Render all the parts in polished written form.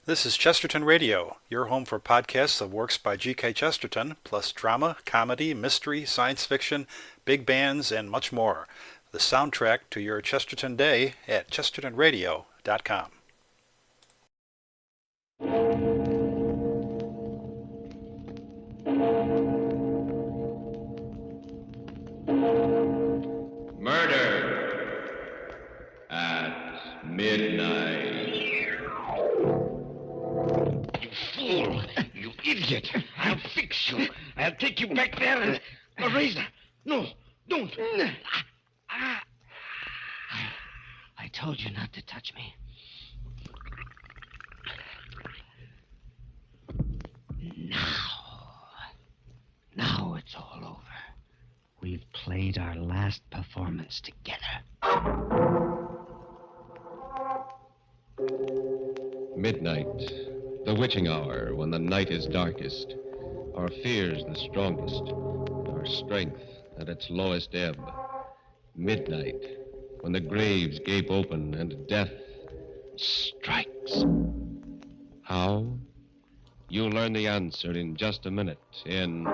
This is Chesterton Radio, your home for podcasts of works by G.K. Chesterton, plus drama, comedy, mystery, science fiction, big bands, and much more. The soundtrack to your Chesterton day at chestertonradio.com. Murder at midnight. You fool! You idiot! I'll fix you. I'll take you back there and... A razor! No, don't! I told you not to touch me. Now it's all over. We've played our last performance together. Midnight, the witching hour when the night is darkest, our fears the strongest, our strength at its lowest ebb. Midnight, when the graves gape open and death strikes. How? You'll learn the answer in just a minute in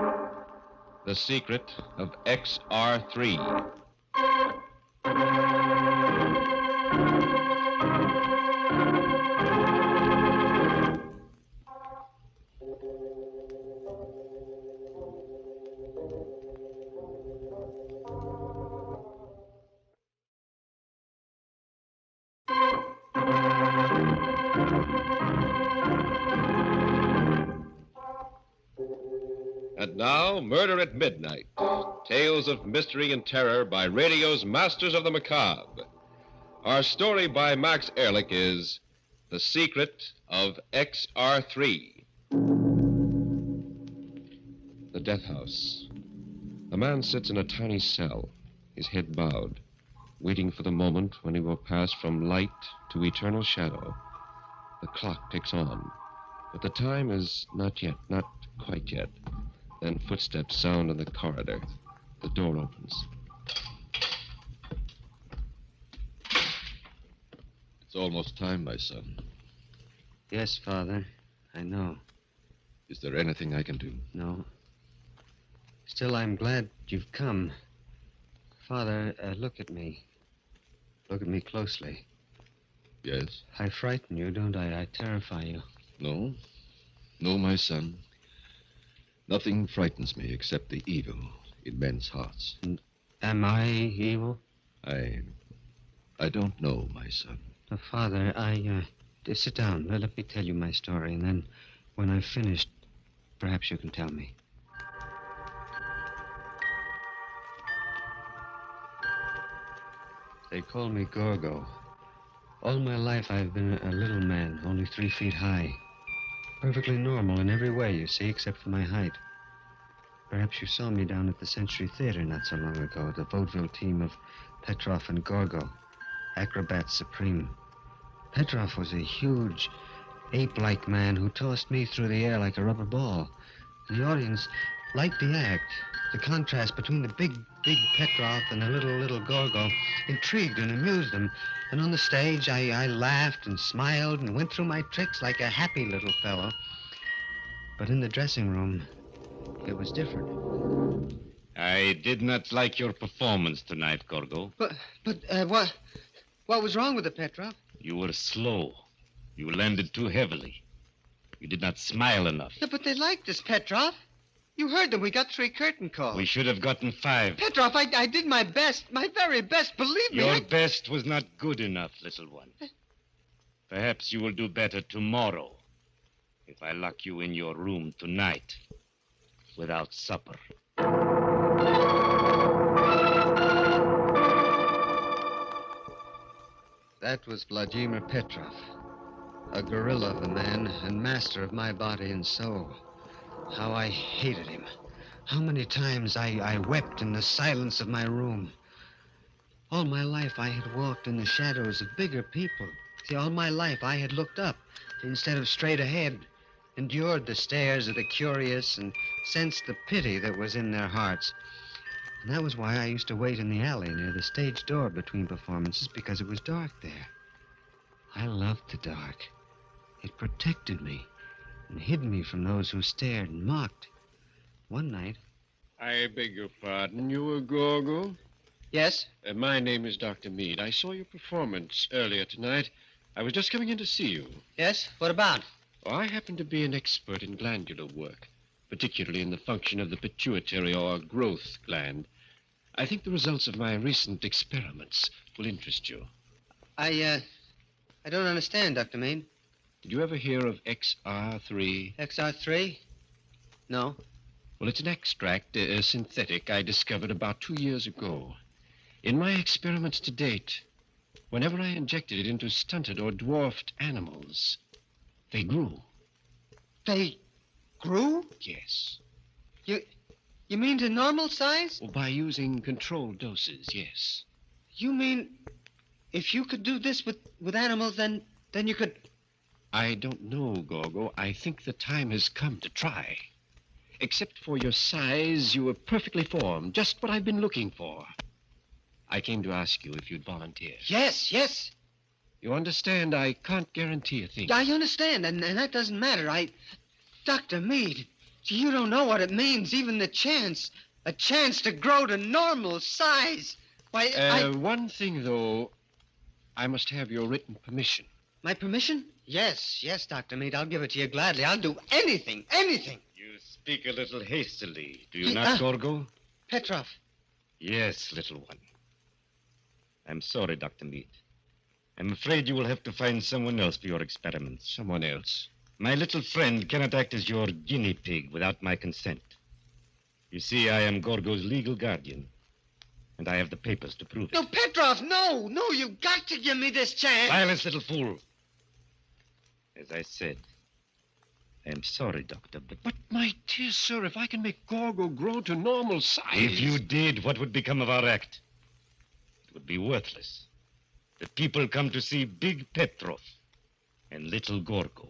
The Secret of XR3. And now, Murder at Midnight. Tales of mystery and terror by radio's masters of the macabre. Our story by Max Ehrlich is The Secret of XR3. The death house. A man sits in a tiny cell, his head bowed, waiting for the moment when he will pass from light to eternal shadow. The clock ticks on, but the time is not quite yet. Then footsteps sound in the corridor. The door opens. It's almost time, my son. Yes, Father, I know. Is there anything I can do? No. Still, I'm glad you've come. Father, look at me. Look at me closely. Yes? I frighten you, don't I? I terrify you. No. No, my son. Nothing frightens me except the evil in men's hearts. And am I evil? I don't know, my son. Father, sit down. Let me tell you my story, and then when I've finished, perhaps you can tell me. They call me Gorgo. All my life I've been a little man, only 3 feet high. Perfectly normal in every way, you see, except for my height. Perhaps you saw me down at the Century Theater not so long ago, the vaudeville team of Petrov and Gorgo, acrobats supreme. Petrov was a huge, ape-like man who tossed me through the air like a rubber ball. The audience liked the act. The contrast between the big Petrov and the little Gorgo intrigued and amused them. And on the stage, I laughed and smiled and went through my tricks like a happy little fellow. But in the dressing room, it was different. I did not like your performance tonight, Gorgo. But what was wrong with it, Petrov? You were slow. You landed too heavily. You did not smile enough. Yeah, but they liked us, Petrov. You heard them. We got 3 curtain calls. We should have gotten 5. Petrov, I did my best, my very best, believe me. Your best was not good enough, little one. Perhaps you will do better tomorrow if I lock you in your room tonight without supper. That was Vladimir Petrov, a gorilla of a man and master of my body and soul. How I hated him. How many times I wept in the silence of my room. All my life I had walked in the shadows of bigger people. See, all my life I had looked up instead of straight ahead, endured the stares of the curious and sensed the pity that was in their hearts. And that was why I used to wait in the alley near the stage door between performances, because it was dark there. I loved the dark. It protected me and hid me from those who stared and mocked. One night... I beg your pardon. You a Gorgo? Yes? My name is Dr. Mead. I saw your performance earlier tonight. I was just coming in to see you. Yes? What about? Oh, I happen to be an expert in glandular work, particularly in the function of the pituitary or growth gland. I think the results of my recent experiments will interest you. I don't understand, Dr. Mead. Did you ever hear of XR3? XR3? No. Well, it's an extract, a synthetic, I discovered about 2 years ago. In my experiments to date, whenever I injected it into stunted or dwarfed animals, they grew. They grew? Yes. You mean to normal size? Well, by using controlled doses, yes. You mean if you could do this with animals, then you could... I don't know, Gorgo. I think the time has come to try. Except for your size, you were perfectly formed, just what I've been looking for. I came to ask you if you'd volunteer. Yes. You understand, I can't guarantee a thing. I understand, and that doesn't matter. Dr. Mead, you don't know what it means, even a chance to grow to normal size. Why, One thing, though, I must have your written permission. My permission? Yes, Dr. Mead, I'll give it to you gladly. I'll do anything. You speak a little hastily, do you not, Gorgo? Petrov. Yes, little one. I'm sorry, Dr. Mead. I'm afraid you will have to find someone else for your experiments. Someone else? My little friend cannot act as your guinea pig without my consent. You see, I am Gorgo's legal guardian, and I have the papers to prove it. No, Petrov, no, you've got to give me this chance. Silence, little fool. As I said, I am sorry, Doctor, But, my dear sir, if I can make Gorgo grow to normal size... If you did, what would become of our act? It would be worthless. The people come to see Big Petrov and Little Gorgo.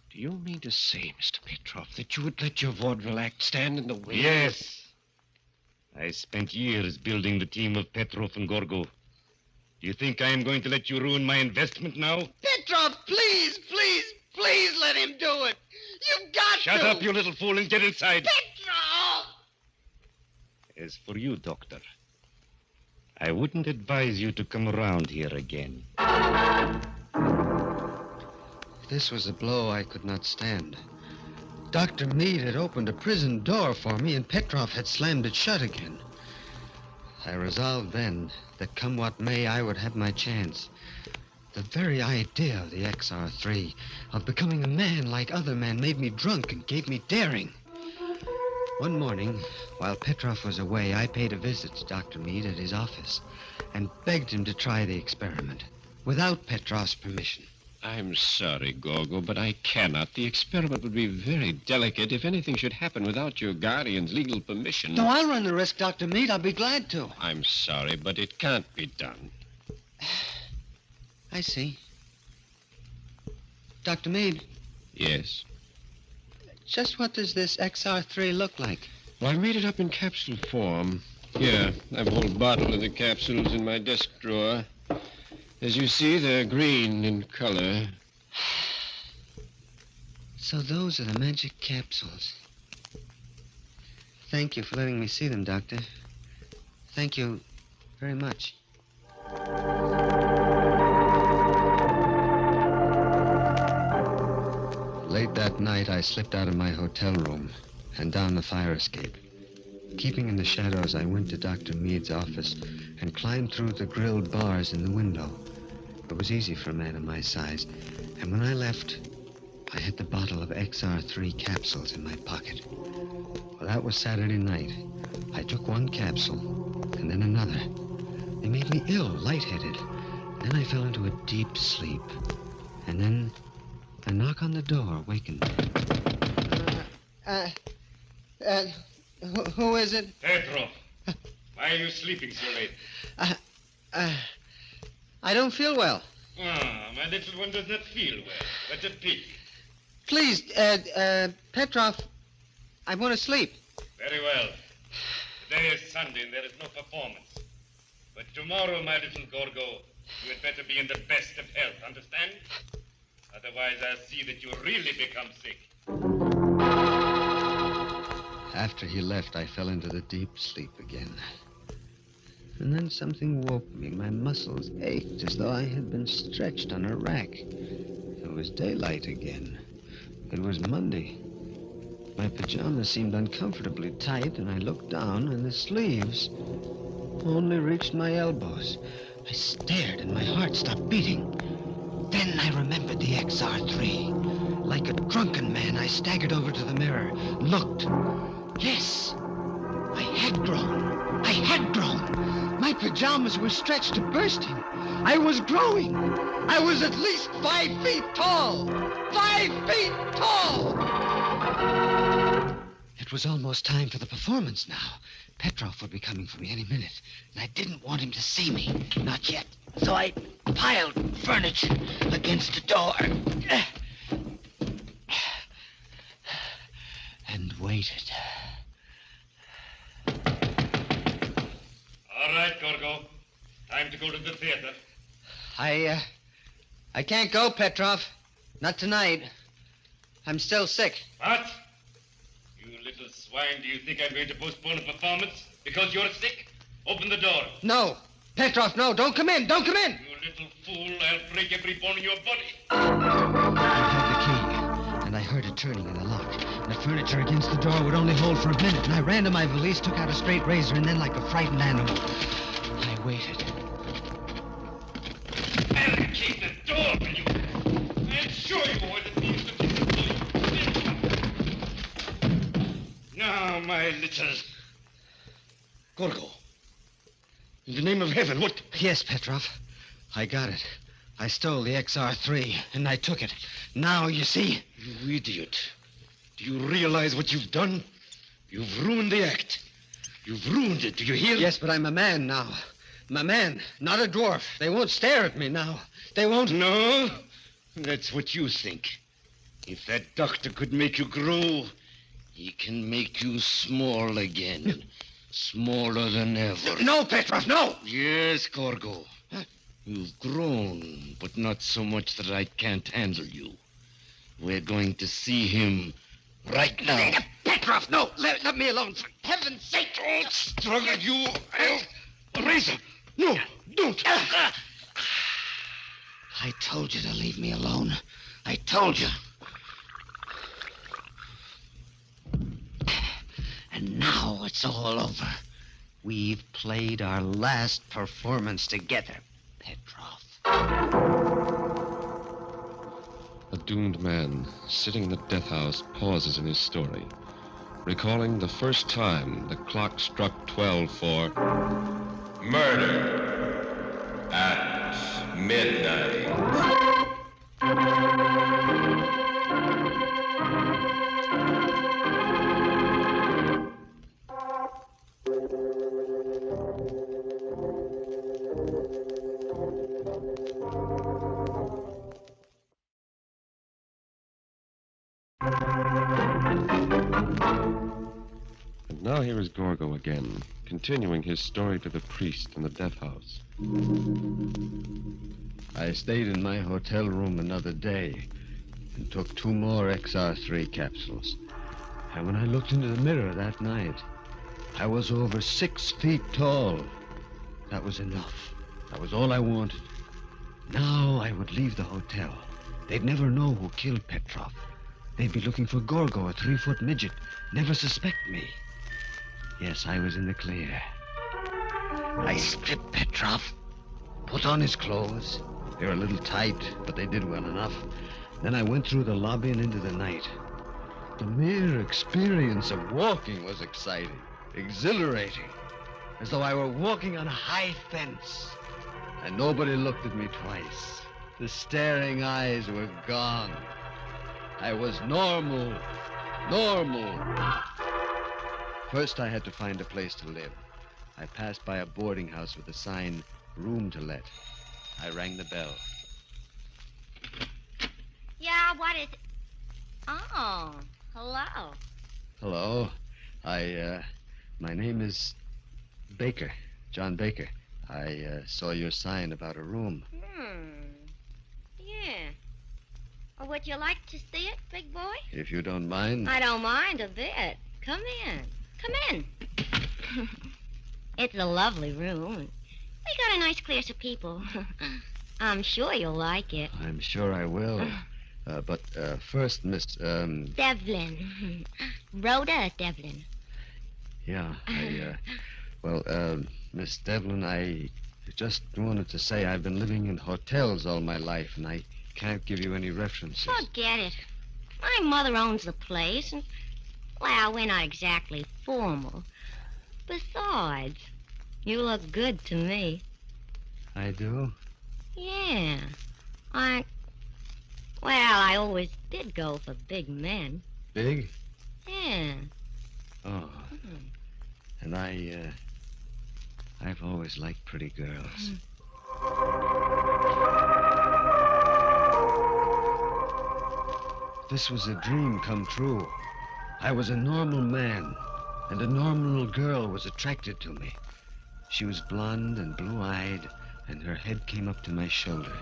Do you mean to say, Mr. Petrov, that you would let your vaudeville act stand in the way? Yes. I spent years building the team of Petrov and Gorgo. Do you think I am going to let you ruin my investment now? Petrov, please let him do it. You've got to. Shut up, you little fool, and get inside. Petrov! As for you, Doctor, I wouldn't advise you to come around here again. This was a blow I could not stand. Dr. Mead had opened a prison door for me, and Petrov had slammed it shut again. I resolved then that come what may, I would have my chance. The very idea of the XR3, of becoming a man like other men, made me drunk and gave me daring. One morning, while Petrov was away, I paid a visit to Dr. Mead at his office and begged him to try the experiment without Petrov's permission. I'm sorry, Gorgo, but I cannot. The experiment would be very delicate if anything should happen without your guardian's legal permission. No, I'll run the risk, Dr. Mead. I'll be glad to. I'm sorry, but it can't be done. I see. Dr. Mead, Yes. just what does this XR3 look like? Well, I made it up in capsule form. Here, I have a whole bottle of the capsules in my desk drawer. As you see, they're green in color. So those are the magic capsules. Thank you for letting me see them, Doctor. Thank you very much. Late that night, I slipped out of my hotel room and down the fire escape. Keeping in the shadows, I went to Dr. Mead's office and climbed through the grilled bars in the window. It was easy for a man of my size, and when I left, I had the bottle of XR3 capsules in my pocket. Well, that was Saturday night. I took one capsule, and then another. They made me ill, lightheaded. Then I fell into a deep sleep. And then a knock on the door wakened me. Who is it? Petrov, why are you sleeping so late? I don't feel well. Ah, my little one does not feel well. What a pity. Please, Petrov, I want to sleep. Very well. Today is Sunday and there is no performance. But tomorrow, my little Gorgo, you had better be in the best of health, understand? Otherwise, I'll see that you really become sick. After he left, I fell into the deep sleep again. And then something woke me. My muscles ached as though I had been stretched on a rack. It was daylight again. It was Monday. My pajamas seemed uncomfortably tight, and I looked down, and the sleeves only reached my elbows. I stared, and my heart stopped beating. Then I remembered the XR3. Like a drunken man, I staggered over to the mirror, looked. Yes, I had grown. I had grown. My pajamas were stretched to bursting. I was growing. I was at least 5 feet tall. 5 feet tall! It was almost time for the performance now. Petrov would be coming for me any minute, and I didn't want him to see me. Not yet. So I piled furniture against the door and waited. All right, Gorgo. Time to go to the theater. I can't go, Petrov. Not tonight. I'm still sick. What? You little swine, do you think I'm going to postpone a performance because you're sick? Open the door. No. Petrov, no. Don't come in. Don't come in. You little fool, I'll break every bone in your body. I had the key, and I heard it turning in the lock. The furniture against the door would only hold for a minute, and I ran to my valise, took out a straight razor, and then, like a frightened animal, I waited. Barricade the door, you! I'll show you what it means to be bullied. Now, my little... Gorgo. In the name of heaven, what... Yes, Petrov. I got it. I stole the XR3, and I took it. Now, you see... You idiot. Do you realize what you've done? You've ruined the act. You've ruined it. Do you hear? Yes, but I'm a man now. I'm a man, not a dwarf. They won't stare at me now. They won't... No? That's what you think. If that doctor could make you grow, he can make you small again. Smaller than ever. No, Petrov, no! Yes, Gorgo. You've grown, but not so much that I can't handle you. We're going to see him right now. Petrov, no! Let me alone, for heaven's sake! Don't struggle, you... Razor! No, don't! I told you to leave me alone. I told you. And now it's all over. We've played our last performance together, Petrov. A doomed man sitting in the death house pauses in his story, recalling the first time the clock struck 12 for murder at midnight. Now here is Gorgo again, continuing his story to the priest in the death house. I stayed in my hotel room another day and took 2 more XR3 capsules. And when I looked into the mirror that night, I was over 6 feet tall. That was enough. That was all I wanted. Now I would leave the hotel. They'd never know who killed Petrov. They'd be looking for Gorgo, a 3-foot midget. Never suspect me. Yes, I was in the clear. I stripped Petrov, put on his clothes. They were a little tight, but they did well enough. Then I went through the lobby and into the night. The mere experience of walking was exciting, exhilarating, as though I were walking on a high fence. And nobody looked at me twice. The staring eyes were gone. I was normal. First, I had to find a place to live. I passed by a boarding house with a sign, room to let. I rang the bell. Yeah, what is it? Oh, hello. Hello. My name is Baker, John Baker. I saw your sign about a room. Yeah. Would you like to see it, big boy? If you don't mind. I don't mind a bit. Come in. Come in. It's a lovely room. We got a nice class of people. I'm sure you'll like it. I'm sure I will. But first, Miss... Devlin. Rhoda Devlin. Yeah, Miss Devlin, I just wanted to say I've been living in hotels all my life, and I can't give you any references. Forget it. My mother owns the place, and, well, we're not exactly formal. Besides, you look good to me. I do? Yeah. I always did go for big men. Big? Yeah. Oh. And I've always liked pretty girls. This was a dream come true. I was a normal man, and a normal girl was attracted to me. She was blonde and blue-eyed, and her head came up to my shoulder.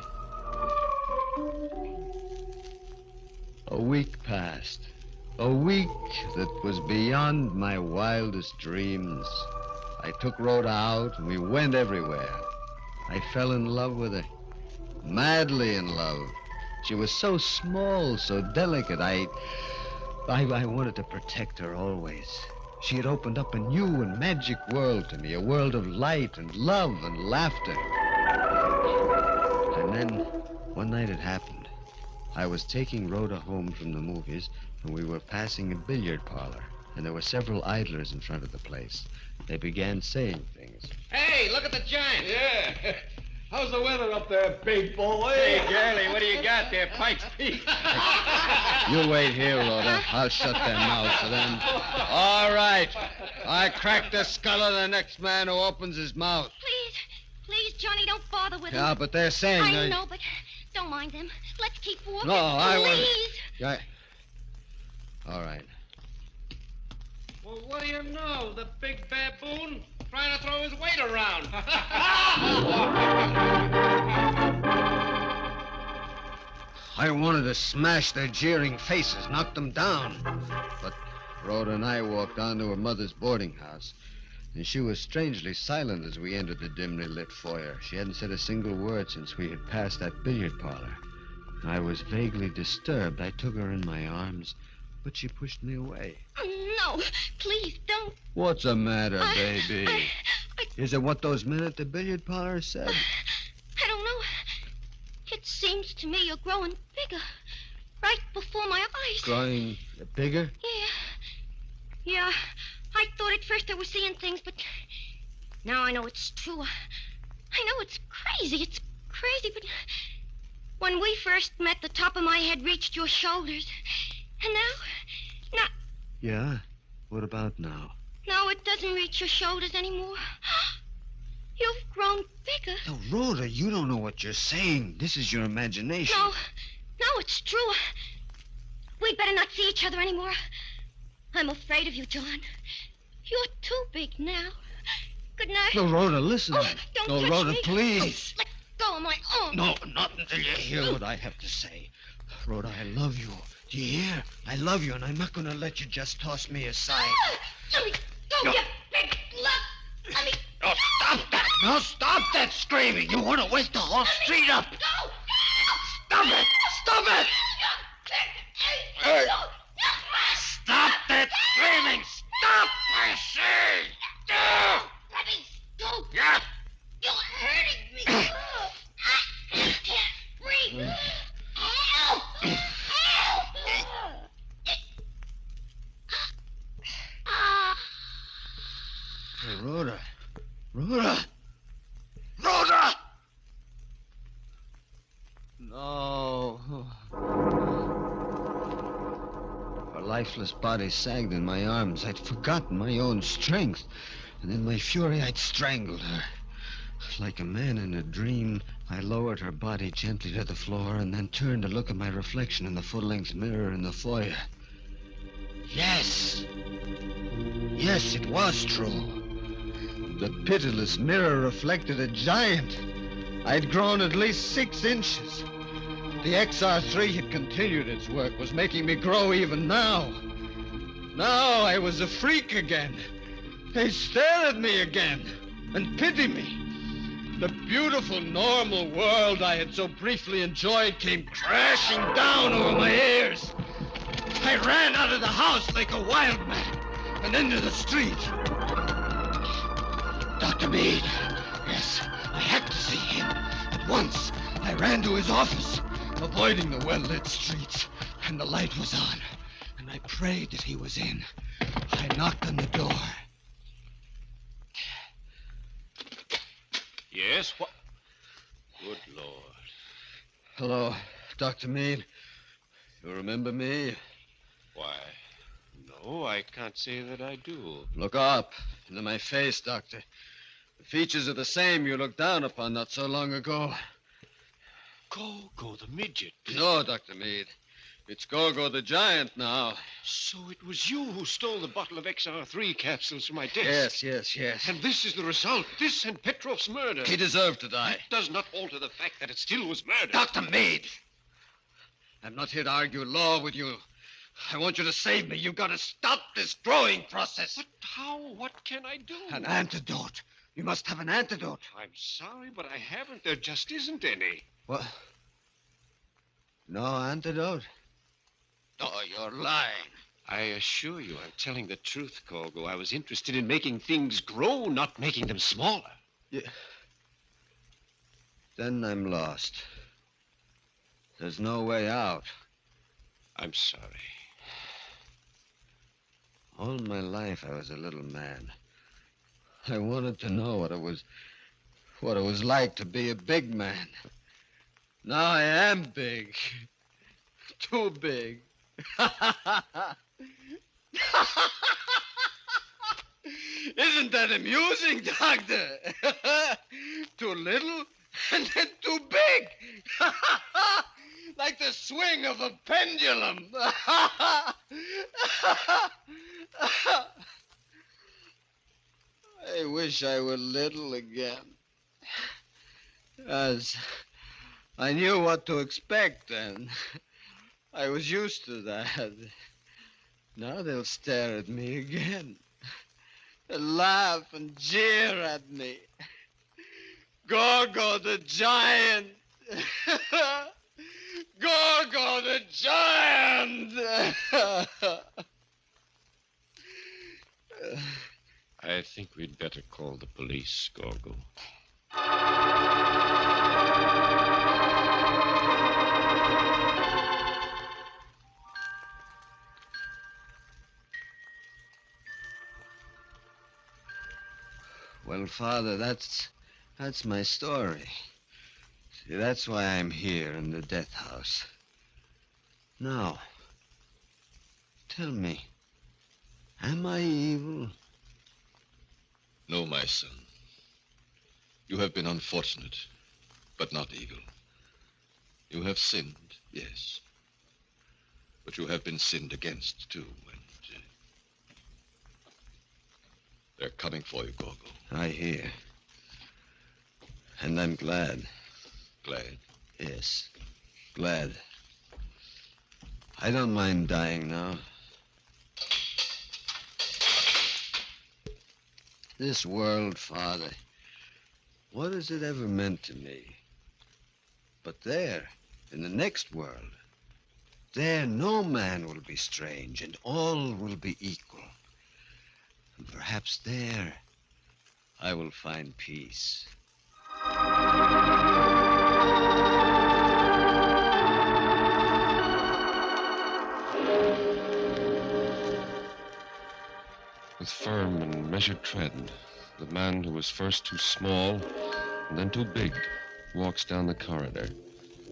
A week passed. A week that was beyond my wildest dreams. I took Rhoda out, and we went everywhere. I fell in love with her. Madly in love. She was so small, so delicate. I wanted to protect her always. She had opened up a new and magic world to me, a world of light and love and laughter. And then, one night it happened. I was taking Rhoda home from the movies, and we were passing a billiard parlor, and there were several idlers in front of the place. They began saying things. Hey, look at the giant. Yeah. How's the weather up there, big boy? Hey, girlie, what do you got there, Pike's Peak? You wait here, Rhoda. I'll shut their mouths for them. All right. I crack the skull of the next man who opens his mouth. Please, Johnny, don't bother with them. Yeah, but they're saying... I know, but don't mind them. Let's keep walking. No, I want... Please. Yeah. All right. Well, what do you know? The big baboon trying to throw his weight around. I wanted to smash their jeering faces, knock them down. But Rhoda and I walked on to her mother's boarding house, and she was strangely silent as we entered the dimly lit foyer. She hadn't said a single word since we had passed that billiard parlor. I was vaguely disturbed. I took her in my arms, but she pushed me away. No, please, don't. What's the matter, baby? Is it what those men at the billiard parlor said? I don't know. It seems to me you're growing bigger. Right before my eyes. Growing bigger? Yeah. I thought at first I was seeing things, but now I know it's true. I know it's crazy. It's crazy, but when we first met, the top of my head reached your shoulders. And now... Yeah? What about now? Now it doesn't reach your shoulders anymore. You've grown bigger. Now, Rhoda, you don't know what you're saying. This is your imagination. No, it's true. We'd better not see each other anymore. I'm afraid of you, John. You're too big now. Good night. No, Rhoda, listen. Oh, don't touch Rhoda, me. please. Let go of my arm. No, not until you hear what I have to say. Rhoda, I love you. Do you hear? I love you, and I'm not going to let you just toss me aside. Let me go, you big slut. Let me... No, stop that. No, stop that screaming. You want to wake the whole street up. Go. Stop it. Stop it. Stop that screaming. Stop, I say. Let me go. Yeah. You're hurting me. I can't breathe. Help. Hey, Rhoda. Rhoda! Rhoda! No. Her lifeless body sagged in my arms. I'd forgotten my own strength. And in my fury, I'd strangled her. Like a man in a dream, I lowered her body gently to the floor and then turned to look at my reflection in the full-length mirror in the foyer. Yes. Yes, it was true. The pitiless mirror reflected a giant. I'd grown at least 6 inches. The XR3 had continued its work, was making me grow even now. Now I was a freak again. They stare at me again and pity me. The beautiful, normal world I had so briefly enjoyed came crashing down over my ears. I ran out of the house like a wild man and into the street. Dr. Meade. Yes, I had to see him. At once, I ran to his office, avoiding the well-lit streets, and the light was on. And I prayed that he was in. I knocked on the door. Yes, what? Good Lord. Hello, Dr. Meade. You remember me? Why, no, I can't say that I do. Look up into my face, Doctor. The features are the same you looked down upon not so long ago. Gogo the midget. No, Dr. Meade. It's Gogo the giant now. So it was you who stole the bottle of XR3 capsules from my desk. Yes. And this is the result. This and Petrov's murder. He deserved to die. That does not alter the fact that it still was murder. Dr. Meade! I'm not here to argue law with you. I want you to save me. You've got to stop this growing process. But how? What can I do? An antidote. You must have an antidote. I'm sorry, but I haven't. There just isn't any. What? No antidote? Oh, you're lying. I assure you, I'm telling the truth, Gogo. I was interested in making things grow, not making them smaller. Yeah. Then I'm lost. There's no way out. I'm sorry. All my life I was a little man. I wanted to know what it was like to be a big man. Now I am big. Too big. Isn't that amusing, Doctor? Too little and then too big. Like the swing of a pendulum. I wish I were little again. As I knew what to expect then. I was used to that. Now they'll stare at me again. They'll laugh and jeer at me. Gogo the giant. Gogo the giant. I think we'd better call the police, Gogo. Well, Father, that's my story. See, that's why I'm here in the death house. Now, tell me, am I evil? No, my son. You have been unfortunate, but not evil. You have sinned, yes. But you have been sinned against, too, and they're coming for you, Gogo. I hear. And I'm glad. Glad? Yes, glad. I don't mind dying now. This world, Father, what has it ever meant to me? But there, in the next world, there no man will be strange, and all will be equal. And perhaps there I will find peace. With firm and measured tread, the man who was first too small and then too big walks down the corridor.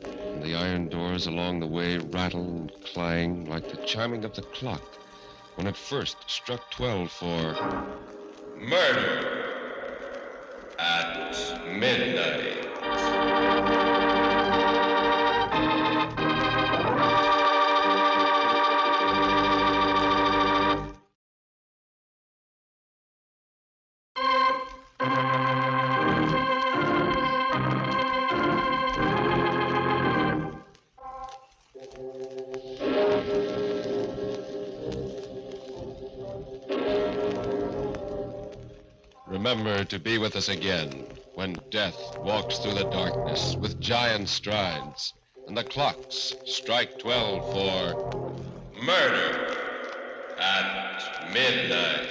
And the iron doors along the way rattle and clang like the chiming of the clock when it first struck 12 for murder at midnight. remember to be with us again when death walks through the darkness with giant strides and the clocks strike 12 for Murder at Midnight.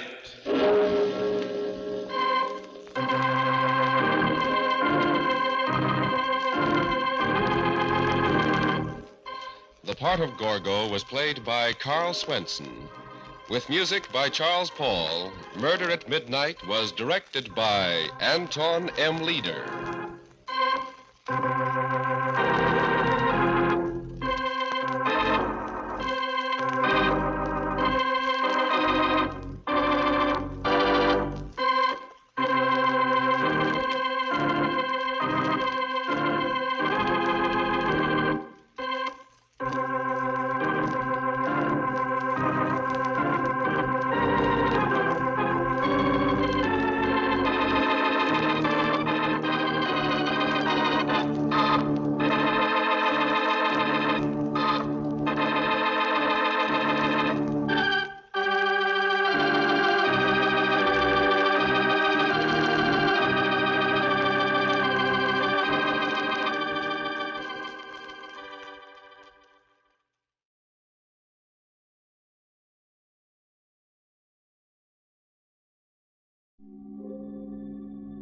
The part of Gorgo was played by Carl Swenson. With music by Charles Paul, Murder at Midnight was directed by Anton M. Leader.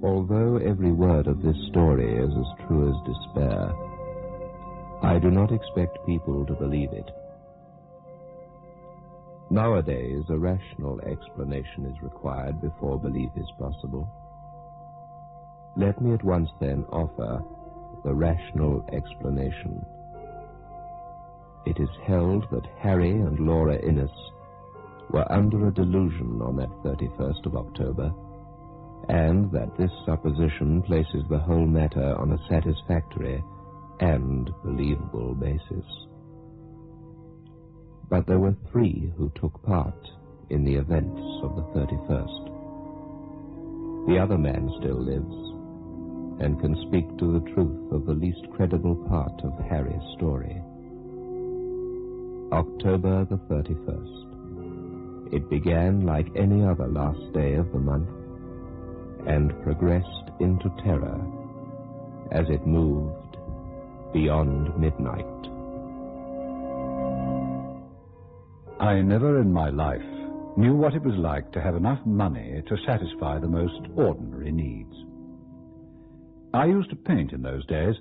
Although every word of this story is as true as despair, I do not expect people to believe it. Nowadays, a rational explanation is required before belief is possible. Let me at once then offer the rational explanation. It is held that Harry and Laura Innes were under a delusion on that 31st of October, and that this supposition places the whole matter on a satisfactory and believable basis. But there were 3 who took part in the events of the 31st. The other man still lives, and can speak to the truth of the least credible part of Harry's story. October the 31st. It began like any other last day of the month, and progressed into terror as it moved beyond midnight. I never in my life knew what it was like to have enough money to satisfy the most ordinary needs. I used to paint in those days,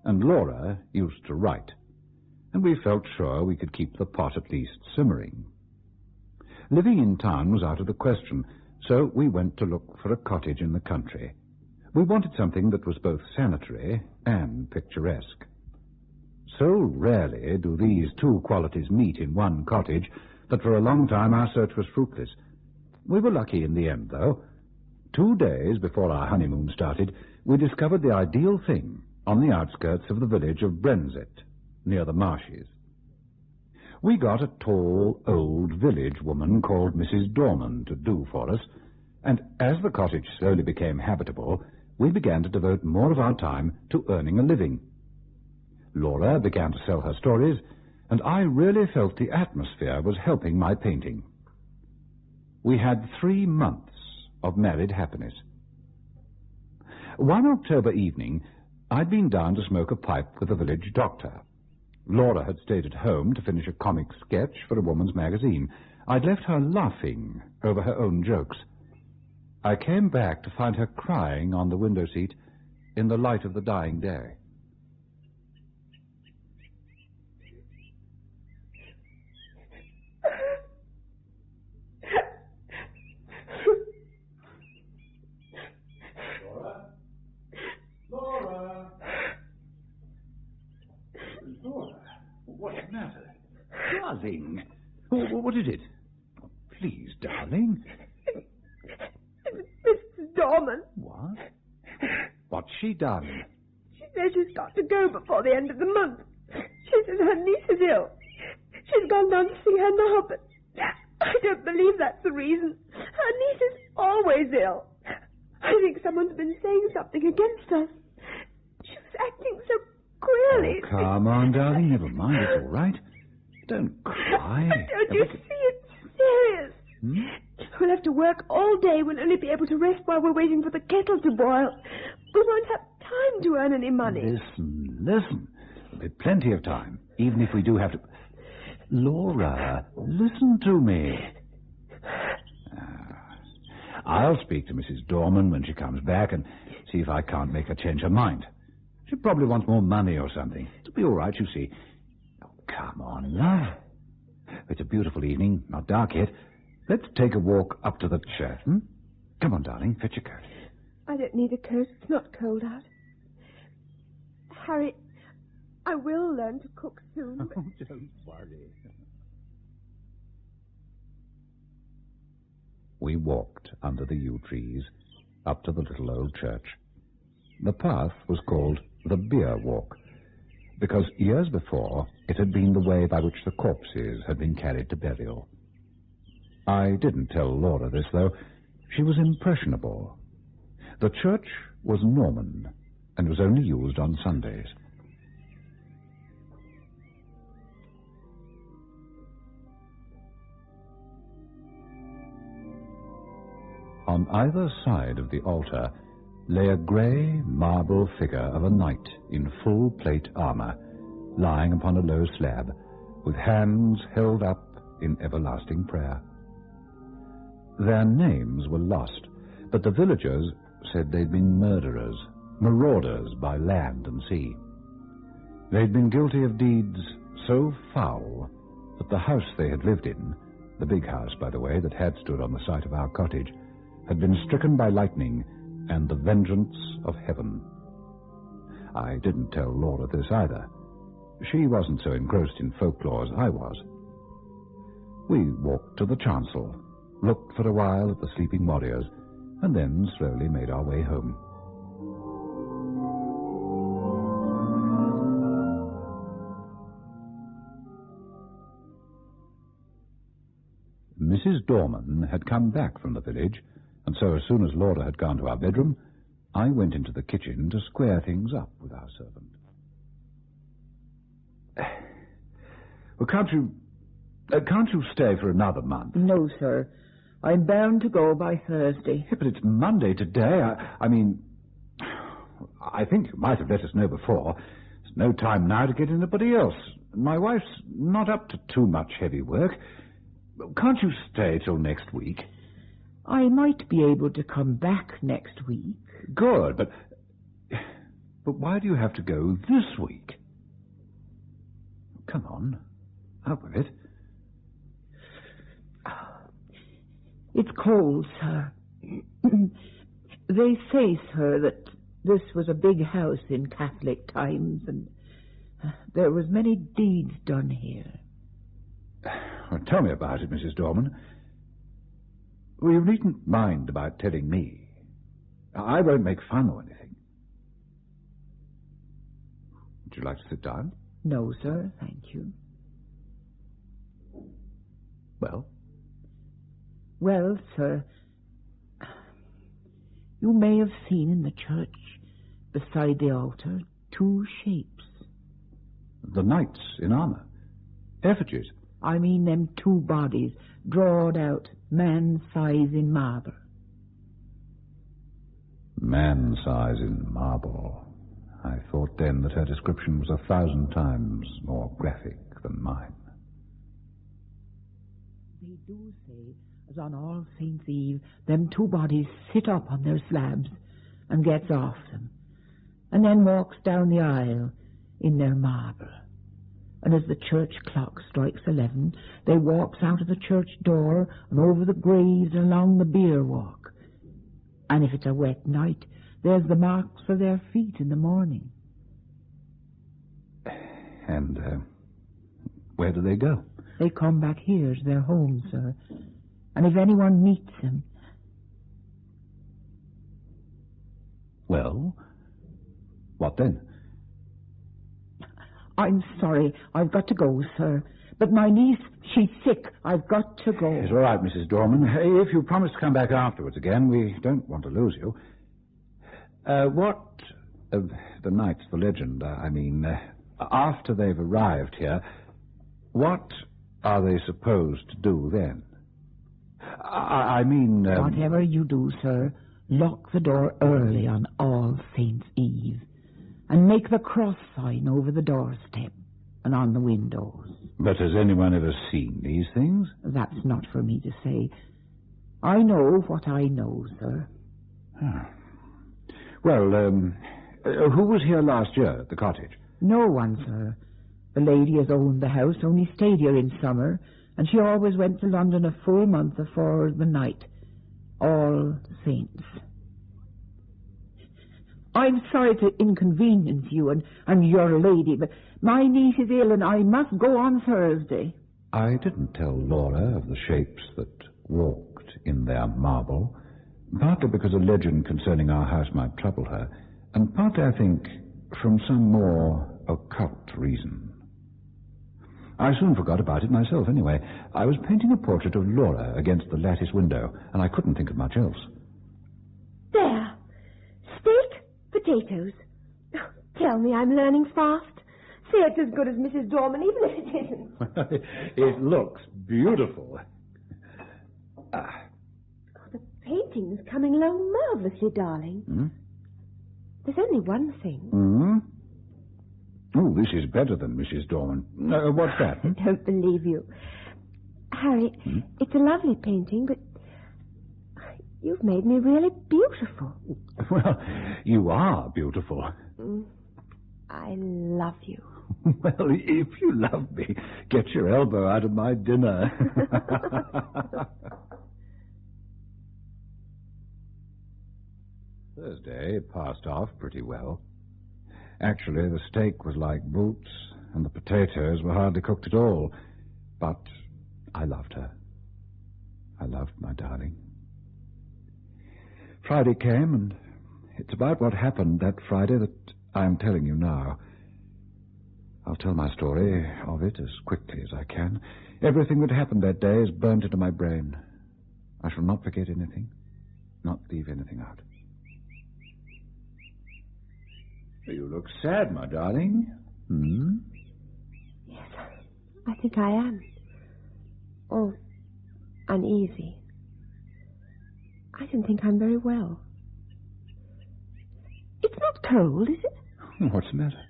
and Laura used to write, and we felt sure we could keep the pot at least simmering. Living in town was out of the question, so we went to look for a cottage in the country. We wanted something that was both sanitary and picturesque. So rarely do these 2 qualities meet in one cottage that for a long time our search was fruitless. We were lucky in the end, though. 2 days before our honeymoon started, we discovered the ideal thing on the outskirts of the village of Brenzett, near the marshes. We got a tall, old village woman called Mrs. Dorman to do for us, and as the cottage slowly became habitable, we began to devote more of our time to earning a living. Laura began to sell her stories, and I really felt the atmosphere was helping my painting. We had 3 months of married happiness. One October evening, I'd been down to smoke a pipe with the village doctor. Laura had stayed at home to finish a comic sketch for a woman's magazine. I'd left her laughing over her own jokes. I came back to find her crying on the window seat in the light of the dying day. What's the matter? Darling, what is it? Oh, please, darling. Mrs. Dorman. What? What's she done? She says she's got to go before the end of the month. She says her niece is ill. She's gone down to see her now, but I don't believe that's the reason. Her niece is always ill. I think someone's been saying something against us. She was acting so queerly. Oh, come on, darling. Never mind. It's all right. Don't cry. Don't you see it's serious? We'll have to work all day, we'll only be able to rest while we're waiting for the kettle to boil. We won't have time to earn any money. Listen. There'll be plenty of time, even if we do have to... Laura, listen to me. I'll speak to Mrs. Dorman when she comes back and see if I can't make her change her mind. She probably wants more money or something. It'll be all right, you see. Oh, come on, love. It's a beautiful evening, not dark yet. Let's take a walk up to the church, Come on, darling, fetch your coat. I don't need a coat. It's not cold out. Harry, I will learn to cook soon. Oh, don't worry. We walked under the yew trees up to the little old church. The path was called the Bier Walk, because years before it had been the way by which the corpses had been carried to burial. I didn't tell Laura this, though. She was impressionable. The church was Norman and was only used on Sundays. On either side of the altar lay a grey marble figure of a knight in full plate armour, lying upon a low slab, with hands held up in everlasting prayer. Their names were lost, but the villagers said they'd been murderers, marauders by land and sea. They'd been guilty of deeds so foul that the house they had lived in, the big house, by the way, that had stood on the site of our cottage, had been stricken by lightning and the vengeance of heaven. I didn't tell Laura this either. She wasn't so engrossed in folklore as I was. We walked to the chancel, looked for a while at the sleeping warriors, and then slowly made our way home. Mrs. Dorman had come back from the village, and so as soon as Laura had gone to our bedroom, I went into the kitchen to square things up with our servant. Well, can't you stay for another month? No, sir. I'm bound to go by Thursday. Yeah, but it's Monday today. I mean, I think you might have let us know before. There's no time now to get anybody else. My wife's not up to too much heavy work. Can't you stay till next week? I might be able to come back next week. Good, but why do you have to go this week? Come on, out with it. It's cold, sir. They say, sir, that this was a big house in Catholic times, and there was many deeds done here. Well, tell me about it, Mrs. Dorman. Well, you needn't mind about telling me. I won't make fun or anything. Would you like to sit down? No, sir, thank you. Well? Well, sir, you may have seen in the church, beside the altar, two shapes. The knights in armour. Effigies. I mean them two bodies, drawed out, man-size in marble. Man-size in marble. I thought then that her description was 1,000 times more graphic than mine. They do say, as on All Saints' Eve, them two bodies sit up on their slabs and gets off them, and then walks down the aisle in their marble. And as the church clock strikes 11, they walks out of the church door and over the graves and along the bier walk. And if it's a wet night, there's the marks of their feet in the morning. And where do they go? They come back here to their home, sir. And if anyone meets them... Well, what then? I'm sorry, I've got to go, sir. But my niece, she's sick. I've got to go. It's all right, Mrs. Dorman. If you promise to come back afterwards again, we don't want to lose you. What of the knights, the legend, after they've arrived here, what are they supposed to do then? I mean... Whatever you do, sir, lock the door early on All Saints' Eve and make the cross sign over the doorstep and on the windows. But has anyone ever seen these things? That's not for me to say. I know what I know, sir. Ah. Well, who was here last year at the cottage? No one, sir. The lady has owned the house, only stayed here in summer, and she always went to London a full month afore the night. All Saints. I'm sorry to inconvenience you and your lady, but my niece is ill and I must go on Thursday. I didn't tell Laura of the shapes that walked in their marble, partly because a legend concerning our house might trouble her, and partly, I think, from some more occult reason. I soon forgot about it myself, anyway. I was painting a portrait of Laura against the lattice window, and I couldn't think of much else. There. Steak, potatoes. Oh, tell me I'm learning fast. Say it's as good as Mrs. Dorman, even if it isn't. It looks beautiful. Oh, the painting's coming along marvelously, darling. Hmm? There's only one thing. Hmm? Oh, this is better than Mrs. Dorman. What's that? I don't believe you. Harry, it's a lovely painting, but you've made me really beautiful. Well, you are beautiful. I love you. Well, if you love me, get your elbow out of my dinner. Thursday passed off pretty well. Actually, the steak was like boots, and the potatoes were hardly cooked at all. But I loved her. I loved my darling. Friday came, and it's about what happened that Friday that I'm telling you now. I'll tell my story of it as quickly as I can. Everything that happened that day is burnt into my brain. I shall not forget anything, not leave anything out. You look sad, my darling. Hmm? Yes, I think I am. Oh, uneasy. I don't think I'm very well. It's not cold, is it? What's the matter?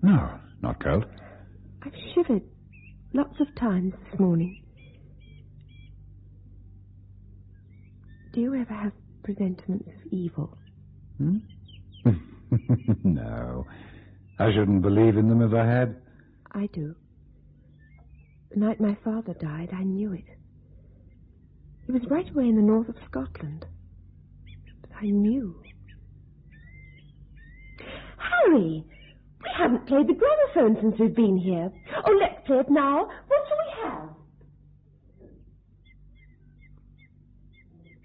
No, not cold. I've shivered lots of times this morning. Do you ever have presentiments of evil? Hmm? No. I shouldn't believe in them if I had. I do. The night my father died, I knew it. He was right away in the north of Scotland. But I knew. Harry! We haven't played the gramophone since we've been here. Oh, let's play it now. What shall we have?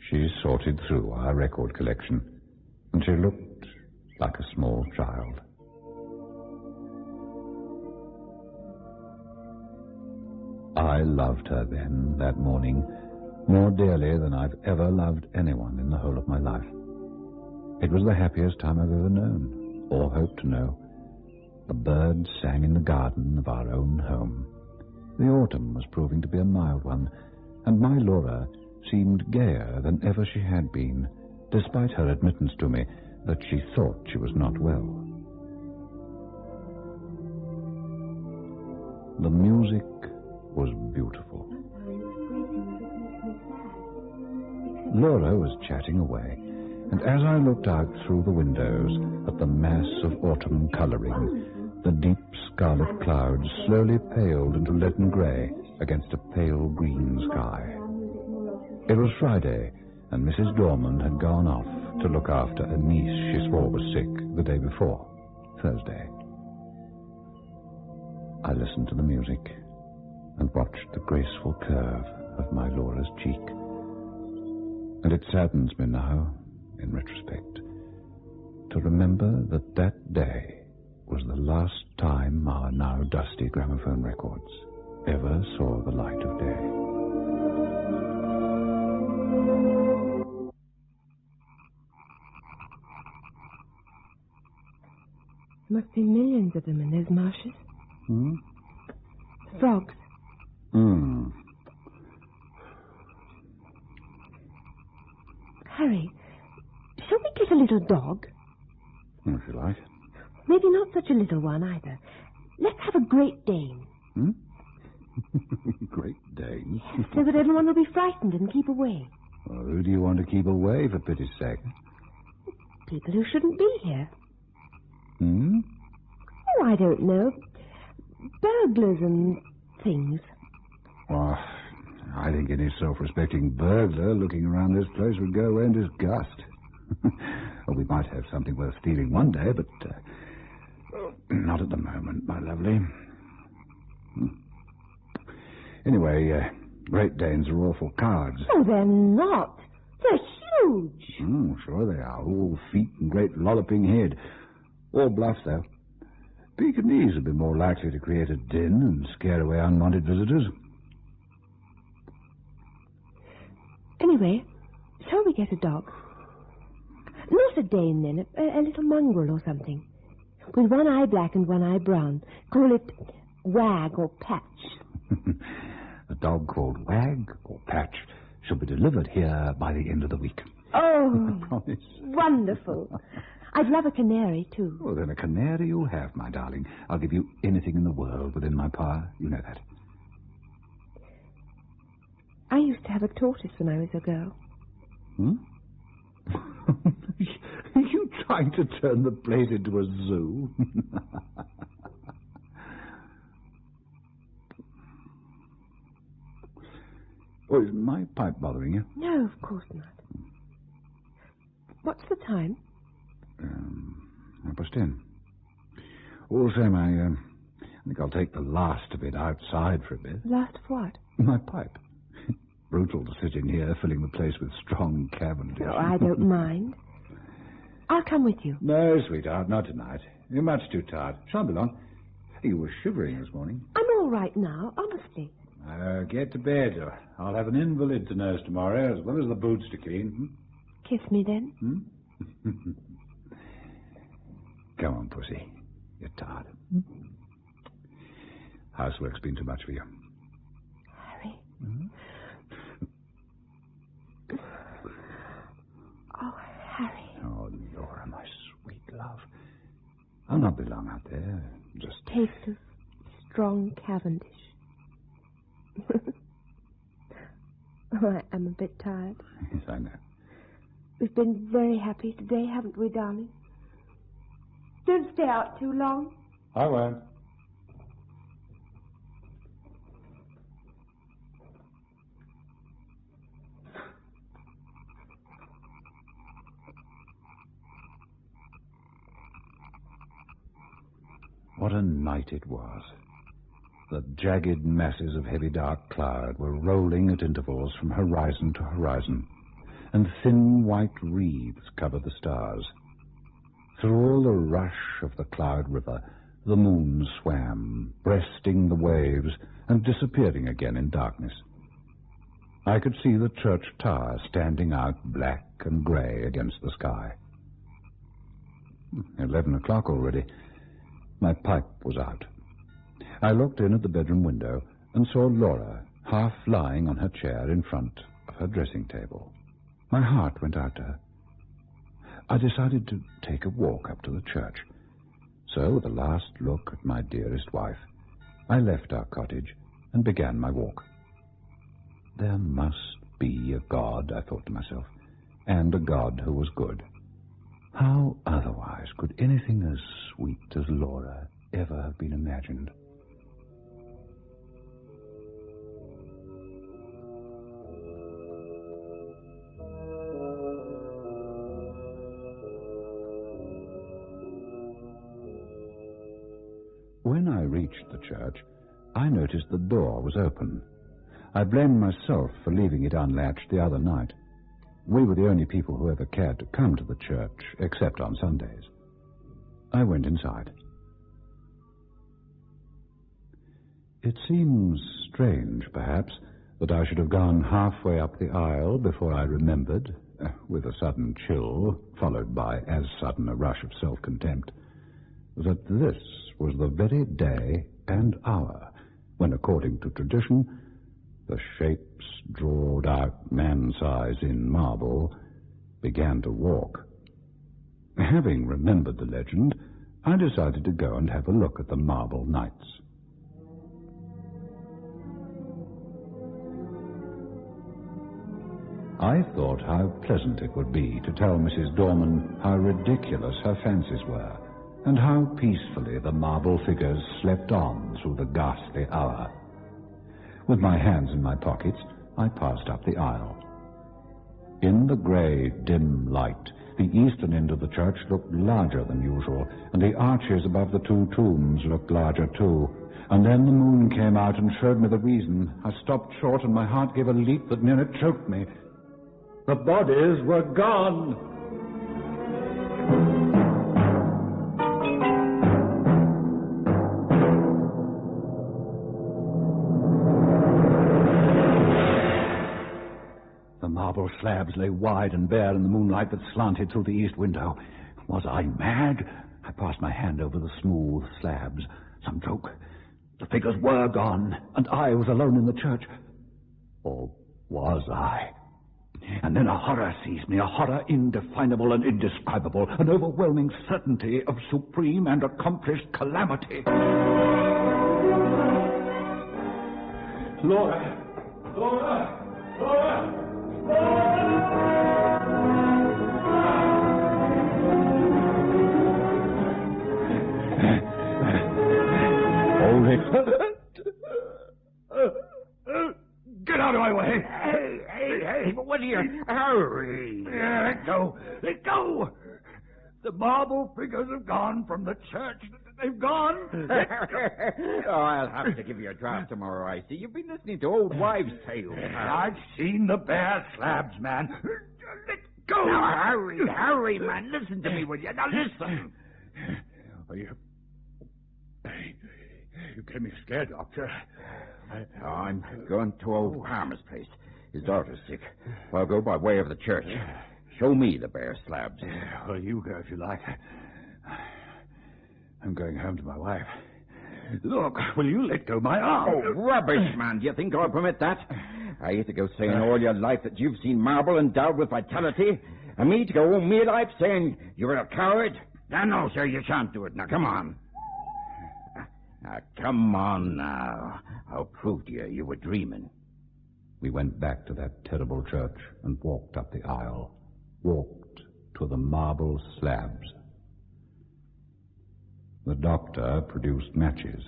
She sorted through our record collection, and she looked like a small child. I loved her then, that morning, more dearly than I've ever loved anyone in the whole of my life. It was the happiest time I've ever known, or hoped to know. The birds sang in the garden of our own home. The autumn was proving to be a mild one, and my Laura seemed gayer than ever she had been, despite her admittance to me that she thought she was not well. The music was beautiful. Laura was chatting away, and as I looked out through the windows at the mass of autumn coloring, the deep scarlet clouds slowly paled into leaden grey against a pale green sky. It was Friday, and Mrs. Dorman had gone off to look after a niece she swore was sick the day before, Thursday. I listened to the music and watched the graceful curve of my Laura's cheek. And it saddens me now, in retrospect, to remember that that day was the last time our now dusty gramophone records ever saw the light of day. There must be millions of them in those marshes. Hmm? Frogs. Hmm. Harry, shall we get a little dog? If you like. Maybe not such a little one, either. Let's have a Great Dane. Hmm? Great Dane? So that everyone will be frightened and keep away. Well, who do you want to keep away, for pity's sake? People who shouldn't be here. Hmm? Oh, I don't know. Burglars and things. Well, I think any self-respecting burglar looking around this place would go away in disgust. Well, we might have something worth stealing one day, but not at the moment, my lovely. Anyway, Great Danes are awful cowards. Oh, they're not. They're huge. Sure they are. All feet and great lolloping head. All bluff, though. Pekingese would be more likely to create a din and scare away unwanted visitors. Anyway, shall we get a dog? Not a Dane, then. A little mongrel or something. With one eye black and one eye brown. Call it Wag or Patch. A dog called Wag or Patch shall be delivered here by the end of the week. Oh, I promise. Wonderful. I'd love a canary, too. Well, then a canary you'll have, my darling. I'll give you anything in the world within my power. You know that. I used to have a tortoise when I was a girl. Hmm? Are you trying to turn the place into a zoo? Oh, is my pipe bothering you? No, of course not. What's the time? 10:30. All the same, I think I'll take the last of it outside for a bit. Last of what? My pipe. Brutal to sit in here, filling the place with strong Cavendish. Oh, I don't mind. I'll come with you. No, sweetheart, not tonight. You're much too tired. Shan't be long. You were shivering this morning. I'm all right now, honestly. Get to bed. I'll have an invalid to nurse tomorrow, as well as the boots to clean. Kiss me, then. Come on, pussy. You're tired. Housework's been too much for you. Harry. Oh, Harry. Oh, Laura, my sweet love. I'll not be long out there. Just taste of strong Cavendish. Oh, I'm a bit tired. Yes, I know. We've been very happy today, haven't we, darling? Don't stay out too long. I won't. What a night it was. The jagged masses of heavy dark cloud were rolling at intervals from horizon to horizon, and thin white wreaths covered the stars. Through all the rush of the cloud river, the moon swam, breasting the waves and disappearing again in darkness. I could see the church tower standing out black and grey against the sky. 11 o'clock already. My pipe was out. I looked in at the bedroom window and saw Laura half lying on her chair in front of her dressing table. My heart went out to her. I decided to take a walk up to the church. So, with a last look at my dearest wife, I left our cottage and began my walk. There must be a God, I thought to myself, and a God who was good. How otherwise could anything as sweet as Laura ever have been imagined? When I reached the church, I noticed the door was open. I blamed myself for leaving it unlatched the other night. We were the only people who ever cared to come to the church, except on Sundays. I went inside. It seems strange, perhaps, that I should have gone halfway up the aisle before I remembered, with a sudden chill, followed by as sudden a rush of self-contempt, that this was the very day and hour when, according to tradition, the shapes drawed out man-size in marble began to walk. Having remembered the legend, I decided to go and have a look at the marble knights. I thought how pleasant it would be to tell Mrs. Dorman how ridiculous her fancies were, and how peacefully the marble figures slept on through the ghastly hour. With my hands in my pockets, I passed up the aisle. In the grey, dim light, the eastern end of the church looked larger than usual, and the arches above the two tombs looked larger too. And then the moon came out and showed me the reason. I stopped short, and my heart gave a leap that nearly choked me. The bodies were gone. The marble slabs lay wide and bare in the moonlight that slanted through the east window. Was I mad? I passed my hand over the smooth slabs. Some joke. The figures were gone, and I was alone in the church. Or was I? And then a horror seized me, a horror indefinable and indescribable, an overwhelming certainty of supreme and accomplished calamity. Laura! Laura! Laura! Hold it. Get out of my way! Hey, what are you... Hurry! Let go! Let go! The marble figures have gone from the church. They've gone. Oh, I'll have to give you a draft tomorrow, I see. You've been listening to old wives' tales. I've seen the bare slabs, man. Let go! Now, hurry, man. Listen to me, will you? Now, listen. You gave me scared, Doctor. I'm going to old Palmer's place. His daughter's sick. I'll go by way of the church. Show me the bare slabs. Well, you go if you like. I'm going home to my wife. Look, will you let go my arm? Oh, rubbish, man. Do you think I'll permit that? I hate to go saying all your life that you've seen marble endowed with vitality, and me to go all me life saying you're a coward? No, sir, you shan't do it. Now, come on. Come on now. I'll prove to you you were dreaming. We went back to that terrible church and walked up the aisle. Walked to the marble slabs. The doctor produced matches.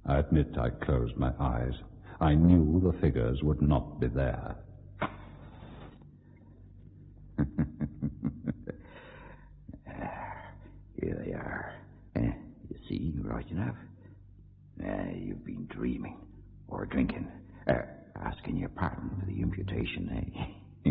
I admit I closed my eyes. I knew the figures would not be there. Here they are. You see, right enough. You've been dreaming or drinking. Asking your pardon for the imputation, eh?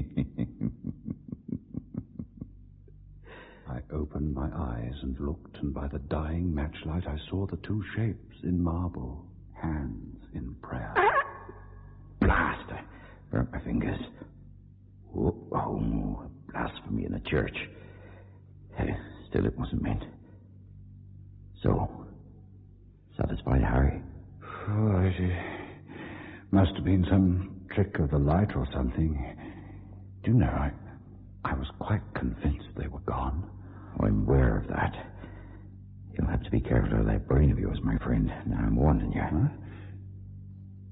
I opened my eyes and looked, and by the dying matchlight I saw the two shapes in marble, hands in prayer. Blast! I burnt my fingers. Oh, no. Blasphemy in the church. Still, it wasn't meant. So, satisfied, Harry? Oh, it must have been some trick of the light or something. Do you know, I was quite convinced they were gone. Oh, I'm aware of that. You'll have to be careful of that brain of yours, my friend. Now, I'm warning you. Huh?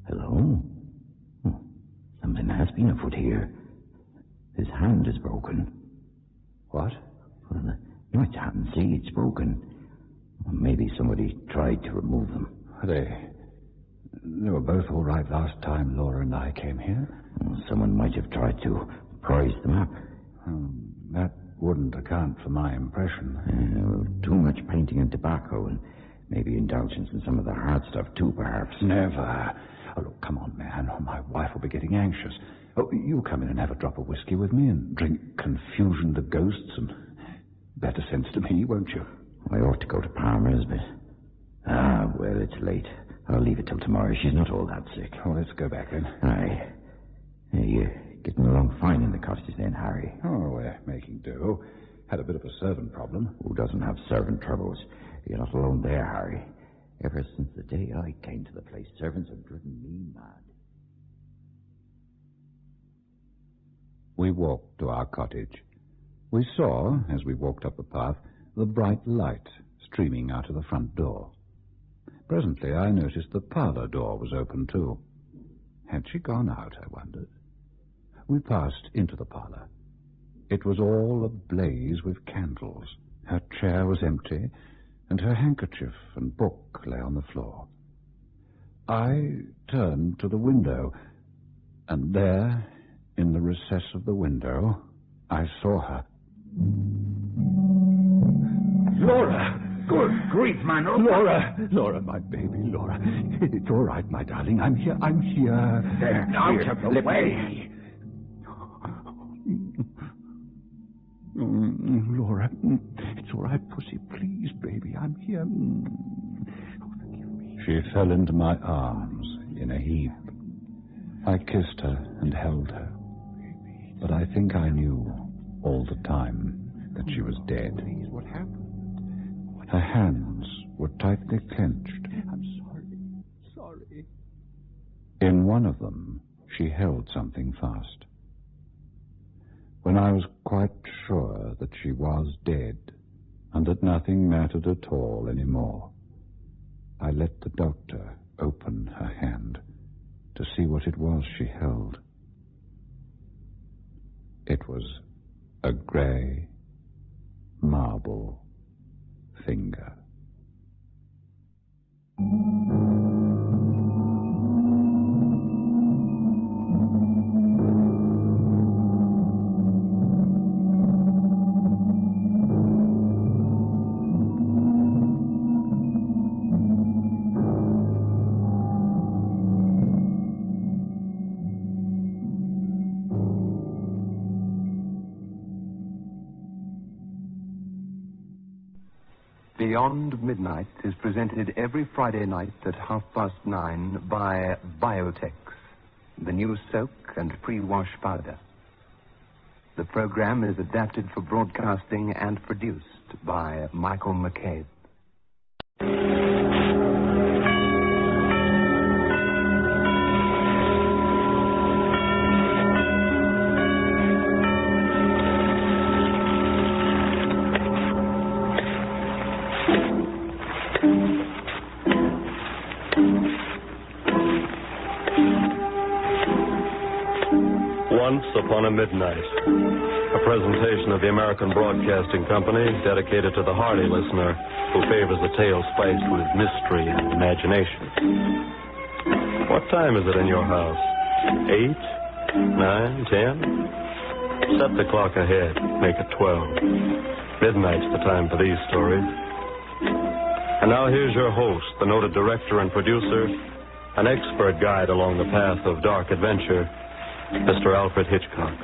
Hello? Something has been afoot here. His hand is broken. What? Well, the knight's hand, see, it's broken. Maybe somebody tried to remove them. They were both all right last time Laura and I came here. Well, someone might have tried to prise them up. That wouldn't account for my impression. Too much painting and tobacco, and maybe indulgence in some of the hard stuff too, perhaps. Never. Oh, look, come on, man. My wife will be getting anxious. Oh, you come in and have a drop of whiskey with me and drink Confusion to Ghosts and better sense to me, won't you? I ought to go to Palmer's, but... well, it's late. I'll leave it till tomorrow. She's not all that sick. Oh, let's go back then. Aye. Hey, you're getting along fine in the cottage then, Harry. Oh, we're making do. Had a bit of a servant problem. Who doesn't have servant troubles? You're not alone there, Harry. Ever since the day I came to the place, servants have driven me mad. We walked to our cottage. We saw, as we walked up the path, the bright light streaming out of the front door. Presently I noticed the parlour door was open too. Had she gone out, I wondered? We passed into the parlour. It was all ablaze with candles. Her chair was empty, and her handkerchief and book lay on the floor. I turned to the window, and there, in the recess of the window, I saw her. Laura! Good grief, man. Laura, my baby, Laura. It's all right, my darling. I'm here. There, out of the way. Laura, it's all right, pussy. Please, baby, I'm here. Oh, forgive me. She fell into my arms in a heap. I kissed her and held her. But I think I knew all the time that she was dead. Please, what happened? Her hands were tightly clenched. I'm sorry. In one of them, she held something fast. When I was quite sure that she was dead and that nothing mattered at all anymore, I let the doctor open her hand to see what it was she held. It was a grey marble finger. Beyond Midnight is presented every Friday night at 9:30 by Biotex, the new soak and pre-wash powder. The program is adapted for broadcasting and produced by Michael McCabe. Once Upon a Midnight, a presentation of the American Broadcasting Company dedicated to the hardy listener who favors a tale spiced with mystery and imagination. What time is it in your house? 8? 9? 10? Set the clock ahead. Make it 12. Midnight's the time for these stories. And now here's your host, the noted director and producer, an expert guide along the path of dark adventure, Mr. Alfred Hitchcock.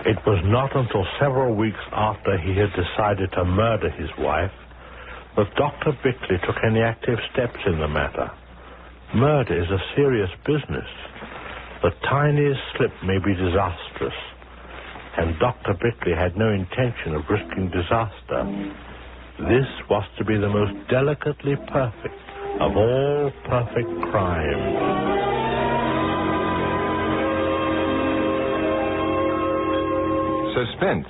It was not until several weeks after he had decided to murder his wife that Dr. Bickleigh took any active steps in the matter. Murder is a serious business. The tiniest slip may be disastrous, and Dr. Bickleigh had no intention of risking disaster. This was to be the most delicately perfect of all perfect crimes. Suspense,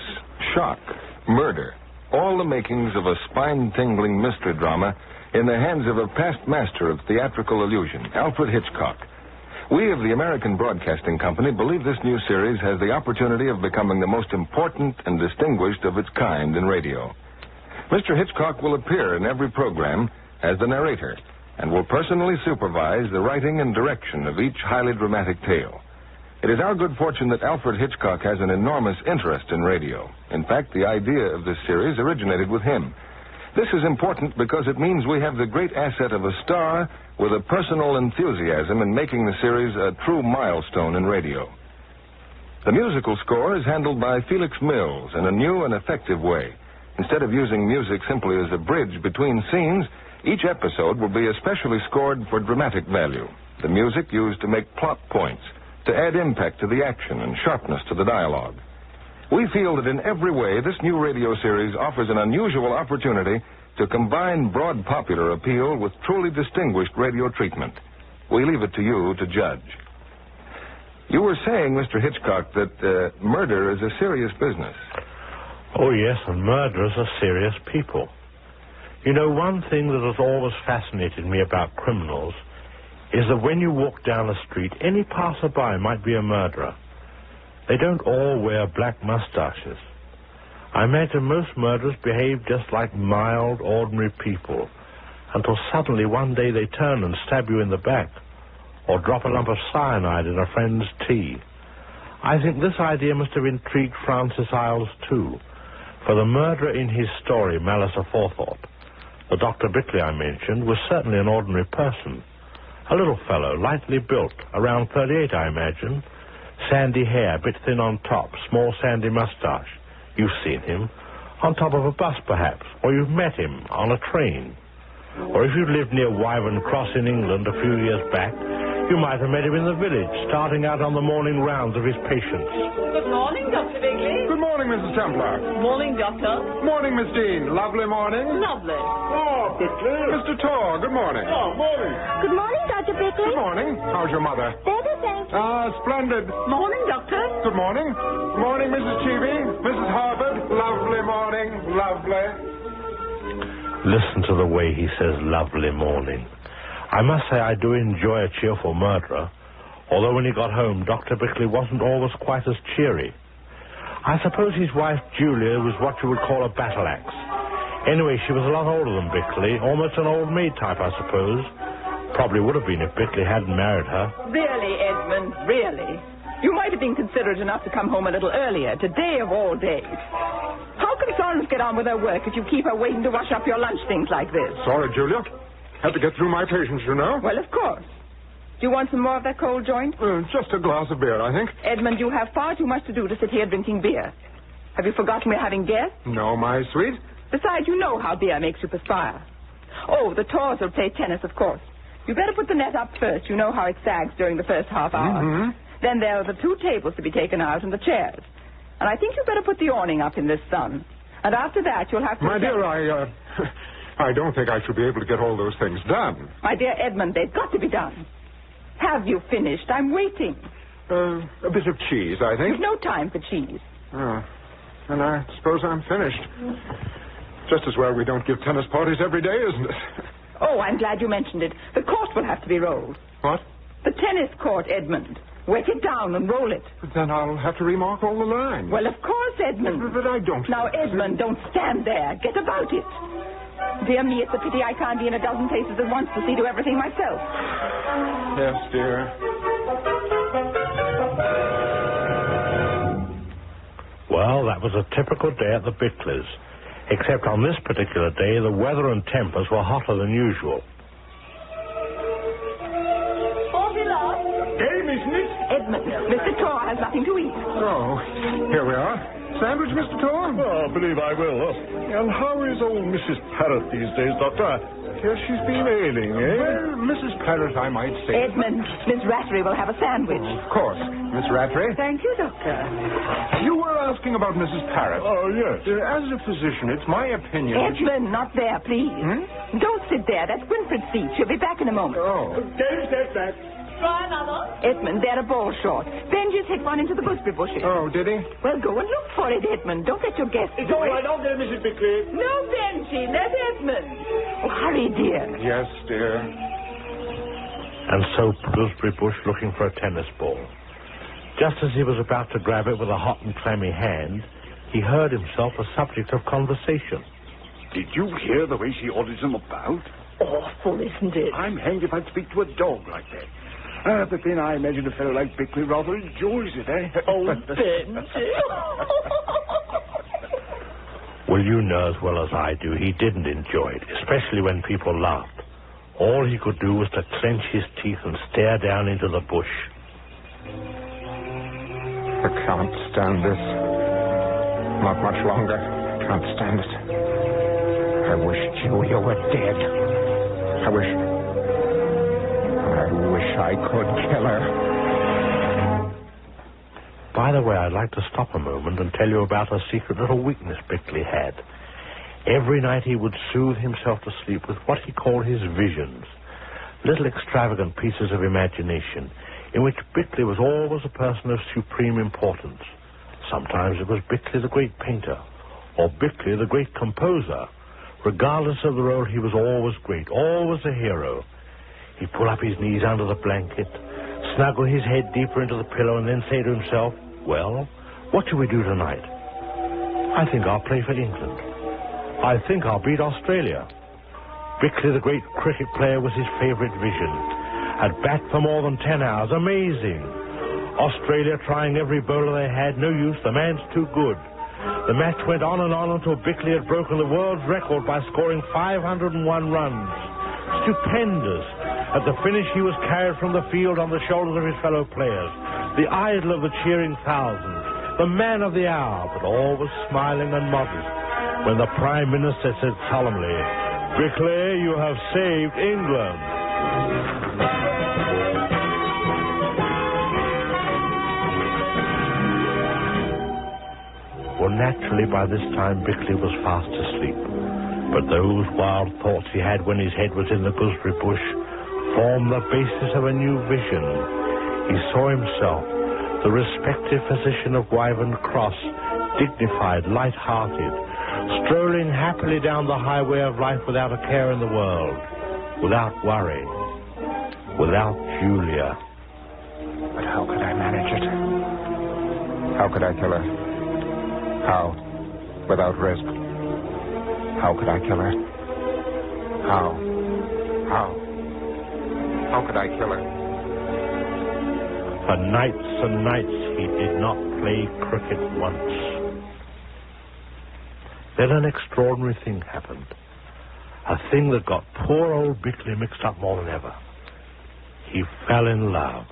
shock, murder, all the makings of a spine-tingling mystery drama in the hands of a past master of theatrical illusion, Alfred Hitchcock. We of the American Broadcasting Company believe this new series has the opportunity of becoming the most important and distinguished of its kind in radio. Mr. Hitchcock will appear in every program as the narrator and will personally supervise the writing and direction of each highly dramatic tale. It is our good fortune that Alfred Hitchcock has an enormous interest in radio. In fact, the idea of this series originated with him. This is important because it means we have the great asset of a star with a personal enthusiasm in making the series a true milestone in radio. The musical score is handled by Felix Mills in a new and effective way. Instead of using music simply as a bridge between scenes, each episode will be especially scored for dramatic value. The music used to make plot points, to add impact to the action and sharpness to the dialogue. We feel that in every way, this new radio series offers an unusual opportunity to combine broad popular appeal with truly distinguished radio treatment. We leave it to you to judge. You were saying, Mr. Hitchcock, that murder is a serious business. Oh, yes, and murderers are serious people. You know, one thing that has always fascinated me about criminals is that when you walk down the street, any passerby might be a murderer. They don't all wear black mustaches. I imagine most murderers behave just like mild, ordinary people, until suddenly one day they turn and stab you in the back, or drop a lump of cyanide in a friend's tea. I think this idea must have intrigued Francis Iles too, for the murderer in his story, Malice Aforethought, the Doctor Bickleigh I mentioned, was certainly an ordinary person. A little fellow, lightly built, around 38, I imagine, sandy hair, a bit thin on top, small sandy mustache. You've seen him. On top of a bus, perhaps, or you've met him on a train. Or if you lived near Wyvern Cross in England a few years back, you might have met him in the village, starting out on the morning rounds of his patients. Good morning, Dr. Bickleigh. Good morning, Mrs. Templar. Morning, Doctor. Morning, Miss Dean. Lovely morning. Lovely. Oh, Bickleigh. Mr. Torr, good morning. Oh, morning. Good morning, Dr. Bickleigh. Good morning. How's your mother? Better, thank you. Ah, splendid. Morning, Doctor. Good morning. Morning, Mrs. Cheevy. Mrs. Harvard. Lovely morning. Lovely. Listen to the way he says lovely morning. I must say I do enjoy a cheerful murderer, although when he got home, Dr. Bickleigh wasn't always quite as cheery. I suppose his wife, Julia, was what you would call a battle axe. Anyway, she was a lot older than Bickleigh, almost an old maid type, I suppose. Probably would have been if Bickleigh hadn't married her. Really, Edmund, really. You might have been considerate enough to come home a little earlier, today of all days. How can Florence get on with her work if you keep her waiting to wash up your lunch things like this? Sorry, Julia. Had to get through my patients, you know. Well, of course. Do you want some more of that cold joint? Just a glass of beer, I think. Edmund, you have far too much to do to sit here drinking beer. Have you forgotten we're having guests? No, my sweet. Besides, you know how beer makes you perspire. Oh, the Torrs will play tennis, of course. You better put the net up first. You know how it sags during the first half hour. Mm-hmm. Then there are the 2 tables to be taken out and the chairs. And I think you better put the awning up in this sun. And after that, you'll have to... My dear, I don't think I should be able to get all those things done. My dear Edmund, they've got to be done. Have you finished? I'm waiting. A bit of cheese, I think. There's no time for cheese. Oh, and I suppose I'm finished. Just as well we don't give tennis parties every day, isn't it? Oh, I'm glad you mentioned it. The court will have to be rolled. What? The tennis court, Edmund. Wet it down and roll it. But then I'll have to remark all the lines. Well, of course, Edmund. But I don't... Now, Edmund, don't stand there. Get about it. Dear me, it's a pity I can't be in a dozen places at once to see to everything myself. Yes, dear. Well, that was a typical day at the Bickleighs. Except on this particular day, the weather and tempers were hotter than usual. Game, isn't it? Edmund, Mr. Torr has nothing to eat. Oh, here we are. Sandwich, Mr. Torr? Oh, I believe I will. And how is old Mrs. Parrott these days, Doctor? Yes, she's been ailing, eh? Well, Mrs. Parrott, I might say. Edmund, Miss Rattery will have a sandwich. Oh, of course. Miss Rattray? Thank you, Doctor. You were asking about Mrs. Parrott. Oh, yes. As a physician, it's my opinion... Edmund, not there, please. Don't sit there. That's Winfred's seat. She'll be back in a moment. Oh. Game, step back. Try another. Edmund, they're a ball short. Benji's hit one into the gooseberry bushes. Oh, did he? Well, go and look for it, Edmund. Don't let your guests It's do all it. right. I'll get Mrs. Bickleigh. No, Benji. Let Edmund. Oh, hurry, dear. Yes, dear. And so Gooseberry Bush looking for a tennis ball. Just as he was about to grab it with a hot and clammy hand, he heard himself a subject of conversation. Did you hear the way she orders him about? Awful, isn't it? I'm hanged if I'd speak to a dog like that. But then I imagine a fellow like Bickleigh rather enjoys it, eh? Oh, Benji. Well, you know as well as I do, he didn't enjoy it, especially when people laughed. All he could do was to clench his teeth and stare down into the bush. I can't stand this. Not much longer. Can't stand it. I wish Julia were dead. I wish I could kill her. By the way, I'd like to stop a moment and tell you about a secret little weakness Bickleigh had. Every night he would soothe himself to sleep with what he called his visions. Little extravagant pieces of imagination. in which Bickleigh was always a person of supreme importance. Sometimes it was Bickleigh the great painter, or Bickleigh the great composer. Regardless of the role, he was always great, always a hero. He'd pull up his knees under the blanket, snuggle his head deeper into the pillow, and then say to himself, well, what shall we do tonight? I think I'll play for England. I think I'll beat Australia. Bickleigh, the great cricket player, was his favourite vision. At bat for more than 10 hours. Amazing. Australia trying every bowler they had. No use. The man's too good. The match went on and on until Bickleigh had broken the world's record by scoring 501 runs. Stupendous. At the finish, he was carried from the field on the shoulders of his fellow players. The idol of the cheering thousands. The man of the hour, but always smiling and modest. When the Prime Minister said solemnly, Bickleigh, you have saved England. Well, naturally, by this time, Bickleigh was fast asleep. But those wild thoughts he had when his head was in the gooseberry bush formed the basis of a new vision. He saw himself, the respected physician of Wyvern Cross, dignified, light-hearted, strolling happily down the highway of life without a care in the world, without worry, without Julia. But how could I manage it? How could I kill her? How? Without risk. How could I kill her? How? How could I kill her? For nights and nights he did not play cricket once. Then an extraordinary thing happened. A thing that got poor old Bickleigh mixed up more than ever. He fell in love.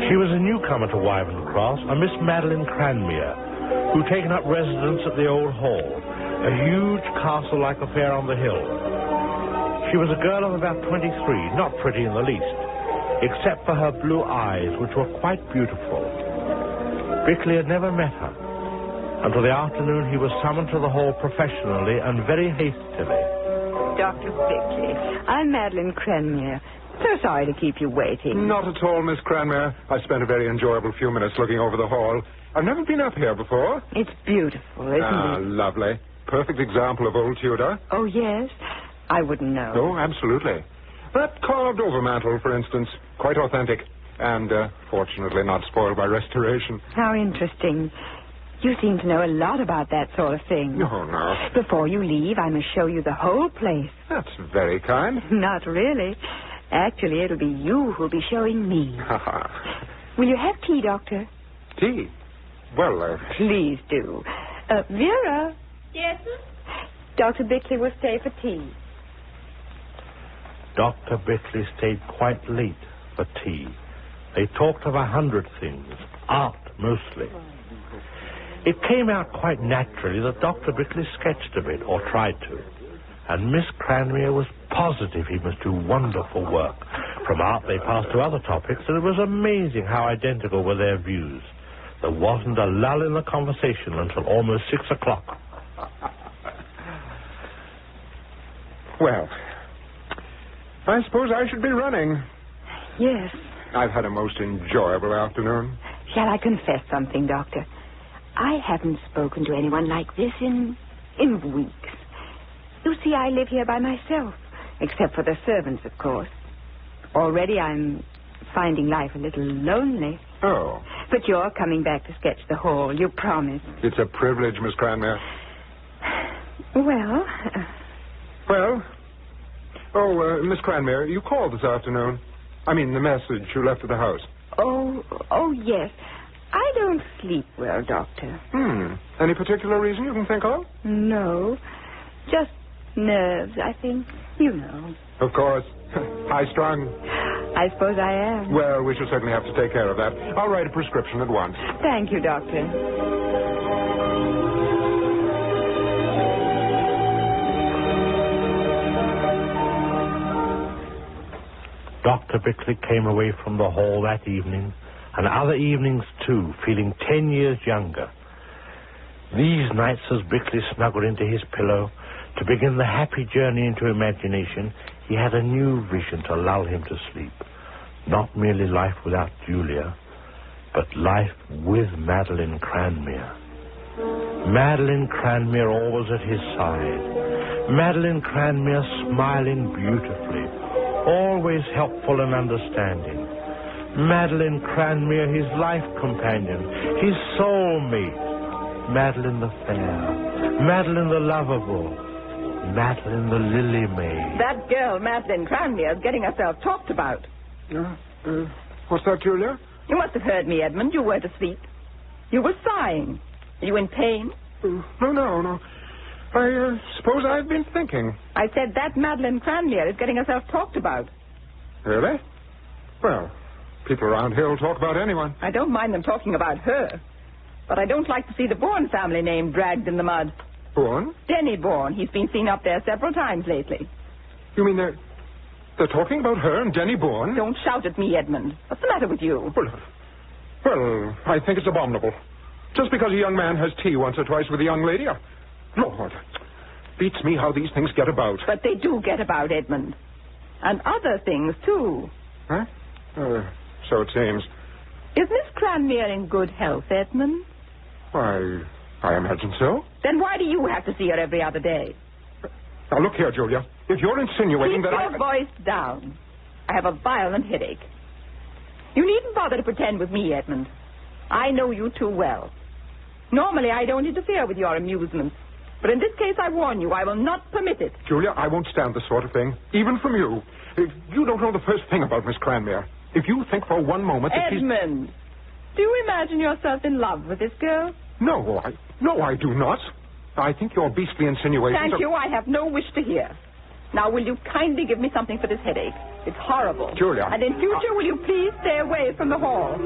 She was a newcomer to Wyvern Cross, a Miss Madeline Cranmere, who'd taken up residence at the old hall, a huge castle-like affair on the hill. She was a girl of about 23, not pretty in the least, except for her blue eyes, which were quite beautiful. Bickleigh had never met her. Until the afternoon he was summoned to the hall professionally and very hastily. Dr. Bickleigh, I'm Madeline Cranmere. So sorry to keep you waiting. Not at all, Miss Cranmere. I spent a very enjoyable few minutes looking over the hall. I've never been up here before. It's beautiful, isn't it? Lovely. Perfect example of old Tudor. Oh, yes? I wouldn't know. Oh, absolutely. That carved overmantel, for instance, quite authentic. And, fortunately, not spoiled by restoration. How interesting. You seem to know a lot about that sort of thing. Oh, no. Before you leave, I must show you the whole place. That's very kind. Not really. Actually, it'll be you who'll be showing me. Will you have tea, Doctor? Tea? Well, Please do. Vera. Yes, sir? Dr. Bickleigh will stay for tea. Dr. Bickleigh stayed quite late for tea. They talked of 100 things, art mostly. It came out quite naturally that Dr. Bickleigh sketched a bit, or tried to. And Miss Cranmere was positive he must do wonderful work. From art they passed to other topics, and it was amazing how identical were their views. There wasn't a lull in the conversation until almost 6 o'clock. well, I suppose I should be running. Yes. I've had a most enjoyable afternoon. Shall I confess something, Doctor? I haven't spoken to anyone like this in weeks. You see, I live here by myself, except for the servants, of course. Already I'm finding life a little lonely. Oh. But you're coming back to sketch the hall, you promised. It's a privilege, Miss Cranmere. Well... Miss Cranmere, you called this afternoon. I mean, the message you left at the house. Oh, yes. I don't sleep well, Doctor. Any particular reason you can think of? No. Just nerves, I think. You know. Of course. High-strung. I suppose I am. Well, we shall certainly have to take care of that. I'll write a prescription at once. Thank you, Doctor. Dr. Bickleigh came away from the hall that evening, and other evenings too, feeling 10 years younger. These nights, as Bickleigh snuggled into his pillow to begin the happy journey into imagination, he had a new vision to lull him to sleep. Not merely life without Julia, but life with Madeline Cranmere. Madeline Cranmere always at his side. Madeline Cranmere smiling beautifully, always helpful and understanding. Madeline Cranmere, his life companion, his soulmate. Madeline the fair, Madeline the lovable, Madeline the lily maid. That girl, Madeline Cranmere, is getting herself talked about. What's that, Julia? You must have heard me, Edmund. You weren't asleep. You were sighing. Are you in pain? No. I suppose I've been thinking. I said that Madeline Cranmere is getting herself talked about. Really? Well, people around here will talk about anyone. I don't mind them talking about her. But I don't like to see the Bourne family name dragged in the mud. Bourne? Denny Bourne. He's been seen up there several times lately. You mean they're talking about her and Denny Bourne? Don't shout at me, Edmund. What's the matter with you? Well, I think it's abominable. Just because a young man has tea once or twice with a young lady. Lord, beats me how these things get about. But they do get about, Edmund. And other things, too. Huh? So it seems. Is Miss Cranmere in good health, Edmund? Why, I imagine so. Then why do you have to see her every other day? Now, look here, Julia. If you're insinuating Keep your voice down. I have a violent headache. You needn't bother to pretend with me, Edmund. I know you too well. Normally, I don't interfere with your amusements. But in this case, I warn you, I will not permit it. Julia, I won't stand this sort of thing, even from you. You don't know the first thing about Miss Cranmere. If you think for one moment that Edmund, do you imagine yourself in love with this girl? No, I do not. I think your beastly insinuations Thank you. I have no wish to hear. Now, will you kindly give me something for this headache? It's horrible. Julia. And in future, will you please stay away from the hall?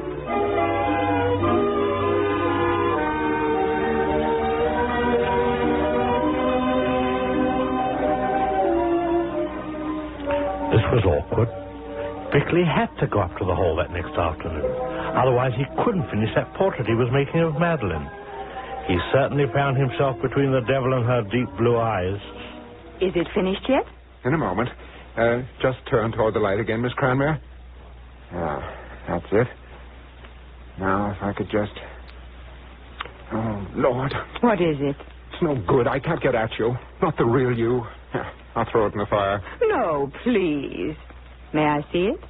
This was awkward. Bickleigh had to go up to the hall that next afternoon. Otherwise, he couldn't finish that portrait he was making of Madeline. He certainly found himself between the devil and her deep blue eyes. Is it finished yet? In a moment. Just turn toward the light again, Miss Cranmere. That's it. Now, if I could just... Oh, Lord. What is it? It's no good. I can't get at you. Not the real you. I'll throw it in the fire. No, please. May I see it?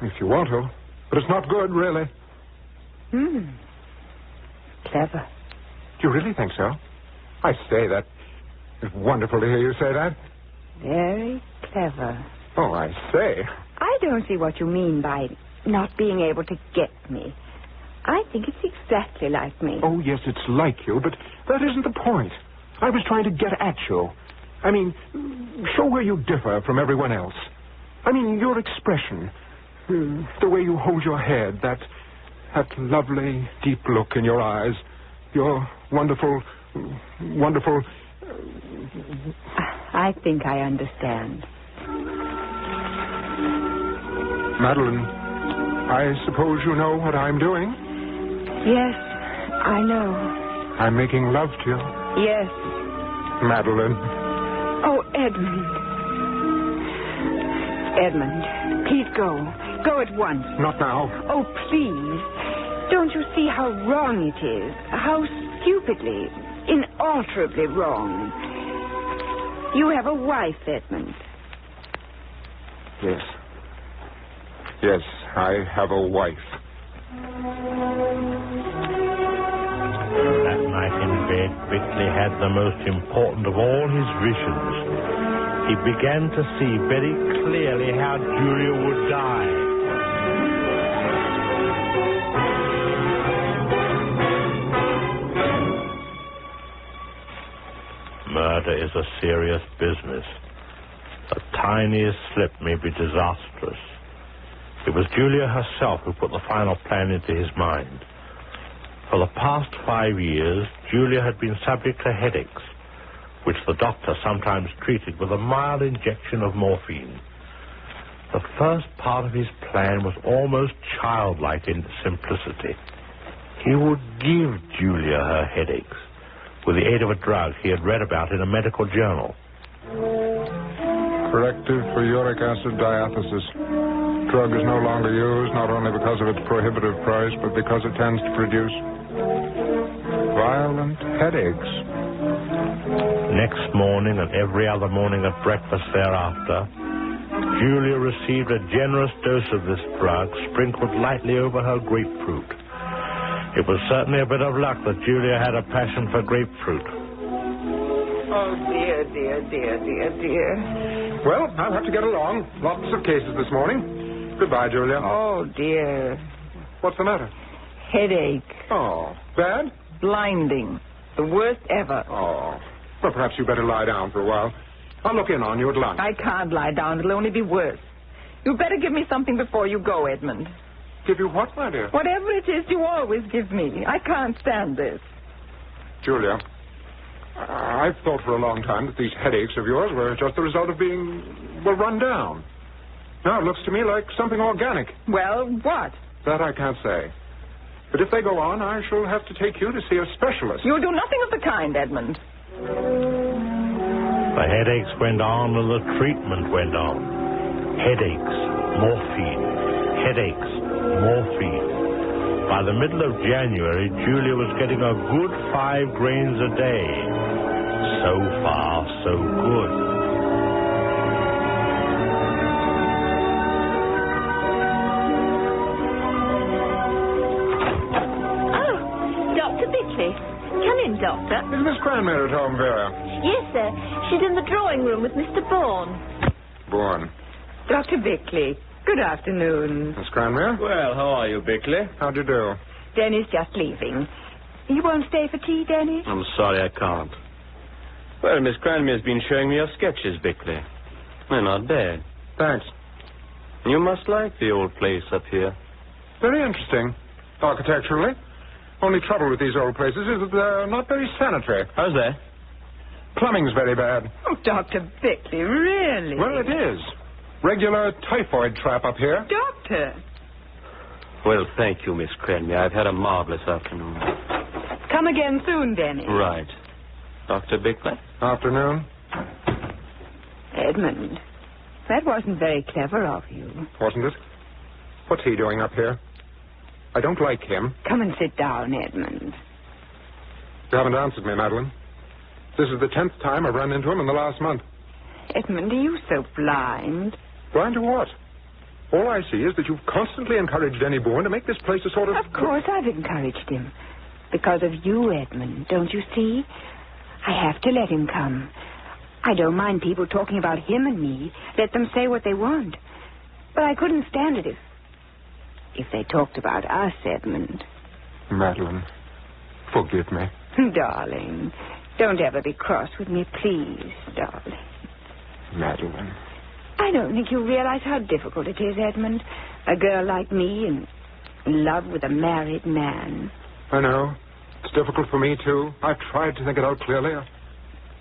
If you want to. But it's not good, really. Clever. Do you really think so? I say that. It's wonderful to hear you say that. Very clever. Oh, I say. I don't see what you mean by not being able to get me. I think it's exactly like me. Oh, yes, it's like you, but that isn't the point. I was trying to get at you. I mean, show where you differ from everyone else. I mean, your expression, the way you hold your head, that lovely, deep look in your eyes, your wonderful... I think I understand. Madeline, I suppose you know what I'm doing? Yes, I know. I'm making love to you. Yes. Madeline. Oh, Edmund. Edmund, please go. Go at once. Not now. Oh, please. Don't you see how wrong it is? How stupidly, inalterably wrong. You have a wife, Edmund. Yes. Yes, I have a wife. That night in bed, Bickleigh had the most important of all his visions. He began to see very clearly how Julia would die. Murder is a serious business. The tiniest slip may be disastrous. It was Julia herself who put the final plan into his mind. For the past 5 years, Julia had been subject to headaches, which the doctor sometimes treated with a mild injection of morphine. The first part of his plan was almost childlike in its simplicity. He would give Julia her headaches with the aid of a drug he had read about in a medical journal. corrective for uric acid diathesis. Drug is no longer used, not only because of its prohibitive price, but because it tends to produce violent headaches. Next morning and every other morning at breakfast thereafter, Julia received a generous dose of this drug sprinkled lightly over her grapefruit. It was certainly a bit of luck that Julia had a passion for grapefruit. Oh, dear, dear, dear, dear, dear. Well, I'll have to get along. Lots of cases this morning. Goodbye, Julia. Oh, dear. What's the matter? Headache. Oh, bad? Blinding. The worst ever. Oh. Well, perhaps you'd better lie down for a while. I'll look in on you at lunch. I can't lie down. It'll only be worse. You'd better give me something before you go, Edmund. Give you what, my dear? Whatever it is you always give me. I can't stand this. Julia, I've thought for a long time that these headaches of yours were just the result of being, well, run down. Now it looks to me like something organic. Well, what? That I can't say. But if they go on, I shall have to take you to see a specialist. You'll do nothing of the kind, Edmund. The headaches went on and the treatment went on. Headaches, morphine, headaches, morphine. By the middle of January, Julia was getting a good 5 grains a day. So far, so good. Oh, Dr. Bickleigh. Come in, Doctor. Is Miss Cranmer at home, Vera? Yes, sir. She's in the drawing room with Mr. Bourne. Bourne. Dr. Bickleigh. Good afternoon. Miss Cranmer? Well, how are you, Bickleigh? How do you do? Dennis just leaving. You won't stay for tea, Dennis? I'm sorry I can't. Well, Miss Cranmer's been showing me your sketches, Bickleigh. They're not bad. Thanks. You must like the old place up here. Very interesting, architecturally. Only trouble with these old places is that they're not very sanitary. How's that? Plumbing's very bad. Oh, Dr. Bickleigh, really? Well, it is. Regular typhoid trap up here. Doctor. Well, thank you, Miss Cranmer. I've had a marvelous afternoon. Come again soon, Dennis. Right. Dr. Bickleigh? Afternoon. Edmund, that wasn't very clever of you. Wasn't it? What's he doing up here? I don't like him. Come and sit down, Edmund. You haven't answered me, Madeline. This is the 10th time I've run into him in the last month. Edmund, are you so blind? Blind to what? All I see is that you've constantly encouraged Denny Bourne to make this place a sort of... Of course I've encouraged him. Because of you, Edmund, don't you see? I have to let him come. I don't mind people talking about him and me. Let them say what they want. But I couldn't stand it if they talked about us, Edmund. Madeline, forgive me. Darling, don't ever be cross with me, please, darling. Madeline. I don't think you realize how difficult it is, Edmund. A girl like me in love with a married man. I know. It's difficult for me, too. I've tried to think it out clearly.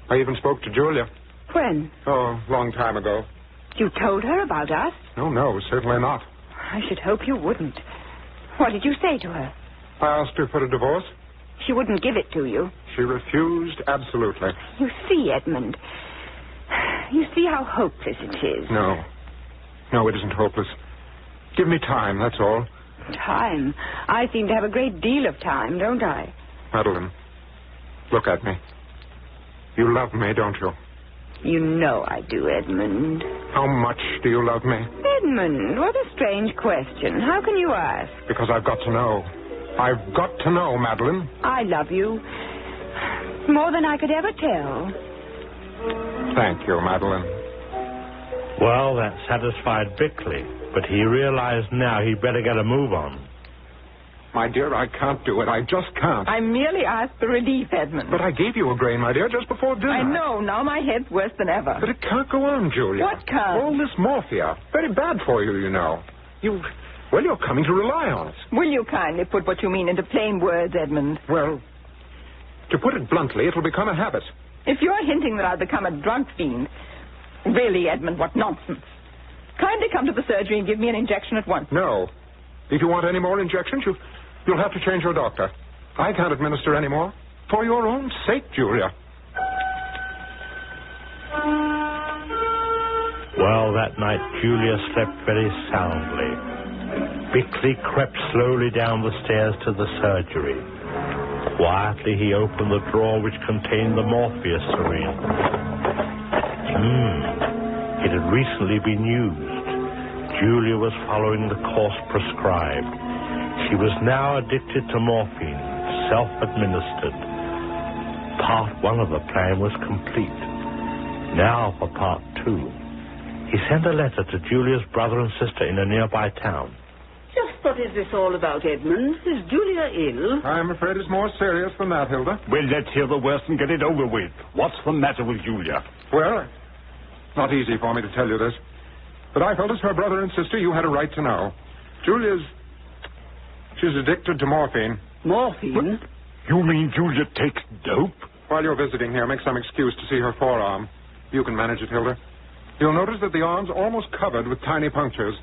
I even spoke to Julia. When? Oh, a long time ago. You told her about us? No, certainly not. I should hope you wouldn't. What did you say to her? I asked her for a divorce. She wouldn't give it to you. She refused absolutely. You see, Edmund. You see how hopeless it is. No, it isn't hopeless. Give me time, that's all. Time? I seem to have a great deal of time, don't I? Madeline, look at me. You love me, don't you? You know I do, Edmund. How much do you love me? Edmund, what a strange question. How can you ask? Because I've got to know. I've got to know, Madeline. I love you. More than I could ever tell. Thank you, Madeline. Well, that satisfied Bickleigh, but he realized now he'd better get a move on. My dear, I can't do it. I just can't. I merely asked for relief, Edmund. But I gave you a grain, my dear, just before dinner. I know. Now my head's worse than ever. But it can't go on, Julia. What can't? All this morphia. Very bad for you, you know. Well, you're coming to rely on it. Will you kindly put what you mean into plain words, Edmund? Well, to put it bluntly, it'll become a habit. If you're hinting that I'll become a drug fiend... Really, Edmund, what nonsense. Kindly come to the surgery and give me an injection at once. No. If you want any more injections, you'll have to change your doctor. I can't administer any more. For your own sake, Julia. Well, that night, Julia slept very soundly. Bickleigh crept slowly down the stairs to the surgery. Quietly, he opened the drawer which contained the morphia syringe. It had recently been used. Julia was following the course prescribed. She was now addicted to morphine, self-administered. Part 1 of the plan was complete. Now for Part 2. He sent a letter to Julia's brother and sister in a nearby town. Just what is this all about, Edmund? Is Julia ill? I'm afraid it's more serious than that, Hilda. Well, let's hear the worst and get it over with. What's the matter with Julia? Well, it's not easy for me to tell you this, but I felt as her brother and sister you had a right to know. She's addicted to morphine. Morphine? What? You mean Julia takes dope? While you're visiting here, make some excuse to see her forearm. You can manage it, Hilda. You'll notice that the arm's almost covered with tiny punctures.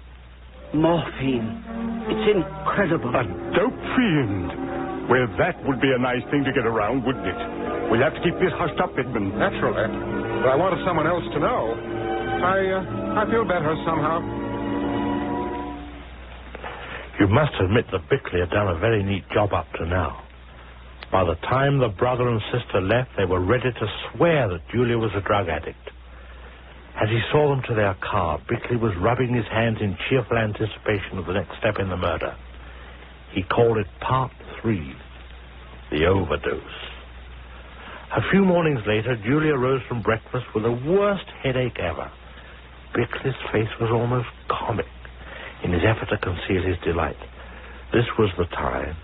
Morphine. It's incredible. A dope fiend. Well, that would be a nice thing to get around, wouldn't it? We'll have to keep this hushed up, Edmund. Naturally. But I wanted someone else to know. I feel better somehow. You must admit that Bickleigh had done a very neat job up to now. By the time the brother and sister left, they were ready to swear that Julia was a drug addict. As he saw them to their car, Bickleigh was rubbing his hands in cheerful anticipation of the next step in the murder. He called it Part 3, the overdose. A few mornings later, Julia rose from breakfast with the worst headache ever. Bickleigh's face was almost comic in his effort to conceal his delight. This was the time.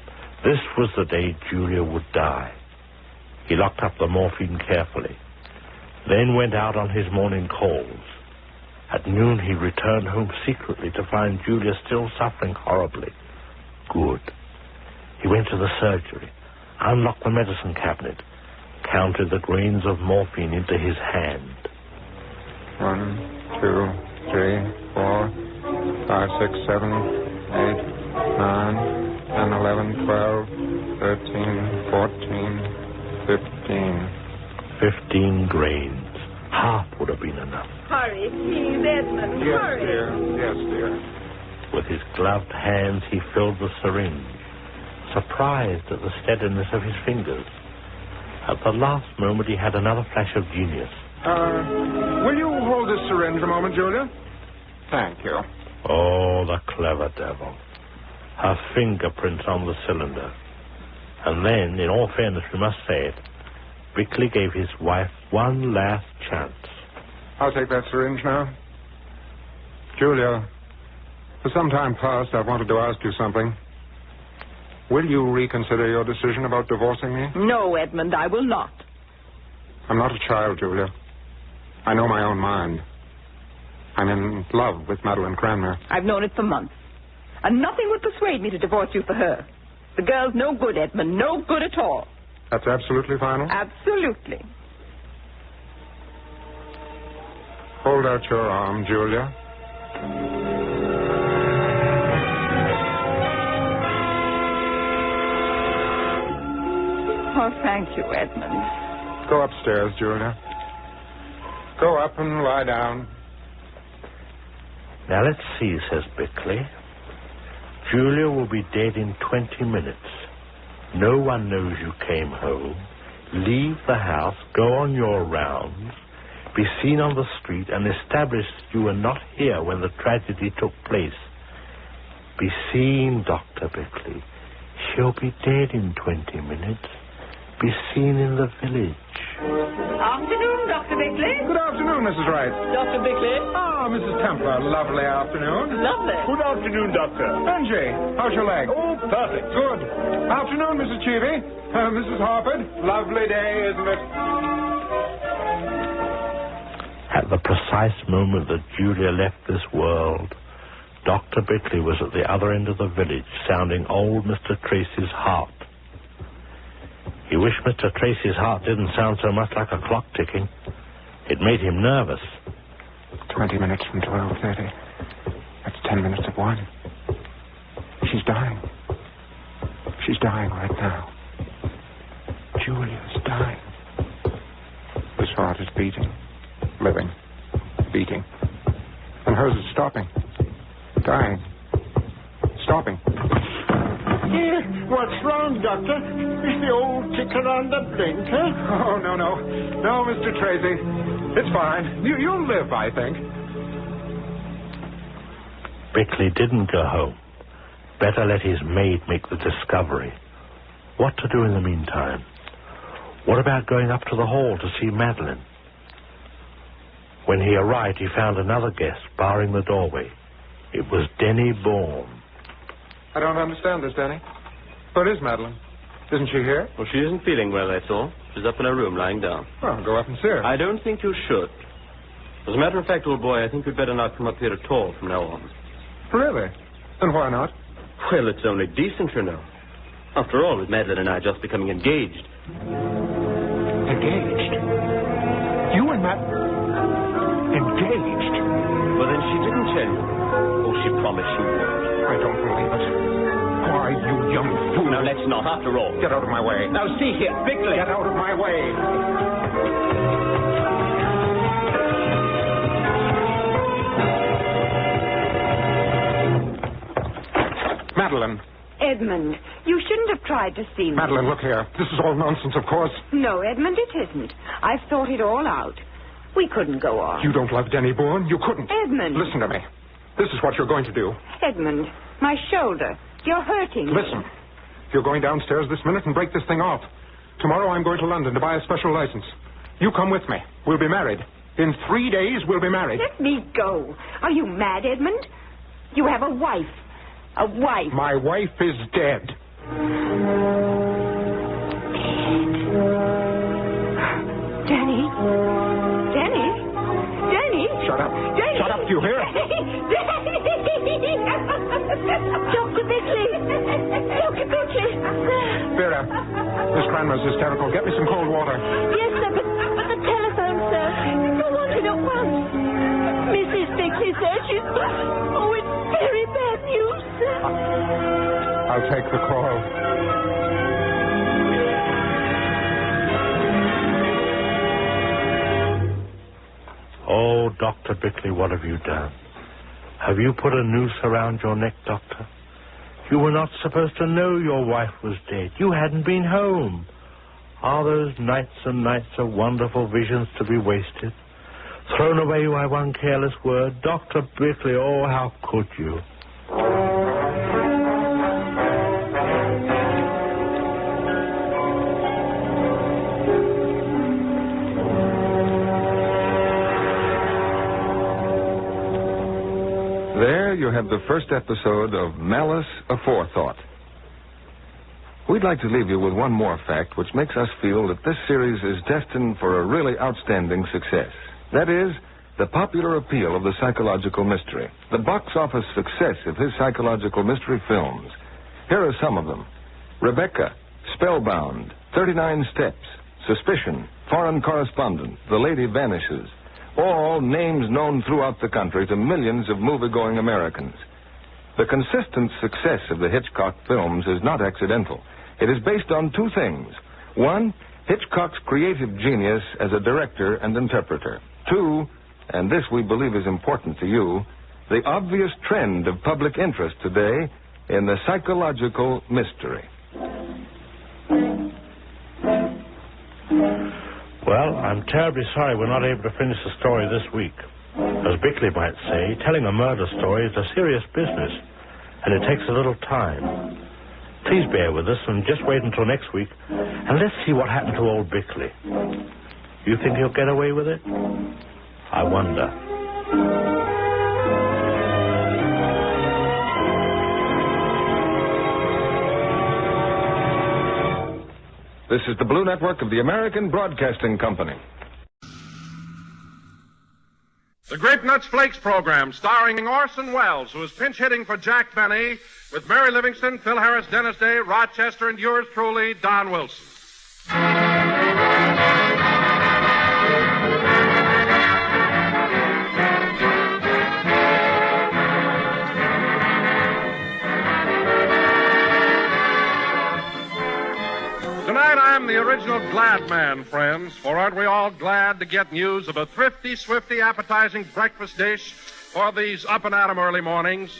This was the day Julia would die. He locked up the morphine carefully, then went out on his morning calls. At noon, he returned home secretly to find Julia still suffering horribly. Good. He went to the surgery, unlocked the medicine cabinet, counted the grains of morphine into his hand. 1, 2, 3, 4, 5, 6, 7, 8, 9, 10, 11, 12, 13, 14, 15. 15 grains. Half would have been enough. Hurry, please, Edmund, hurry. Yes, dear. With his gloved hands, he filled the syringe, surprised at the steadiness of his fingers. At the last moment, he had another flash of genius. Will you hold this syringe a moment, Julia? Thank you. Oh, the clever devil. Her fingerprints on the cylinder. And then, in all fairness, we must say it, Bickleigh gave his wife one last chance. I'll take that syringe now. Julia, for some time past, I've wanted to ask you something. Will you reconsider your decision about divorcing me? No, Edmund, I will not. I'm not a child, Julia. I know my own mind. I'm in love with Madeline Cranmer. I've known it for months. And nothing would persuade me to divorce you for her. The girl's no good, Edmund, no good at all. That's absolutely final? Absolutely. Hold out your arm, Julia. Oh, thank you, Edmund. Go upstairs, Julia. Go up and lie down. Now, let's see, says Bickleigh. Julia will be dead in 20 minutes. No one knows you came home. Leave the house, go on your rounds, be seen on the street, and establish that you were not here when the tragedy took place. Be seen, Dr. Bickleigh. She'll be dead in 20 minutes. Be seen in the village. Afternoon, Dr. Bickleigh. Good afternoon, Mrs. Wright. Dr. Bickleigh. Ah, Mrs. Templar. Lovely afternoon. Lovely. Good afternoon, Doctor. Benji, how's your leg? Oh, perfect. Good. Afternoon, Mrs. Cheevy. Mrs. Harford. Lovely day, isn't it? At the precise moment that Julia left this world, Dr. Bickleigh was at the other end of the village, sounding old Mr. Tracy's heart. He wished Mr. Tracy's heart didn't sound so much like a clock ticking. It made him nervous. 20 minutes from 12:30. That's 10 minutes of 1. She's dying. She's dying right now. Julia's dying. His heart is beating. Living. Beating. And hers is stopping. Dying. Stopping. What's wrong, Doctor? Is the old ticker on the blink, huh? Oh, no. No, Mr. Tracy. It's fine. You'll live, I think. Bickleigh didn't go home. Better let his maid make the discovery. What to do in the meantime? What about going up to the hall to see Madeline? When he arrived, he found another guest barring the doorway. It was Denny Bourne. I don't understand this, Danny. Where is Madeline? Isn't she here? Well, she isn't feeling well, that's all. She's up in her room, lying down. Well, go up and see her. I don't think you should. As a matter of fact, old boy, I think you'd better not come up here at all from now on. Really? And why not? Well, it's only decent, you know. After all, with Madeline and I just becoming engaged. Engaged? You and Madeline? Engaged? Well, then she didn't tell you. Oh, she promised she would. I don't believe it. Why, you young fool. Now, let's not, after all. Get out of my way. Now, see here, Bickleigh. Get out of my way. Madeline. Edmund, you shouldn't have tried to see me. Madeline, look here. This is all nonsense, of course. No, Edmund, it isn't. I've thought it all out. We couldn't go on. You don't love Denny Bourne. You couldn't. Edmund. Listen to me. This is what you're going to do. Edmund, my shoulder. You're hurting me. Listen. You're going downstairs this minute and break this thing off. Tomorrow I'm going to London to buy a special license. You come with me. We'll be married. In 3 days, we'll be married. Let me go. Are you mad, Edmund? You have a wife. A wife. My wife is dead. Danny? Danny? Danny? Shut up. Danny? Shut up, do you hear? Dr. Bickleigh! Dr. Bickleigh! Vera, Miss Cranmer's hysterical. Get me some cold water. Yes, sir, but the telephone, sir. Go on it at once. Mrs. Bickleigh, sir, she's... Oh, it's very bad news, sir. I'll take the call. Oh, Dr. Bickleigh, what have you done? Have you put a noose around your neck, Doctor? You were not supposed to know your wife was dead. You hadn't been home. Are those nights and nights of wonderful visions to be wasted? Thrown away by one careless word? Dr. Bickleigh, oh, how could you? There you have the first episode of Malice Aforethought. We'd like to leave you with one more fact which makes us feel that this series is destined for a really outstanding success. That is, the popular appeal of the psychological mystery, the box office success of his psychological mystery films. Here are some of them: Rebecca, Spellbound, 39 Steps, Suspicion, Foreign Correspondent, The Lady Vanishes. All names known throughout the country to millions of movie-going Americans. The consistent success of the Hitchcock films is not accidental. It is based on two things. One, Hitchcock's creative genius as a director and interpreter. Two, and this we believe is important to you, the obvious trend of public interest today in the psychological mystery. Well, I'm terribly sorry we're not able to finish the story this week. As Bickleigh might say, telling a murder story is a serious business, and it takes a little time. Please bear with us and just wait until next week, and let's see what happened to old Bickleigh. You think he'll get away with it? I wonder. This is the Blue Network of the American Broadcasting Company. The Grape Nuts Flakes program, starring Orson Welles, who is pinch hitting for Jack Benny, with Mary Livingston, Phil Harris, Dennis Day, Rochester, and yours truly, Don Wilson. Tonight I'm the original Glad Man, friends, for aren't we all glad to get news of a thrifty, swifty, appetizing breakfast dish for these up and at 'em early mornings?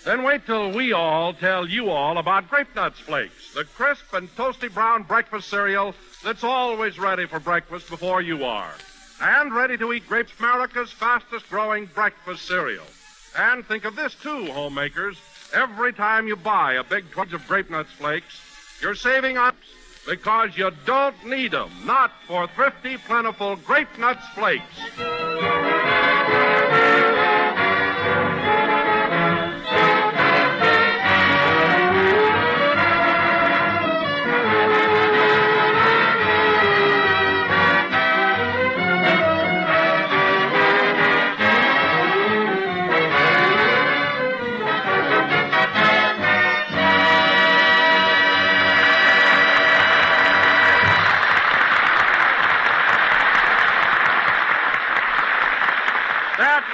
Then wait till we all tell you all about Grape Nuts Flakes, the crisp and toasty brown breakfast cereal that's always ready for breakfast before you are. And ready to eat Grape's America's fastest-growing breakfast cereal. And think of this, too, homemakers. Every time you buy a big bunch of Grape Nuts Flakes, you're saving up because you don't need them. Not for thrifty, plentiful Grape Nuts Flakes.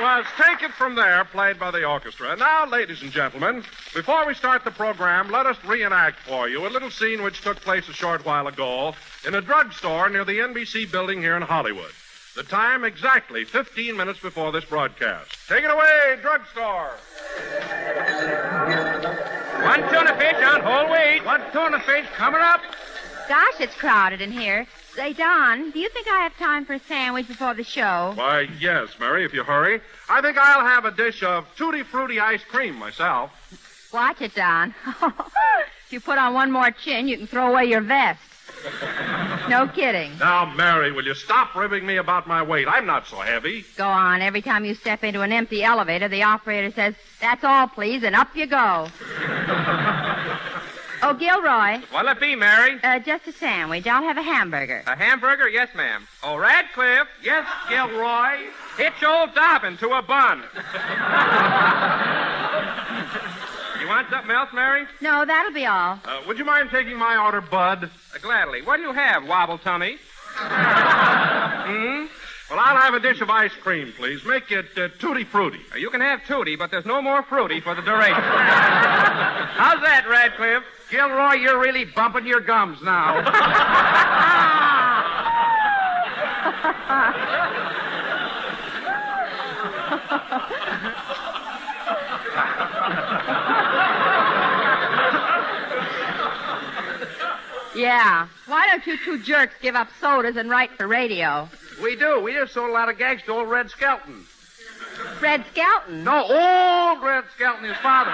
Was Take It From There, played by the orchestra. And now, ladies and gentlemen, before we start the program, let us reenact for you a little scene which took place a short while ago in a drugstore near the NBC building here in Hollywood. The time exactly 15 minutes before this broadcast. Take it away, drugstore. One tuna fish on whole wheat. One tuna fish coming up. Gosh, it's crowded in here. Say, Don, do you think I have time for a sandwich before the show? Why, yes, Mary, if you hurry. I think I'll have a dish of Tutti Frutti ice cream myself. Watch it, Don. If you put on one more chin, you can throw away your vest. No kidding. Now, Mary, will you stop ribbing me about my weight? I'm not so heavy. Go on. Every time you step into an empty elevator, the operator says, "That's all, please," and up you go. Oh, Gilroy. What'll it be, Mary? Just a sandwich. I'll have a hamburger. A hamburger? Yes, ma'am. Oh, Radcliffe. Yes, Gilroy. Hitch old Dobbin to a bun. You want something else, Mary? No, that'll be all. Would you mind taking my order, Bud? Gladly. What do you have, Wobble Tummy? Well, I'll have a dish of ice cream, please. Make it Tutti Frutti. You can have Tutti, but there's no more fruity for the duration. How's that, Radcliffe? Gilroy, you're really bumping your gums now. Yeah. Why don't you two jerks give up sodas and write for radio? We do. We just sold a lot of gags to old Red Skelton. Red Skelton? No, old Red Skelton, his father.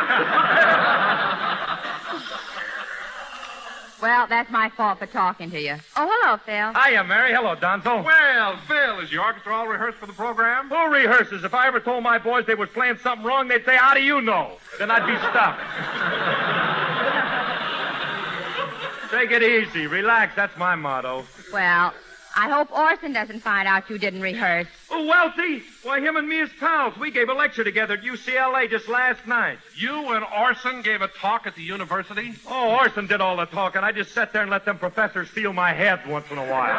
Well, that's my fault for talking to you. Oh, hello, Phil. Hiya, Mary. Hello, Donzo. Well, Phil, is your orchestra all rehearsed for the program? Who rehearses? If I ever told my boys they was playing something wrong, they'd say, "How do you know?" Then I'd be stuck. Take it easy. Relax. That's my motto. Well, I hope Orson doesn't find out you didn't rehearse. Oh, Welty? Why, him and me is pals. We gave a lecture together at UCLA just last night. You and Orson gave a talk at the university? Oh, Orson did all the talking. I just sat there and let them professors feel my head once in a while.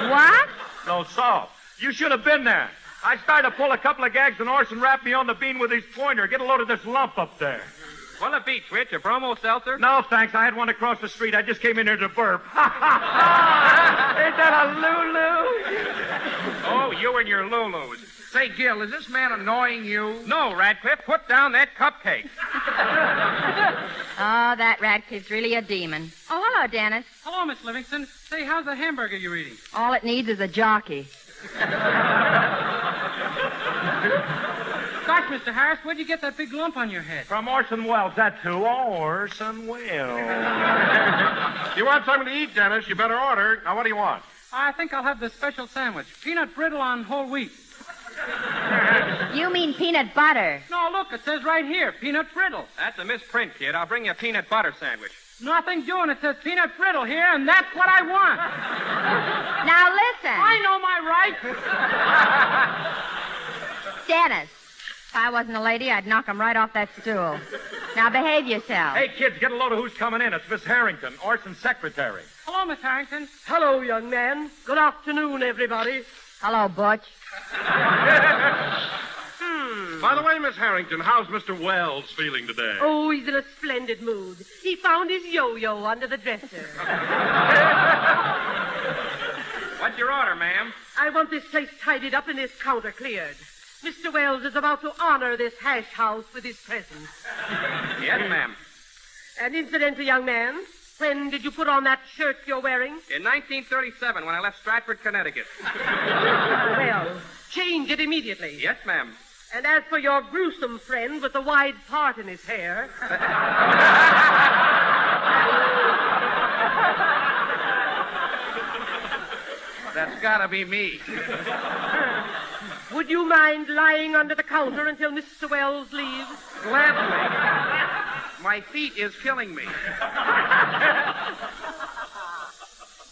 What? No, so. You should have been there. I started to pull a couple of gags and Orson wrapped me on the bean with his pointer. Get a load of this lump up there. What'll it be, Twitch? A bromo seltzer? No, thanks. I had one across the street. I just came in here to burp. Ain't that a Lulu? Oh, you and your Lulus. Say, Gil, is this man annoying you? No, Radcliffe. Put down that cupcake. Oh, that Radcliffe's really a demon. Oh, hello, Dennis. Hello, Miss Livingston. Say, how's the hamburger you're eating? All it needs is a jockey. Gosh, Mr. Harris, where'd you get that big lump on your head? From Orson Welles, that's who. Orson Welles. You want something to eat, Dennis? You better order. Now, what do you want? I think I'll have the special sandwich. Peanut brittle on whole wheat. You mean peanut butter. No, look, it says right here, peanut brittle. That's a misprint, kid. I'll bring you a peanut butter sandwich. Nothing doing. It says peanut brittle here, and that's what I want. Now, listen. I know my rights. Dennis, if I wasn't a lady, I'd knock him right off that stool. Now, behave yourself. Hey, kids, get a load of who's coming in. It's Miss Harrington, Orson's secretary. Hello, Miss Harrington. Hello, young man. Good afternoon, everybody. Hello, Butch. By the way, Miss Harrington, how's Mr. Wells feeling today? Oh, he's in a splendid mood. He found his yo-yo under the dresser. What's your order, ma'am? I want this place tidied up and this counter cleared. Mr. Wells is about to honor this hash house with his presence. Yes, ma'am. And incidentally, young man, when did you put on that shirt you're wearing? In 1937, when I left Stratford, Connecticut. Well, change it immediately. Yes, ma'am. And as for your gruesome friend with the wide part in his hair... That's gotta be me. Would you mind lying under the counter until Mr. Wells leaves? Gladly. My feet is killing me.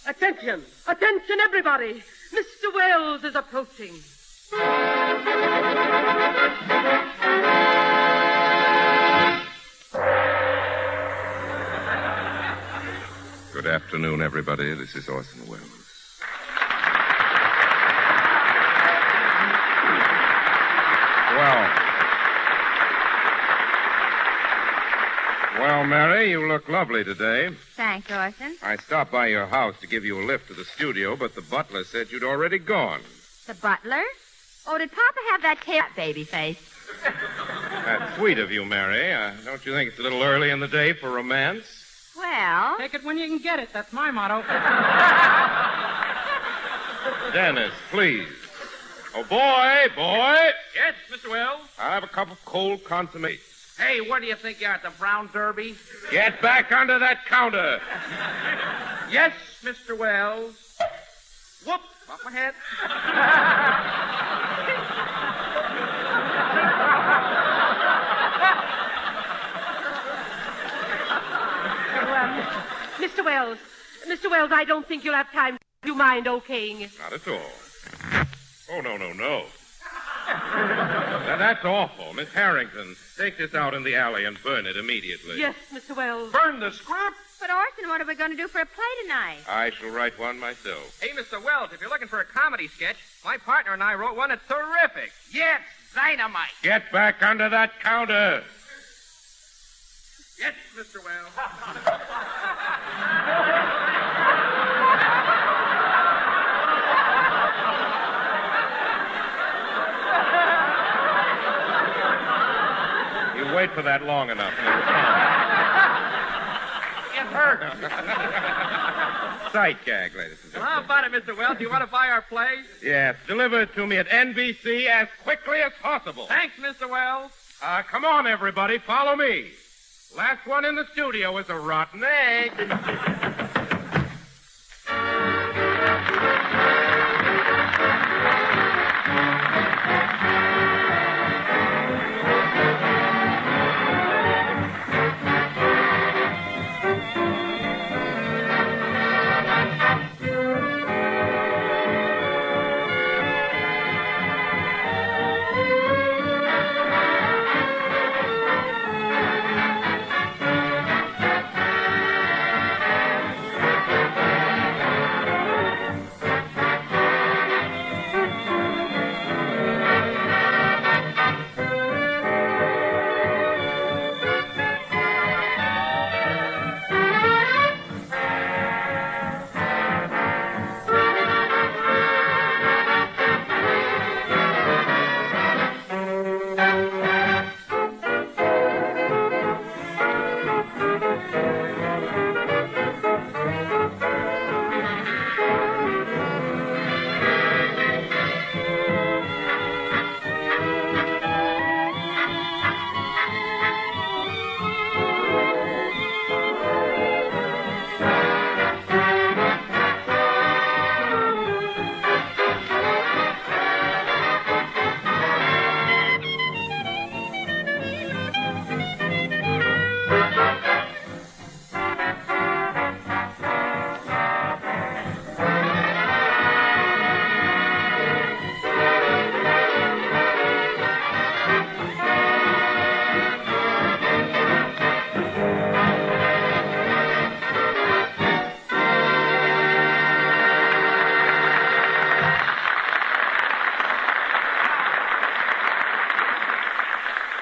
Attention! Attention, everybody! Mr. Wells is approaching. Good afternoon, everybody. This is Orson Welles. Well, Mary, you look lovely today. Thanks, Orson. I stopped by your house to give you a lift to the studio, but the butler said you'd already gone. The butler? Oh, did Papa have that tail baby face? That's sweet of you, Mary. Don't you think it's a little early in the day for romance? Well... Take it when you can get it. That's my motto. Dennis, please. Oh, boy. Yes, Mr. Wells? I'll have a cup of cold consomme. Hey, where do you think you're at, the Brown Derby? Get back under that counter. Yes, Mr. Wells. Whoop, off my head. Mr. Wells, I don't think you'll have time. Do you mind okaying it? Not at all. Oh, no. Now, that's awful. Miss Harrington, take this out in the alley and burn it immediately. Yes, Mr. Wells. Burn the script? But, Orson, what are we going to do for a play tonight? I shall write one myself. Hey, Mr. Wells, if you're looking for a comedy sketch, my partner and I wrote one that's terrific. Yes, dynamite. Get back under that counter. Yes, Mr. Wells. You wait for that long enough. It hurts. Sight gag, ladies and Well, gentlemen. how about it, Mr. Wells? Do you want to buy our play? Yes, deliver it to me at NBC as quickly as possible. Thanks, Mr. Wells. Come on, everybody, follow me. Last one in the studio is a rotten egg.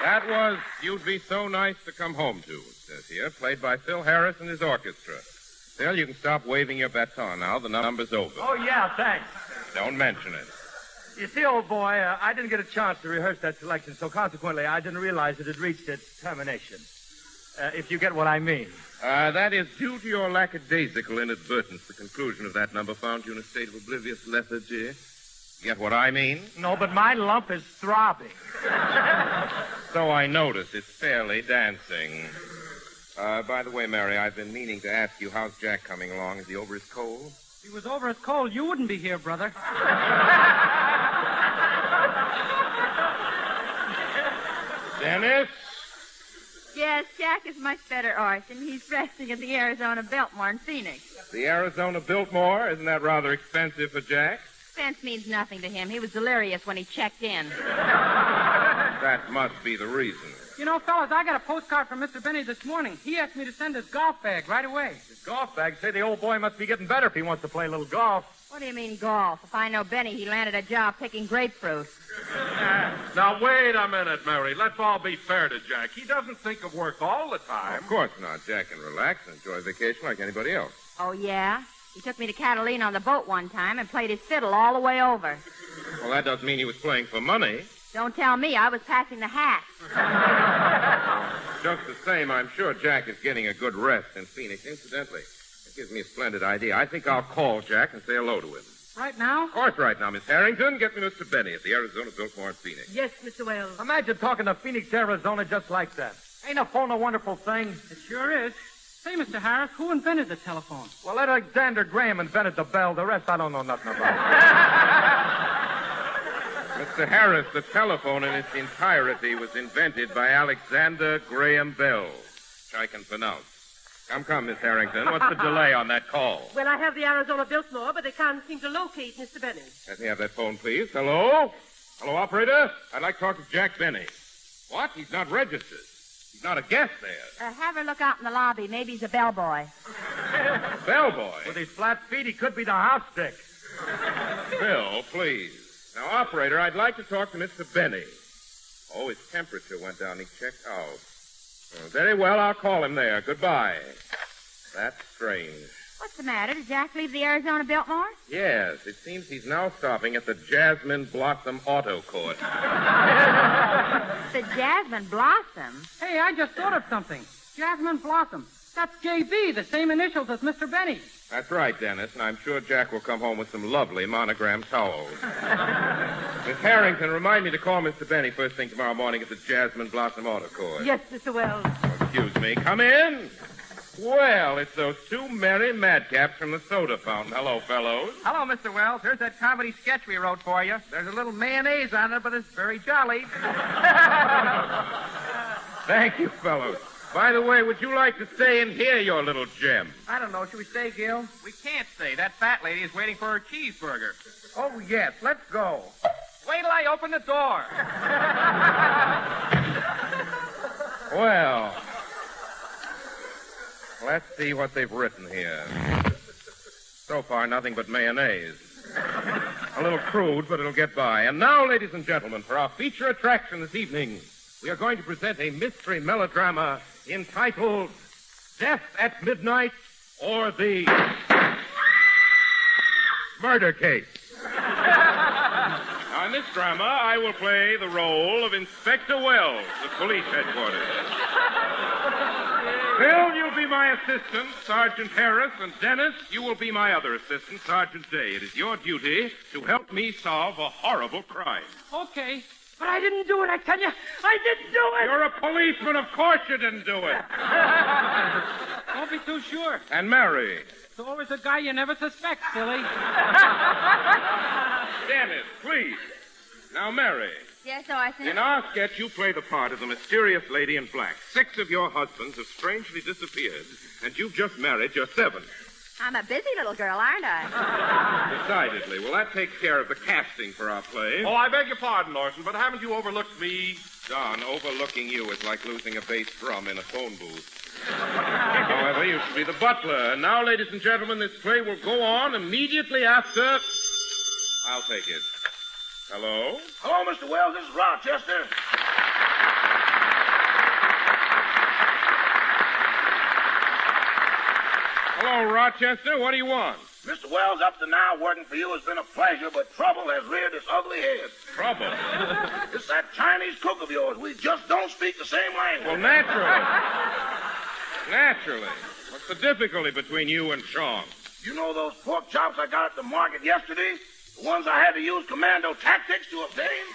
That was You'd Be So Nice to Come Home To, it says here, played by Phil Harris and his orchestra. Still, you can stop waving your baton now. The number's over. Oh, yeah, thanks. Don't mention it. You see, old boy, I didn't get a chance to rehearse that selection, so consequently, I didn't realize it had reached its termination. If you get what I mean. That is due to your lackadaisical inadvertence. The conclusion of that number found you in a state of oblivious lethargy. Get what I mean? No, but my lump is throbbing. So I notice. It's fairly dancing. By the way, Mary, I've been meaning to ask you, how's Jack coming along? Is he over his cold? If he was over his cold, you wouldn't be here, brother. Dennis? Yes, Jack is much better, Orson. He's resting at the Arizona Biltmore in Phoenix. The Arizona Biltmore? Isn't that rather expensive for Jack? Expense means nothing to him. He was delirious when he checked in. That must be the reason. You know, fellas, I got a postcard from Mr. Benny this morning. He asked me to send his golf bag right away. His golf bag? Say the old boy must be getting better if he wants to play a little golf. What do you mean, golf? If I know Benny, he landed a job picking grapefruit. Now, wait a minute, Mary. Let's all be fair to Jack. He doesn't think of work all the time. Of course not. Jack can relax and enjoy vacation like anybody else. Oh, yeah? He took me to Catalina on the boat one time and played his fiddle all the way over. Well, that doesn't mean he was playing for money. Don't tell me. I was passing the hat. Just the same, I'm sure Jack is getting a good rest in Phoenix. Incidentally, it gives me a splendid idea. I think I'll call Jack and say hello to him. Right now? Of course, right now, Miss Harrington. Get me Mr. Benny at the Arizona Biltmore in Phoenix. Yes, Mr. Wells. Imagine talking to Phoenix, Arizona just like that. Ain't a phone a wonderful thing? It sure is. Say, Mr. Harris, who invented the telephone? Well, Alexander Graham invented the bell. The rest I don't know nothing about. Mr. Harris, the telephone in its entirety was invented by Alexander Graham Bell, which I can pronounce. Come, Miss Harrington. What's the delay on that call? Well, I have the Arizona Biltmore, but they can't seem to locate Mr. Benny. Let me have that phone, please. Hello? Hello, operator? I'd like to talk to Jack Benny. What? He's not registered. He's not a guest there. Have her look out in the lobby. Maybe he's a bellboy. Bellboy? With his flat feet, he could be the house stick. Bill, please. Now, operator, I'd like to talk to Mr. Benny. Oh, his temperature went down. He checked out. Very well, I'll call him there. Goodbye. That's strange. What's the matter? Did Jack leave the Arizona Biltmore? Yes, it seems he's now stopping at the Jasmine Blossom Auto Court. The Jasmine Blossom? Hey, I just thought of something. Jasmine Blossom. That's JB, the same initials as Mr. Benny. That's right, Dennis, and I'm sure Jack will come home with some lovely monogram towels. Miss Harrington, remind me to call Mr. Benny first thing tomorrow morning at the Jasmine Blossom Auto Court. Yes, Mr. Wells. Excuse me. Come in. Well, it's those two merry madcaps from the soda fountain. Hello, fellows. Hello, Mr. Wells. Here's that comedy sketch we wrote for you. There's a little mayonnaise on it, but it's very jolly. Thank you, fellows. By the way, would you like to stay and hear your little gem? I don't know. Should we stay, Gil? We can't stay. That fat lady is waiting for her cheeseburger. Oh, yes. Let's go. Wait till I open the door. Well, let's see what they've written here. So far, nothing but mayonnaise. A little crude, but it'll get by. And now, ladies and gentlemen, for our feature attraction this evening, we are going to present a mystery melodrama entitled Death at Midnight or the Murder Case. Now, in this drama, I will play the role of Inspector Wells of Police Headquarters. Bill, you'll be my assistant, Sergeant Harris, and Dennis, you will be my other assistant, Sergeant Day. It is your duty to help me solve a horrible crime. Okay. But I didn't do it, I tell you. I didn't do it. You're a policeman. Of course you didn't do it. Don't be too sure. And Mary. There's always a guy you never suspect, silly. Dennis, please. Now, Mary. Yes, Orson? In our sketch, you play the part of the mysterious lady in black. 6 of your husbands have strangely disappeared, and you've just married your 7th. I'm a busy little girl, aren't I? Decidedly. Well, that takes care of the casting for our play. Oh, I beg your pardon, Orson, but haven't you overlooked me? Don, overlooking you is like losing a bass drum in a phone booth. However, you should be the butler. And now, ladies and gentlemen, this play will go on immediately after... I'll take it. Hello? Hello, Mr. Wells. This is Rochester. Hello, Rochester. What do you want? Mr. Wells, up to now, working for you has been a pleasure, but trouble has reared its ugly head. Trouble? It's that Chinese cook of yours. We just don't speak the same language. Well, naturally. Naturally. What's the difficulty between you and Chong? You know those pork chops I got at the market yesterday? The ones I had to use commando tactics to obtain?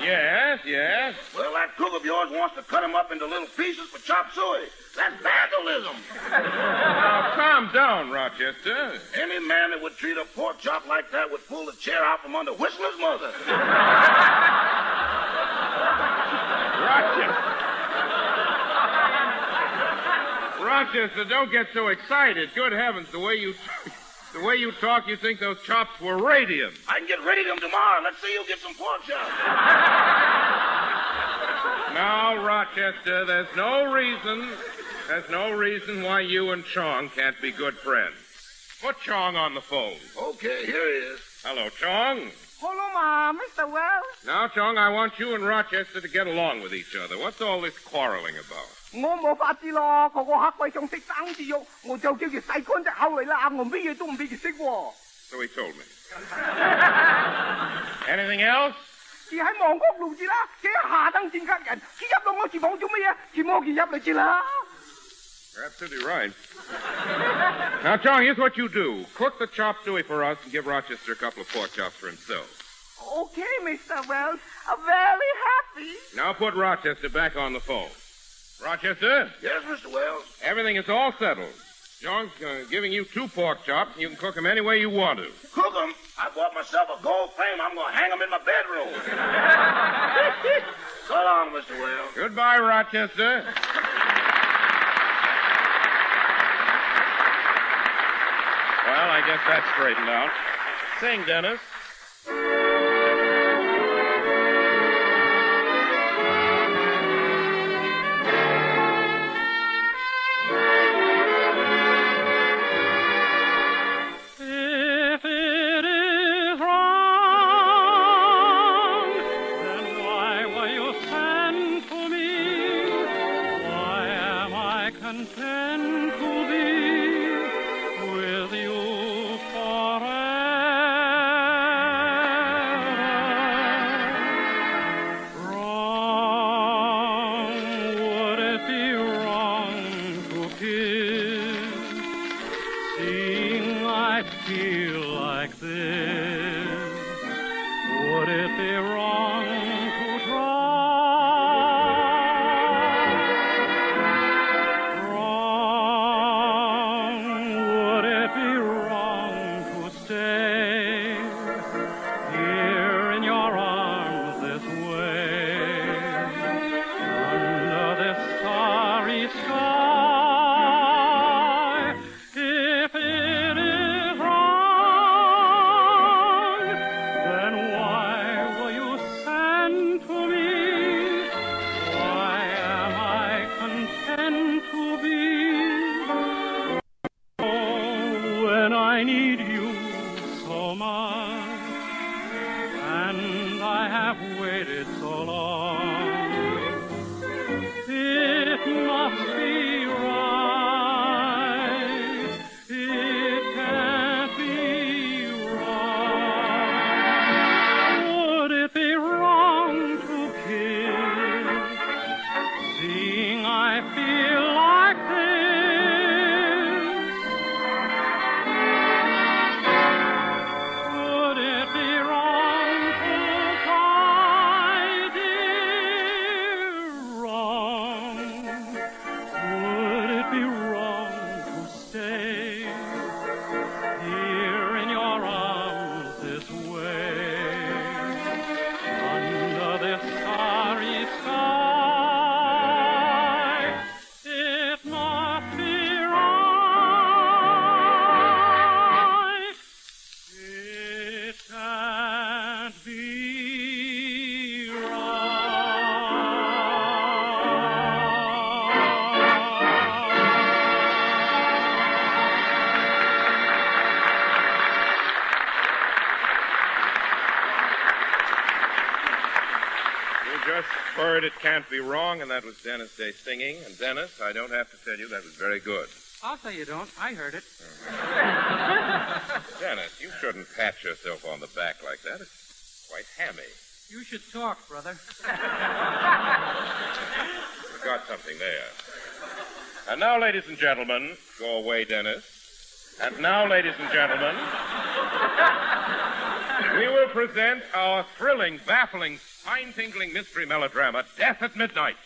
Yes, yes. Well, that cook of yours wants to cut them up into little pieces for chop suey. That's vandalism. Now, calm down, Rochester. Any man that would treat a pork chop like that would pull the chair out from under Whistler's mother. Rochester, don't get so excited. Good heavens, the way you talk, you think those chops were radium. I can get rid of them tomorrow. Let's see you get some pork chops. Now, Rochester, there's no reason why you and Chong can't be good friends. Put Chong on the phone. Okay, here he is. Hello, Chong. Hello, Mr. Wells. Now, Chong, I want you and Rochester to get along with each other. What's all this quarreling about? 我冇法子咯，個黑鬼想食生字肉，我就叫佢洗乾隻口嚟啦，我乜嘢都唔俾佢食喎。So he told me. Anything else? 住喺望角路字啦，幾下等賤格人，佢入到我廚房做乜嘢？佢摸佢入嚟住啦。You're absolutely right. Now, Chong, here's what you do. Cook the chop suey for us and give Rochester a couple of pork chops for himself. Okay, Mr. Wells. I'm very happy. Now put Rochester back on the phone. Rochester? Yes, Mr. Wells? Everything is all settled. Chong's giving you 2 pork chops, and you can cook them any way you want to. Cook them? I bought myself a gold frame. I'm going to hang them in my bedroom. So long, Mr. Wells. Goodbye, Rochester. Well, I guess that's straightened out. Sing, Dennis. Heard It Can't Be Wrong, and that was Dennis Day singing. And Dennis, I don't have to tell you, that was very good. I'll say you don't. I heard it. Dennis, you shouldn't pat yourself on the back like that. It's quite hammy. You should talk, brother. We got something there. And now, ladies and gentlemen, go away, Dennis. And now, ladies and gentlemen, we will present our thrilling, baffling, spine-tingling mystery melodrama, Death at Midnight.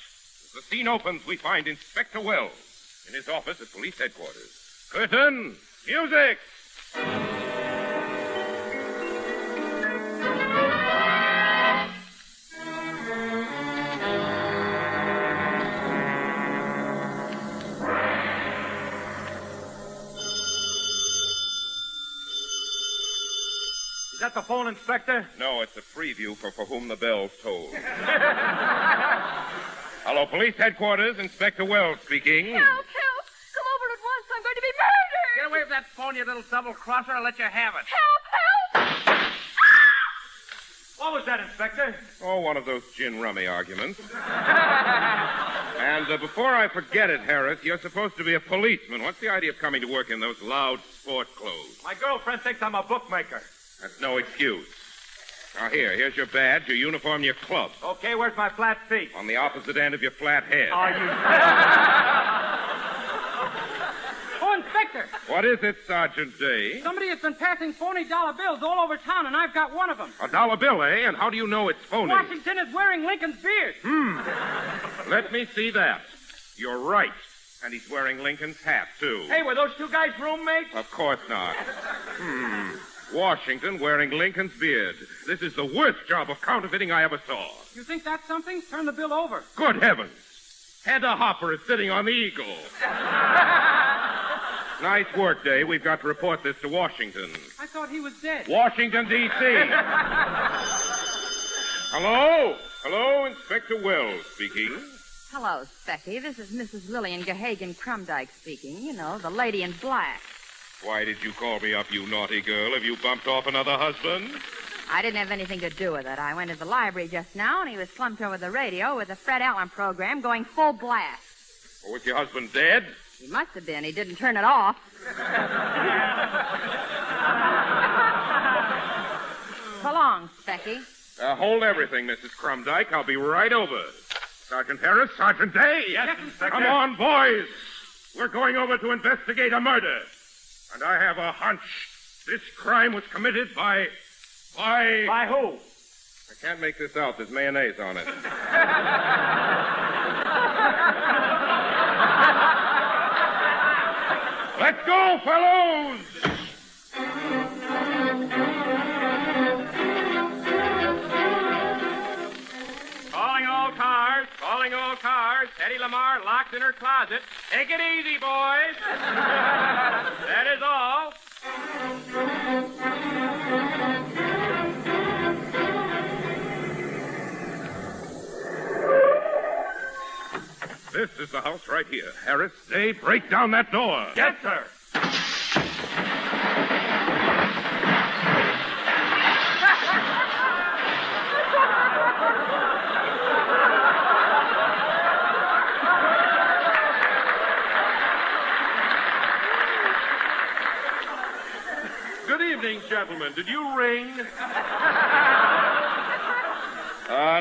As the scene opens, we find Inspector Wells in his office at police headquarters. Curtain, music! Is that the phone, Inspector? No, it's a preview for Whom the Bell's Tolled. Hello, police headquarters. Inspector Wells speaking. Help! Come over at once. I'm going to be murdered! Get away from that phone, you little double-crosser. I'll let you have it. Help! What was that, Inspector? Oh, one of those gin-rummy arguments. And before I forget it, Harris, you're supposed to be a policeman. What's the idea of coming to work in those loud sport clothes? My girlfriend thinks I'm a bookmaker. That's no excuse. Now, here's your badge, your uniform, your club. Okay, where's my flat feet? On the opposite end of your flat head. Are you... Oh, Inspector! What is it, Sergeant Day? Somebody has been passing phony dollar bills all over town, and I've got one of them. A dollar bill, eh? And how do you know it's phony? Washington is wearing Lincoln's beard. Let me see that. You're right. And he's wearing Lincoln's hat, too. Hey, were those two guys roommates? Of course not. Washington wearing Lincoln's beard. This is the worst job of counterfeiting I ever saw. You think that's something? Turn the bill over. Good heavens. Hedda Hopper is sitting on the Eagle. Nice work, Day. We've got to report this to Washington. I thought he was dead. Washington, D.C. Hello, Inspector Wells speaking. Hello, Specky. This is Mrs. Lillian Gahagan Crumdyke speaking. You know, the lady in black. Why did you call me up, you naughty girl? Have you bumped off another husband? I didn't have anything to do with it. I went to the library just now, and he was slumped over the radio with the Fred Allen program going full blast. Or was your husband dead? He must have been. He didn't turn it off. So long, Specky. Hold everything, Mrs. Crumdyke. I'll be right over. Sergeant Harris, Sergeant Day. Yes, Inspector. Come on, boys. We're going over to investigate a murder. And I have a hunch this crime was committed by... By who? I can't make this out. There's mayonnaise on it. Let's go, fellows! Calling all cars. Eddie Lamar locked in her closet. Take it easy, boys. That is all. This is the house right here. Harris, Day, break down that door. Yes, sir. Good evening, gentlemen. Did you ring?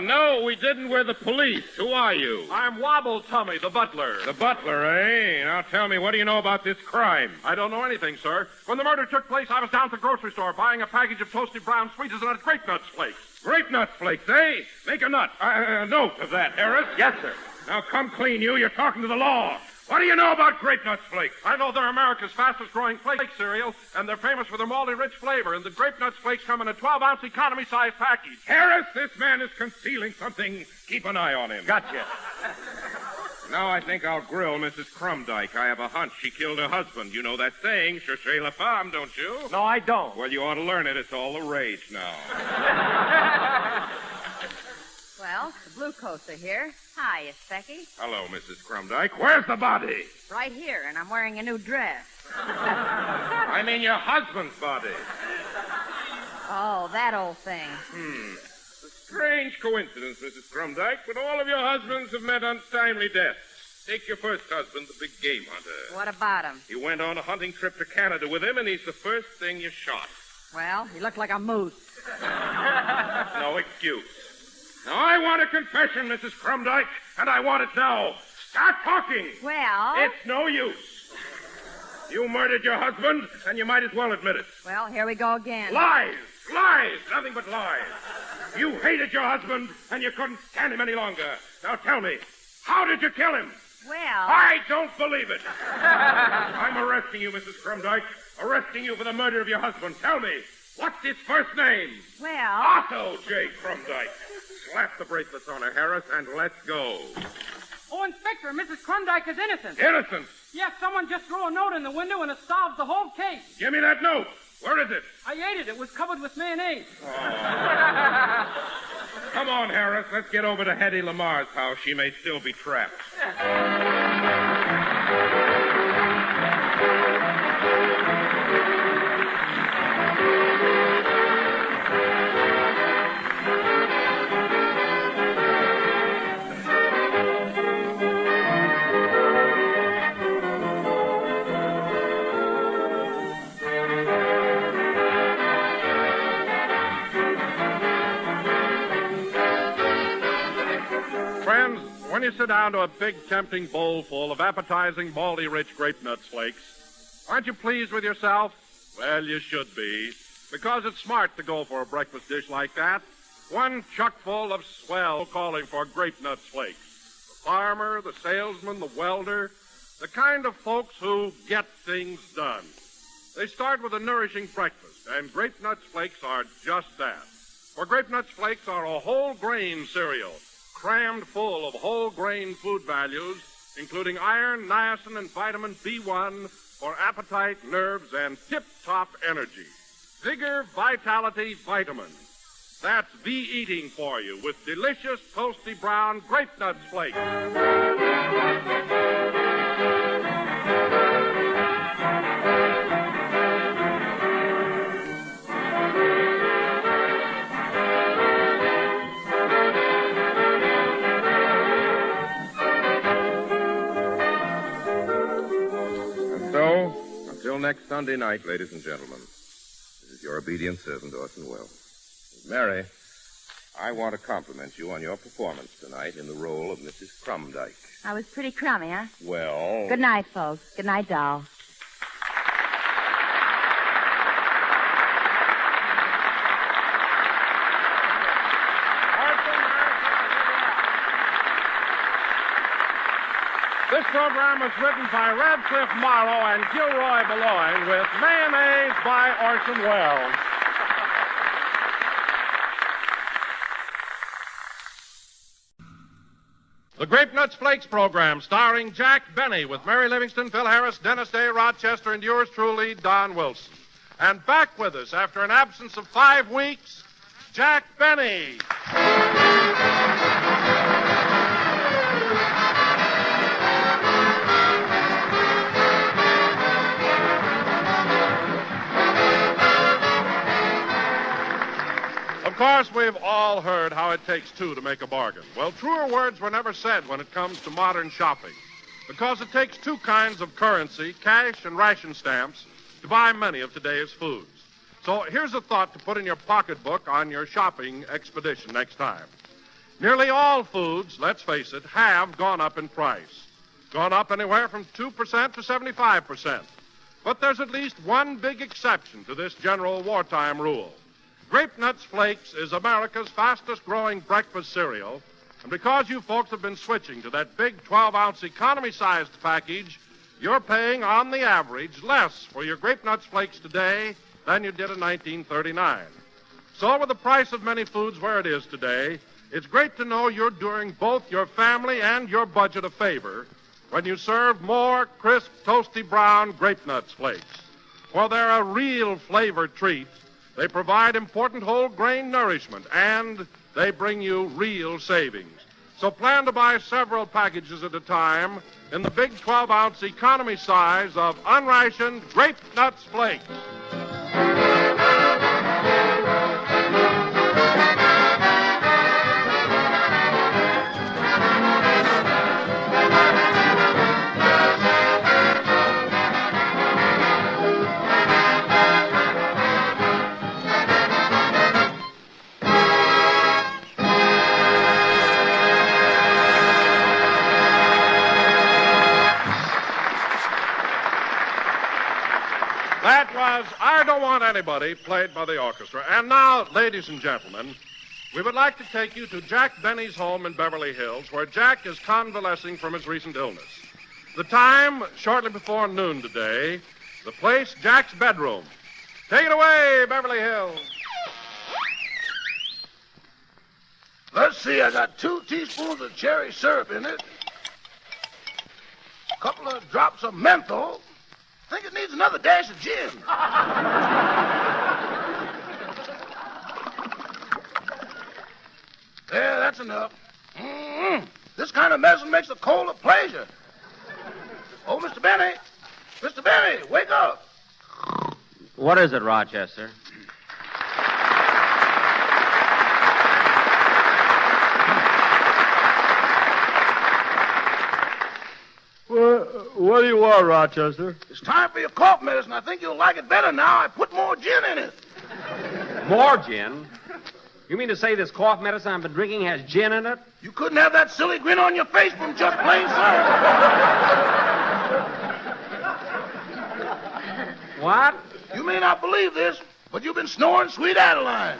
No, we didn't. We're the police. Who are you? I'm Wobble Tummy, the butler. The butler, eh? Now tell me, what do you know about this crime? I don't know anything, sir. When the murder took place, I was down at the grocery store buying a package of toasted brown sweeters and a grape nuts flakes. Grape nuts flakes, eh? Make a note of that, Harris. Yes, sir. Now come clean, you. You're talking to the law. What do you know about grape nuts flakes? I know they're America's fastest-growing flake cereal, and they're famous for their malty-rich flavor, and the grape nuts flakes come in a 12-ounce economy-size package. Harris, this man is concealing something. Keep an eye on him. Gotcha. Now I think I'll grill Mrs. Crumdyke. I have a hunch she killed her husband. You know that saying, cherchez la femme, don't you? No, I don't. Well, you ought to learn it. It's all the rage now. Well, the blue coats are here. Hiya, Specky. Hello, Mrs. Crumdyke. Where's the body? Right here, and I'm wearing a new dress. I mean your husband's body. Oh, that old thing. A strange coincidence, Mrs. Crumdyke, but all of your husbands have met untimely deaths. Take your first husband, the big game hunter. What about him? You went on a hunting trip to Canada with him, and he's the first thing you shot. Well, he looked like a moose. No excuse. Now, I want a confession, Mrs. Crumdyke, and I want it now. Start talking. Well... It's no use. You murdered your husband, and you might as well admit it. Well, here we go again. Lies! Lies! Nothing but lies. You hated your husband, and you couldn't stand him any longer. Now tell me, how did you kill him? Well... I don't believe it. I'm arresting you, Mrs. Crumdyke. Arresting you for the murder of your husband. Tell me, what's his first name? Well... Otto J. Crumdyke. Slap the bracelets on her, Harris, and let's go. Oh, Inspector, Mrs. Klondike is innocent. Innocent? Yes, someone just threw a note in the window and it solves the whole case. Give me that note. Where is it? I ate it. It was covered with mayonnaise. Come on, Harris. Let's get over to Hetty Lamar's house. She may still be trapped. When you sit down to a big, tempting bowl full of appetizing, malty-rich grape nuts flakes, aren't you pleased with yourself? Well, you should be, because it's smart to go for a breakfast dish like that. One chuck full of swell calling for grape nuts flakes. The farmer, the salesman, the welder, the kind of folks who get things done. They start with a nourishing breakfast, and grape nuts flakes are just that. For grape nuts flakes are a whole grain cereal, crammed full of whole grain food values, including iron, niacin, and vitamin B1 for appetite, nerves, and tip-top energy. Vigor, vitality, vitamins. That's V-eating for you with delicious, toasty brown grape nuts flakes. Until next Sunday night, ladies and gentlemen, this is your obedient servant, Orson Welles. Mary, I want to compliment you on your performance tonight in the role of Mrs. Crumdyke. I was pretty crummy, huh? Well... Good night, folks. Good night, doll. This program was written by Radcliffe Morrow and Gilroy Boulogne with mayonnaise by Orson Welles. The Grape Nuts Flakes program, starring Jack Benny with Mary Livingston, Phil Harris, Dennis Day, Rochester, and yours truly, Don Wilson. And back with us after an absence of 5 weeks, Jack Benny. Of course, we've all heard how it takes two to make a bargain. Well, truer words were never said when it comes to modern shopping, because it takes two kinds of currency, cash and ration stamps, to buy many of today's foods. So here's a thought to put in your pocketbook on your shopping expedition next time. Nearly all foods, let's face it, have gone up in price. Gone up anywhere from 2% to 75%. But there's at least one big exception to this general wartime rule. Grape Nuts Flakes is America's fastest-growing breakfast cereal, and because you folks have been switching to that big 12-ounce economy-sized package, you're paying, on the average, less for your Grape Nuts Flakes today than you did in 1939. So with the price of many foods where it is today, it's great to know you're doing both your family and your budget a favor when you serve more crisp, toasty brown Grape Nuts Flakes. For they're a real flavor treat. They provide important whole grain nourishment, and they bring you real savings. So plan to buy several packages at a time in the big 12-ounce economy size of unrationed Grape Nuts Flakes. Want Anybody, played by the orchestra. And now, ladies and gentlemen, we would like to take you to Jack Benny's home in Beverly Hills, where Jack is convalescing from his recent illness. The time, shortly before noon today. The place, Jack's bedroom. Take it away, Beverly Hills. Let's see, I got 2 teaspoons of cherry syrup in it. A couple of drops of menthol. I think it needs another dash of gin. There, that's enough. This kind of medicine makes a cold a pleasure. Oh, Mr. Benny. Mr. Benny, wake up. What is it, Rochester? What do you want, Rochester? It's time for your cough medicine. I think you'll like it better now. I put more gin in it. More gin? You mean to say this cough medicine I've been drinking has gin in it? You couldn't have that silly grin on your face from just plain syrup. What? You may not believe this, but you've been snoring Sweet Adeline.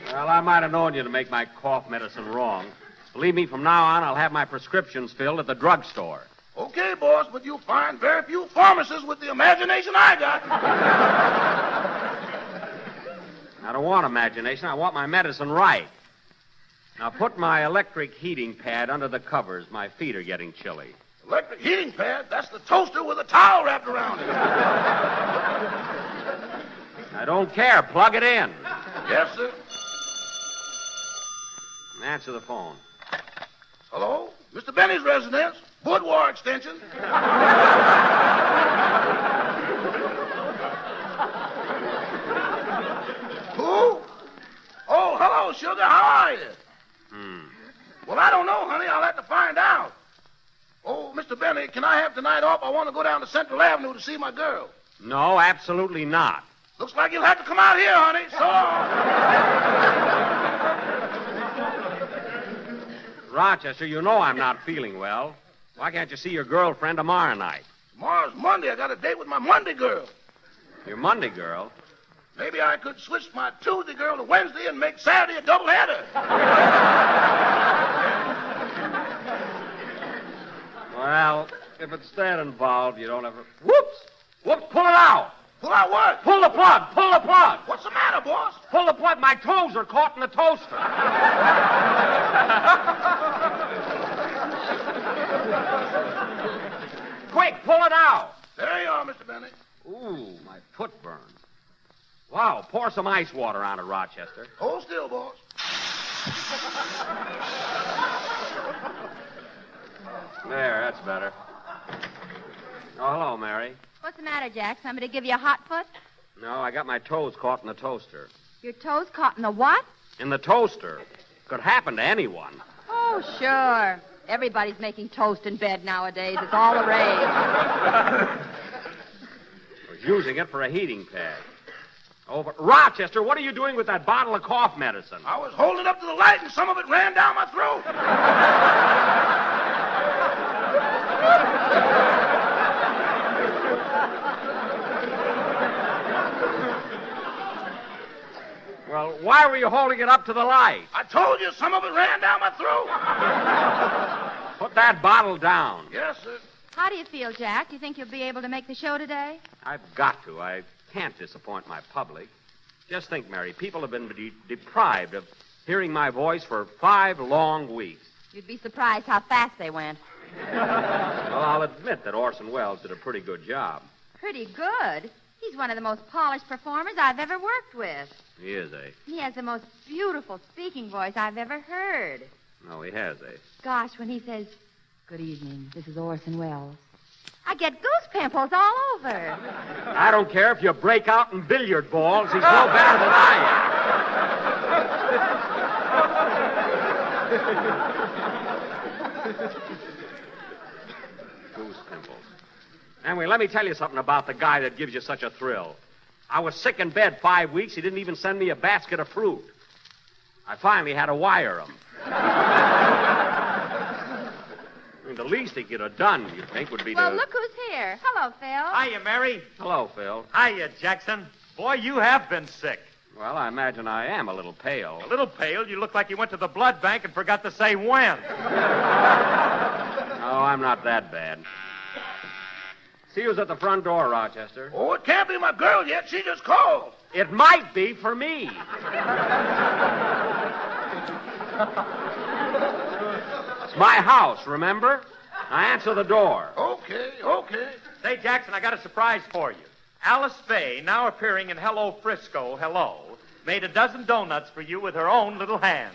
Well, I might have known you to make my cough medicine wrong. Believe me, from now on, I'll have my prescriptions filled at the drugstore. Okay, boss, but you'll find very few pharmacists with the imagination I got. I don't want imagination. I want my medicine right. Now, put my electric heating pad under the covers. My feet are getting chilly. Electric heating pad? That's the toaster with a towel wrapped around it. I don't care. Plug it in. Yes, sir. Answer the phone. Hello? Mr. Benny's residence. Boudoir extension. Who? Oh, hello, sugar. How are you? Well, I don't know, honey. I'll have to find out. Oh, Mr. Benny, can I have tonight off? I want to go down to Central Avenue to see my girl. No, absolutely not. Looks like you'll have to come out here, honey. So long. Rochester, you know I'm not feeling well. Why can't you see your girlfriend tomorrow night? Tomorrow's Monday. I got a date with my Monday girl. Your Monday girl? Maybe I could switch my Tuesday girl to Wednesday and make Saturday a doubleheader. Well, if it's that involved, you don't have to... Whoops! Whoops, pull it out! Pull out what? Pull the plug! Pull the plug! What's the matter, boss? Pull the plug. My toes are caught in the toaster. Quick, pull it out. There you are, Mr. Benny. Ooh, my foot burns. Wow, pour some ice water on it, Rochester. Hold still, boss. There, that's better. Oh, hello, Mary. What's the matter, Jack? Somebody give you a hot foot? No, I got my toes caught in the toaster. Your toes caught in the what? In the toaster. Could happen to anyone. Oh, sure. Everybody's making toast in bed nowadays. It's all the rage. Was using it for a heating pad. Over. Rochester, what are you doing with that bottle of cough medicine? I was holding it up to the light and some of it ran down my throat. Well, why were you holding it up to the light? I told you some of it ran down my throat. Put that bottle down. Yes, sir. How do you feel, Jack? Do you think you'll be able to make the show today? I've got to. I can't disappoint my public. Just think, Mary, people have been deprived of hearing my voice for 5 long weeks. You'd be surprised how fast they went. Well, I'll admit that Orson Welles did a pretty good job. Pretty good? He's one of the most polished performers I've ever worked with. He is, eh? He has the most beautiful speaking voice I've ever heard. No, he has, eh? Gosh, when he says, "Good evening, this is Orson Welles," I get goose pimples all over. I don't care if you break out in billiard balls. He's no better than I am. Goose pimples. Anyway, let me tell you something about the guy that gives you such a thrill. I was sick in bed 5 weeks. He didn't even send me a basket of fruit. I finally had to wire him. mean, the least he could have done, you think, would be Well, to... look who's here. Hello, Phil. Hiya, Mary. Hello, Phil. Hiya, Jackson. Boy, you have been sick. Well, I imagine I am a little pale. A little pale? You look like you went to the blood bank and forgot to say when. Oh, I'm not that bad. See who's at the front door, Rochester. Oh, it can't be my girl yet. She just called. It might be for me. It's my house, remember? Now answer the door. Okay. Say, Jackson, I got a surprise for you. Alice Fay, now appearing in Hello Frisco, Hello, made a dozen donuts for you with her own little hands.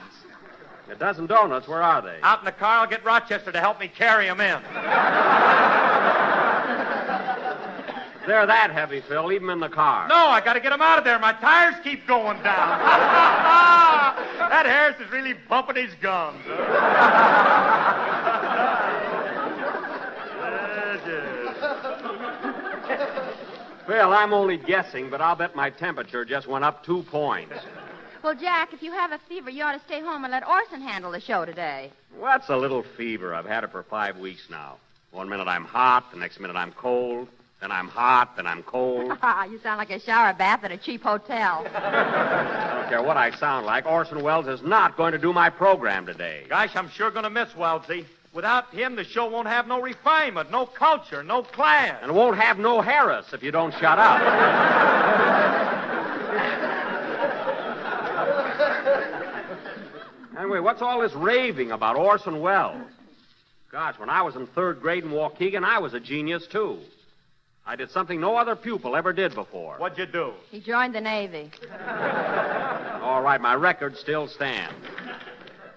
A dozen donuts? Where are they? Out in the car. I'll get Rochester to help me carry them in. They're that heavy, Phil. Leave them in the car. No, I got to get them out of there. My tires keep going down. That Harris is really bumping his gums. Phil, I'm only guessing, but I'll bet my temperature just went up 2 points. Well, Jack, if you have a fever, you ought to stay home and let Orson handle the show today. What's a little fever? I've had it for 5 weeks now. 1 minute I'm hot, the next minute I'm cold. Then I'm hot, then I'm cold. You sound like a shower bath at a cheap hotel. I don't care what I sound like. Orson Welles is not going to do my program today. Gosh, I'm sure going to miss Wellesley. Without him, the show won't have no refinement, no culture, no class. And it won't have no Harris if you don't shut up. Anyway, what's all this raving about Orson Welles? Gosh, when I was in 3rd grade in Waukegan, I was a genius, too. I did something no other pupil ever did before. What'd you do? He joined the Navy. All right, my record still stands.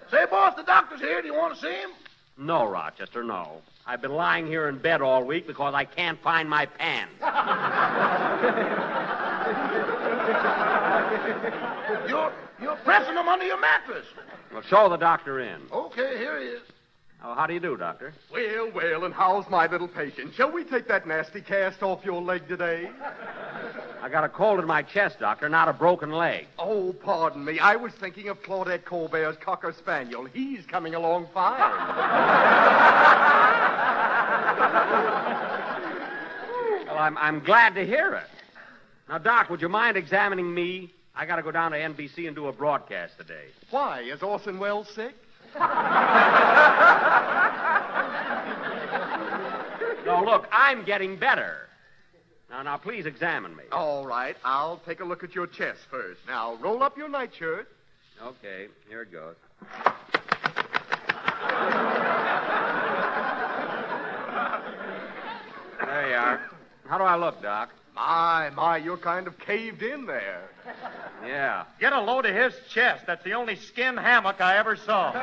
Say, boss, the doctor's here. Do you want to see him? No, Rochester, no. I've been lying here in bed all week because I can't find my pants. You're pressing them under your mattress. Well, show the doctor in. Okay, here he is. Oh, how do you do, Doctor? Well, and how's my little patient? Shall we take that nasty cast off your leg today? I got a cold in my chest, Doctor, not a broken leg. Oh, pardon me. I was thinking of Claudette Colbert's Cocker Spaniel. He's coming along fine. Well, I'm glad to hear it. Now, Doc, would you mind examining me? I got to go down to NBC and do a broadcast today. Why? Is Orson Welles sick? No, look, I'm getting better. Now, please examine me. All right. I'll take a look at your chest first. Now, roll up your nightshirt. Okay, here it goes. There you are. How do I look, Doc? My, you're kind of caved in there. Yeah. Get a load of his chest. That's the only skin hammock I ever saw.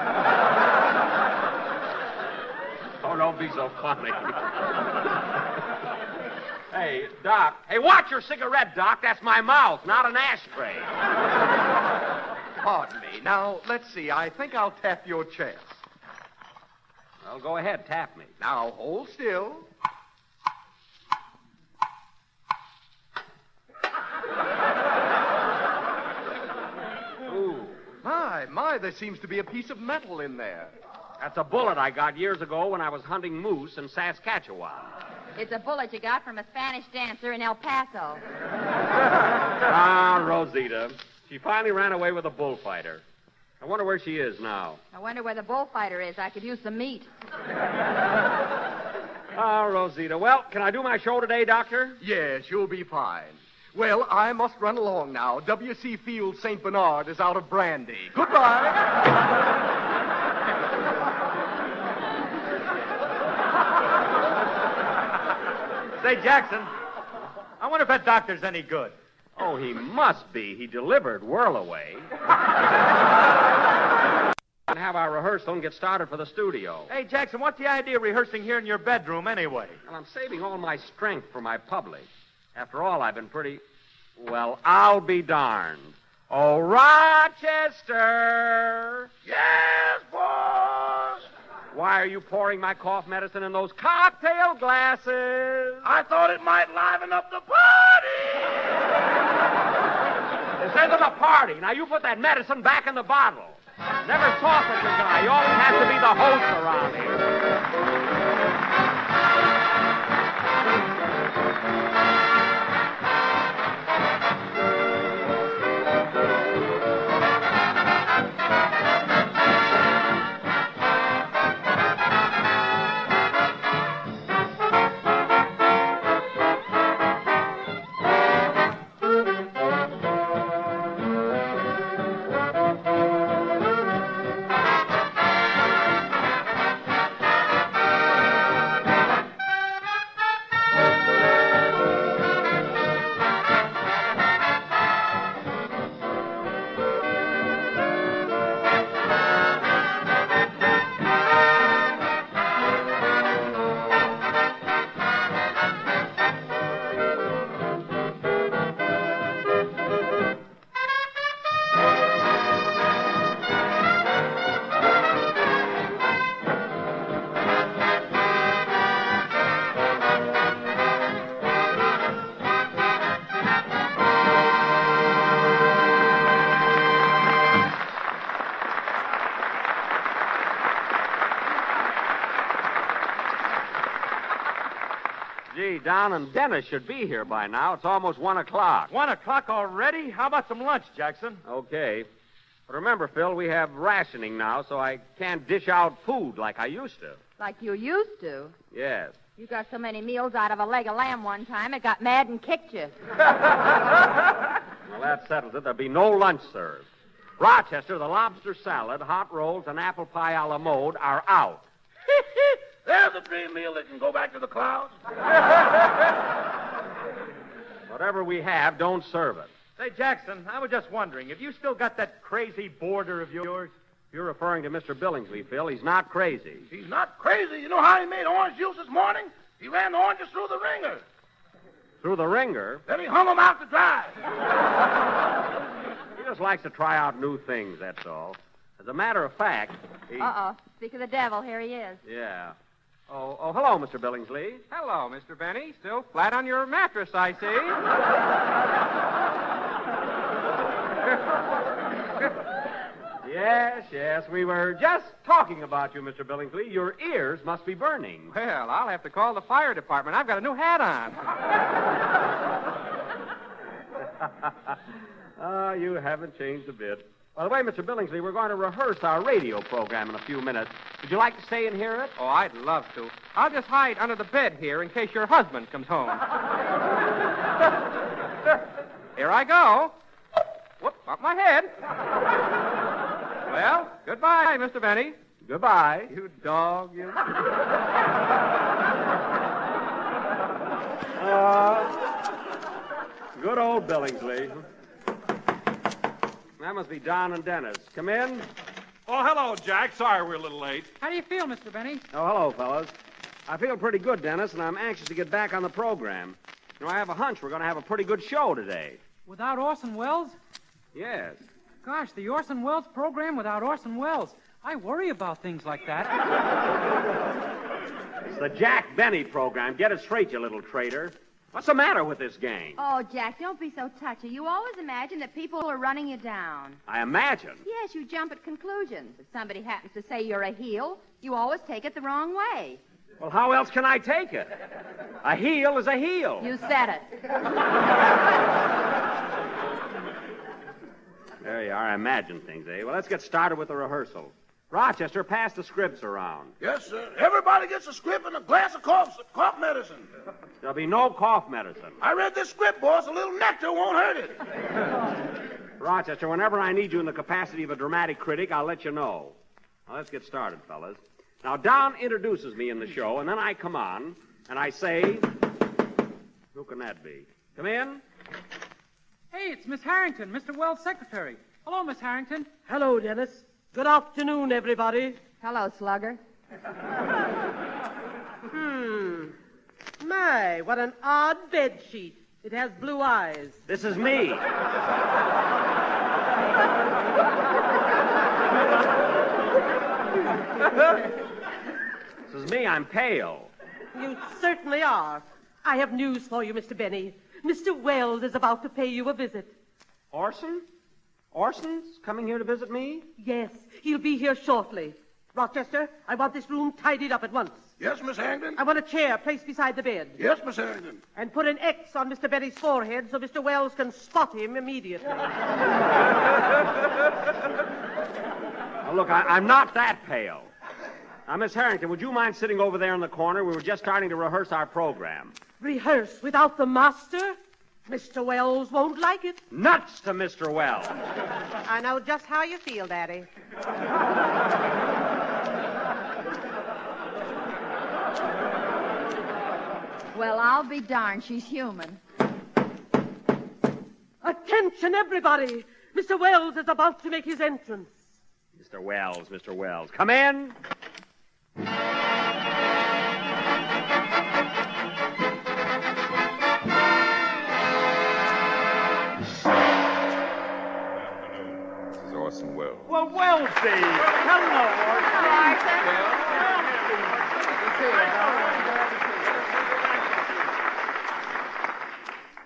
Oh, don't be so funny. Hey, Doc. Hey, watch your cigarette, Doc. That's my mouth, not an ashtray. Pardon me. Now, let's see. I think I'll tap your chest. Well, go ahead. Tap me. Now, hold still. Ooh. My, there seems to be a piece of metal in there. That's a bullet I got years ago when I was hunting moose in Saskatchewan. It's a bullet you got from a Spanish dancer in El Paso. Ah, Rosita. She finally ran away with a bullfighter. I wonder where she is now. I wonder where the bullfighter is. I could use some meat. Ah, Rosita. Well, can I do my show today, Doctor? Yes, you'll be fine. Well, I must run along now. W.C. Field St. Bernard is out of brandy. Goodbye. Say, Jackson, I wonder if that doctor's any good. Oh, he must be. He delivered Whirlaway. And have our rehearsal and get started for the studio. Hey, Jackson, what's the idea of rehearsing here in your bedroom anyway? Well, I'm saving all my strength for my public. After all, I've been pretty... Well, I'll be darned. Oh, Rochester! Yes, boss! Why are you pouring my cough medicine in those cocktail glasses? I thought it might liven up the party! This isn't a party. Now, you put that medicine back in the bottle. Never saw such a guy. You always have to be the host around here. Gee, Don and Dennis should be here by now. It's almost 1 o'clock. 1 o'clock already? How about some lunch, Jackson? Okay. But remember, Phil, we have rationing now, so I can't dish out food like I used to. Like you used to? Yes. You got so many meals out of a leg of lamb one time, it got mad and kicked you. Well, that settles it. There'll be no lunch served. Rochester, the lobster salad, hot rolls, and apple pie a la mode are out. There's a dream meal that can go back to the clouds. Whatever we have, don't serve it. Say, Jackson, I was just wondering, have you still got that crazy boarder of yours? You're referring to Mr. Billingsley, Phil. He's not crazy. He's not crazy. You know how he made orange juice this morning? He ran the oranges through the ringer. Through the ringer? Then he hung them out to dry. He just likes to try out new things, that's all. As a matter of fact, he... Uh-oh. Speak of the devil, here he is. Yeah. Oh, hello, Mr. Billingsley. Hello, Mr. Benny. Still flat on your mattress, I see. Yes, we were just talking about you, Mr. Billingsley. Your ears must be burning. Well, I'll have to call the fire department. I've got a new hat on. You haven't changed a bit. By the way, Mr. Billingsley, we're going to rehearse our radio program in a few minutes. Would you like to stay and hear it? Oh, I'd love to. I'll just hide under the bed here in case your husband comes home. Here I go. Whoop, up my head. Well, goodbye, Mr. Benny. Goodbye. You dog, you. Good old Billingsley. That must be Don and Dennis. Come in. Oh, hello, Jack. Sorry we're a little late. How do you feel, Mr. Benny? Oh, hello, fellas. I feel pretty good, Dennis, and I'm anxious to get back on the program. You know, I have a hunch we're going to have a pretty good show today. Without Orson Welles? Yes. Gosh, the Orson Welles program without Orson Welles. I worry about things like that. It's the Jack Benny program. Get it straight, you little traitor. What's the matter with this gang? Oh, Jack, don't be so touchy. You always imagine that people are running you down. I imagine. Yes, you jump at conclusions. If somebody happens to say you're a heel, you always take it the wrong way. Well, how else can I take it? A heel is a heel. You said it. There you are. I imagine things, eh? Well, let's get started with the rehearsal. Rochester, pass the scripts around. Yes, sir. Everybody gets a script and a glass of cough medicine. There'll be no cough medicine. I read this script, boss. A little nectar won't hurt it. Rochester, whenever I need you in the capacity of a dramatic critic, I'll let you know. Now, let's get started, fellas. Now, Don introduces me in the show, and then I come on, and I say... Who can that be? Come in. Hey, it's Miss Harrington, Mr. Wells' secretary. Hello, Miss Harrington. Hello, Dennis. Good afternoon, everybody. Hello, Slugger. My, what an odd bed sheet. It has blue eyes. This is me. This is me. I'm pale. You certainly are. I have news for you, Mr. Benny. Mr. Wells is about to pay you a visit. Orson? Orson's coming here to visit me? Yes, he'll be here shortly. Rochester, I want this room tidied up at once. Yes, Miss Harrington? I want a chair placed beside the bed. Yes, Miss Harrington. And put an X on Mr. Benny's forehead so Mr. Wells can spot him immediately. Now, look, I'm not that pale. Now, Miss Harrington, would you mind sitting over there in the corner? We were just starting to rehearse our program. Rehearse without the master? Mr. Wells won't like it. Nuts to Mr. Wells. I know just how you feel, Daddy. Well, I'll be darned. She's human. Attention, everybody! Mr. Wells is about to make his entrance. Mr. Wells. Come in. This is Orson Welles. Well, Wellsy. Hello,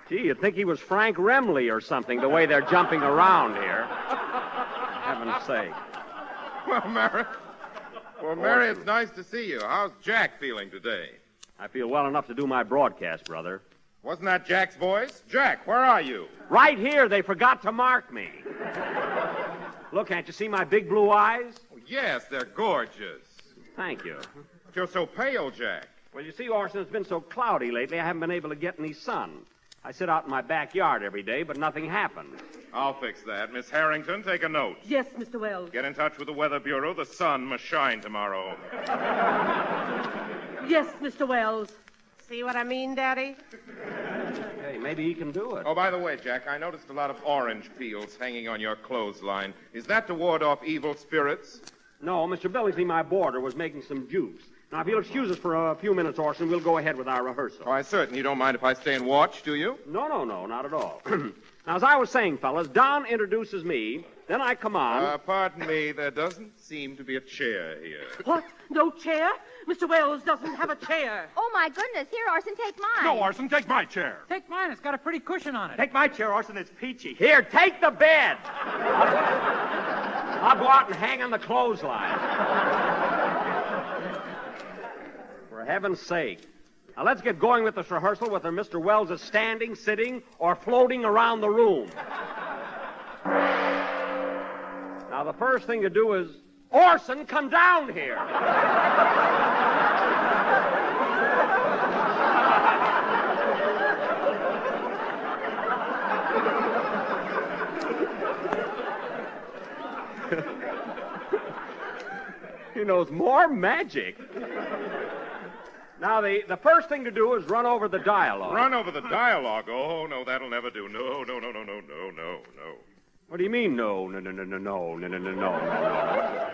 Gee, you'd think he was Frank Remley or something, the way they're jumping around here. Heaven's sake. Well, Mary, it's nice to see you. How's Jack feeling today? I feel well enough to do my broadcast, brother. Wasn't that Jack's voice? Jack, where are you? Right here. They forgot to mark me. Look, can't you see my big blue eyes? Oh, yes, they're gorgeous. Thank you. But you're so pale, Jack. Well, you see, Orson, it's been so cloudy lately, I haven't been able to get any sun. I sit out in my backyard every day, but nothing happens. I'll fix that. Miss Harrington, take a note. Yes, Mr. Wells. Get in touch with the Weather Bureau. The sun must shine tomorrow. Yes, Mr. Wells. See what I mean, Daddy? Hey, maybe he can do it. Oh, by the way, Jack, I noticed a lot of orange peels hanging on your clothesline. Is that to ward off evil spirits? No, Mr. Billingsley, my boarder, was making some juice. Now, if you'll excuse us for a few minutes, Orson, we'll go ahead with our rehearsal. Oh, I certainly don't mind if I stay and watch, do you? No, not at all. Now, as I was saying, fellas, Don introduces me, then I come on. Pardon me, there doesn't seem to be a chair here. What? No chair? Mr. Wells doesn't have a chair. Oh, my goodness. Here, Orson, take mine. No, Orson, take my chair. Take mine. It's got a pretty cushion on it. Take my chair, Orson. It's peachy. Here, take the bed. I'll go out and hang on the clothesline. For heaven's sake. Now, let's get going with this rehearsal, whether Mr. Wells is standing, sitting, or floating around the room. Now, the first thing to do is, Orson, come down here. He knows more magic. Now, the first thing to do is run over the dialogue. Run over the dialogue? Oh, no, that'll never do. No. What do you mean, no?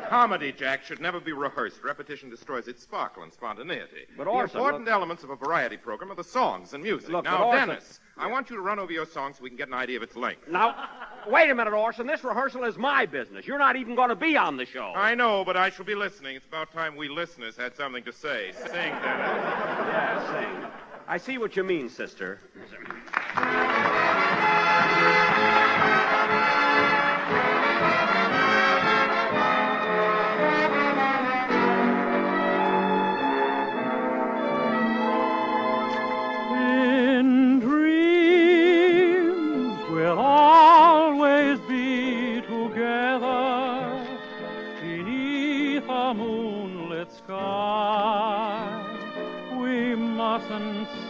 Comedy, Jack, should never be rehearsed. Repetition destroys its sparkle and spontaneity. But the Orson, important elements of a variety program are the songs and music. Look, now, but Orson... Dennis, I want you to run over your song so we can get an idea of its length. Now, wait a minute, Orson. This rehearsal is my business. You're not even going to be on the show. I know, but I shall be listening. It's about time we listeners had something to say. Sing, Dennis. Yeah, sing. I see what you mean, sister.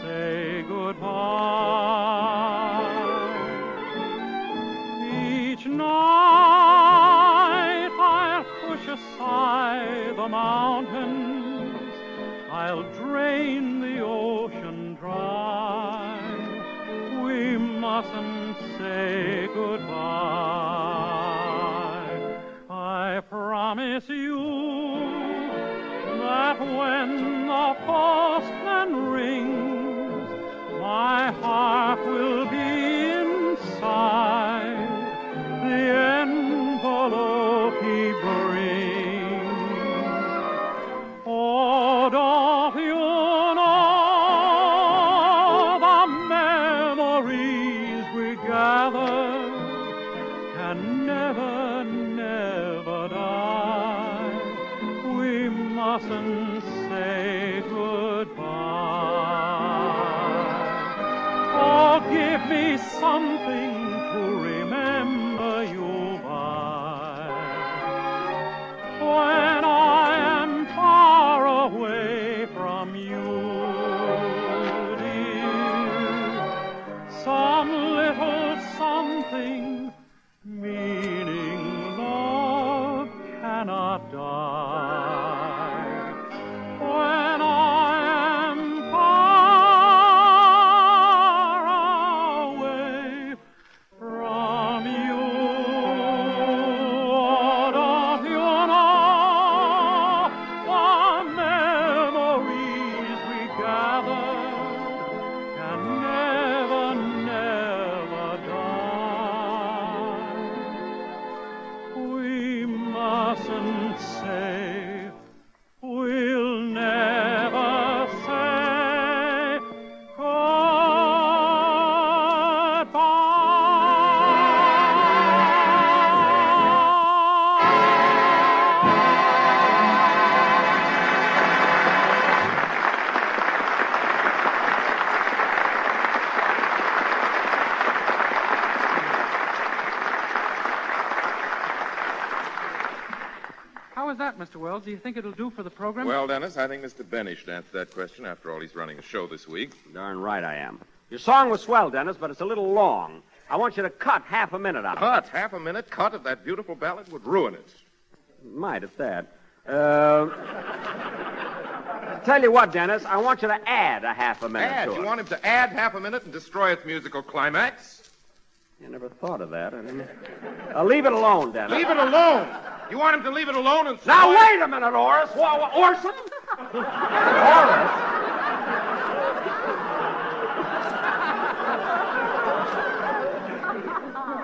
Say goodbye. Each night I'll push aside the mountains, I'll drain the ocean dry. We mustn't say goodbye. I promise you that when the postman rings, my heart will be inside the envelope he brings. Oh, don't you know the memories we gather can never, never die? mustn't say goodbye. Oh, give me something to remember you by. When I am far away from you, dear, some little something meaning love cannot die. When I am far away from you, don't you know the memories we gathered can never, never die. We mustn't say, we'll never say How is that, Mr. Wells? Do you think it'll do for the program? Well, Dennis, I think Mr. Benny should answer that question. After all, he's running a show this week. Darn right I am. Your song was swell, Dennis, but it's a little long. I want you to cut half a minute out of it. Cut? Half a minute cut of that beautiful ballad would ruin it. Might at that. Tell you what, Dennis, I want you to add a half a minute Add? to it. You want him to add half a minute and destroy its musical climax? I never thought of that. I didn't... leave it alone, Dennis. Leave it alone? You want him to leave it alone and... Now, wait a minute, Orson. Orson? Orson?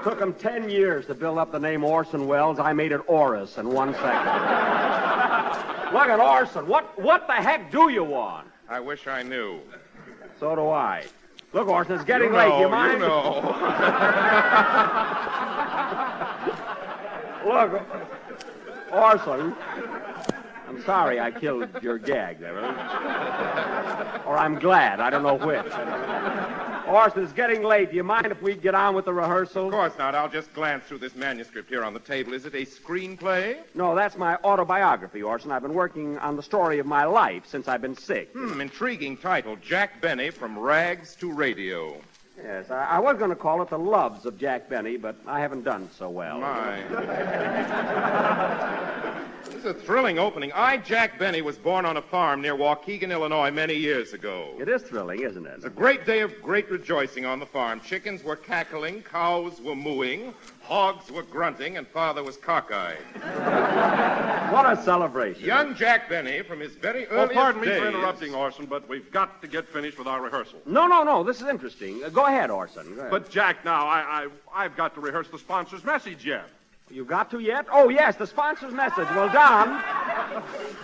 Took him 10 years to build up the name Orson Welles. I made it Oris in 1 second. Look at Orson. What the heck do you want? I wish I knew. So do I. Look, Orson, it's getting late. Do you mind? You know. Look, Orson, I'm sorry I killed your gag there. Or I'm glad. I don't know which. Orson, it's getting late. Do you mind if we get on with the rehearsal? Of course not. I'll just glance through this manuscript here on the table. Is it a screenplay? No, that's my autobiography, Orson. I've been working on the story of my life since I've been sick. Intriguing title. Jack Benny, From Rags to Radio. Yes, I was going to call it The Loves of Jack Benny, but I haven't done so well. My. This is a thrilling opening. I, Jack Benny, was born on a farm near Waukegan, Illinois, many years ago. It is thrilling, isn't it? It's a great day of great rejoicing on the farm. Chickens were cackling, cows were mooing, hogs were grunting, and Father was cockeyed. What a celebration. Young Jack Benny, from his very earliest pardon days... me for interrupting, Orson, but we've got to get finished with our rehearsal. No. This is interesting. Go ahead, Orson. Go ahead. But, Jack, now, I've got to rehearse the sponsor's message yet. You got to yet? Oh, yes, the sponsor's message. Well,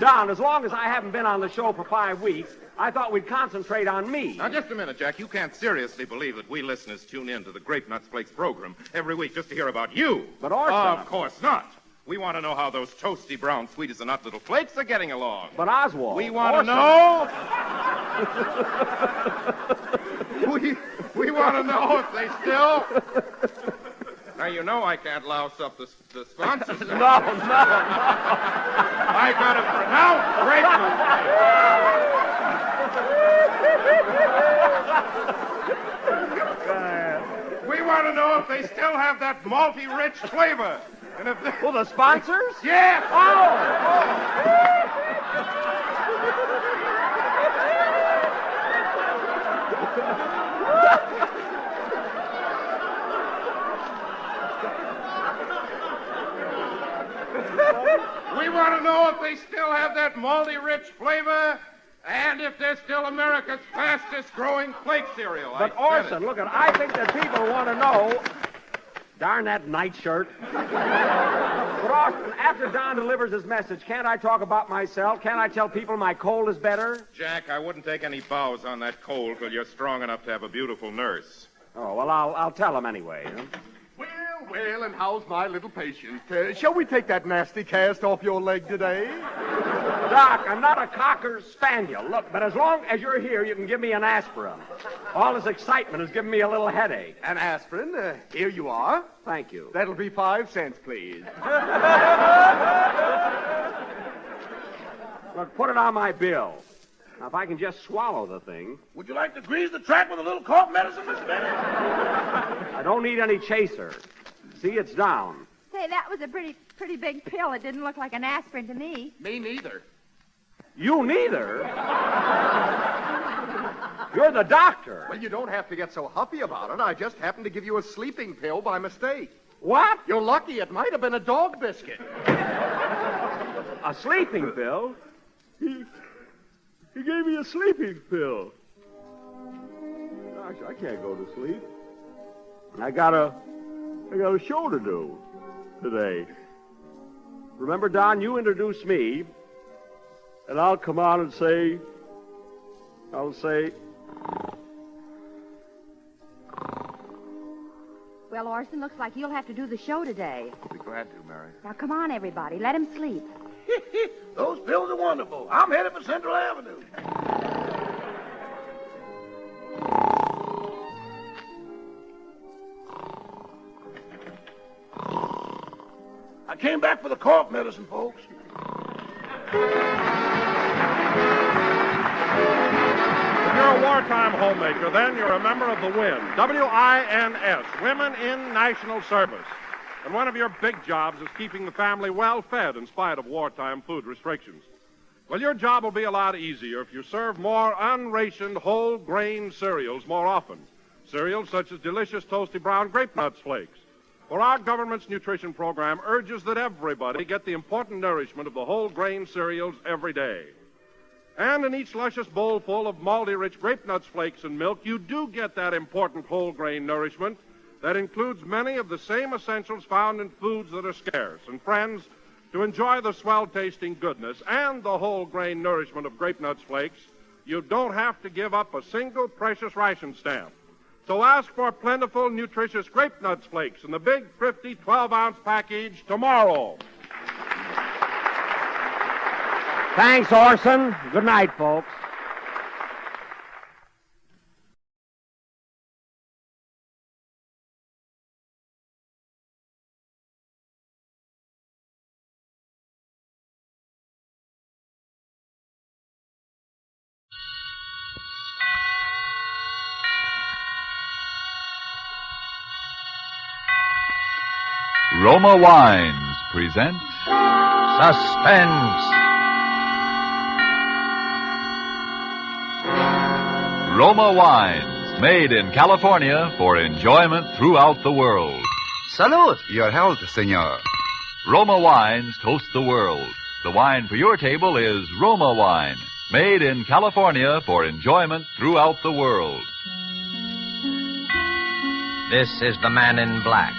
Don, as long as I haven't been on the show for 5 weeks, I thought we'd concentrate on me. Now, just a minute, Jack. You can't seriously believe that we listeners tune in to the Grape Nuts Flakes program every week just to hear about you. But, Orson... Of course not. We want to know how those toasty brown sweet as a nut little flakes are getting along. But, Oswald... We want to know... we want to know if they still... Now, you know I can't louse up the sponsors. No. I got to pronounce Grape Nuts. We want to know if they still have that malty rich flavor. And if they... Well, the sponsors? Yeah. We want to know if they still have that malty rich flavor and if they're still America's fastest growing flake cereal. But, Orson, look, I think that people want to know... Darn that nightshirt. But, Orson, after Don delivers his message, can't I talk about myself? Can't I tell people my cold is better? Jack, I wouldn't take any bows on that cold till you're strong enough to have a beautiful nurse. Oh, well, I'll tell them anyway. Huh? Well, and how's my little patient? Shall we take that nasty cast off your leg today? Doc, I'm not a cocker spaniel. Look, but as long as you're here, you can give me an aspirin. All this excitement is giving me a little headache. An aspirin? Here you are. Thank you. That'll be 5 cents, please. Look, put it on my bill. Now, if I can just swallow the thing. Would you like to grease the track with a little cough medicine, Mr. Bennett? I don't need any chaser. See, it's down. Say, that was a pretty big pill. It didn't look like an aspirin to me. Me neither. You neither? You're the doctor. Well, you don't have to get so huffy about it. I just happened to give you a sleeping pill by mistake. What? You're lucky. It might have been a dog biscuit. A sleeping pill? He gave me a sleeping pill. Gosh, I can't go to sleep. I got a show to do today. Remember, Don, you introduce me, and I'll come on and say, Well, Orson, looks like you'll have to do the show today. I'll be glad to, Mary. Now, come on, everybody. Let him sleep. Those pills are wonderful. I'm headed for Central Avenue. I came back for the cough medicine, folks. If you're a wartime homemaker, then you're a member of the WINS, W-I-N-S, Women in National Service. And one of your big jobs is keeping the family well fed in spite of wartime food restrictions. Well, your job will be a lot easier if you serve more unrationed whole grain cereals more often. Cereals such as delicious toasty brown grape nuts flakes. For our government's nutrition program urges that everybody get the important nourishment of the whole grain cereals every day. And in each luscious bowl full of malty-rich grape nuts flakes and milk, you do get that important whole grain nourishment that includes many of the same essentials found in foods that are scarce. And friends, to enjoy the swell-tasting goodness and the whole grain nourishment of grape nuts flakes, you don't have to give up a single precious ration stamp. So ask for plentiful, nutritious grape nuts flakes in the big, thrifty 12-ounce package tomorrow. Thanks, Orson. Good night, folks. Roma Wines present Suspense. Roma Wines, made in California for enjoyment throughout the world. Salud. Your health, senor. Roma Wines toast the world. The wine for your table is Roma Wine, made in California for enjoyment throughout the world. This is the Man in Black,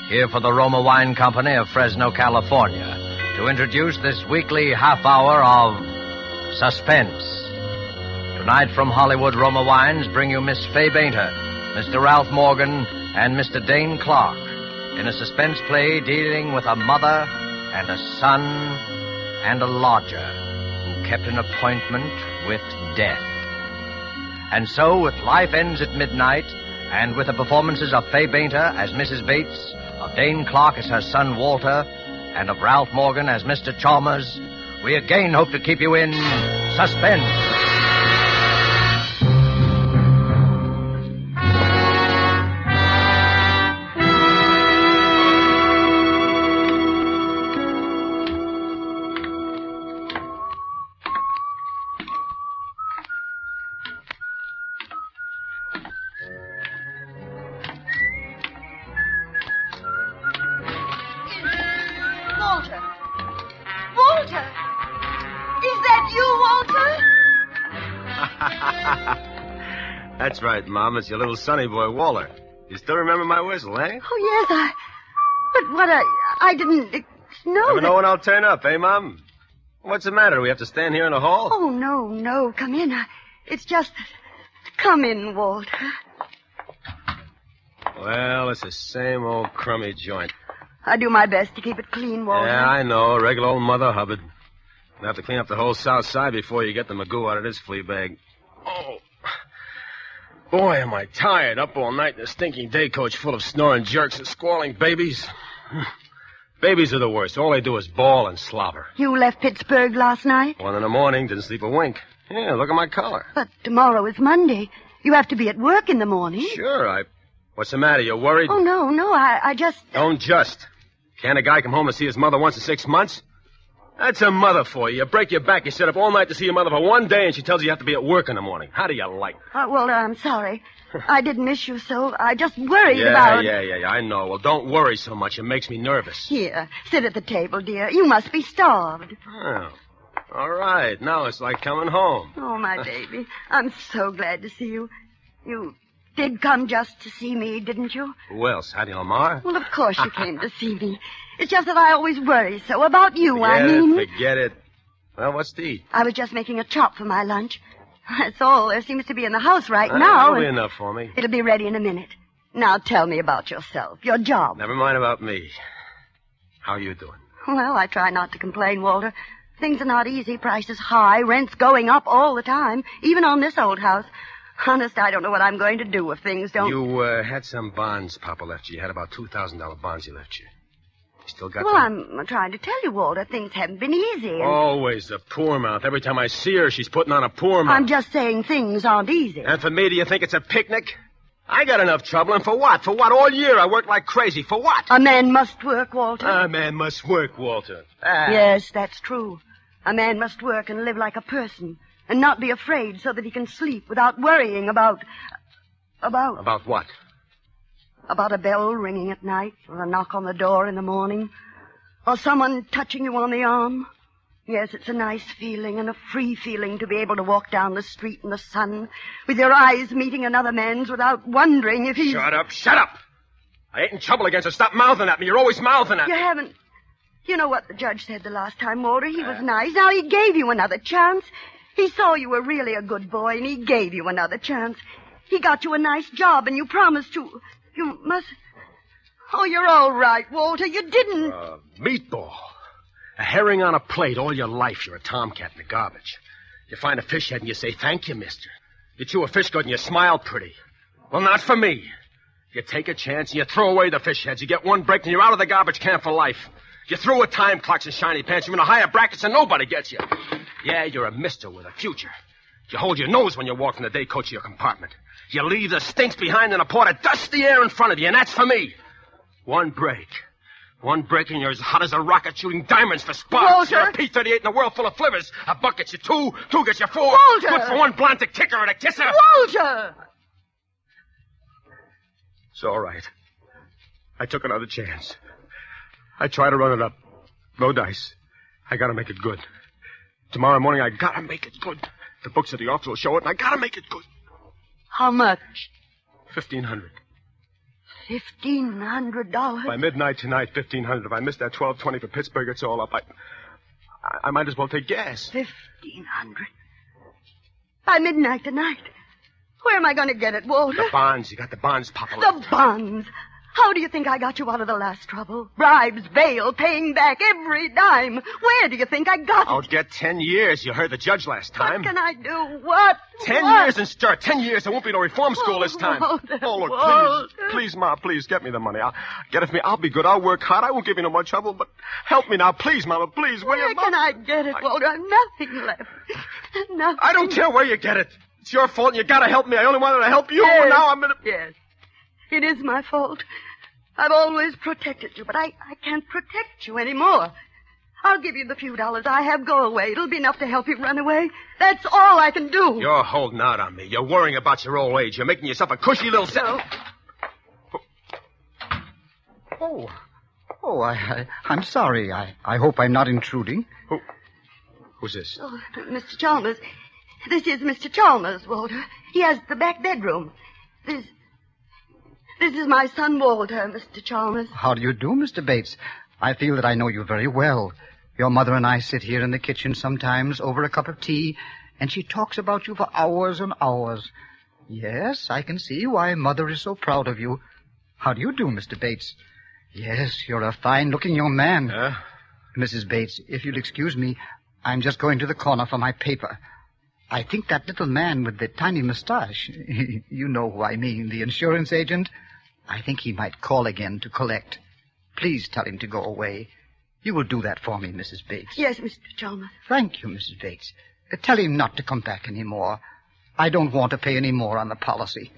here for the Roma Wine Company of Fresno, California, to introduce this weekly half hour of Suspense. Tonight from Hollywood, Roma Wines bring you Miss Fay Bainter, Mr. Ralph Morgan, and Mr. Dane Clark in a suspense play dealing with a mother and a son and a lodger who kept an appointment with death. And so, with Life Ends at Midnight, and with the performances of Fay Bainter as Mrs. Bates, of Dane Clark as her son Walter, and of Ralph Morgan as Mr. Chalmers, we again hope to keep you in suspense. That's right, Mom. It's your little sonny boy, Walter. You still remember my whistle, eh? Oh, yes, I didn't know. Never know when I'll turn up, eh, Mom? What's the matter? Do we have to stand here in the hall? Oh, no. Come in. It's just... Come in, Walter. Well, it's the same old crummy joint. I do my best to keep it clean, Walter. Yeah, I know. Regular old Mother Hubbard. You'll have to clean up the whole south side before you get the magoo out of this flea bag. Oh. Boy, am I tired. Up all night in a stinking day coach full of snoring jerks and squalling babies. Babies are the worst. All they do is bawl and slobber. You left Pittsburgh last night? 1 a.m, didn't sleep a wink. Yeah, look at my collar. But tomorrow is Monday. You have to be at work in the morning. Sure, What's the matter? You worried? Oh, no, I just... Don't just. Can't a guy come home and see his mother once in 6 months? That's a mother for you. You break your back, you sit up all night to see your mother for 1 day, and she tells you have to be at work in the morning. How do you like it? Walter, I'm sorry. I didn't miss you so. I just worried about... Yeah, I know. Well, don't worry so much. It makes me nervous. Here, sit at the table, dear. You must be starved. Oh. All right. Now it's like coming home. Oh, my baby. I'm so glad to see you. You did come just to see me, didn't you? Who else? Hattie Lamar? Well, of course you came to see me. It's just that I always worry so about you, Forget it. Well, what's to eat? I was just making a chop for my lunch. That's all there seems to be in the house right now. That'll be enough for me. It'll be ready in a minute. Now tell me about yourself, your job. Never mind about me. How are you doing? Well, I try not to complain, Walter. Things are not easy, prices high, rents going up all the time, even on this old house. Honest, I don't know what I'm going to do if things don't... You had some bonds Papa left you. You had about $2,000 bonds he left you. You still got them? I'm trying to tell you, Walter, things haven't been easy. And... Always the poor mouth. Every time I see her, she's putting on a poor mouth. I'm just saying things aren't easy. And for me, do you think it's a picnic? I got enough trouble, and for what? For what? All year I worked like crazy. For what? A man must work, Walter. A man must work, Walter. Yes, that's true. A man must work and live like a person, and not be afraid so that he can sleep without worrying about... About what? About a bell ringing at night, or a knock on the door in the morning, or someone touching you on the arm. Yes, it's a nice feeling and a free feeling to be able to walk down the street in the sun with your eyes meeting another man's without wondering if he's... Shut up! I ain't in trouble against her. Stop mouthing at me. You're always mouthing at me. You haven't... You know what the judge said the last time, Walter? He was nice. Now, he gave you another chance. He saw you were really a good boy, and he gave you another chance. He got you a nice job, and you promised to... You must... Oh, you're all right, Walter. You didn't... Meatball. A herring on a plate all your life. You're a tomcat in the garbage. You find a fish head and you say, thank you, mister. You chew a fish good and you smile pretty. Well, not for me. You take a chance and you throw away the fish heads. You get one break and you're out of the garbage can for life. You throw a time clocks and shiny pants. You're in a higher brackets and nobody gets you. Yeah, you're a mister with a future. You hold your nose when you walk from the day coach to your compartment. You leave the stinks behind in a pot of dusty air in front of you, and that's for me. One break. One break and you're as hot as a rocket shooting diamonds for sparks. Walter! You're a P-38 in a world full of flivvers. A buck gets you two gets you four. Walter! Good for one blonde to kick her and a kiss her. Walter! It's all right. I took another chance. I tried to run it up. No dice. I gotta make it good. Tomorrow morning, I gotta make it good. The books at the office will show it, and I gotta make it good. How much? $1,500. $1,500? By midnight tonight, $1,500. If I miss that 12:20 for Pittsburgh, it's all up. I might as well take gas. $1,500. By midnight tonight. Where am I going to get it, Walter? The bonds. You got the bonds, Papa. The bonds. How do you think I got you out of the last trouble? Bribes, bail, paying back every dime. Where do you think I got it? I'll get 10 years. You heard the judge last time. What can I do? What? 10 years and stir. 10 years. There won't be no reform school this time. Walter, oh, look, Walter. Please, Ma, please, get me the money. I'll get it for me. I'll be good. I'll work hard. I won't give you no more trouble, but help me now. Please, Mama, please. Where can I get it, Walter? I've nothing left. Nothing. I don't care where you get it. It's your fault, and you gotta help me. I only wanted to help you, yes, and now I'm gonna... Yes. It is my fault. I've always protected you, but I can't protect you anymore. I'll give you the few dollars I have. Go away. It'll be enough to help you run away. That's all I can do. You're holding out on me. You're worrying about your old age. You're making yourself a cushy little... I'm sorry. I hope I'm not intruding. Who's this? Oh, Mr. Chalmers. This is Mr. Chalmers, Walter. He has the back bedroom. This is my son, Walter, Mr. Chalmers. How do you do, Mr. Bates? I feel that I know you very well. Your mother and I sit here in the kitchen sometimes over a cup of tea, and she talks about you for hours and hours. Yes, I can see why Mother is so proud of you. How do you do, Mr. Bates? Yes, you're a fine-looking young man. Huh? Mrs. Bates, if you'll excuse me, I'm just going to the corner for my paper. I think that little man with the tiny mustache, you know who I mean, the insurance agent, I think he might call again to collect. Please tell him to go away. You will do that for me, Mrs. Bates. Yes, Mr. Chalmers. Thank you, Mrs. Bates. Tell him not to come back any more. I don't want to pay any more on the policy.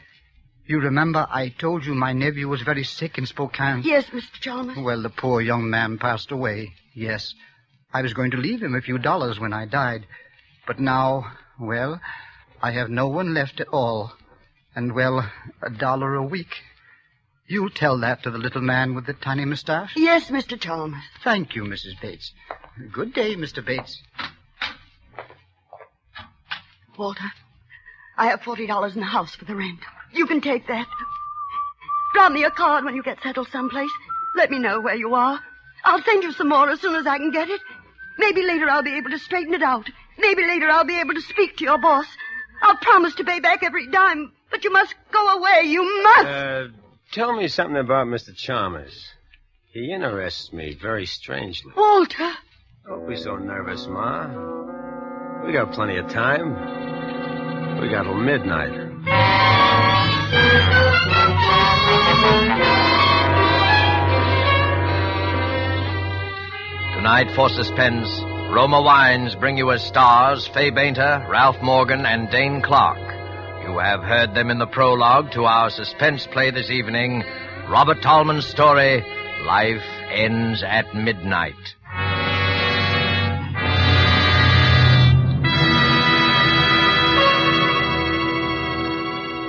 You remember I told you my nephew was very sick in Spokane? Yes, Mr. Chalmers. Well, the poor young man passed away, yes. I was going to leave him a few dollars when I died. But now, well, I have no one left at all. And, well, $1 a week. You'll tell that to the little man with the tiny mustache? Yes, Mr. Chalmers. Thank you, Mrs. Bates. Good day, Mr. Bates. Walter, I have $40 in the house for the rent. You can take that. Drop me a card when you get settled someplace. Let me know where you are. I'll send you some more as soon as I can get it. Maybe later I'll be able to straighten it out. Maybe later I'll be able to speak to your boss. I'll promise to pay back every dime, but you must go away. You must. Tell me something about Mr. Chalmers. He interests me very strangely. Walter. Don't be so nervous, Ma. We got plenty of time. We got till midnight. Tonight for Suspense, Roma Wines bring you as stars Fay Bainter, Ralph Morgan, and Dane Clark. You have heard them in the prologue to our suspense play this evening, Robert Tallman's story, Life Ends at Midnight.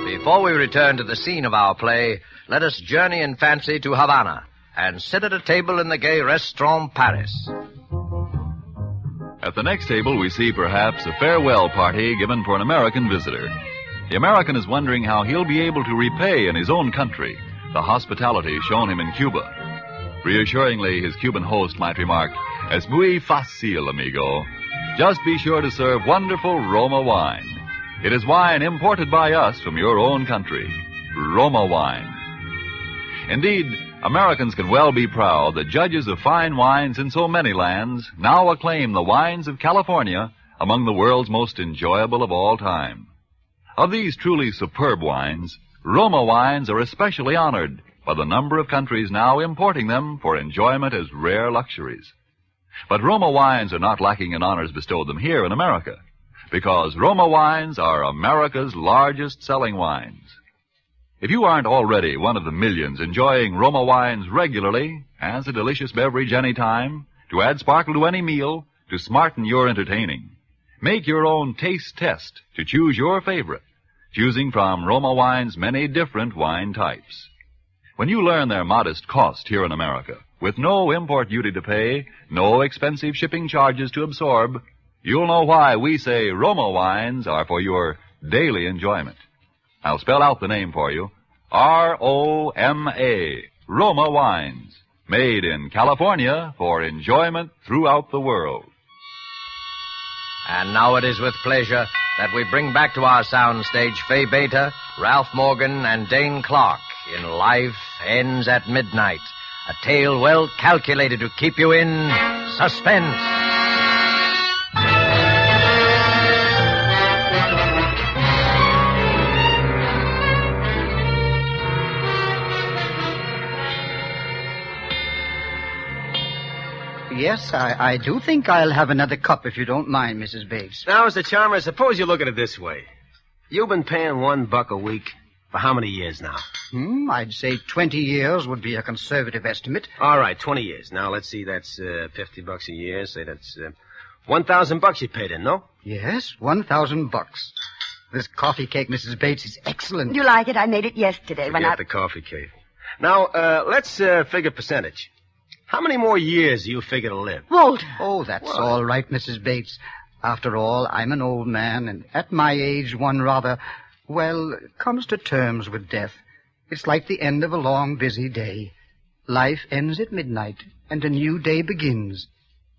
Before we return to the scene of our play, let us journey in fancy to Havana and sit at a table in the gay Restaurant Paris. At the next table, we see perhaps a farewell party given for an American visitor. The American is wondering how he'll be able to repay in his own country the hospitality shown him in Cuba. Reassuringly, his Cuban host might remark, "Es muy fácil, amigo. Just be sure to serve wonderful Roma wine. It is wine imported by us from your own country. Roma wine." Indeed, Americans can well be proud that judges of fine wines in so many lands now acclaim the wines of California among the world's most enjoyable of all time. Of these truly superb wines, Roma wines are especially honored by the number of countries now importing them for enjoyment as rare luxuries. But Roma wines are not lacking in honors bestowed them here in America, because Roma wines are America's largest selling wines. If you aren't already one of the millions enjoying Roma wines regularly, as a delicious beverage any time, to add sparkle to any meal, to smarten your entertaining, make your own taste test to choose your favorite, choosing from Roma wine's many different wine types. When you learn their modest cost here in America, with no import duty to pay, no expensive shipping charges to absorb, you'll know why we say Roma wines are for your daily enjoyment. I'll spell out the name for you. R-O-M-A, Roma wines, made in California for enjoyment throughout the world. And now it is with pleasure that we bring back to our soundstage Fay Bainter, Ralph Morgan, and Dane Clark in Life Ends at Midnight, a tale well calculated to keep you in suspense. Yes, I do think I'll have another cup if you don't mind, Mrs. Bates. Now, Mr. Chalmers, suppose you look at it this way. You've been paying $1 a week for how many years now? I'd say 20 years would be a conservative estimate. All right, 20 years. Now, let's see, that's $50 a year. Say that's $1,000 you paid in, no? Yes, $1,000. This coffee cake, Mrs. Bates, is excellent. You like it? I made it yesterday when Forget the coffee cake. Now, let's figure percentage. How many more years do you figure to live? Walter. Oh, that's all right, Mrs. Bates. After all, I'm an old man, and at my age, one rather, comes to terms with death. It's like the end of a long, busy day. Life ends at midnight, and a new day begins.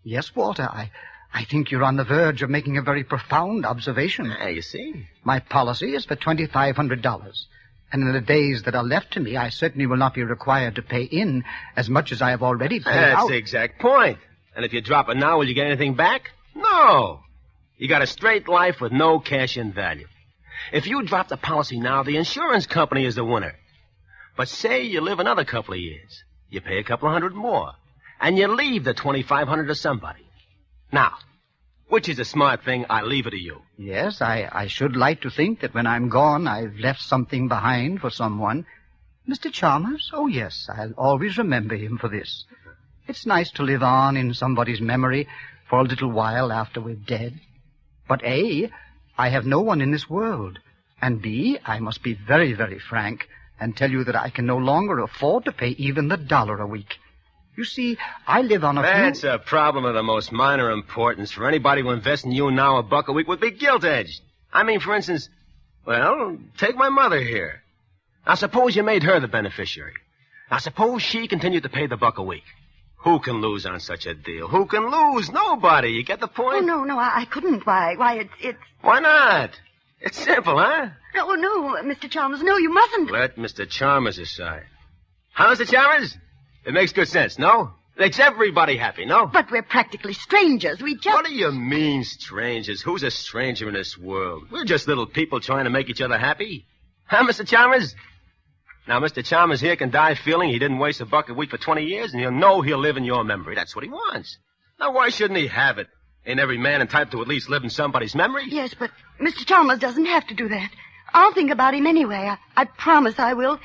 Yes, Walter, I think you're on the verge of making a very profound observation. Yeah, you see. My policy is for $2,500. And in the days that are left to me, I certainly will not be required to pay in as much as I have already paid That's out. the exact point. And if you drop it now, will you get anything back? No. You got a straight life with no cash-in value. If you drop the policy now, the insurance company is the winner. But say you live another couple of years. You pay a couple of $100 more. And you leave the $2,500 to somebody. Now, which is a smart thing? I leave it to you. Yes, I should like to think that when I'm gone, I've left something behind for someone. Mr. Chalmers? Oh, yes, I'll always remember him for this. It's nice to live on in somebody's memory for a little while after we're dead. But A, I have no one in this world. And B, I must be very, very frank and tell you that I can no longer afford to pay even the $1 a week. You see, I live on a That's a problem of the most minor importance. For anybody who invests in you now, $1 a week would be gilt-edged. I mean, for instance, well, take my mother here. Now, suppose you made her the beneficiary. Now, suppose she continued to pay the $1 a week. Who can lose on such a deal? Who can lose? Nobody. You get the point? Oh, no, I couldn't. Why, it's... Why not? It's simple, huh? No, Mr. Chalmers, no, you mustn't. Let Mr. Chalmers decide. Huh, Mr. Chalmers? It makes good sense, no? It makes everybody happy, no? But we're practically strangers. We just... What do you mean, strangers? Who's a stranger in this world? We're just little people trying to make each other happy. Huh, Mr. Chalmers? Now, Mr. Chalmers here can die feeling he didn't waste $1 a week for 20 years, and he'll know he'll live in your memory. That's what he wants. Now, why shouldn't he have it? Ain't every man entitled to at least live in somebody's memory? Yes, but Mr. Chalmers doesn't have to do that. I'll think about him anyway. I promise I will.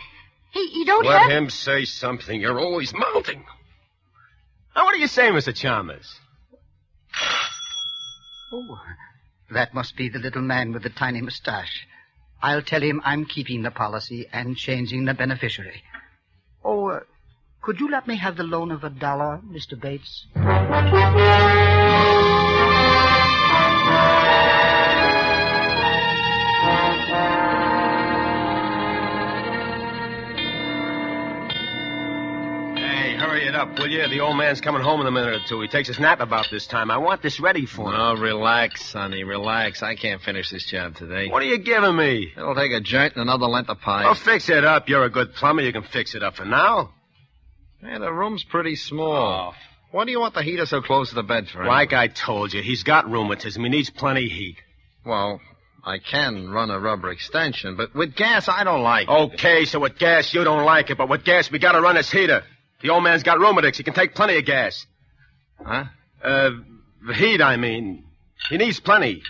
He don't have... Let him say something. You're always mounting. Now, what do you say, Mr. Chalmers? Oh, that must be the little man with the tiny mustache. I'll tell him I'm keeping the policy and changing the beneficiary. Oh, could you let me have the loan of $1, Mr. Bates? Hurry it up, will you? The old man's coming home in a minute or two. He takes his nap about this time. I want this ready for him. Oh, relax, Sonny, relax. I can't finish this job today. What are you giving me? It'll take a joint and another length of pipe. Oh, fix it up. You're a good plumber. You can fix it up for now. Hey, the room's pretty small. Oh. What do you want the heater so close to the bed for? Like I told you, he's got rheumatism. He needs plenty of heat. Well, I can run a rubber extension, but with gas, I don't like it. Okay, so with gas, you don't like it, but with gas, we gotta run this heater. The old man's got rheumatics. He can take plenty of gas. Huh? The heat, I mean. He needs plenty.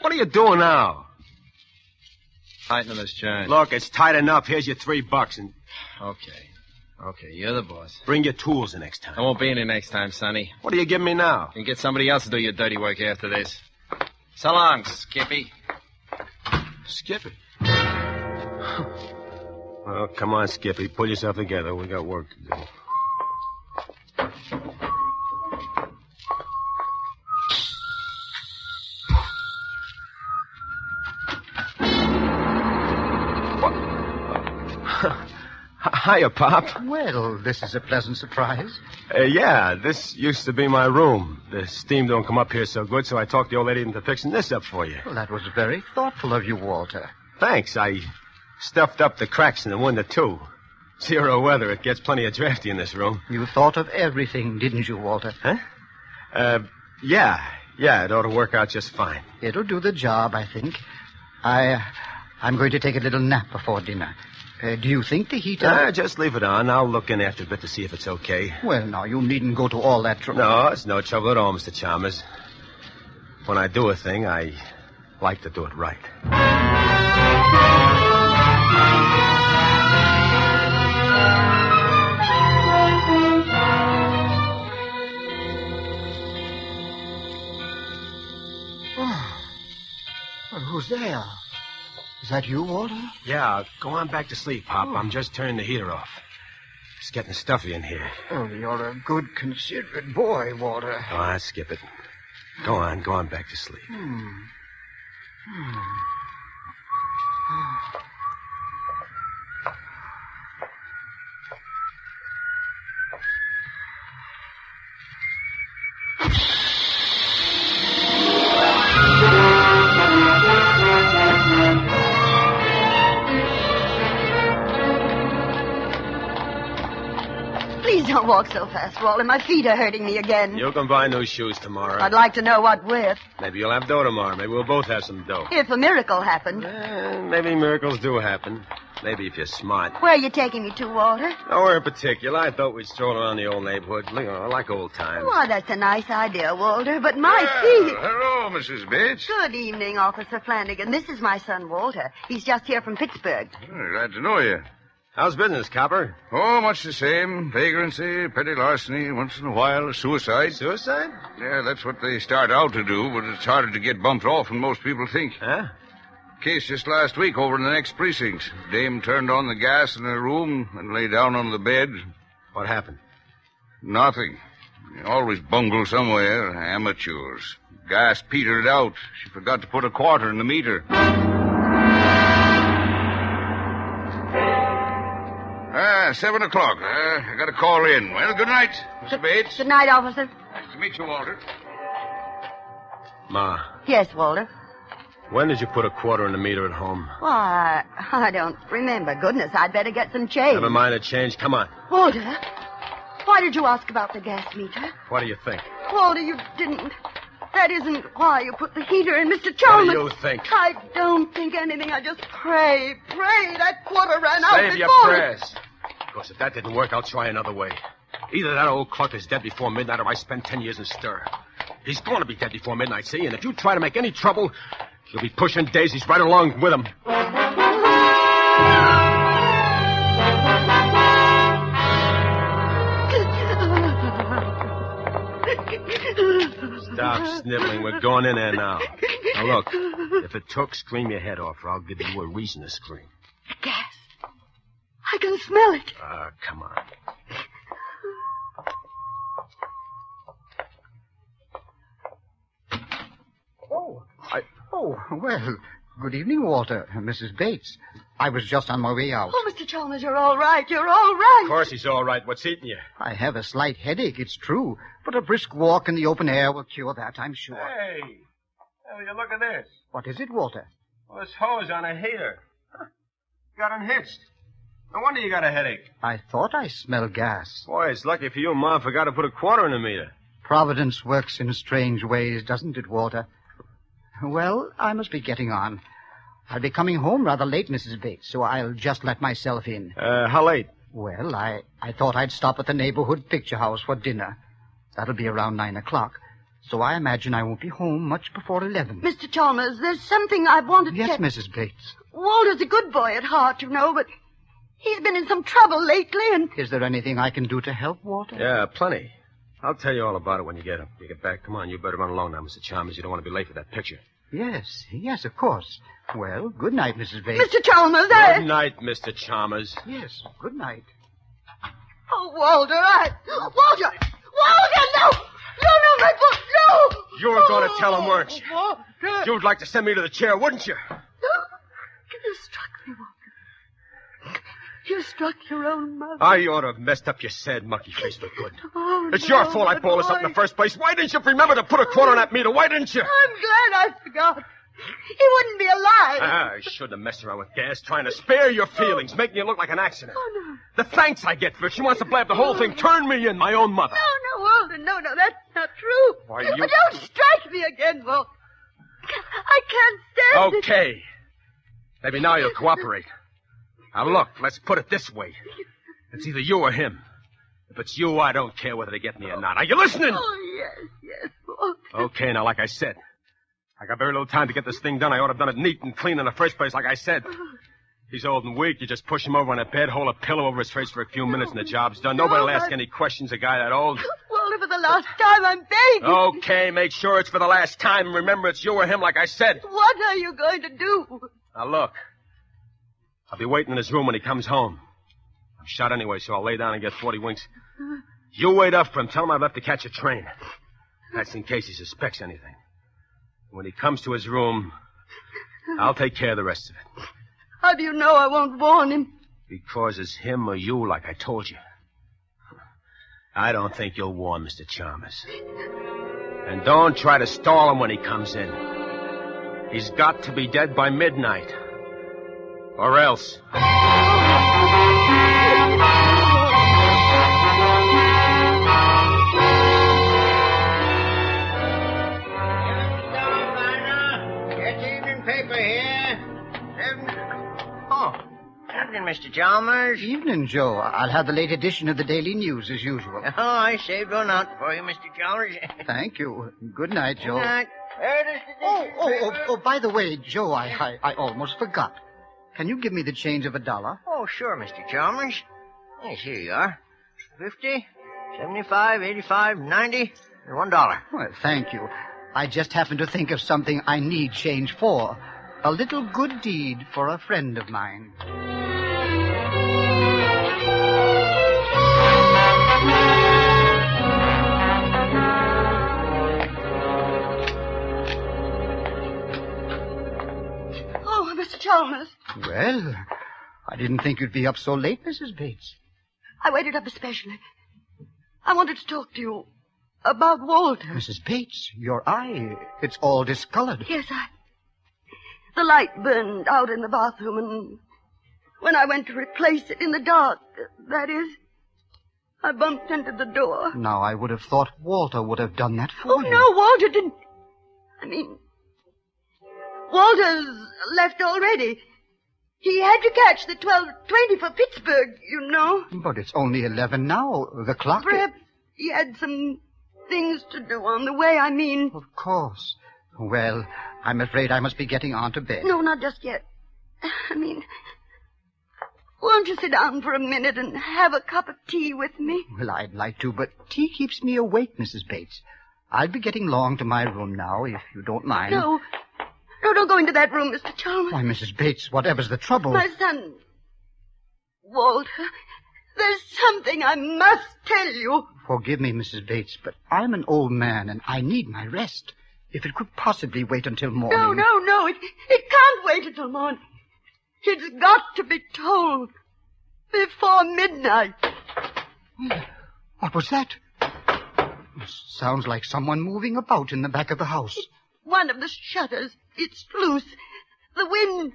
What are you doing now? Tightening this joint. Look, it's tight enough. Here's your $3 and... Okay, you're the boss. Bring your tools the next time. I won't be in here next time, Sonny. What are you giving me now? You can get somebody else to do your dirty work after this. So long, Skippy. Skippy? Well, come on, Skippy. Pull yourself together. We got work to do. Hiya, Pop. Well, this is a pleasant surprise. Yeah, this used to be my room. The steam don't come up here so good, so I talked the old lady into fixing this up for you. Well, that was very thoughtful of you, Walter. Thanks. I stuffed up the cracks in the window, too. 0 weather. It gets plenty of drafty in this room. You thought of everything, didn't you, Walter? Huh? Yeah, it ought to work out just fine. It'll do the job, I think. I'm going to take a little nap before dinner. Do you think the heater... Just leave it on. I'll look in after a bit to see if it's okay. Well, now, you needn't go to all that trouble. No, it's no trouble at all, Mr. Chalmers. When I do a thing, I like to do it right. Well, who's there? Is that you, Walter? Yeah, go on back to sleep, Pop. I'm just turning the heater off. It's getting stuffy in here. Oh, you're a good, considerate boy, Walter. Oh, I'll skip it. Go on back to sleep. walk so fast, Walter. My feet are hurting me again. You can buy new shoes tomorrow. I'd like to know what with. Maybe you'll have dough tomorrow. Maybe we'll both have some dough. If a miracle happened. Maybe miracles do happen. Maybe if you're smart. Where are you taking me to, Walter? Nowhere in particular. I thought we'd stroll around the old neighborhood. Like old times. Why, that's a nice idea, Walter, but my feet... Hello, Mrs. Bates. Good evening, Officer Flanagan. This is my son, Walter. He's just here from Pittsburgh. Glad to know you. How's business, Copper? Oh, much the same. Vagrancy, petty larceny, once in a while, suicide. Suicide? Yeah, that's what they start out to do, but it's harder to get bumped off than most people think. Huh? Case just last week over in the next precinct. Dame turned on the gas in her room and lay down on the bed. What happened? Nothing. You always bungle somewhere. Amateurs. Gas petered out. She forgot to put a quarter in the meter. 7 o'clock. I got to call in. Well, good night, Mr. Bates. Good night, Officer. Nice to meet you, Walter. Ma, Yes, Walter. when did you put a quarter in the meter at home? Why, I don't remember. Goodness, I'd better get some change. Never mind the change. Come on. Walter, why did you ask about the gas meter? What do you think? Walter, you didn't. That isn't why you put the heater in, Mr. Chalmers. What do you think? I don't think anything. I just pray that quarter ran out Save your before. prayers. Because if that didn't work, I'll try another way. Either that old Clark is dead before midnight or I spend 10 years in stir. He's going to be dead before midnight, see? And if you try to make any trouble, you'll be pushing daisies right along with him. Stop sniveling. We're going in there now. Now, look, if it took, scream your head off, or I'll give you a reason to scream. Gas. I can smell it. Come on. Oh, well, good evening, Walter. Mrs. Bates. I was just on my way out. Oh, Mr. Chalmers, you're all right. You're all right. Of course he's all right. What's eating you? I have a slight headache, it's true, but a brisk walk in the open air will cure that, I'm sure. Hey, will you look at this? What is it, Walter? Well, this hose on a heater. Huh. Got unhitched. No wonder you got a headache. I thought I smelled gas. Boy, it's lucky for you Mom forgot to put a quarter in the meter. Providence works in strange ways, doesn't it, Walter? Well, I must be getting on. I'll be coming home rather late, Mrs. Bates, so I'll just let myself in. How late? Well, I thought I'd stop at the neighborhood picture house for dinner. That'll be around 9 o'clock. So I imagine I won't be home much before 11. Mr. Chalmers, there's something I wanted to... Yes, Mrs. Bates. Walter's a good boy at heart, you know, but he's been in some trouble lately, and... Is there anything I can do to help, Walter? Yeah, plenty. I'll tell you all about it when you get back. Come on, you better run along now, Mr. Chalmers. You don't want to be late for that picture. Yes, of course. Well, good night, Mrs. Bates. Mr. Chalmers, Good night, Mr. Chalmers. Yes, good night. Oh, Walter, Walter, no! No, my foot, no! You were going to tell him, weren't you? Walter. You'd like to send me to the chair, wouldn't you? You struck me, Walter. You struck your own mother. I ought to have messed up your sad monkey face for good. Oh, It's your fault I balled us up in the first place. Why didn't you remember to put a quarter on that meter? Why didn't you? I'm glad I forgot. He wouldn't be alive. I shouldn't have messed around with gas, trying to spare your feelings, making you look like an accident. Oh, no. The thanks I get for it. She wants to blab the whole thing, turn me in, my own mother. No, Walter, no, that's not true. Why, But don't strike me again, Walter. I can't stand it. Okay. Maybe now you'll cooperate. Now, look, let's put it this way. It's either you or him. If it's you, I don't care whether they get me or not. Are you listening? Oh, yes, Walter. Okay, now, like I said, I got very little time to get this thing done. I ought to have done it neat and clean in the first place, like I said. He's old and weak. You just push him over on a bed, hold a pillow over his face for a few minutes, and the job's done. Nobody will ask any questions, a guy that old. Walter, for the last time, I'm begging. Okay, make sure it's for the last time. Remember, it's you or him, like I said. What are you going to do? Now, look. I'll be waiting in his room when he comes home. I'm shot anyway, so I'll lay down and get 40 winks. You wait up for him. Tell him I've left to catch a train. That's in case he suspects anything. When he comes to his room, I'll take care of the rest of it. How do you know I won't warn him? Because it's him or you, like I told you. I don't think you'll warn Mr. Chalmers. And don't try to stall him when he comes in. He's got to be dead by midnight. Or else. Mr. Chalmers. Evening, Joe. I'll have the late edition of the Daily News as usual. Oh, I saved one out for you, Mr. Chalmers. Thank you. Good night, Joe. Good night. Oh, by the way, Joe, I almost forgot. Can you give me the change of $1? Oh, sure, Mr. Chalmers. Yes, here you are. 50, 75, 85, 90, and $1. Well, thank you. I just happened to think of something I need change for. A little good deed for a friend of mine. Oh, Mr. Chalmers. Well, I didn't think you'd be up so late, Mrs. Bates. I waited up especially. I wanted to talk to you about Walter. Mrs. Bates, your eye, it's all discolored. Yes, the light burned out in the bathroom, and when I went to replace it in the dark, that is, I bumped into the door. Now, I would have thought Walter would have done that for you. Oh, no, Walter didn't. I mean, Walter's left already. He had to catch the 12:20 for Pittsburgh, you know. But it's only 11 now. The clock... Perhaps he had some things to do on the way, I mean. Of course. Well, I'm afraid I must be getting on to bed. No, not just yet. I mean, won't you sit down for a minute and have a cup of tea with me? Well, I'd like to, but tea keeps me awake, Mrs. Bates. I'll be getting along to my room now, if you don't mind. No, don't go into that room, Mr. Chalmers. Why, Mrs. Bates, whatever's the trouble? My son, Walter, there's something I must tell you. Forgive me, Mrs. Bates, but I'm an old man, and I need my rest. If it could possibly wait until morning... No, it can't wait until morning. It's got to be told before midnight. What was that? Sounds like someone moving about in the back of the house. One of the shutters. It's loose. The wind...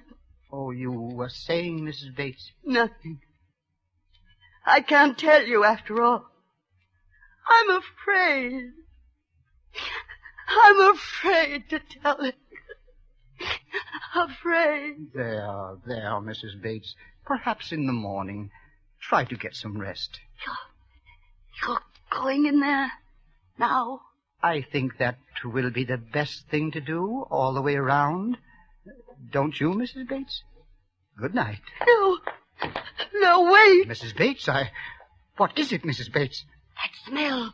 Oh, you were saying, Mrs. Bates? Nothing. I can't tell you after all. I'm afraid. I'm afraid to tell it. Afraid. There, Mrs. Bates. Perhaps in the morning. Try to get some rest. You're going in there now? I think that will be the best thing to do all the way around. Don't you, Mrs. Bates? Good night. No, wait. Mrs. Bates, What is it, Mrs. Bates? That smell.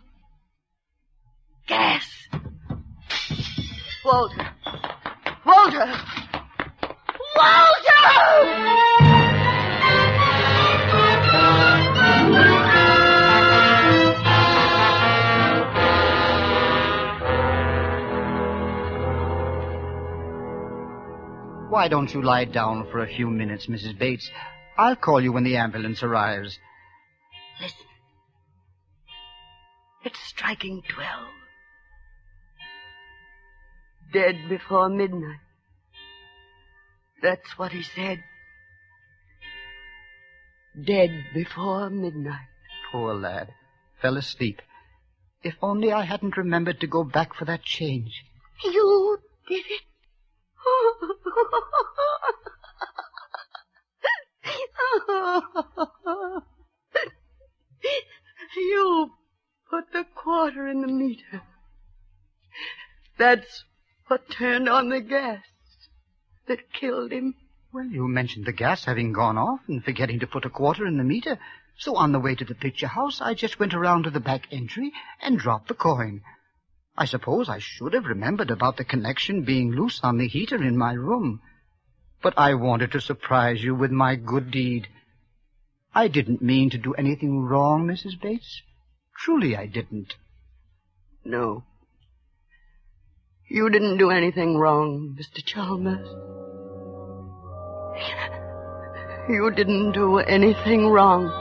Gas. Walter! Why don't you lie down for a few minutes, Mrs. Bates? I'll call you when the ambulance arrives. Listen. It's striking 12. Dead before midnight. That's what he said. Dead before midnight. Poor lad. Fell asleep. If only I hadn't remembered to go back for that change. You did it. You put the quarter in the meter. That's what turned on the gas that killed him. Well, you mentioned the gas having gone off and forgetting to put a quarter in the meter. So on the way to the picture house, I just went around to the back entry and dropped the coin. I suppose I should have remembered about the connection being loose on the heater in my room. But I wanted to surprise you with my good deed. I didn't mean to do anything wrong, Mrs. Bates. Truly, I didn't. No. You didn't do anything wrong, Mr. Chalmers. You didn't do anything wrong.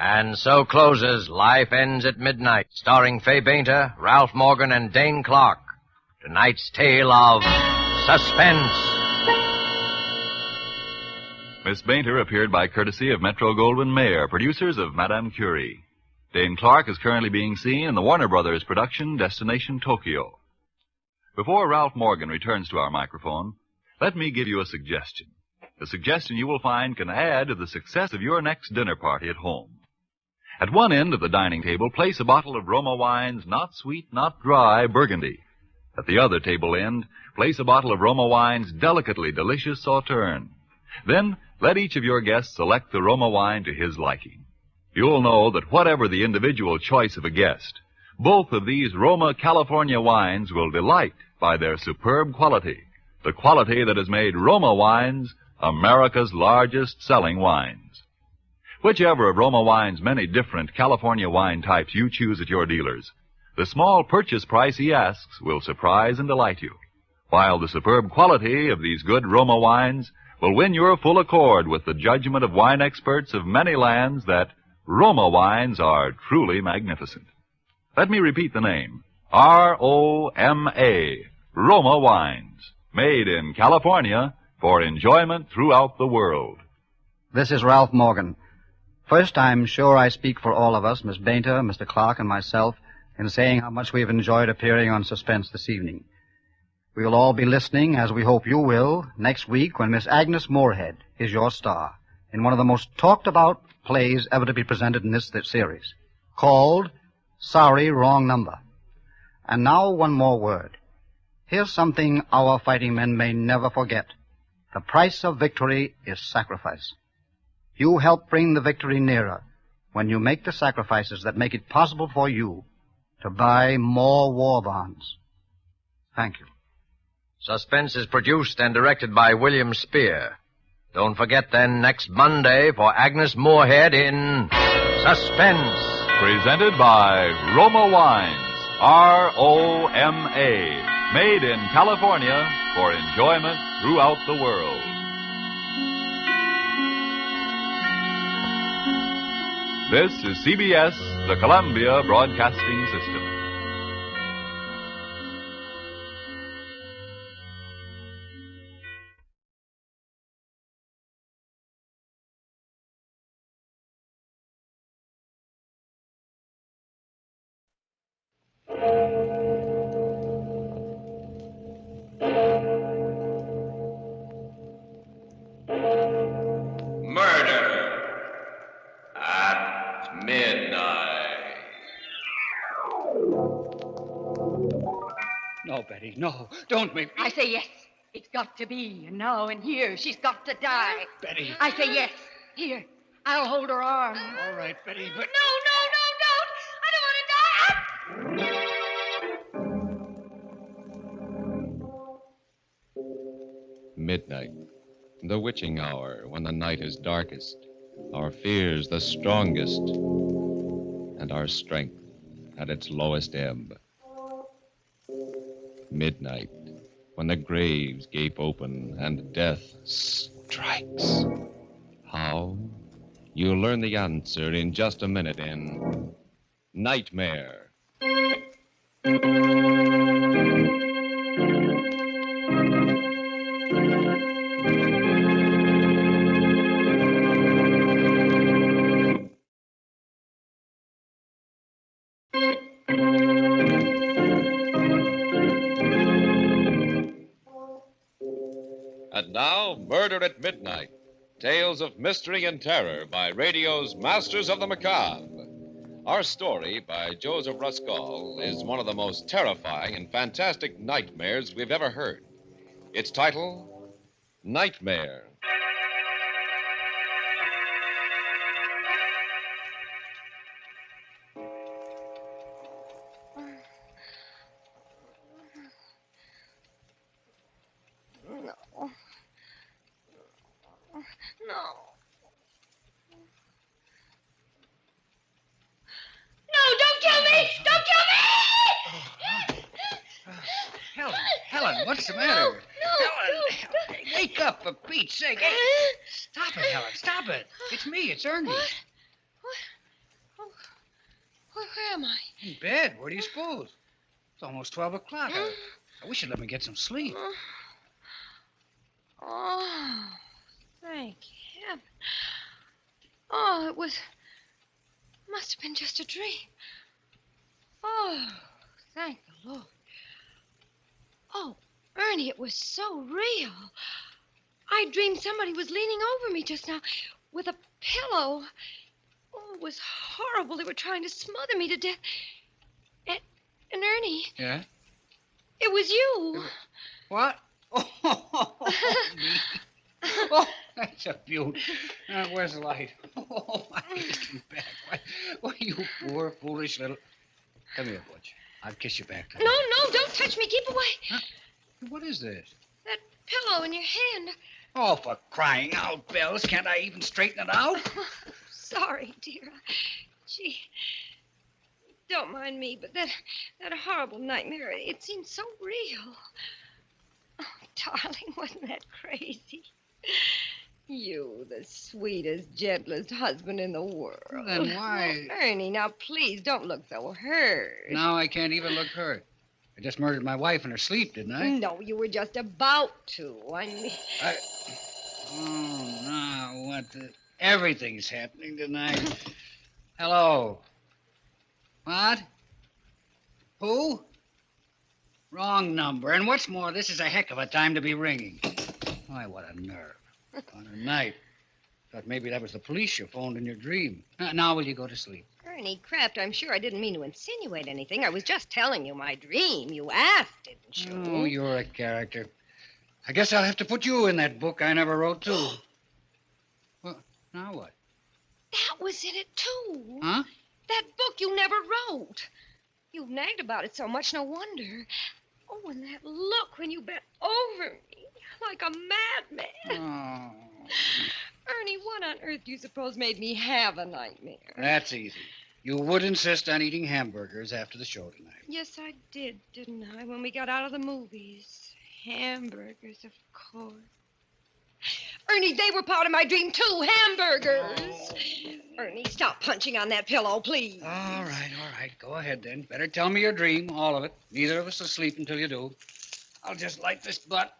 And so closes Life Ends at Midnight, starring Fay Bainter, Ralph Morgan, and Dane Clark. Tonight's tale of Suspense. Miss Bainter appeared by courtesy of Metro-Goldwyn-Mayer, producers of Madame Curie. Dane Clark is currently being seen in the Warner Brothers production Destination Tokyo. Before Ralph Morgan returns to our microphone, let me give you a suggestion. A suggestion you will find can add to the success of your next dinner party at home. At one end of the dining table, place a bottle of Roma wines, not sweet, not dry, Burgundy. At the other table end, place a bottle of Roma wines, delicately delicious Sauterne. Then, let each of your guests select the Roma wine to his liking. You'll know that whatever the individual choice of a guest, both of these Roma California wines will delight by their superb quality, the quality that has made Roma wines America's largest selling wines. Whichever of Roma wine's many different California wine types you choose at your dealers, the small purchase price he asks will surprise and delight you, while the superb quality of these good Roma wines will win your full accord with the judgment of wine experts of many lands that Roma wines are truly magnificent. Let me repeat the name. R-O-M-A. Roma wines. Made in California for enjoyment throughout the world. This is Ralph Morgan. First, I'm sure I speak for all of us, Miss Bainter, Mr. Clark, and myself, in saying how much we've enjoyed appearing on Suspense this evening. We will all be listening, as we hope you will, next week when Miss Agnes Moorehead is your star in one of the most talked-about plays ever to be presented in this series, called Sorry, Wrong Number. And now one more word. Here's something our fighting men may never forget. The price of victory is sacrifice. You help bring the victory nearer when you make the sacrifices that make it possible for you to buy more war bonds. Thank you. Suspense is produced and directed by William Spear. Don't forget then next Monday for Agnes Moorehead in Suspense. Presented by Roma Wines, R-O-M-A. Made in California for enjoyment throughout the world. This is CBS, the Columbia Broadcasting System. No, Betty, no. Don't make me. I say yes. It's got to be. And now and here, she's got to die. Betty. I say yes. Here, I'll hold her arm. All right, Betty, but... No, don't. I don't want to die. Midnight, the witching hour when the night is darkest, our fears the strongest, and our strength at its lowest ebb. Midnight, when the graves gape open and death strikes. How? You'll learn the answer in just a minute in Nightmare. And now, Murder at Midnight. Tales of mystery and terror by radio's Masters of the Macabre. Our story, by Joseph Ruskall, is one of the most terrifying and fantastic nightmares we've ever heard. Its title, Nightmare. What's the matter? Helen, wake up, for Pete's sake. Hey, stop it, Helen, stop it. It's me, it's Ernie. Where am I? In bed. Where do you suppose? It's almost 12 o'clock. I wish you'd let me get some sleep. Oh, Thank heaven. Oh, it must have been just a dream. Oh, thank the Lord. Oh, Ernie, it was so real. I dreamed somebody was leaning over me just now with a pillow. Oh, it was horrible. They were trying to smother me to death. And Ernie. Yeah? It was you. What? Oh, me. Oh, that's a beaut. Where's the light? Oh, my aching back. Why, you poor, foolish little... Come here, Butch. I'll kiss you back. No, don't touch me. Keep away. Huh? What is this? That pillow in your hand. Oh, for crying out, Bells. Can't I even straighten it out? Sorry, dear. Gee, don't mind me, but that horrible nightmare, it seemed so real. Oh, darling, wasn't that crazy? You, the sweetest, gentlest husband in the world. Then why... Oh, Ernie, now please don't look so hurt. Now I can't even look hurt. I just murdered my wife in her sleep, didn't I? No, you were just about to. I mean... Oh, now what the... Everything's happening tonight. Hello. What? Who? Wrong number. And what's more, this is a heck of a time to be ringing. Why, what a nerve. On a night. Thought maybe that was the police you phoned in your dream. Now will you go to sleep? Ernie Kraft, I'm sure I didn't mean to insinuate anything. I was just telling you my dream. You asked, didn't you? Oh, you're a character. I guess I'll have to put you in that book I never wrote, too. Well, now what? That was in it, too. Huh? That book you never wrote. You've nagged about it so much, no wonder. Oh, and that look when you bent over me like a madman. Oh. Ernie, what on earth do you suppose made me have a nightmare? That's easy. You would insist on eating hamburgers after the show tonight. Yes, I did, didn't I, when we got out of the movies? Hamburgers, of course. Ernie, they were part of my dream, too. Hamburgers. Oh. Ernie, stop punching on that pillow, please. All right. Go ahead, then. Better tell me your dream, all of it. Neither of us will sleep until you do. I'll just light this butt.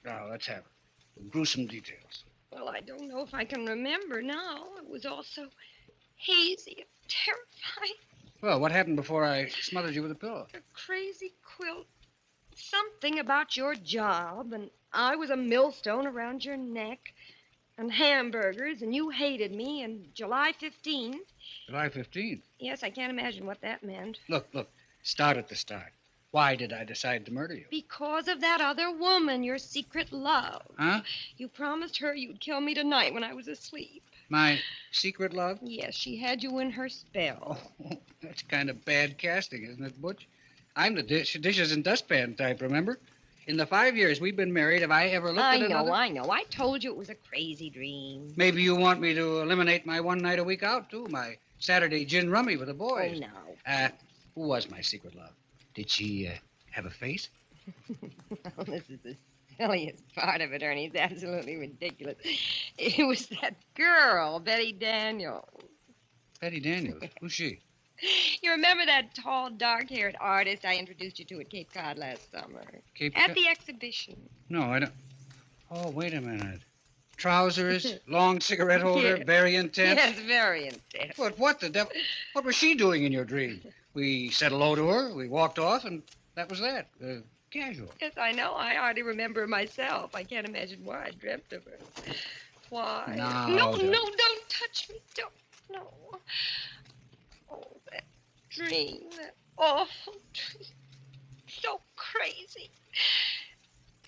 Now, let's have it. Gruesome details. Well, I don't know if I can remember now. It was all so hazy and terrifying. Well, what happened before I smothered you with a pillow? A crazy quilt. Something about your job, and I was a millstone around your neck, and hamburgers, and you hated me, and July 15th. July 15th? Yes, I can't imagine what that meant. Look. Start at the start. Why did I decide to murder you? Because of that other woman, your secret love. Huh? You promised her you'd kill me tonight when I was asleep. My secret love? Yes, she had you in her spell. Oh, that's kind of bad casting, isn't it, Butch? I'm the dishes and dustpan type, remember? In the 5 years we've been married, have I ever looked at another? I know. I told you it was a crazy dream. Maybe you want me to eliminate my one night a week out, too. My Saturday gin rummy with the boys. Oh, no. Who was my secret love? Did she have a face? Well, this is the silliest part of it, Ernie. It's absolutely ridiculous. It was that girl, Betty Daniels. Betty Daniels? Who's she? You remember that tall, dark-haired artist I introduced you to at Cape Cod last summer? At the exhibition. No, I don't. Oh, wait a minute. Trousers, long cigarette holder, yes. Very intense? Yes, very intense. But what the devil? What was she doing in your dream? We said hello to her, we walked off, and that was that. Casual. Yes, I know. I hardly remember her myself. I can't imagine why I dreamt of her. Why? No, don't touch me. Don't. No. Oh, that dream. That awful dream. So crazy.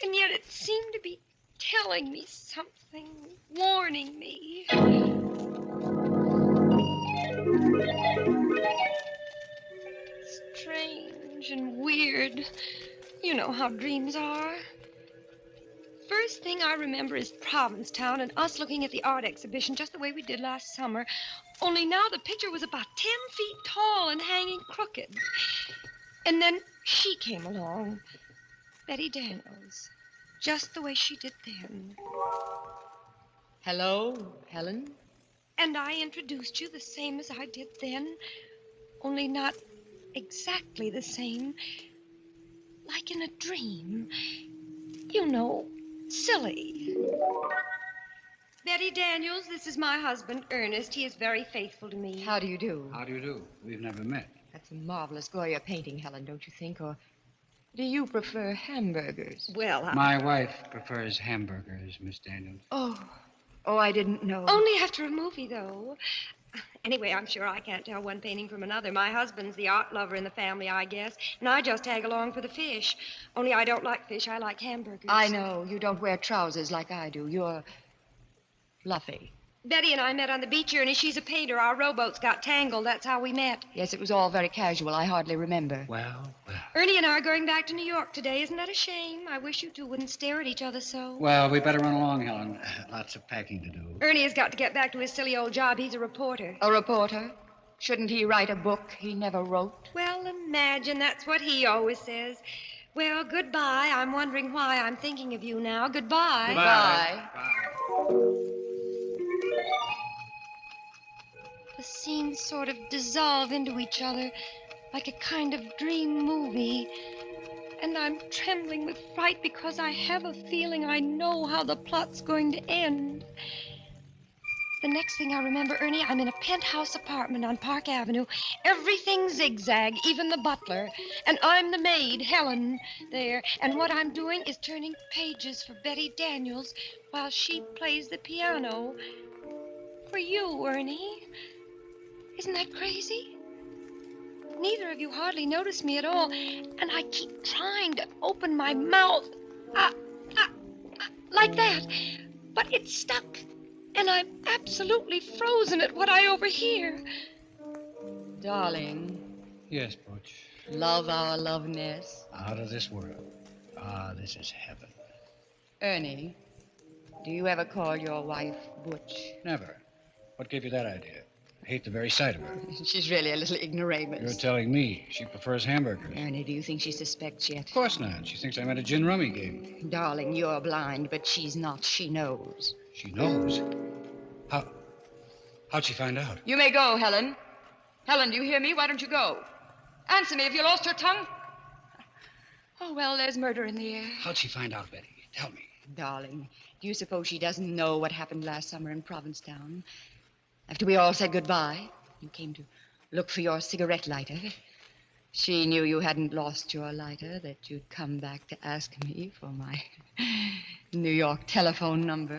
And yet it seemed to be telling me something, warning me. Strange and weird. You know how dreams are. First thing I remember is Provincetown and us looking at the art exhibition just the way we did last summer. Only now the picture was about 10 feet tall and hanging crooked. And then she came along. Betty Daniels. Just the way she did then. Hello, Helen? And I introduced you the same as I did then. Only not exactly the same. like in a dream. You know, silly. Betty Daniels, this is my husband, Ernest. He is very faithful to me. How do you do? How do you do? We've never met. That's a marvelous Goya painting, Helen, don't you think? Or do you prefer hamburgers? Well, My wife prefers hamburgers, Miss Daniels. Oh, I didn't know. Only after a movie, though. Anyway, I'm sure I can't tell one painting from another. My husband's the art lover in the family, I guess. And I just tag along for the fish. Only I don't like fish. I like hamburgers. I know. You don't wear trousers like I do. You're fluffy. Betty and I met on the beach, Ernie. She's a painter. Our rowboats got tangled. That's how we met. Yes, it was all very casual. I hardly remember. Well. Ernie and I are going back to New York today. Isn't that a shame? I wish you two wouldn't stare at each other so. Well, we better run along, Helen. Lots of packing to do. Ernie has got to get back to his silly old job. He's a reporter. A reporter? Shouldn't he write a book he never wrote? Well, imagine. That's what he always says. Well, goodbye. I'm wondering why I'm thinking of you now. Goodbye. Goodbye. The scenes sort of dissolve into each other like a kind of dream movie. And I'm trembling with fright because I have a feeling I know how the plot's going to end. The next thing I remember, Ernie, I'm in a penthouse apartment on Park Avenue. Everything zigzag, even the butler. And I'm the maid, Helen, there. And what I'm doing is turning pages for Betty Daniels while she plays the piano. For you, Ernie. Isn't that crazy? Neither of you hardly notice me at all, and I keep trying to open my mouth. Like that. But it's stuck, and I'm absolutely frozen at what I overhear. Darling. Yes, Butch. Love our loveness. Out of this world. Ah, this is heaven. Ernie, do you ever call your wife Butch? Never. What gave you that idea? I hate the very sight of her. She's really a little ignoramus. You're telling me she prefers hamburgers. Ernie, do you think she suspects yet? Of course not. She thinks I'm at a gin rummy game. Darling, you're blind, but she's not. She knows. She knows? How'd she find out? You may go, Helen. Helen, do you hear me? Why don't you go? Answer me. Have you lost your tongue? Oh, well, there's murder in the air. How'd she find out, Betty? Tell me. Darling, do you suppose she doesn't know what happened last summer in Provincetown? After we all said goodbye, you came to look for your cigarette lighter. She knew you hadn't lost your lighter, that you'd come back to ask me for my New York telephone number.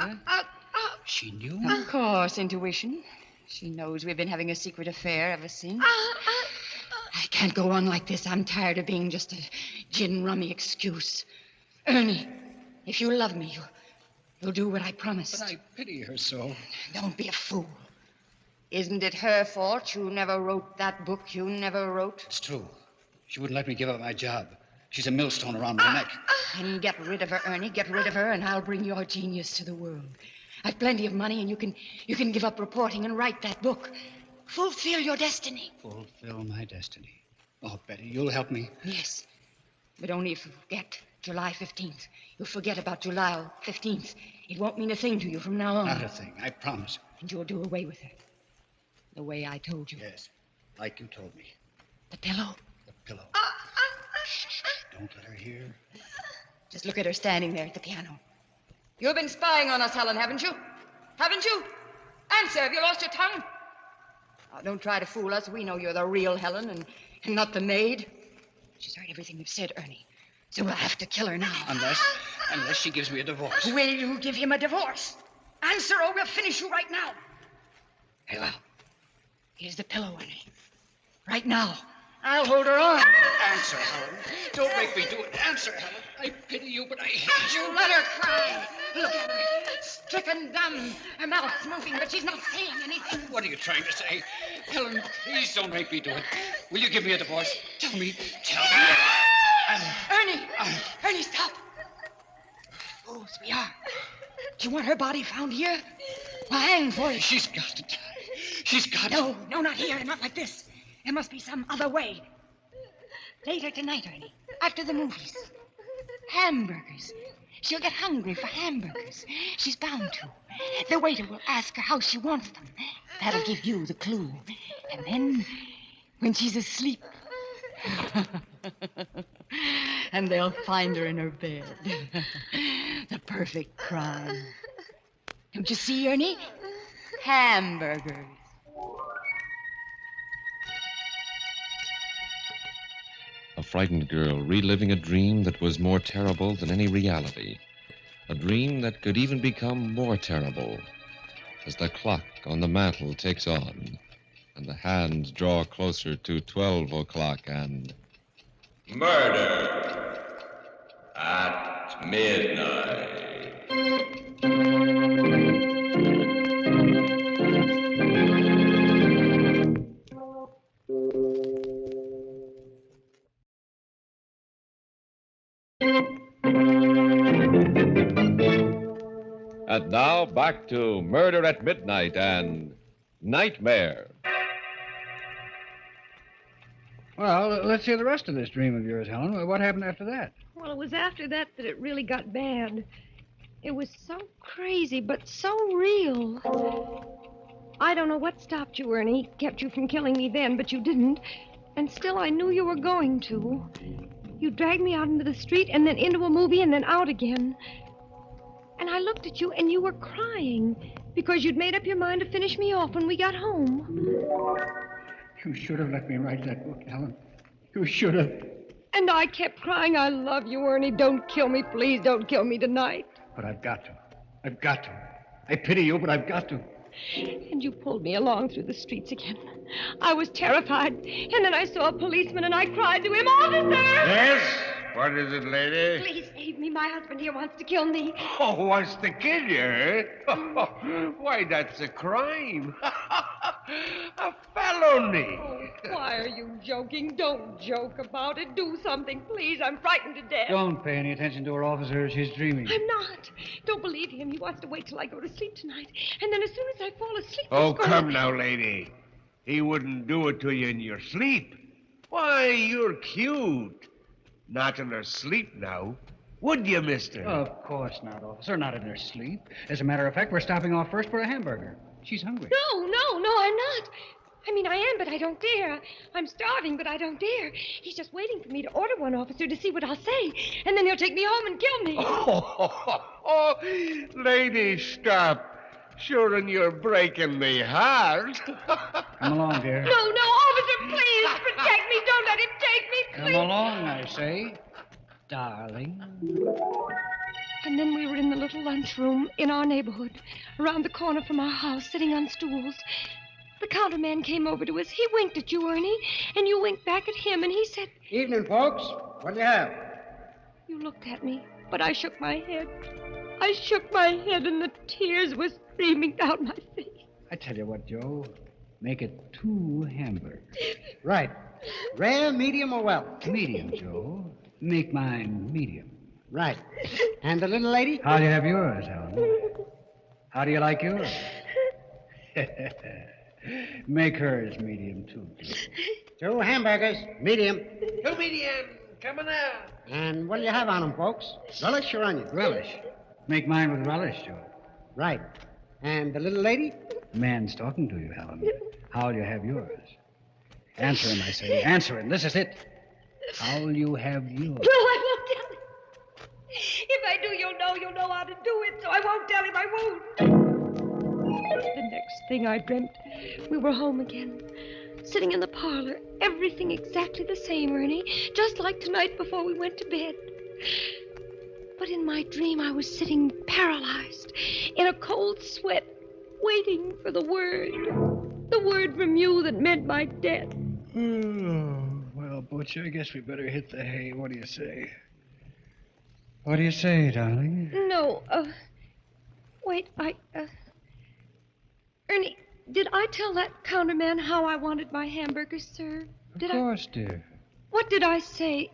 She knew? Of course, intuition. She knows we've been having a secret affair ever since. I can't go on like this. I'm tired of being just a gin rummy excuse. Ernie, if you love me, you'll do what I promised. But I pity her so. Don't be a fool. Isn't it her fault you never wrote that book you never wrote? It's true. She wouldn't let me give up my job. She's a millstone around my neck. Then get rid of her, Ernie. Get rid of her, and I'll bring your genius to the world. I've plenty of money, and you can give up reporting and write that book. Fulfill your destiny. Fulfill my destiny. Oh, Betty, you'll help me. Yes, but only if you forget July 15th. You'll forget about July 15th. It won't mean a thing to you from now on. Not a thing, I promise. And you'll do away with her. The way I told you. Yes, like you told me. The pillow. The pillow. Shh, don't let her hear. Just look at her standing there at the piano. You've been spying on us, Helen, haven't you? Haven't you? Answer, have you lost your tongue? Oh, don't try to fool us. We know you're the real Helen and not the maid. She's heard everything we've said, Ernie. So we'll have to kill her now. Unless she gives me a divorce. Will you give him a divorce? Answer, or we'll finish you right now. Very well. Here's the pillow, Ernie. Right now. I'll hold her on. Answer, Helen. Don't make me do it. Answer, Helen. I pity you, but I hate you. Let her cry. Look at her. Stricken dumb. Her mouth's moving, but she's not saying anything. What are you trying to say? Helen, please don't make me do it. Will you give me a divorce? Tell me. Ernie, stop. Oh, we are. Do you want her body found here? Well, hang for it. She's got to die. She's got to. No, not here. Not like this. There must be some other way. Later tonight, Ernie. After the movies. Hamburgers. She'll get hungry for hamburgers. She's bound to. The waiter will ask her how she wants them. That'll give you the clue. And then, when she's asleep... And they'll find her in her bed. The perfect crime. Don't you see, Ernie? Hamburgers. A frightened girl reliving a dream that was more terrible than any reality. A dream that could even become more terrible as the clock on the mantel ticks on and the hands draw closer to 12 o'clock and... Murder at midnight. And now back to Murder at Midnight and Nightmare. Well, let's hear the rest of this dream of yours, Helen. What happened after that? Well, it was after that that it really got bad. It was so crazy, but so real. I don't know what stopped you, Ernie, kept you from killing me then, but you didn't. And still, I knew you were going to. You dragged me out into the street and then into a movie and then out again. And I looked at you and you were crying because you'd made up your mind to finish me off when we got home. You should have let me write that book, Helen. You should have. And I kept crying, I love you, Ernie. Don't kill me, please. Don't kill me tonight. But I've got to. I've got to. I pity you, but I've got to. And you pulled me along through the streets again. I was terrified. And then I saw a policeman and I cried to him, Officer! Yes? What is it, lady? Please save me. My husband here wants to kill me. Oh, wants to kill you, eh? Why, that's a crime. A felony. Oh, why are you joking? Don't joke about it. Do something, please. I'm frightened to death. Don't pay any attention to her, officer. She's dreaming. I'm not. Don't believe him. He wants to wait till I go to sleep tonight. And then as soon as I fall asleep... Oh, come now, lady. He wouldn't do it to you in your sleep. Why, you're cute. Not in her sleep now. Would you, mister? Of course not, officer. Not in her sleep. As a matter of fact, we're stopping off first for a hamburger. She's hungry. No, I'm not. I mean, I am, but I don't dare. I'm starving, but I don't dare. He's just waiting for me to order one, officer, to see what I'll say. And then he'll take me home and kill me. Oh, lady, stop. Sure, and you're breaking me heart. Come along, dear. No, officer, please protect me. Don't let him take me, please. Come along, I say, darling. And then we were in the little lunchroom in our neighborhood, around the corner from our house, sitting on stools. The counterman came over to us. He winked at you, Ernie, and you winked back at him, and he said... Evening, folks. What do you have? You looked at me, but I shook my head. I shook my head, and the tears were streaming down my face. I tell you what, Joe. Make it 2 hamburgers. Right. Rare, medium, or well? Medium, Joe. Make mine medium. Right. And the little lady? How do you have yours, Helen? How do you like yours? Make hers medium, too. 2 hamburgers, medium. 2 medium. Coming out. And what do you have on them, folks? Relish or onion? Relish. Make mine with relish, Joe. Right. And the little lady? The man's talking to you, Helen. How'll you have yours? Answer him, I say. Answer him. This is it. How'll you have yours? No, I won't tell him. If I do, you'll know how to do it, so I won't tell him. I won't. The next thing I dreamt, we were home again, sitting in the parlor, everything exactly the same, Ernie, just like tonight before we went to bed. But in my dream, I was sitting paralyzed, in a cold sweat, waiting for the word from you that meant my death. Well, Butch, I guess we better hit the hay. What do you say? What do you say, darling? No, wait, Ernie, did I tell that counterman how I wanted my hamburgers served? Of course, dear. What did I say?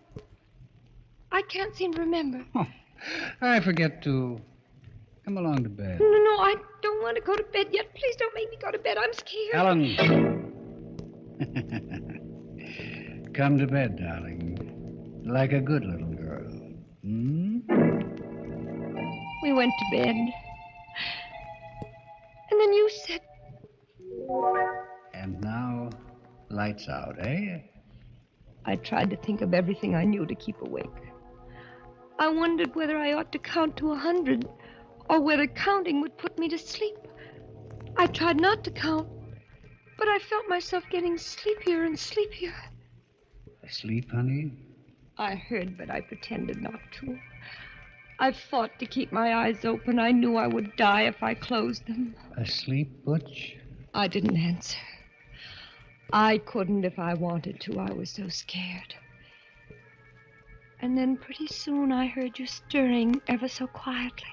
I can't seem to remember. Oh, I forget to... Come along to bed. No, I don't want to go to bed yet. Please don't make me go to bed. I'm scared. Helen. Come to bed, darling. Like a good little girl. Hmm? We went to bed. And then you said... And now, lights out, eh? I tried to think of everything I knew to keep awake. I wondered whether I ought to count to 100 or whether counting would put me to sleep. I tried not to count, but I felt myself getting sleepier and sleepier. Asleep, honey? I heard, but I pretended not to. I fought to keep my eyes open. I knew I would die if I closed them. Asleep, Butch? I didn't answer. I couldn't if I wanted to. I was so scared. And then pretty soon I heard you stirring ever so quietly.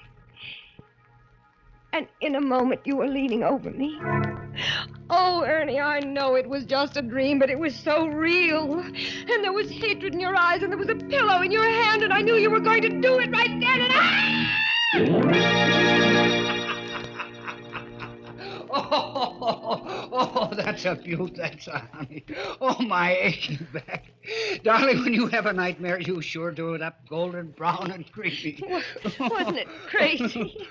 And in a moment you were leaning over me. Oh, Ernie, I know it was just a dream, but it was so real. And there was hatred in your eyes, and there was a pillow in your hand, and I knew you were going to do it right then, and Oh, that's a beaut, that's a honey. Oh, my aching back. Darling, when you have a nightmare, you sure do it up golden brown and creamy. wasn't it crazy?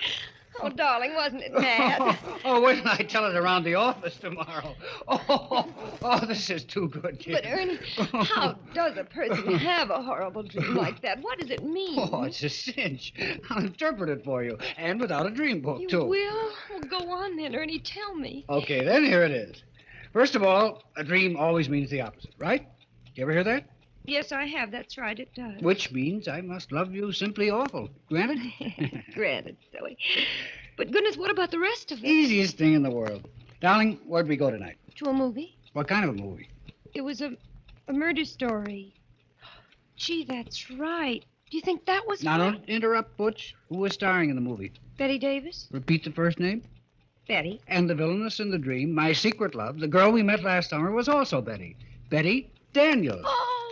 Oh, darling, wasn't it mad? Oh, wait till I tell it around the office tomorrow. Oh, this is too good, kid. But, Ernie, how does a person have a horrible dream like that? What does it mean? Oh, it's a cinch. I'll interpret it for you, and without a dream book, You too. will? Well, go on then, Ernie. Tell me. Okay, then here it is. First of all, a dream always means the opposite, right? You ever hear that? Yes, I have. That's right, it does. Which means I must love you simply awful. Granted? Granted, silly. But goodness, what about the rest of it? Easiest thing in the world. Darling, where'd we go tonight? To a movie? What kind of a movie? It was a murder story. Gee, that's right. Do you think that was Now, right? don't interrupt, Butch. Who was starring in the movie? Betty Davis? Repeat the first name. Betty. And the villainess in the dream, my secret love, the girl we met last summer, was also Betty. Betty Daniels. Oh!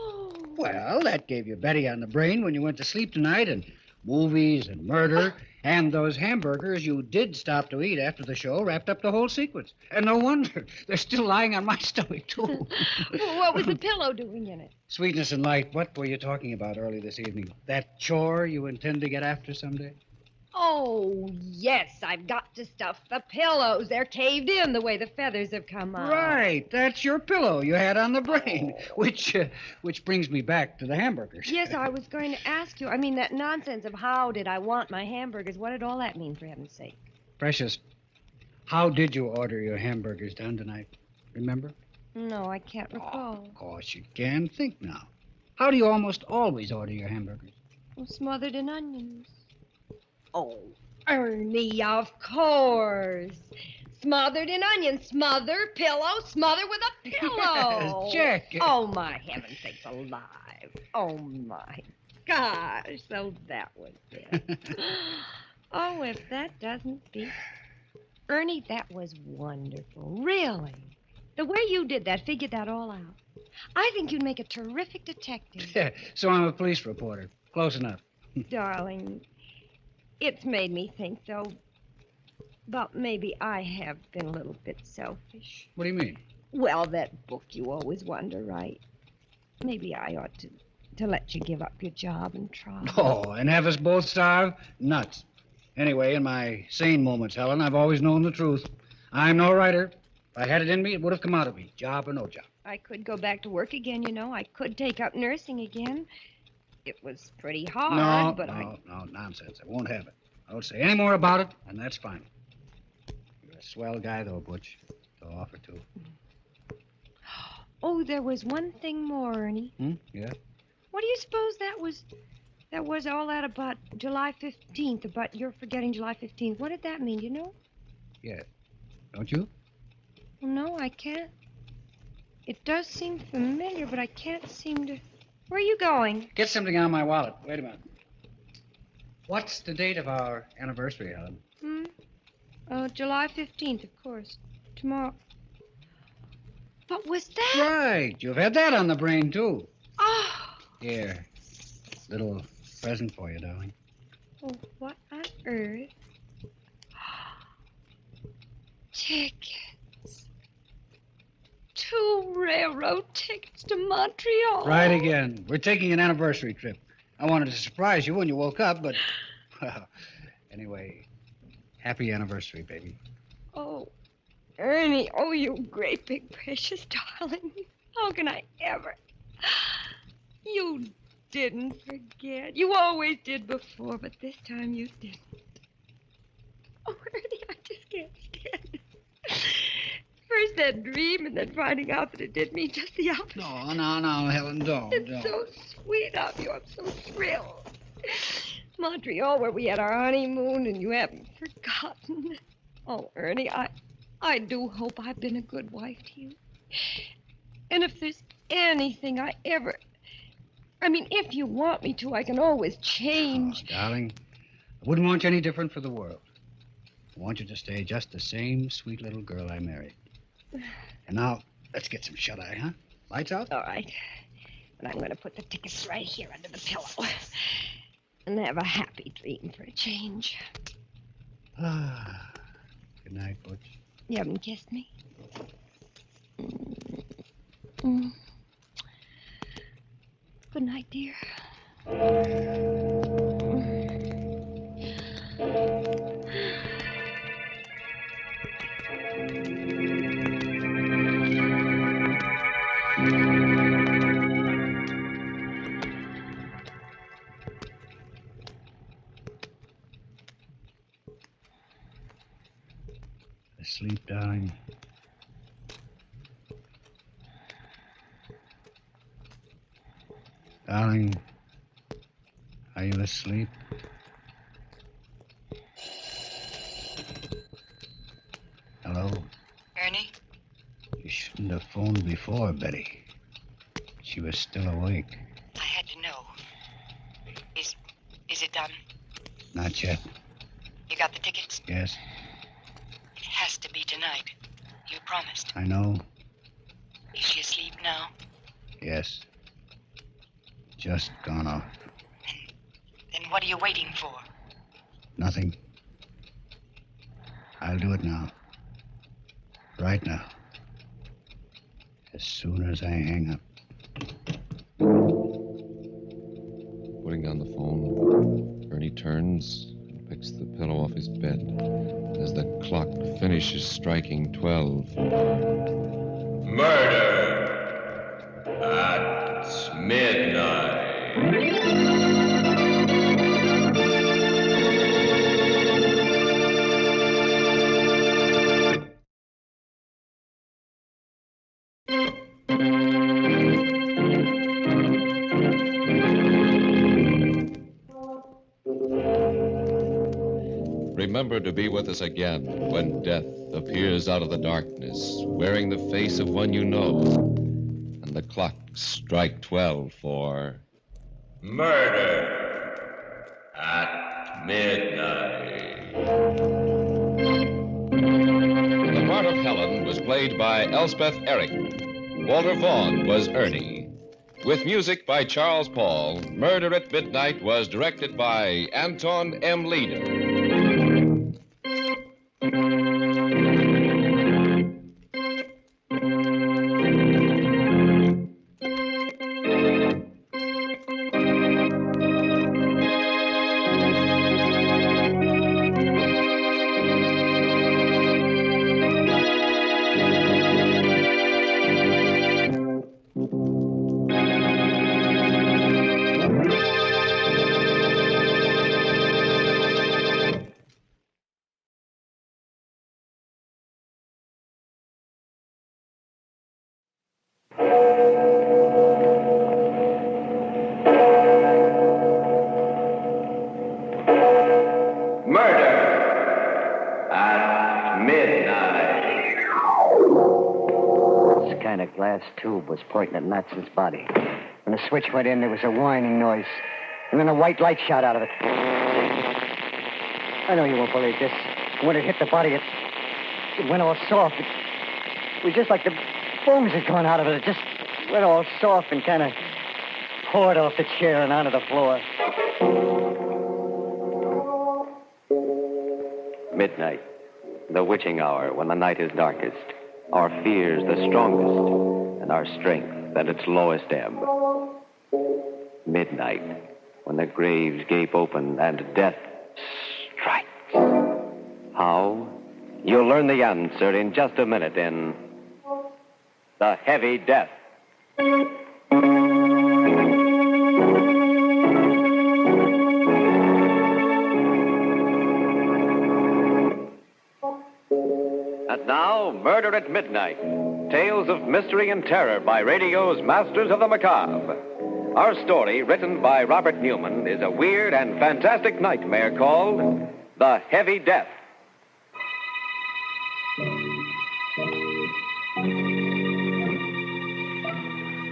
Well, that gave you Betty on the brain when you went to sleep tonight, and movies and murder, and those hamburgers you did stop to eat after the show wrapped up the whole sequence. And no wonder. They're still lying on my stomach, too. Well, what was the pillow doing in it? Sweetness and light, what were you talking about early this evening? That chore you intend to get after someday? Oh, yes, I've got to stuff the pillows. They're caved in the way the feathers have come out. Right, that's your pillow you had on the brain, which brings me back to the hamburgers. Yes, I was going to ask you. I mean, that nonsense of how did I want my hamburgers. What did all that mean, for heaven's sake? Precious, how did you order your hamburgers done tonight? Remember? No, I can't recall. Of course you can. Think now. How do you almost always order your hamburgers? Well, smothered in onions. Oh, Ernie, of course. Smothered in onions. Smother, pillow, smother with a pillow. Yes, Jack. Oh, my heaven sakes alive. Oh, my gosh. So that was it. Oh, if that doesn't beat. Ernie, that was wonderful. Really. The way you did that, figured that all out. I think you'd make a terrific detective. Yeah, so I'm a police reporter. Close enough. Darling, it's made me think, though, but maybe I have been a little bit selfish. What do you mean? Well, that book you always wonder, right? Maybe I ought to let you give up your job and try. Oh, and have us both starve? Nuts. Anyway, in my sane moments, Helen, I've always known the truth. I'm no writer. If I had it in me, it would have come out of me, job or no job. I could go back to work again, you know. I could take up nursing again. It was pretty hard, but No, nonsense. I won't have it. I won't say any more about it, and that's fine. You're a swell guy, though, Butch, to offer to. Oh, there was one thing more, Ernie. Yeah? What do you suppose that was all that about July 15th, about your forgetting July 15th? What did that mean, you know? Yeah. Don't you? Well, no, I can't. It does seem familiar, but I can't seem to... Where are you going? Get something out of my wallet. Wait a minute. What's the date of our anniversary, Helen? July 15th, of course. Tomorrow. What was that? Right. You've had that on the brain, too. Oh. Here. Little present for you, darling. Oh, what on earth? Tickets. 2 railroad tickets to Montreal. Right again. We're taking an anniversary trip. I wanted to surprise you when you woke up, but... Well, anyway, happy anniversary, baby. Oh, Ernie, oh, you great big precious darling. How can I ever... You didn't forget. You always did before, but this time you didn't. Oh, Ernie, I just can't stand it. First that dream, and then finding out that it did me just the opposite. No, Helen, don't. It's so sweet of you. I'm so thrilled. Montreal, where we had our honeymoon, and you haven't forgotten. Oh, Ernie, I do hope I've been a good wife to you. And if there's anything I mean, if you want me to, I can always change. Oh, darling, I wouldn't want you any different for the world. I want you to stay just the same sweet little girl I married. And now, let's get some shut-eye, huh? Lights out? All right. But I'm going to put the tickets right here under the pillow. And have a happy dream for a change. Good night, Butch. You haven't kissed me? Mm. Good night, dear. Asleep, darling. Darling, are you asleep? Hello? Ernie? You shouldn't have phoned before, Betty. She was still awake. I had to know. Is it done? Not yet. You got the tickets? Yes, It has to be tonight. You promised. I know. Is she asleep now? Yes. Just gone off. Then what are you waiting for? Nothing. I'll do it now. Right now. As soon as I hang up. Putting down the phone, Ernie turns and picks the pillow off his bed as the clock finishes striking 12. Murder at midnight. Remember to be with us again when death appears out of the darkness, wearing the face of one you know, and the clocks strike 12 for Murder at midnight. The part of Helen was played by Elspeth Eric. Walter Vaughn was Ernie. With music by Charles Paul, Murder at Midnight was directed by Anton M. Leader. Tube was pointing at Nat's body. When the switch went in, there was a whining noise. And then a white light shot out of it. I know you won't believe this. When it hit the body, it went all soft. It was just like the bones had gone out of it. It just went all soft and kind of poured off the chair and onto the floor. Midnight, the witching hour when the night is darkest, our fears the strongest, and our strength at its lowest ebb. Midnight, when the graves gape open and death strikes. How? You'll learn the answer in just a minute in The Heavy Death. Murder at Midnight. Tales of mystery and terror by radio's Masters of the Macabre. Our story, written by Robert Newman, is a weird and fantastic nightmare called The Heavy Death.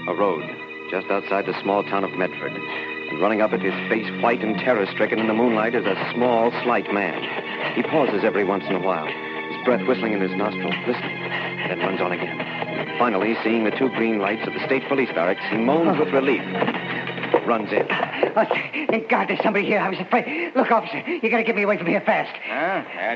A road just outside the small town of Medford. And running up at his face white and terror-stricken in the moonlight is a small, slight man. He pauses every once in a while, his breath whistling in his nostrils, listening, then runs on again. Finally, seeing the two green lights of the state police barracks, he moans with relief. Runs in. Oh, thank God there's somebody here. I was afraid. Look, officer, you gotta get me away from here fast.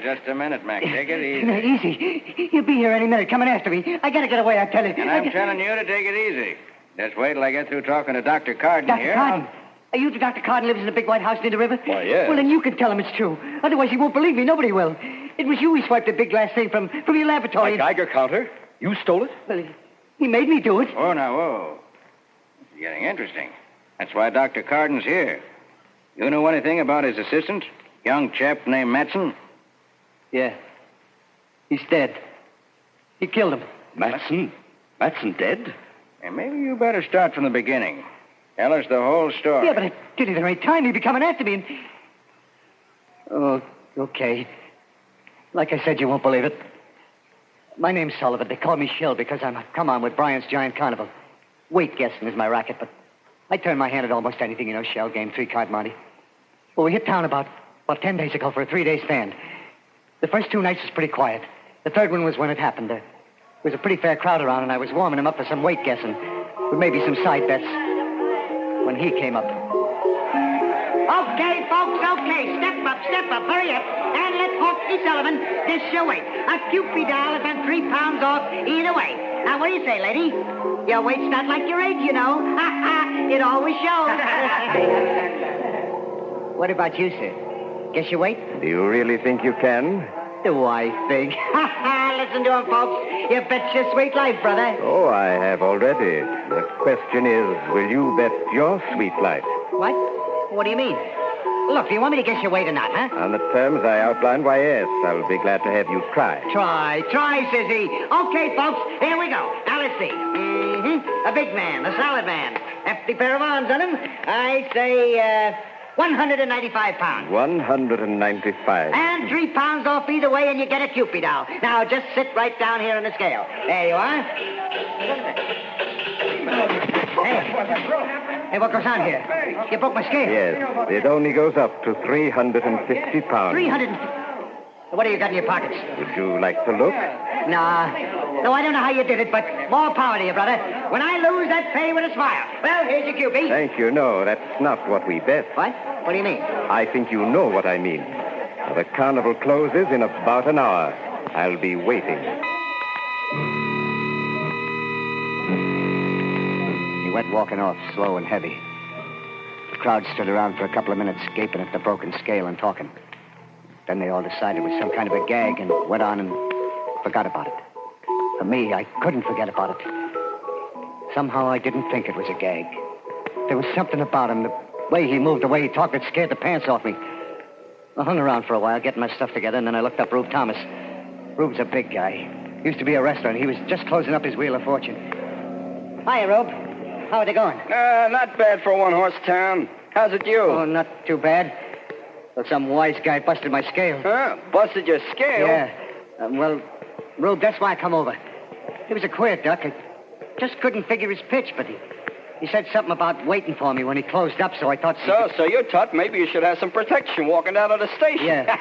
Just a minute, Mac. Take it easy. No, easy. He'll be here any minute, coming after me. I gotta get away, I tell you. And I'm telling you to take it easy. Just wait till I get through talking to Dr. Carden Dr. here. Carden? Are you the Dr. Carden lives in the big white house near the river? Why, yes. Well, then you can tell him it's true. Otherwise, he won't believe me. Nobody will. It was you who swiped the big glass thing from your laboratory. My Geiger counter? You stole it? Well, he made me do it. Oh, now, whoa. This is getting interesting. That's why Dr. Carden's here. You know anything about his assistant? Young chap named Matson? Yeah. He's dead. He killed him. Matson? Matson dead? And maybe you better start from the beginning. Tell us the whole story. Yeah, but I did it the right time. He'd be coming after me. Oh, okay. Like I said, you won't believe it. My name's Sullivan. They call me Shill because I'm a come-on with Bryant's Giant Carnival. Weight guessing is my racket, but I turn my hand at almost anything, shell game, 3-card Monte. Well, we hit town about 10 days ago for a 3-day stand. The first 2 nights was pretty quiet. The third one was when it happened. There was a pretty fair crowd around, and I was warming him up for some weight guessing, with maybe some side bets, when he came up. Okay, folks, okay. Step up, hurry up. And let Foxy Sullivan dish your weight. A Cupid doll is on 3 pounds off either way. Now, what do you say, lady? Your weight's not like your age, It always shows. What about you, sir? Guess your weight? Do you really think you can? Do I think? Listen to him, folks. You bet your sweet life, brother. Oh, I have already. The question is, will you bet your sweet life? What? What do you mean? Look, do you want me to guess your weight or not, huh? On the terms I outlined, why, yes. I'll be glad to have you try. Try, says he. Okay, folks, here we go. Now, let's see. A big man, a solid man. Hefty pair of arms on him. I say, 195 pounds. 195. And 3 pounds off either way, and you get a Cupid doll. Now, just sit right down here on the scale. There you are. Hey, what goes on here? You broke my scale. Yes, it only goes up to 350 pounds. 350? What do you got in your pockets? Would you like to look? Nah. No, I don't know how you did it, but more power to you, brother. When I lose, that pay with a smile. Well, here's your Cupid. Thank you. No, that's not what we bet. What? What do you mean? I think you know what I mean. The carnival closes in about an hour. I'll be waiting. He went walking off, slow and heavy. The crowd stood around for a couple of minutes, gaping at the broken scale and talking. Then they all decided it was some kind of a gag and went on and forgot about it. For me, I couldn't forget about it. Somehow I didn't think it was a gag. There was something about him, the way he moved, the way he talked, that scared the pants off me. I hung around for a while, getting my stuff together, and then I looked up Rube Thomas. Rube's a big guy. He used to be a wrestler, and he was just closing up his Wheel of Fortune. Hiya, Rube. How are they going? Not bad for a one-horse town. How's it you? Oh, not too bad. Well, some wise guy busted my scale. Huh? Busted your scale? Yeah. Well, Rube, that's why I come over. He was a queer duck. I just couldn't figure his pitch, but he said something about waiting for me when he closed up, so I thought... So you thought maybe you should have some protection walking down to the station. Yeah.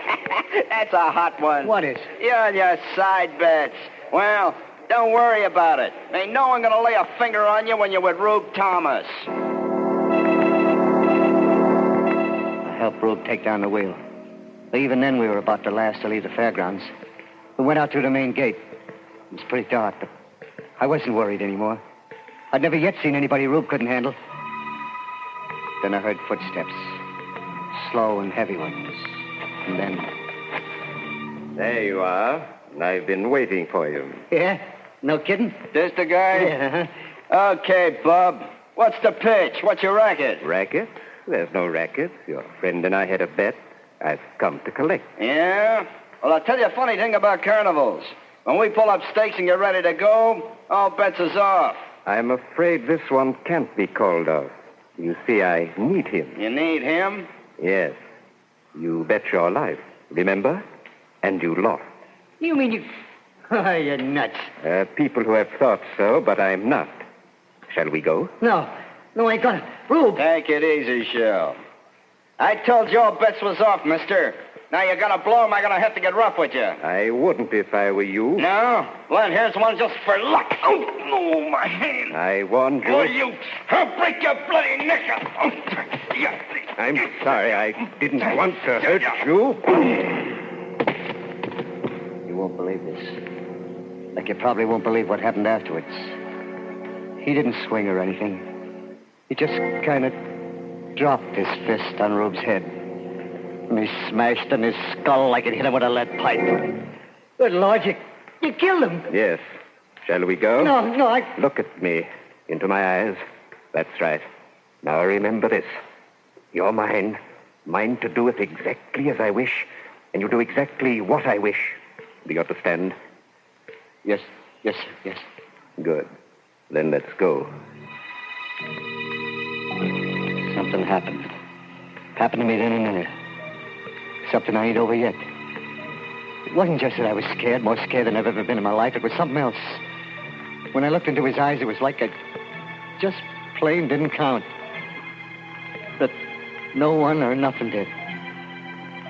That's a hot one. What is? You and your side bets. Well, don't worry about it. Ain't no one gonna lay a finger on you when you're with Rube Thomas. I helped Rube take down the wheel. But even then, we were about the last to leave the fairgrounds. We went out through the main gate. It was pretty dark, but I wasn't worried anymore. I'd never yet seen anybody Rube couldn't handle. Then I heard footsteps. Slow and heavy ones. And then... There you are. I've been waiting for you. Yeah? No kidding? This the guy? Yeah. Okay, Bub. What's the pitch? What's your racket? Racket? There's no racket. Your friend and I had a bet. I've come to collect. Yeah? Well, I'll tell you a funny thing about carnivals. When we pull up stakes and get ready to go, all bets is off. I'm afraid this one can't be called off. You see, I need him. You need him? Yes. You bet your life, remember? And you lost. You mean you... Oh, you're nuts. People who have thought so, but I'm not. Shall we go? No, I ain't gonna. Rube. Take it easy, Shell. I told you all bets was off, mister. Now you're gonna blow him, I'm gonna have to get rough with you. I wouldn't if I were you. No? Well, here's one just for luck. Oh, my hand. I warned you. Oh, I'll break your bloody neck. I'm sorry, I didn't want to hurt you. You won't believe this. Like you probably won't believe what happened afterwards. He didn't swing or anything. He just kind of dropped his fist on Rube's head. And he smashed in his skull like it hit him with a lead pipe. Good Lord, you killed him. Yes. Shall we go? No, I... Look at me. Into my eyes. That's right. Now remember this. You're mine. Mine to do it exactly as I wish. And you do exactly what I wish. Do you understand? Yes. Good. Then let's go. Something happened. Happened to me then and there. Something I ain't over yet. It wasn't just that I was scared, more scared than I've ever been in my life. It was something else. When I looked into his eyes, it was like I just plain didn't count. That no one or nothing did.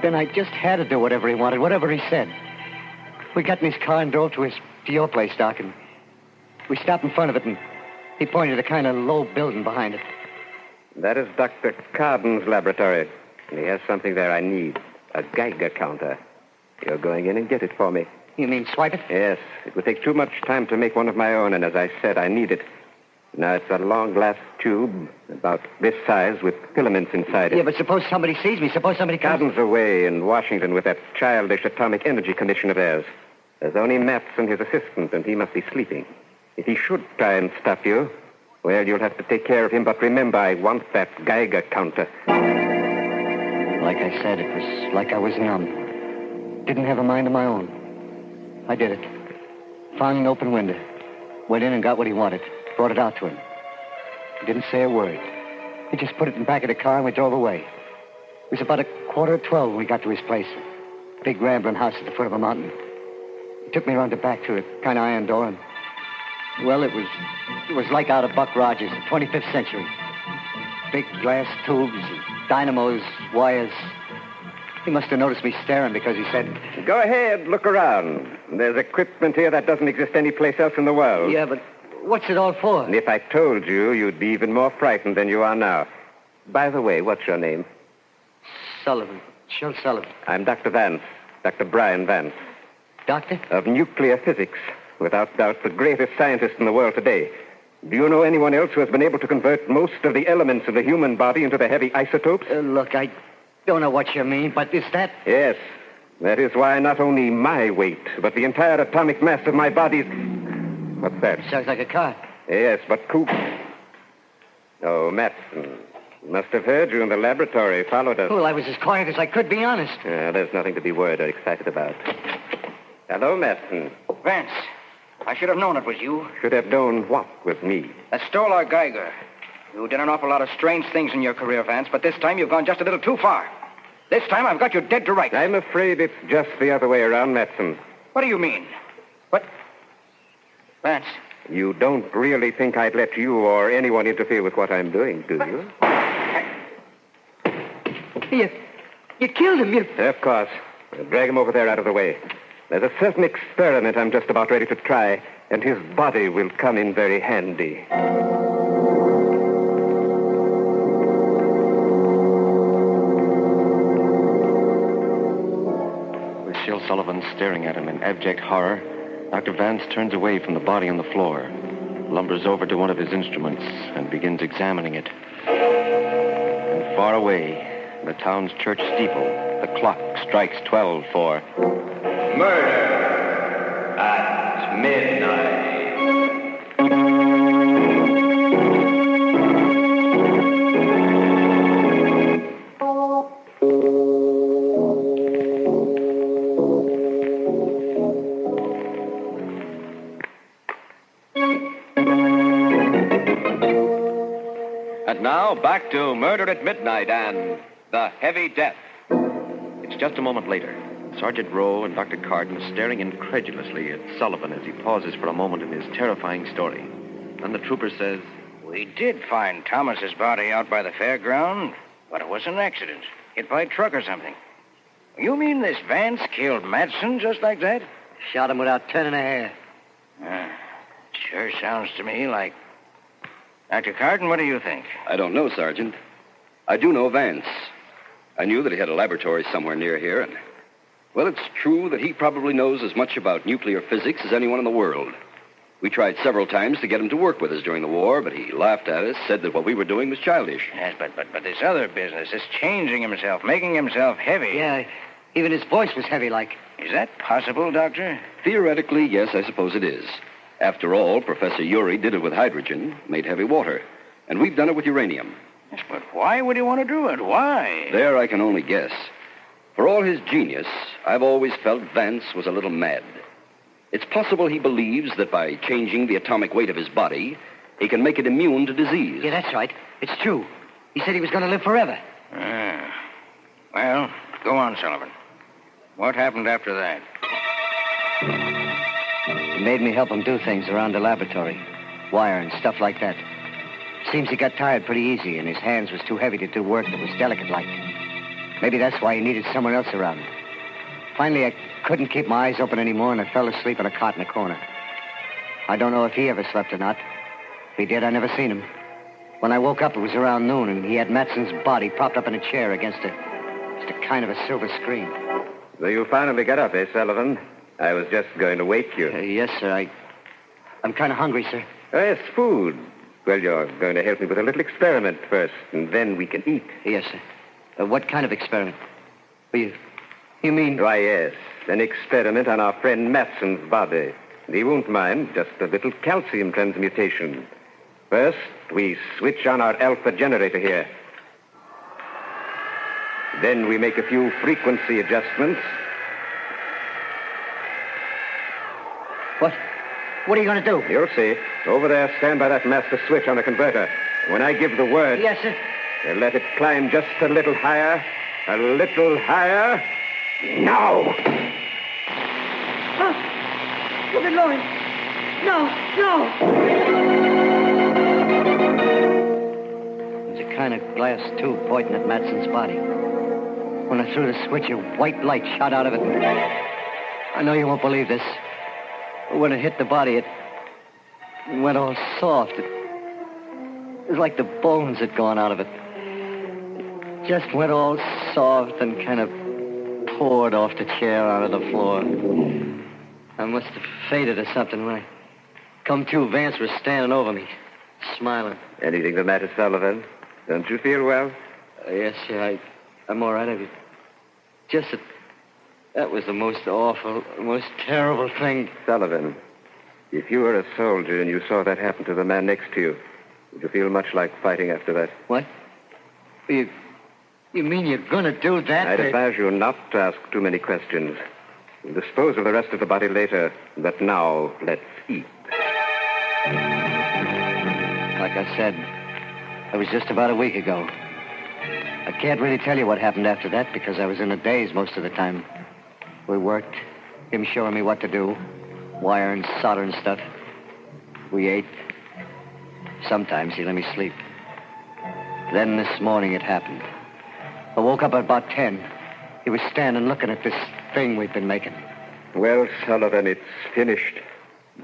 Then I just had to do whatever he wanted, whatever he said. We got in his car and drove to your place, Doc, and we stopped in front of it, and he pointed at a kind of low building behind it. That is Dr. Carden's laboratory. And he has something there I need. A Geiger counter. You're going in and get it for me. You mean swipe it? Yes. It would take too much time to make one of my own, and as I said, I need it. Now, it's a long glass tube, about this size, with filaments inside it. Yeah, but suppose somebody sees me. Suppose somebody comes... Carden's away in Washington with that childish atomic energy commission of theirs. There's only Matson, his assistant, and he must be sleeping. If he should try and stop you, well, you'll have to take care of him, but remember, I want that Geiger counter. Like I said, it was like I was numb. Didn't have a mind of my own. I did it. Found an open window. Went in and got what he wanted. Brought it out to him. He didn't say a word. He just put it in the back of the car and we drove away. It was about 11:15 when we got to his place. A big rambling house at the foot of a mountain. He took me around the back through a kind of iron door and... Well, it was like out of Buck Rogers, the 25th century. Big glass tubes, dynamos, wires. He must have noticed me staring because he said... Go ahead, look around. There's equipment here that doesn't exist anyplace else in the world. Yeah, but what's it all for? And if I told you, you'd be even more frightened than you are now. By the way, what's your name? Sullivan. Shel Sullivan. I'm Dr. Vance. Dr. Brian Vance. Doctor? Of nuclear physics. Without doubt, the greatest scientist in the world today. Do you know anyone else who has been able to convert most of the elements of the human body into the heavy isotopes? Look, I don't know what you mean, but is that... Yes. That is why not only my weight, but the entire atomic mass of my body's... What's that? Sounds like a car. Yes, but Coop... Oh, Matson. Must have heard you in the laboratory, followed us. Well, I was as quiet as I could, be honest. There's nothing to be worried or excited about. Hello, Matson. Vance, I should have known it was you. Should have known what was me. That stole our Geiger. You did an awful lot of strange things in your career, Vance, but this time you've gone just a little too far. This time I've got you dead to rights. I'm afraid it's just the other way around, Matson. What do you mean? What? Vance. You don't really think I'd let you or anyone interfere with what I'm doing, do you? You killed him, you... Of course. We'll drag him over there out of the way. There's a certain experiment I'm just about ready to try, and his body will come in very handy. With Shel Sullivan staring at him in abject horror, Dr. Vance turns away from the body on the floor, lumbers over to one of his instruments, and begins examining it. And far away, in the town's church steeple, the clock strikes 12 for... Murder at midnight. And now, back to Murder at Midnight and The Heavy Death. It's just a moment later. Sergeant Rowe and Dr. Carden staring incredulously at Sullivan as he pauses for a moment in his terrifying story. Then the trooper says, We did find Thomas's body out by the fairground, but it was an accident. Hit by a truck or something. You mean this Vance killed Matson just like that? Shot him without turning a hair. Sure sounds to me like... Dr. Carden, what do you think? I don't know, Sergeant. I do know Vance. I knew that he had a laboratory somewhere near here, and... Well, it's true that he probably knows as much about nuclear physics as anyone in the world. We tried several times to get him to work with us during the war, but he laughed at us, said that what we were doing was childish. Yes, but this other business is changing himself, making himself heavy. Yeah, even his voice was heavy like. Is that possible, Doctor? Theoretically, yes, I suppose it is. After all, Professor Urey did it with hydrogen, made heavy water. And we've done it with uranium. Yes, but why would he want to do it? Why? There I can only guess. For all his genius, I've always felt Vance was a little mad. It's possible he believes that by changing the atomic weight of his body, he can make it immune to disease. Yeah, that's right. It's true. He said he was going to live forever. Well, go on, Sullivan. What happened after that? He made me help him do things around the laboratory. Wire and stuff like that. Seems he got tired pretty easy, and his hands was too heavy to do work that was delicate like. Maybe that's why he needed someone else around. Finally, I couldn't keep my eyes open anymore, and I fell asleep on a cot in a corner. I don't know if he ever slept or not. If he did, I never seen him. When I woke up, it was around noon, and he had Matson's body propped up in a chair against just a kind of a silver screen. So you finally got up, eh, Sullivan? I was just going to wake you. Yes, sir. I'm kind of hungry, sir. Yes, food. Well, you're going to help me with a little experiment first, and then we can eat. Yes, sir. What kind of experiment? You mean... Why, yes. An experiment on our friend Matson's body. He won't mind. Just a little calcium transmutation. First, we switch on our alpha generator here. Then we make a few frequency adjustments. What are you going to do? You'll see. Over there, stand by that master switch on the converter. When I give the word... Yes, sir. Let it climb just a little higher. A little higher. Now! Oh, look at Lloyd. No. There's a kind of glass tube pointing at Matson's body. When I threw the switch, a white light shot out of it. I know you won't believe this. But when it hit the body, it went all soft. It was like the bones had gone out of it. It just went all soft and kind of poured off the chair onto the floor. I must have fainted or something. When I come to, Vance was standing over me, smiling. Anything the matter, Sullivan? Don't you feel well? Yes, sir. I'm all right. That was the most awful, most terrible thing. Sullivan, if you were a soldier and you saw that happen to the man next to you, would you feel much like fighting after that? What? You mean you're going to do that? I'd advise you not to ask too many questions. We'll dispose of the rest of the body later, but now let's eat. Like I said, it was just about a week ago. I can't really tell you what happened after that because I was in a daze most of the time. We worked, him showing me what to do, wire and solder and stuff. We ate. Sometimes he let me sleep. Then this morning it happened. I woke up at about 10. He was standing looking at this thing we've been making. Well, Sullivan, it's finished.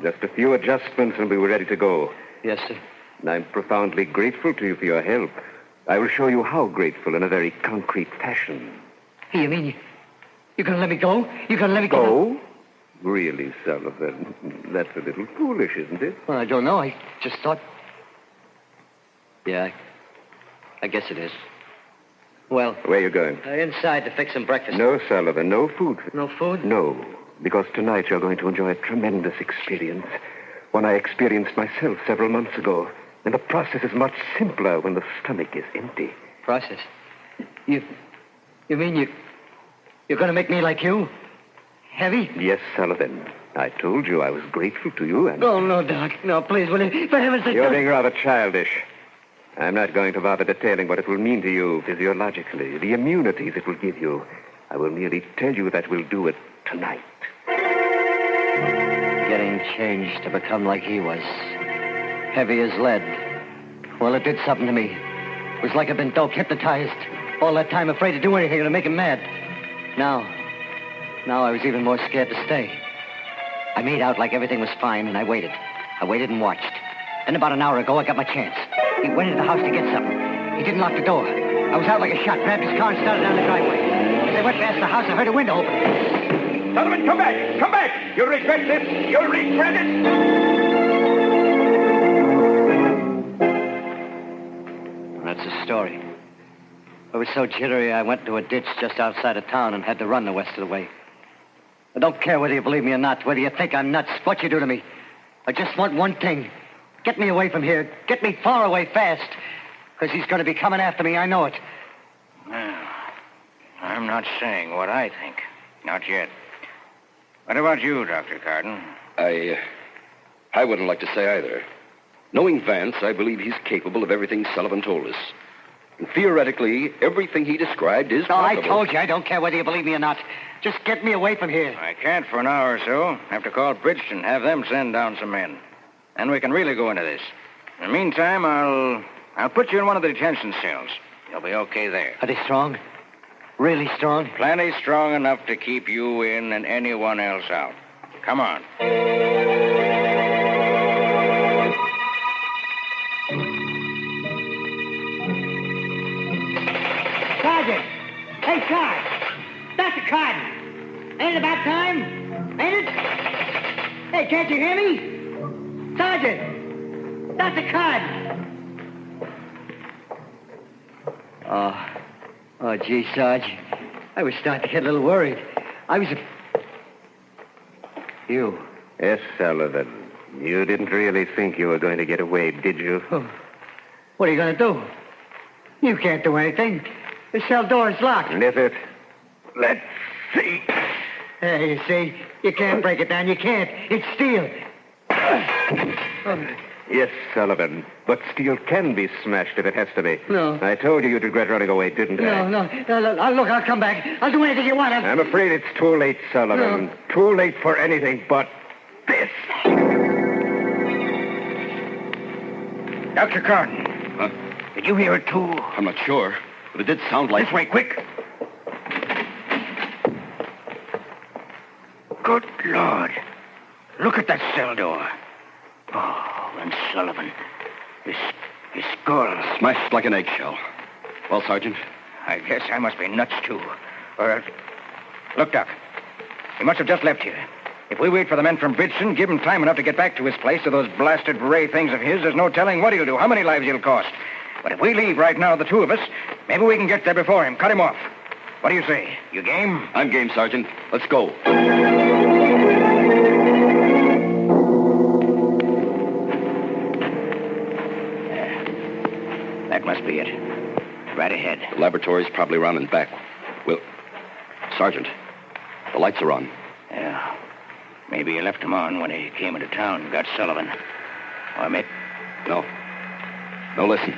Just a few adjustments and we were ready to go. Yes, sir. And I'm profoundly grateful to you for your help. I will show you how grateful in a very concrete fashion. You mean you're going to let me go? You're going to let me go? Go? Really, Sullivan, that's a little foolish, isn't it? Well, I don't know. I just thought... Yeah, I guess it is. Well... Where are you going? Inside to fix some breakfast. No, Sullivan, no food. No food? No, because tonight you're going to enjoy a tremendous experience. One I experienced myself several months ago. And the process is much simpler when the stomach is empty. Process? You mean you're going to make me like you? Heavy? Yes, Sullivan. I told you I was grateful to you, and... Oh, no, Doc. No, please, will you? For heaven's sake... You're being rather childish. I'm not going to bother detailing what it will mean to you physiologically, the immunities it will give you. I will merely tell you that we'll do it tonight. Getting changed to become like he was. Heavy as lead. Well, it did something to me. It was like I'd been doped, hypnotized. All that time afraid to do anything to make him mad. Now I was even more scared to stay. I made out like everything was fine, and I waited. I waited and watched. Then about an hour ago, I got my chance. He went into the house to get something. He didn't lock the door. I was out like a shot, grabbed his car and started down the driveway. As I went past the house, I heard a window open. Sullivan, come back! Come back! You'll regret this! You'll regret it! That's the story. I was so jittery, I went to a ditch just outside of town and had to run the rest of the way. I don't care whether you believe me or not, whether you think I'm nuts, what you do to me. I just want one thing. Get me away from here. Get me far away fast. Because he's going to be coming after me, I know it. Well, I'm not saying what I think. Not yet. What about you, Dr. Carden? I wouldn't like to say either. Knowing Vance, I believe he's capable of everything Sullivan told us. And theoretically, everything he described is possible. I told you, I don't care whether you believe me or not. Just get me away from here. I can't for an hour or so. Have to call Bridgeton, have them send down some men. Then we can really go into this. In the meantime, I'll put you in one of the detention cells. You'll be okay there. Are they strong? Really strong? Plenty strong enough to keep you in and anyone else out. Come on. Sergeant! Hey, Sarge! Dr. Carden! Ain't it about time? Ain't it? Hey, can't you hear me? Sergeant! Dr. Carden! Oh, gee, Sarge. I was starting to get a little worried. You. Yes, Sullivan. You didn't really think you were going to get away, did you? Oh. What are you going to do? You can't do anything. The cell door is locked. Is it? Let's see. Hey, you see? You can't break it down. You can't. It's steel. Yes, Sullivan. But steel can be smashed if it has to be. No. I told you you'd regret running away, didn't I? No. Look, I'll come back. I'll do anything you want. I'm afraid it's too late, Sullivan. No. Too late for anything but this. Dr. Carden. Huh? Did you hear it, too? I'm not sure, but it did sound like... This way, quick. Good Lord. Look at that cell door. Oh, and Sullivan. His skull. Smashed like an eggshell. Well, Sergeant? I guess I must be nuts, too. Look, Doc. He must have just left here. If we wait for the men from Bridgeton, give him time enough to get back to his place to those blasted ray things of his, there's no telling what he'll do, how many lives he'll cost. But if we leave right now, the two of us, maybe we can get there before him, cut him off. What do you say? You game? I'm game, Sergeant. Let's go. That must be it. Right ahead. The laboratory's probably around and back. Well, Sergeant, the lights are on. Yeah. Maybe he left them on when he came into town and got Sullivan. Or maybe... No, listen.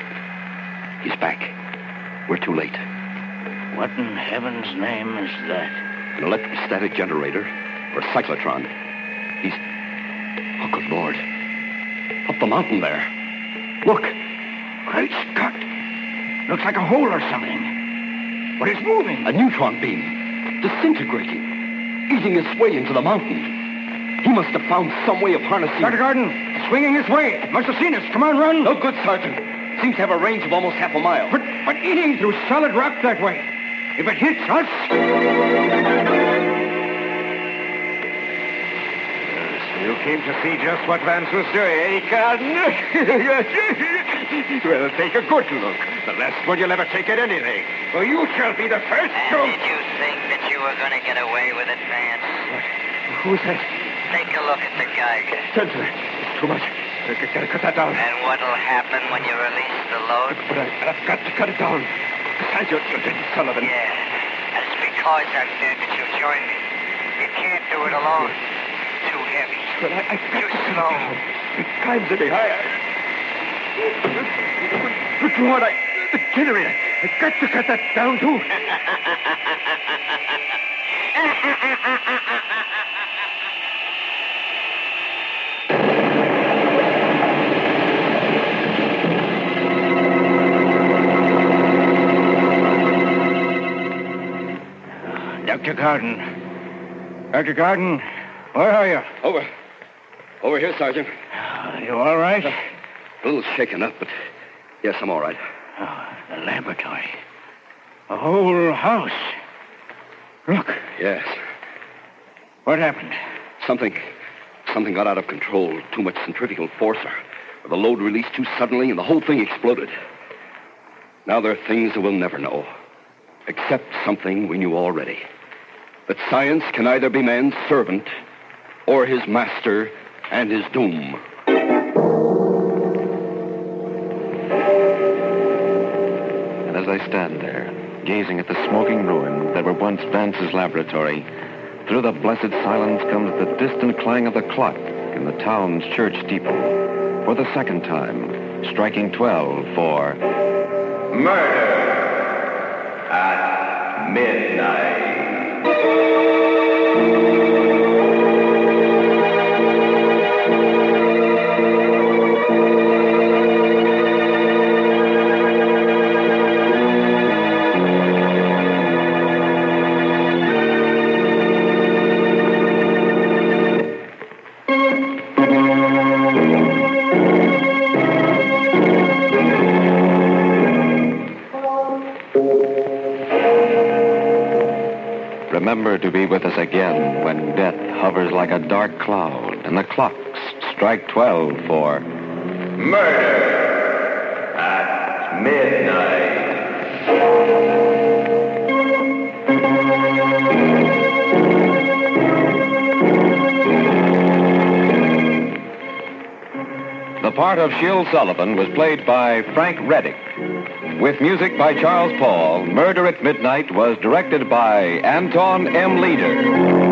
He's back. We're too late. What in heaven's name is that? An electrostatic generator or a cyclotron. He's... Oh, good Lord. Up the mountain there. Look. Great Scott. Looks like a hole or something. But it's moving. A neutron beam. Disintegrating. Eating its way into the mountain. He must have found some way of harnessing... Dr. Gordon, swinging this way. Must have seen us. Come on, run. No good, Sergeant. Seems to have a range of almost half a mile. But eating through solid rock that way. If it hits us... You came to see just what Vance was doing, eh, Carden? Well, take a good look. The last one you'll ever take at anything. Well, you shall be the first to... Did you think that you were going to get away with it, Vance? Who's that? Take a look at the Geiger. Sensor. It's too much. I gotta cut that down. And what'll happen when you release the load? But I've got to cut it down. Besides, you're Sullivan. Yeah. That's because I'm there that you'll join me. You can't do it alone. Too heavy. But I Too slow. It climbs any higher. But Lord, the generator. I've got to cut that down, too. Dr. Carden. Dr. Carden, where are you? Over here, Sergeant. You all right? A little shaken up, but yes, I'm all right. Oh, the laboratory. The whole house. Look. Yes. What happened? Something got out of control. Too much centrifugal force, or the load released too suddenly, and the whole thing exploded. Now there are things that we'll never know. Except something we knew already. That science can either be man's servant or his master and his doom. And as I stand there, gazing at the smoking ruin that were once Vance's laboratory, through the blessed silence comes the distant clang of the clock in the town's church steeple. For the second time, striking 12 for Murder at midnight. Remember to be with us again when death hovers like a dark cloud and the clocks strike 12 for Murder at midnight. The part of Shill Sullivan was played by Frank Reddick. With music by Charles Paul, Murder at Midnight was directed by Anton M. Leader.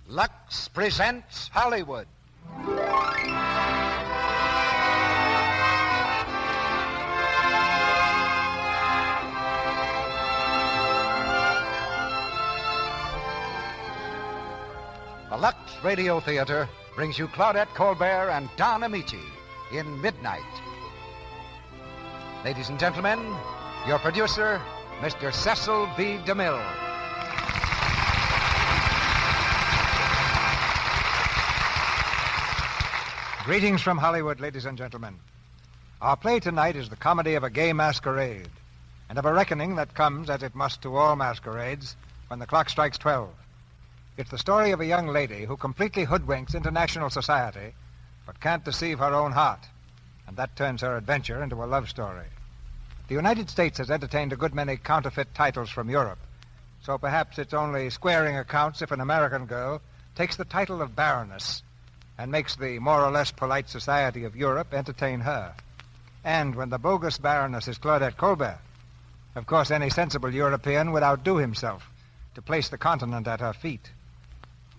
Lux presents Hollywood. The Lux Radio Theater brings you Claudette Colbert and Don Amici in Midnight. Ladies and gentlemen, your producer, Mr. Cecil B. DeMille. Greetings from Hollywood, ladies and gentlemen. Our play tonight is the comedy of a gay masquerade, and of a reckoning that comes, as it must to all masquerades, when the clock strikes 12. It's the story of a young lady who completely hoodwinks international society, but can't deceive her own heart, and that turns her adventure into a love story. The United States has entertained a good many counterfeit titles from Europe, so perhaps it's only squaring accounts if an American girl takes the title of Baroness and makes the more or less polite society of Europe entertain her. And when the bogus Baroness is Claudette Colbert, of course any sensible European would outdo himself to place the continent at her feet.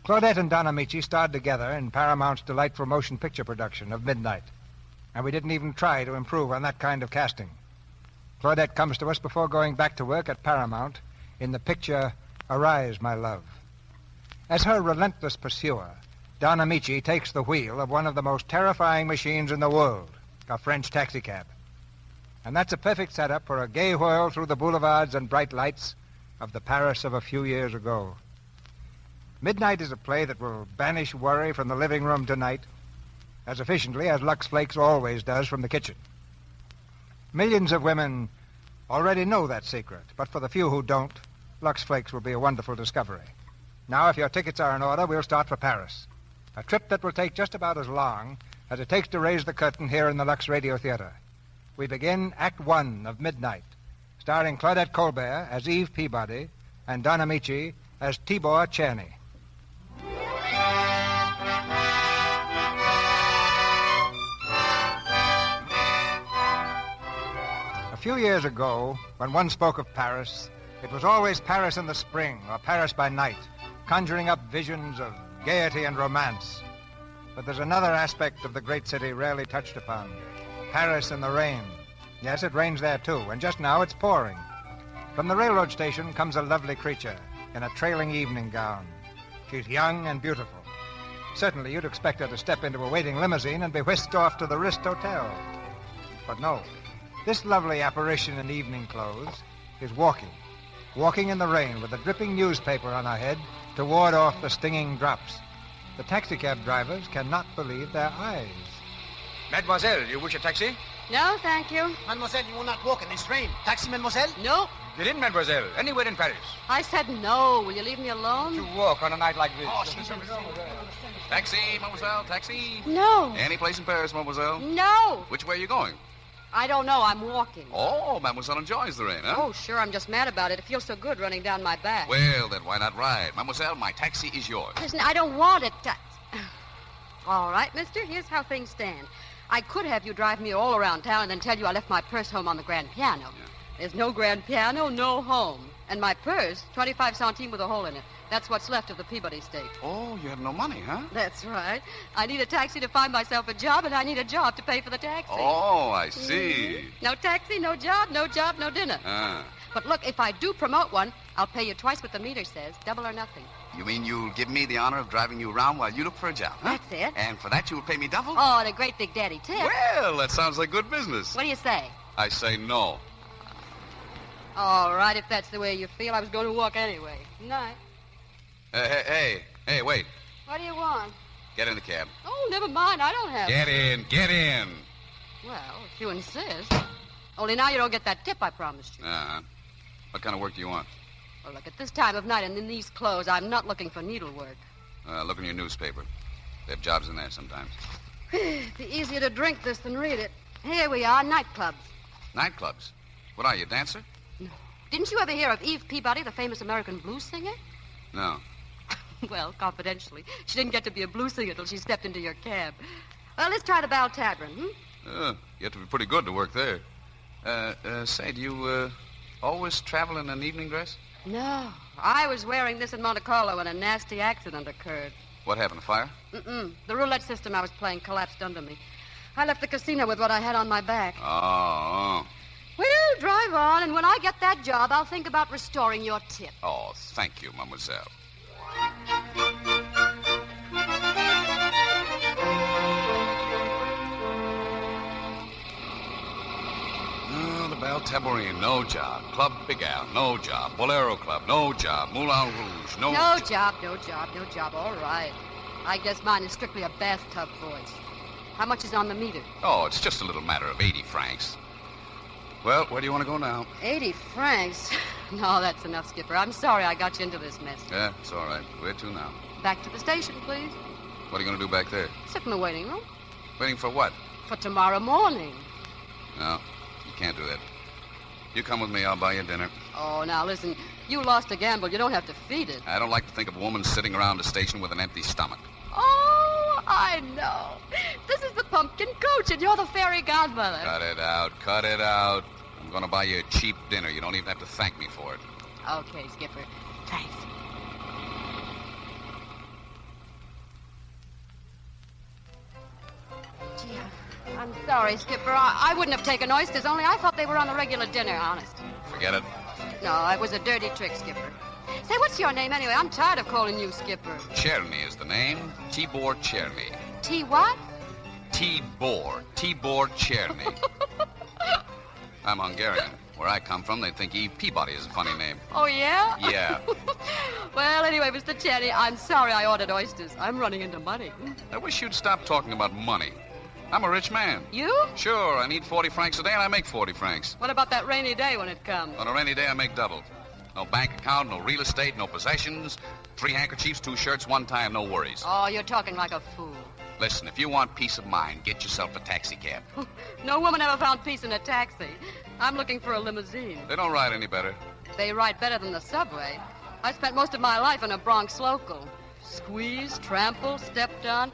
Claudette and Don Amici starred together in Paramount's delightful motion picture production of Midnight, and we didn't even try to improve on that kind of casting. Claudette comes to us before going back to work at Paramount in the picture Arise, My Love. As her relentless pursuer, Don Amici takes the wheel of one of the most terrifying machines in the world, a French taxicab. And that's a perfect setup for a gay whirl through the boulevards and bright lights of the Paris of a few years ago. Midnight is a play that will banish worry from the living room tonight as efficiently as Lux Flakes always does from the kitchen. Millions of women already know that secret, but for the few who don't, Lux Flakes will be a wonderful discovery. Now, if your tickets are in order, we'll start for Paris. A trip that will take just about as long as it takes to raise the curtain here in the Lux Radio Theater. We begin Act One of Midnight, starring Claudette Colbert as Eve Peabody and Don Amici as Tibor Czerny. A few years ago, when one spoke of Paris, it was always Paris in the spring or Paris by night, conjuring up visions of gaiety and romance. But there's another aspect of the great city rarely touched upon. Paris in the rain. Yes, it rains there too, and just now it's pouring. From the railroad station comes a lovely creature in a trailing evening gown. She's young and beautiful. Certainly you'd expect her to step into a waiting limousine and be whisked off to the Rist Hotel. But no. This lovely apparition in evening clothes is walking in the rain with a dripping newspaper on her head to ward off the stinging drops. The taxicab drivers cannot believe their eyes. Mademoiselle, you wish a taxi? No, thank you. Mademoiselle, you will not walk in this rain. Taxi, mademoiselle? No. Get in, mademoiselle. Anywhere in Paris. I said no. Will you leave me alone? To walk on a night like this. Oh, Taxi, mademoiselle, taxi. No. Any place in Paris, mademoiselle? No. Which way are you going? I don't know. I'm walking. Oh, mademoiselle enjoys the rain, huh? Oh, sure. I'm just mad about it. It feels so good running down my back. Well, then why not ride? Mademoiselle, my taxi is yours. Listen, I don't want it. All right, mister. Here's how things stand. I could have you drive me all around town and then tell you I left my purse home on the grand piano. Yeah. There's no grand piano, no home. And my purse, 25 centimes with a hole in it. That's what's left of the Peabody stake. Oh, you have no money, huh? That's right. I need a taxi to find myself a job, and I need a job to pay for the taxi. Oh, I see. Mm-hmm. No taxi, no job, no dinner. Ah. But look, if I do promote one, I'll pay you twice what the meter says, double or nothing. You mean you'll give me the honor of driving you around while you look for a job, huh? That's it. And for that you'll pay me double? Oh, and a great big daddy tip. Well, that sounds like good business. What do you say? I say no. All right, if that's the way you feel, I was going to walk anyway. Night. Hey, wait. What do you want? Get in the cab. Oh, never mind. I don't have Get in. Well, if you insist. Only now you don't get that tip I promised you. Uh-huh. What kind of work do you want? Well, look, at this time of night and in these clothes, I'm not looking for needlework. Look in your newspaper. They have jobs in there sometimes. It'd be easier to drink this than read it. Here we are, nightclubs. Nightclubs? What are you, a dancer? No. Didn't you ever hear of Eve Peabody, the famous American blues singer? No. Well, confidentially, she didn't get to be a blues singer till she stepped into your cab. Well, let's try the Bell Tavern, You have to be pretty good to work there. Say, do you, always travel in an evening dress? No. I was wearing this in Monte Carlo when a nasty accident occurred. What happened, a fire? Mm-mm. The roulette system I was playing collapsed under me. I left the casino with what I had on my back. Oh. Well, drive on, and when I get that job, I'll think about restoring your tip. Oh, thank you, mademoiselle. The Belle Tabourine, no job. Club Big Al, no job. Bolero Club, no job. Moulin Rouge, no job. All right. I guess mine is strictly a bathtub voice. How much is on the meter? Oh, it's just a little matter of 80 francs. Well, where do you want to go now? 80 francs? No, that's enough, Skipper. I'm sorry I got you into this mess. Yeah, it's all right. Where to now? Back to the station, please. What are you going to do back there? Sit in the waiting room. Waiting for what? For tomorrow morning. No, you can't do that. You come with me, I'll buy you dinner. Oh, now listen, you lost a gamble. You don't have to feed it. I don't like to think of a woman sitting around the station with an empty stomach. Oh, I know. This is the pumpkin coach, and you're the fairy godmother. Cut it out. I'm going to buy you a cheap dinner. You don't even have to thank me for it. Okay, Skipper. Thanks. Gee, I'm sorry, Skipper. I wouldn't have taken oysters, only I thought they were on the regular dinner, honest. Forget it. No, it was a dirty trick, Skipper. Say, what's your name anyway? I'm tired of calling you Skipper. Cherny is the name. Tibor Cherny. T what? Tibor Cherny. I'm Hungarian. Where I come from, they think Eve Peabody is a funny name. Oh, yeah? Yeah. Well, anyway, Mr. Cherny, I'm sorry I ordered oysters. I'm running into money. I wish you'd stop talking about money. I'm a rich man. You? Sure, I need 40 francs a day, and I make 40 francs. What about that rainy day when it comes? On a rainy day, I make double. No bank account, no real estate, no possessions. 3 handkerchiefs, 2 shirts, 1 tie, and no worries. Oh, you're talking like a fool. Listen, if you want peace of mind, get yourself a taxi cab. No woman ever found peace in a taxi. I'm looking for a limousine. They don't ride any better. They ride better than the subway. I spent most of my life in a Bronx local. Squeezed, trampled, stepped on.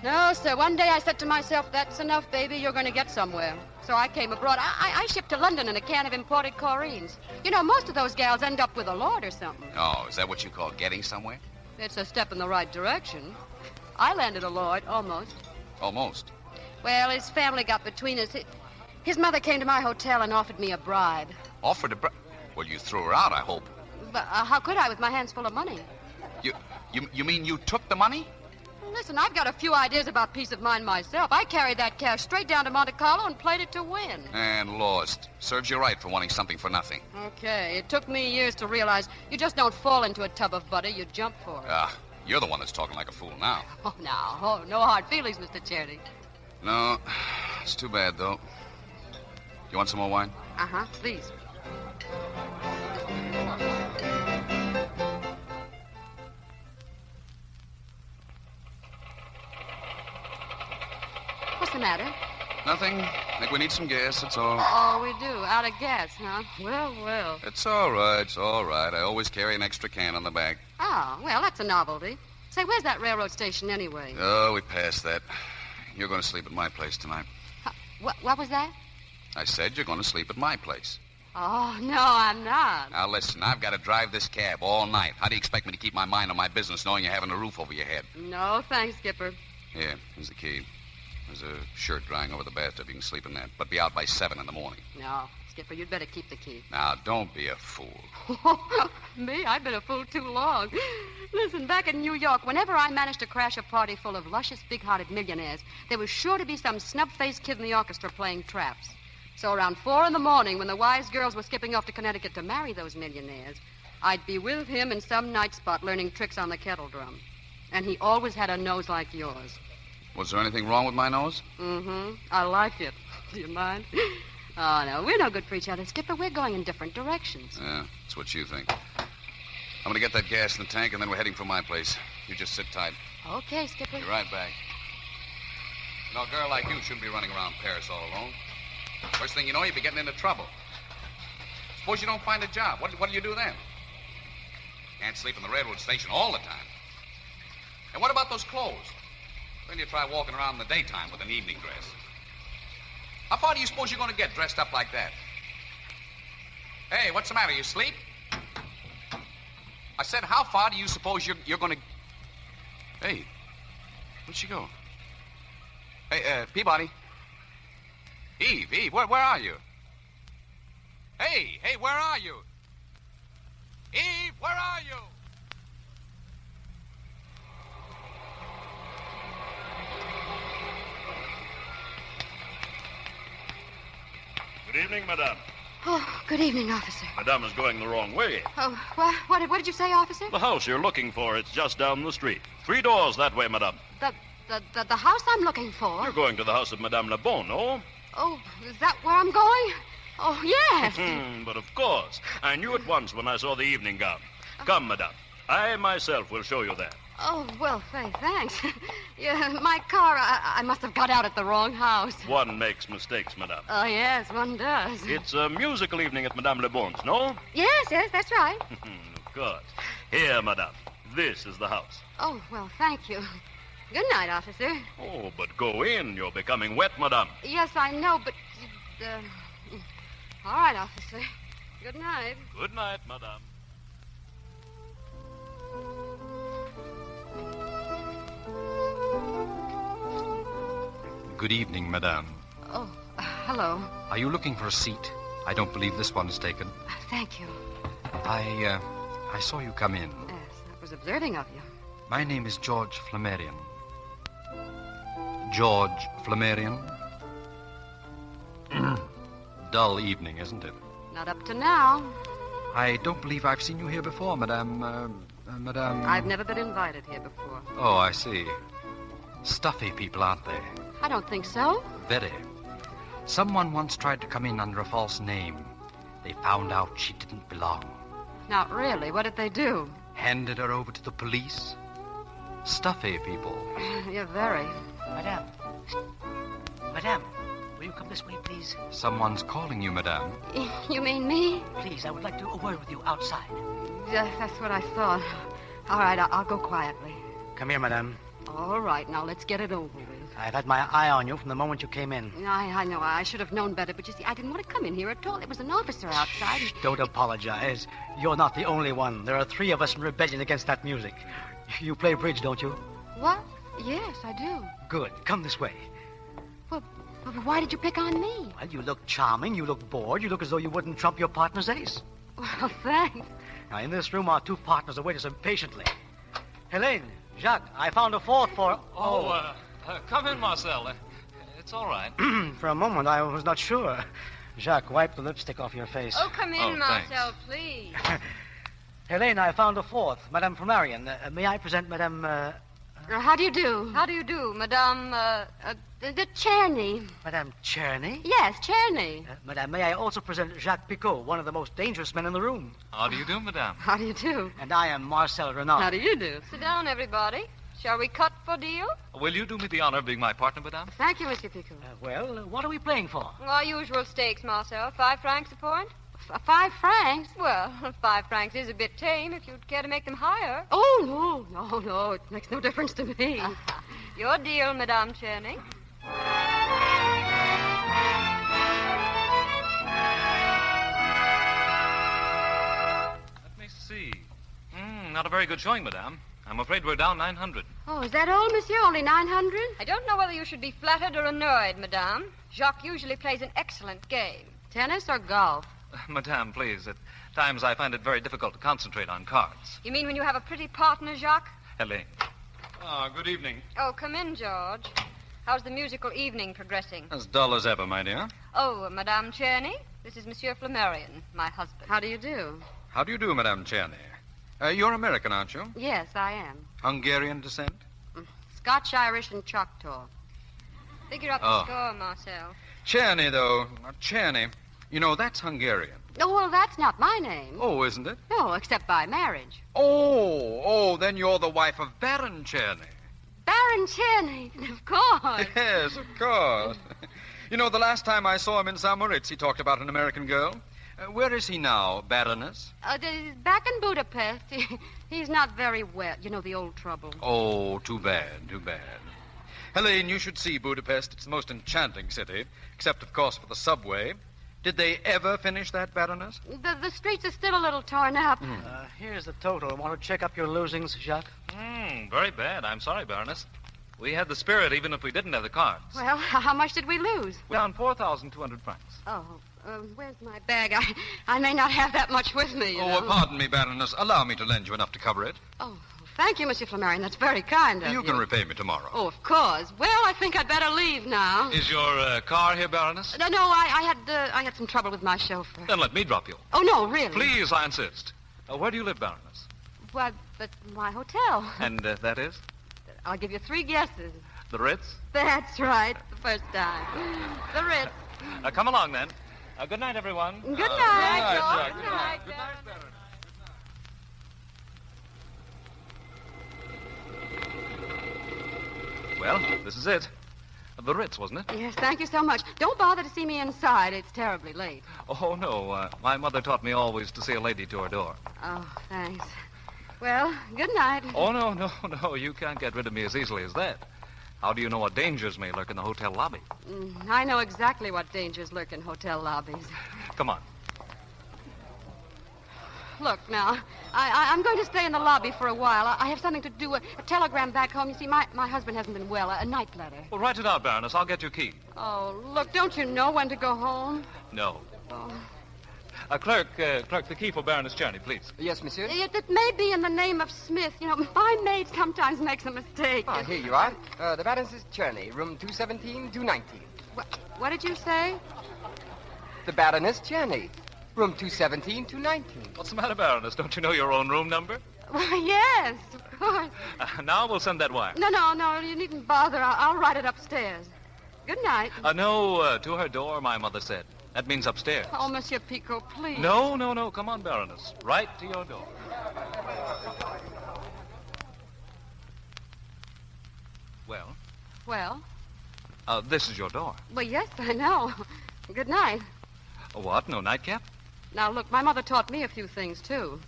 No, sir, one day I said to myself, that's enough, baby, you're going to get somewhere. So I came abroad. I shipped to London in a can of imported chlorines. You know, most of those gals end up with a lord or something. Oh, is that what you call getting somewhere? It's a step in the right direction. I landed a lord, almost. Almost. Well, his family got between us. His mother came to my hotel and offered me a bribe. Offered a bribe? Well, you threw her out, I hope. But how could I with my hands full of money? You mean you took the money? Listen, I've got a few ideas about peace of mind myself. I carried that cash straight down to Monte Carlo and played it to win. And lost. Serves you right for wanting something for nothing. Okay, it took me years to realize you just don't fall into a tub of butter, you jump for it. You're the one that's talking like a fool now. Oh, now. Oh, no hard feelings, Mr. Cherny. No, it's too bad, though. You want some more wine? Uh-huh, please. What's the matter? Nothing. I think we need some gas, that's all. Oh, we do. Out of gas, huh? Well. It's all right. I always carry an extra can on the back. Oh, well, that's a novelty. Say, where's that railroad station anyway? Oh, we passed that. You're going to sleep at my place tonight. What was that? I said you're going to sleep at my place. Oh, no, I'm not. Now, listen, I've got to drive this cab all night. How do you expect me to keep my mind on my business knowing you're having a roof over your head? No, thanks, Skipper. Here, here's the key. There's a shirt drying over the bathtub. You can sleep in that. But be out by 7 in the morning. No, Skipper, you'd better keep the key. Now, don't be a fool. Me? I've been a fool too long. Listen, back in New York, whenever I managed to crash a party full of luscious, big-hearted millionaires, there was sure to be some snub-faced kid in the orchestra playing traps. So around 4 in the morning, when the wise girls were skipping off to Connecticut to marry those millionaires, I'd be with him in some night spot learning tricks on the kettle drum. And he always had a nose like yours. Was there anything wrong with my nose? Mm-hmm. I like it. Do you mind? Oh, no, we're no good for each other, Skipper. We're going in different directions. Yeah, that's what you think. I'm going to get that gas in the tank, and then we're heading for my place. You just sit tight. Okay, Skipper. Be right back. You know, a girl like you shouldn't be running around Paris all alone. First thing you know, you'll be getting into trouble. Suppose you don't find a job. What do you do then? Can't sleep in the railroad station all the time. And what about those clothes? When you try walking around in the daytime with an evening dress? How far do you suppose you're going to get dressed up like that? Hey, what's the matter? You asleep? I said, how far do you suppose you're going to... Hey, where'd she go? Hey, Peabody. Eve, where are you? Hey, where are you? Eve, where are you? Good evening, madame. Oh, good evening, officer. Madame is going the wrong way. Oh, what did you say, officer? The house you're looking for, it's just down the street. 3 doors that way, madame. The house I'm looking for? You're going to the house of Madame Le Bon, no? Oh, is that where I'm going? Oh, yes. But of course. I knew at once when I saw the evening gown. Come, madame. I myself will show you there. Oh, well, Fay, thanks. Yeah, my car, I must have got out at the wrong house. One makes mistakes, madame. Oh, yes, one does. It's a musical evening at Madame Le Bon's, no? Yes, that's right. Of course. Here, madame. This is the house. Oh, well, thank you. Good night, officer. Oh, but go in. You're becoming wet, madame. Yes, I know, but... All right, officer. Good night. Good night, madame. Good evening, madame. Oh, hello. Are you looking for a seat? I don't believe this one's taken. Thank you. I I saw you come in. Yes, that was observing of you. My name is George Flammarion. George Flammarion. Dull evening, isn't it? Not up to now. I don't believe I've seen you here before, Madame. Madame. I've never been invited here before. Oh, I see. Stuffy people, aren't they? I don't think so. Very. Someone once tried to come in under a false name. They found out she didn't belong. Not really. What did they do? Handed her over to the police. Stuffy people. You're very. Madame. Madame, will you come this way, please? Someone's calling you, Madame. You mean me? Please, I would like to a word with you outside. Yeah, that's what I thought. All right, I'll go quietly. Come here, Madame. All right, now let's get it over with. I've had my eye on you from the moment you came in. I know. I should have known better, but you see, I didn't want to come in here at all. There was an officer outside. Shh, don't apologize. You're not the only one. There are 3 of us in rebellion against that music. You play bridge, don't you? What? Yes, I do. Good. Come this way. Well, why did you pick on me? Well, you look charming. You look bored. You look as though you wouldn't trump your partner's ace. Well, thanks. Now, in this room are 2 partners await us impatiently. Helene, Jacques, I found a 4th for... Come in, Marcel. It's all right. For a moment, I was not sure. Jacques, wipe the lipstick off your face. Oh, come in, Marcel, please. Helene, I found a 4th, Madame Flammarion. May I present Madame... How do you do? How do you do, Madame, the Czerny. Madame Czerny? Yes, Czerny. Madame, may I also present Jacques Picot, one of the most dangerous men in the room? How do you do, Madame? How do you do? And I am Marcel Renaud. How do you do? Sit down, everybody. Shall we cut for deal? Will you do me the honor of being my partner, Madame? Thank you, Monsieur Picot. Well, what are we playing for? Our usual stakes, Marcel. 5 francs a point. 5 francs? Well, 5 francs is a bit tame if you'd care to make them higher. Oh, no. It makes no difference to me. Your deal, Madame Czerny. Let me see. Not a very good showing, Madame. I'm afraid we're down 900. Oh, is that all, Monsieur? Only 900? I don't know whether you should be flattered or annoyed, Madame. Jacques usually plays an excellent game. Tennis or golf? Madame, please. At times I find it very difficult to concentrate on cards. You mean when you have a pretty partner, Jacques? Helene. Good evening. Oh, come in, George. How's the musical evening progressing? As dull as ever, my dear. Oh, Madame Czerny. This is Monsieur Flammarion, my husband. How do you do? How do you do, Madame Czerny? You're American, aren't you? Yes, I am. Hungarian descent? Scotch, Irish, and Choctaw. Figure up the score, Marcel. Czerny, though. Czerny. You know, that's Hungarian. Oh, well, that's not my name. Oh, isn't it? No, except by marriage. Oh, then you're the wife of Baron Czerny. Baron Czerny, of course. Yes, of course. You know, the last time I saw him in St. Moritz, he talked about an American girl. Where is he now, Baroness? Back in Budapest. He's not very well. You know, the old trouble. Oh, too bad. Helene, you should see Budapest. It's the most enchanting city, except, of course, for the subway. Did they ever finish that, Baroness? The streets are still a little torn up. Here's the total. Want to check up your losings, Jacques? Very bad. I'm sorry, Baroness. We had the spirit even if we didn't have the cards. Well, how much did we lose? We're down 4,200 francs. Oh, where's my bag? I may not have that much with me, you know. Pardon me, Baroness. Allow me to lend you enough to cover it. Oh, thank you, Monsieur Flammarion. That's very kind of you. You can repay me tomorrow. Oh, of course. Well, I think I'd better leave now. Is your car here, Baroness? No, I had some trouble with my chauffeur. Then let me drop you. Oh, no, really? Please, I insist. Where do you live, Baroness? Well, at my hotel. And that is? I'll give you 3 guesses. The Ritz? That's right. The first time. The Ritz. Come along, then. Good night, everyone. Good night. Good night, Jack. Good night. Good night, Well, this is it. The Ritz, wasn't it? Yes, thank you so much. Don't bother to see me inside. It's terribly late. Oh, no. My mother taught me always to see a lady to her door. Oh, thanks. Well, good night. Oh, no. You can't get rid of me as easily as that. How do you know what dangers may lurk in the hotel lobby? I know exactly what dangers lurk in hotel lobbies. Come on. Look, now, I'm going to stay in the lobby for a while. I have something to do, a telegram back home. You see, my husband hasn't been well, a night letter. Well, write it out, Baroness. I'll get you a key. Oh, look, don't you know when to go home? No. Oh. Clerk, the key for Baroness Cherney, please. Yes, monsieur. It may be in the name of Smith. You know, my maid sometimes makes a mistake. Ah, here you are. The Baroness Cherney, room 217, 219. What did you say? The Baroness Cherney, room 217, 219. What's the matter, Baroness? Don't you know your own room number? Well, yes, of course. Now we'll send that wire. No, you needn't bother. I'll write it upstairs. Good night. No, to her door, my mother said. That means upstairs. Oh, Monsieur Picot, please. No. Come on, Baroness. Right to your door. Well? This is your door. Well, yes, I know. Good night. What? No nightcap? Now, look, my mother taught me a few things, too.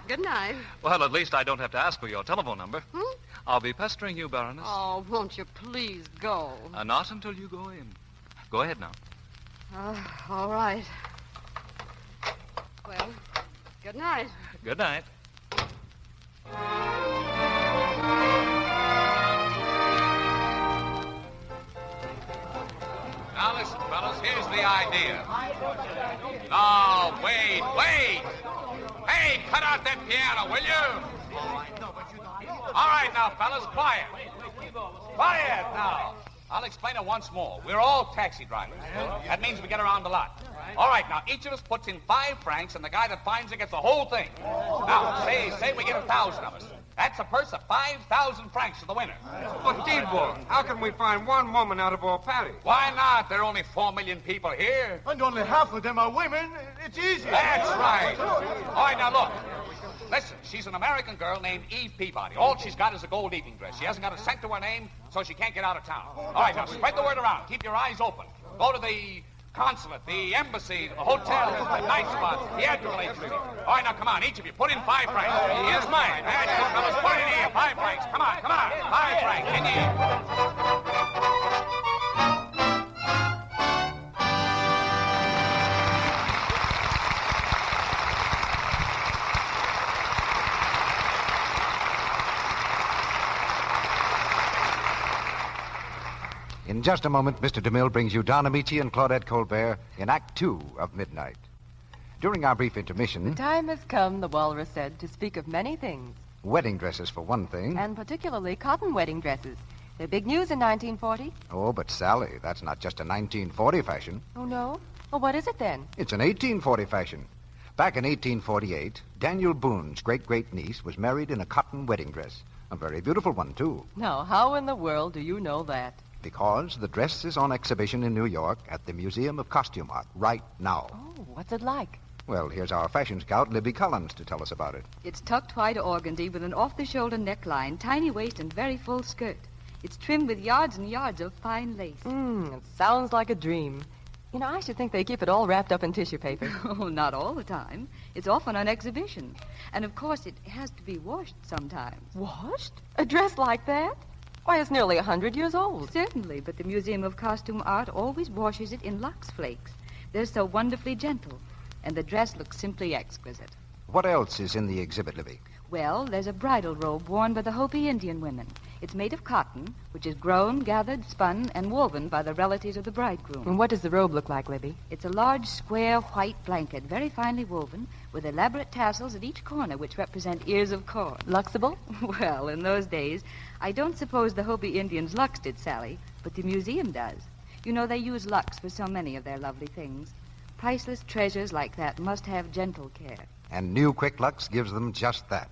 Good night. Well, at least I don't have to ask for your telephone number. I'll be pestering you, Baroness. Oh, won't you please go? Not until you go in. Go ahead now. All right. Well, good night. Good night. Now listen, fellas, here's the idea. Oh, wait. Hey, cut out that piano, will you? All right, now, fellas, quiet. Quiet now. I'll explain it once more. We're all taxi drivers. That means we get around a lot. All right, now, each of us puts in 5 francs, and the guy that finds it gets the whole thing. Now, say we get 1,000 of us. That's a purse of 5,000 francs to the winner. But, Deadwood, how can we find one woman out of all Paris? Why not? There are only 4 million people here. And only half of them are women. It's easy. That's right. All right, now, look. Listen, she's an American girl named Eve Peabody. All she's got is a gold evening dress. She hasn't got a cent to her name, so she can't get out of town. All right, now, spread the word around. Keep your eyes open. Go to the consulate, the embassy, the hotels, the night spots, theatrical agency. All right, now, come on, each of you, put in 5 francs. Here's mine. That's it, fellas. Put it in here, 5 francs. Come on. 5 francs. In here. In just a moment, Mr. DeMille brings you Don Amici and Claudette Colbert in Act 2 of Midnight. During our brief intermission... The time has come, the walrus said, to speak of many things. Wedding dresses, for one thing. And particularly cotton wedding dresses. They're big news in 1940. Oh, but Sally, that's not just a 1940 fashion. Oh, no? Well, what is it then? It's an 1840 fashion. Back in 1848, Daniel Boone's great-great-niece was married in a cotton wedding dress. A very beautiful one, too. Now, how in the world do you know that? Because the dress is on exhibition in New York at the Museum of Costume Art right now. Oh, what's it like? Well, here's our fashion scout, Libby Collins, to tell us about it. It's tucked white organdy with an off-the-shoulder neckline, tiny waist, and very full skirt. It's trimmed with yards and yards of fine lace. It sounds like a dream. You know, I should think they keep it all wrapped up in tissue paper. Oh, not all the time. It's often on exhibition. And, of course, it has to be washed sometimes. Washed? A dress like that? Why, it's nearly 100 years old. Certainly, but the Museum of Costume Art always washes it in Lux Flakes. They're so wonderfully gentle, and the dress looks simply exquisite. What else is in the exhibit, Libby? Well, there's a bridal robe worn by the Hopi Indian women. It's made of cotton, which is grown, gathered, spun, and woven by the relatives of the bridegroom. And what does the robe look like, Libby? It's a large, square, white blanket, very finely woven, with elaborate tassels at each corner, which represent ears of corn. Luxable? Well, in those days, I don't suppose the Hopi Indians luxed it, Sally, but the museum does. You know, they use lux for so many of their lovely things. Priceless treasures like that must have gentle care. And New Quick Lux gives them just that.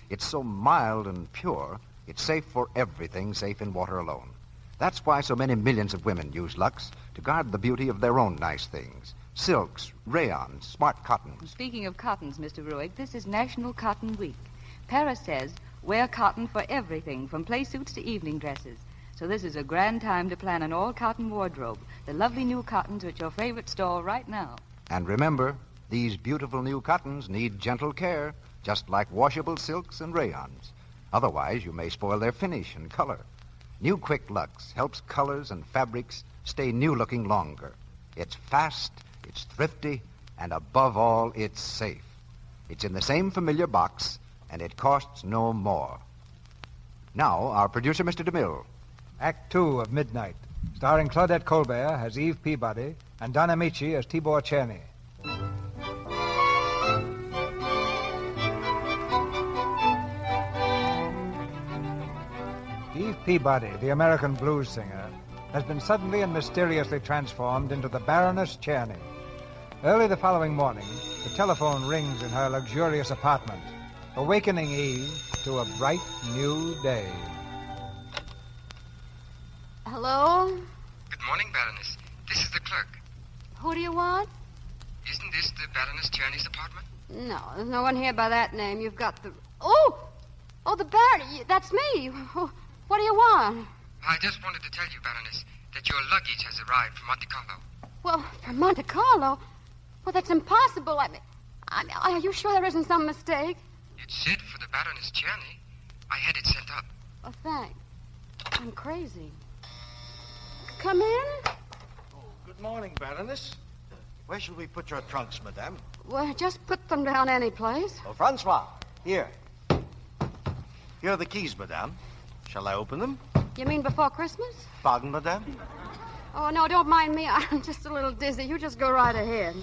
It's so mild and pure, it's safe for everything, safe in water alone. That's why so many millions of women use Lux to guard the beauty of their own nice things. Silks, rayons, smart cottons. Speaking of cottons, Mr. Ruick, this is National Cotton Week. Paris says, wear cotton for everything, from play suits to evening dresses. So this is a grand time to plan an all-cotton wardrobe, the lovely new cottons at your favorite store right now. And remember, these beautiful new cottons need gentle care, just like washable silks and rayons. Otherwise, you may spoil their finish and color. New Quick Lux helps colors and fabrics stay new-looking longer. It's fast, it's thrifty, and above all, it's safe. It's in the same familiar box, and it costs no more. Now, our producer, Mr. DeMille. Act 2 of Midnight, starring Claudette Colbert as Eve Peabody and Don Amici as Tibor Czerny. Peabody, the American blues singer, has been suddenly and mysteriously transformed into the Baroness Czerny. Early the following morning, the telephone rings in her luxurious apartment, awakening Eve to a bright new day. Hello? Good morning, Baroness. This is the clerk. Who do you want? Isn't this the Baroness Czerny's apartment? No, there's no one here by that name. You've got the... Oh, the Baron. That's me. What do you want? I just wanted to tell you, Baroness, that your luggage has arrived from Monte Carlo. Well, from Monte Carlo? Well, that's impossible. I mean, are you sure there isn't some mistake? It said for the Baroness Czerny. I had it sent up. Oh, thanks. I'm crazy. Come in. Good morning, Baroness. Where shall we put your trunks, madame? Well, just put them down any place. Oh, Francois, here. Here are the keys, madame. Shall I open them? You mean before Christmas? Pardon, madame? Oh, no, don't mind me. I'm just a little dizzy. You just go right ahead.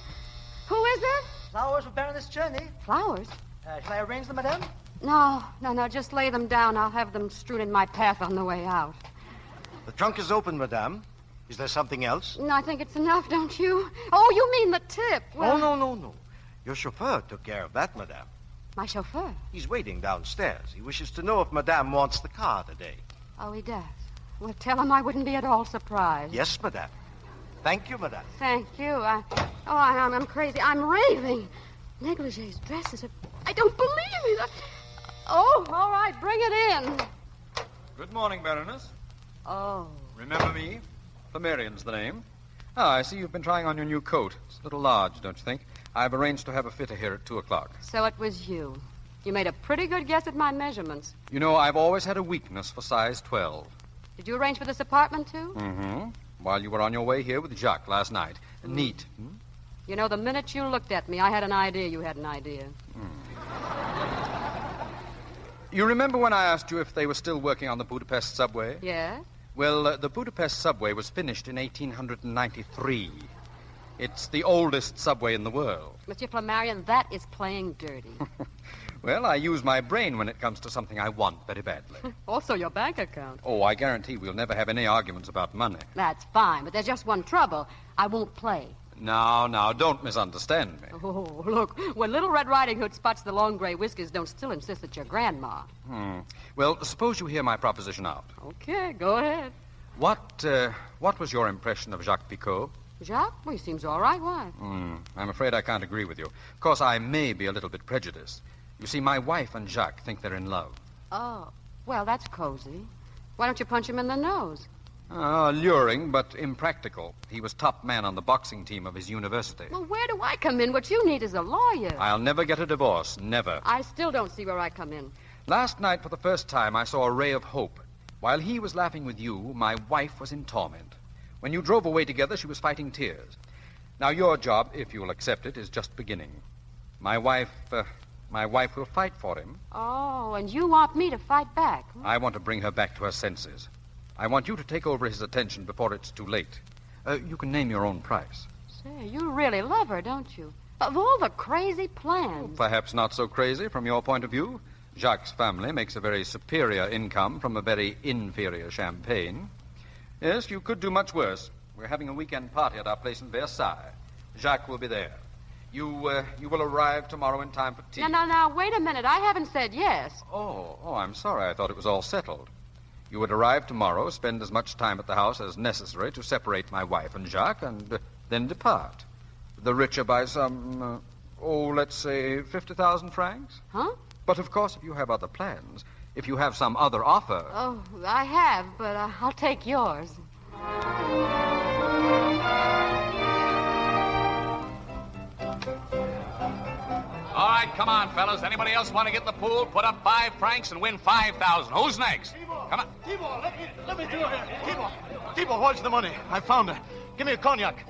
Who is it? Flowers for Baroness Czerny. Flowers? Shall I arrange them, madame? No, just lay them down. I'll have them strewn in my path on the way out. The trunk is open, madame. Is there something else? No, I think it's enough, don't you? Oh, you mean the tip. Well... Oh, no. Your chauffeur took care of that, madame. My chauffeur? He's waiting downstairs. He wishes to know if madame wants the car today. Oh, he does. Well, tell him I wouldn't be at all surprised. Yes, madame. Thank you, madame. Thank you. I'm crazy. I'm raving. Negligees, dresses. I don't believe it. Oh, all right. Bring it in. Good morning, Baroness. Oh. Remember me? Flammarion's the name. I see you've been trying on your new coat. It's a little large, don't you think? I've arranged to have a fitter here at 2 o'clock. So it was you. You made a pretty good guess at my measurements. You know, I've always had a weakness for size 12. Did you arrange for this apartment, too? Mm-hmm. While you were on your way here with Jacques last night. Neat. You know, the minute you looked at me, I had an idea you had an idea. You remember when I asked you if they were still working on the Budapest subway? Yeah? Well, the Budapest subway was finished in 1893. It's the oldest subway in the world. Monsieur Flammarion, that is playing dirty. Well, I use my brain when it comes to something I want very badly. Also your bank account. Oh, I guarantee we'll never have any arguments about money. That's fine, but there's just one trouble. I won't play. Now, don't misunderstand me. Oh, look, when Little Red Riding Hood spots the long gray whiskers, don't still insist that you're grandma. Well, suppose you hear my proposition out. Okay, go ahead. What was your impression of Jacques Picot? Jacques? Well, he seems all right. Why? I'm afraid I can't agree with you. Of course, I may be a little bit prejudiced. You see, my wife and Jacques think they're in love. Oh, well, that's cozy. Why don't you punch him in the nose? Alluring, but impractical. He was top man on the boxing team of his university. Well, where do I come in? What you need is a lawyer. I'll never get a divorce. Never. I still don't see where I come in. Last night, for the first time, I saw a ray of hope. While he was laughing with you, my wife was in torment. When you drove away together, she was fighting tears. Now, your job, if you'll accept it, is just beginning. My wife will fight for him. Oh, and you want me to fight back? I want to bring her back to her senses. I want you to take over his attention before it's too late. You can name your own price. Say, you really love her, don't you? Of all the crazy plans. Perhaps not so crazy from your point of view. Jacques' family makes a very superior income from a very inferior champagne. Yes, you could do much worse. We're having a weekend party at our place in Versailles. Jacques will be there. You will arrive tomorrow in time for tea. Now, wait a minute. I haven't said yes. Oh, I'm sorry. I thought it was all settled. You would arrive tomorrow, spend as much time at the house as necessary to separate my wife and Jacques, and then depart. The richer by some, let's say 50,000 francs. Huh? But, of course, if you have other plans, if you have some other offer... Oh, I have, but I'll take yours. All right, come on, fellas. Anybody else want to get in the pool? Put up 5 francs and win 5,000. Who's next? Come on. Tibor, let me do it. Tibor, where's the money? I found her. Give me a cognac.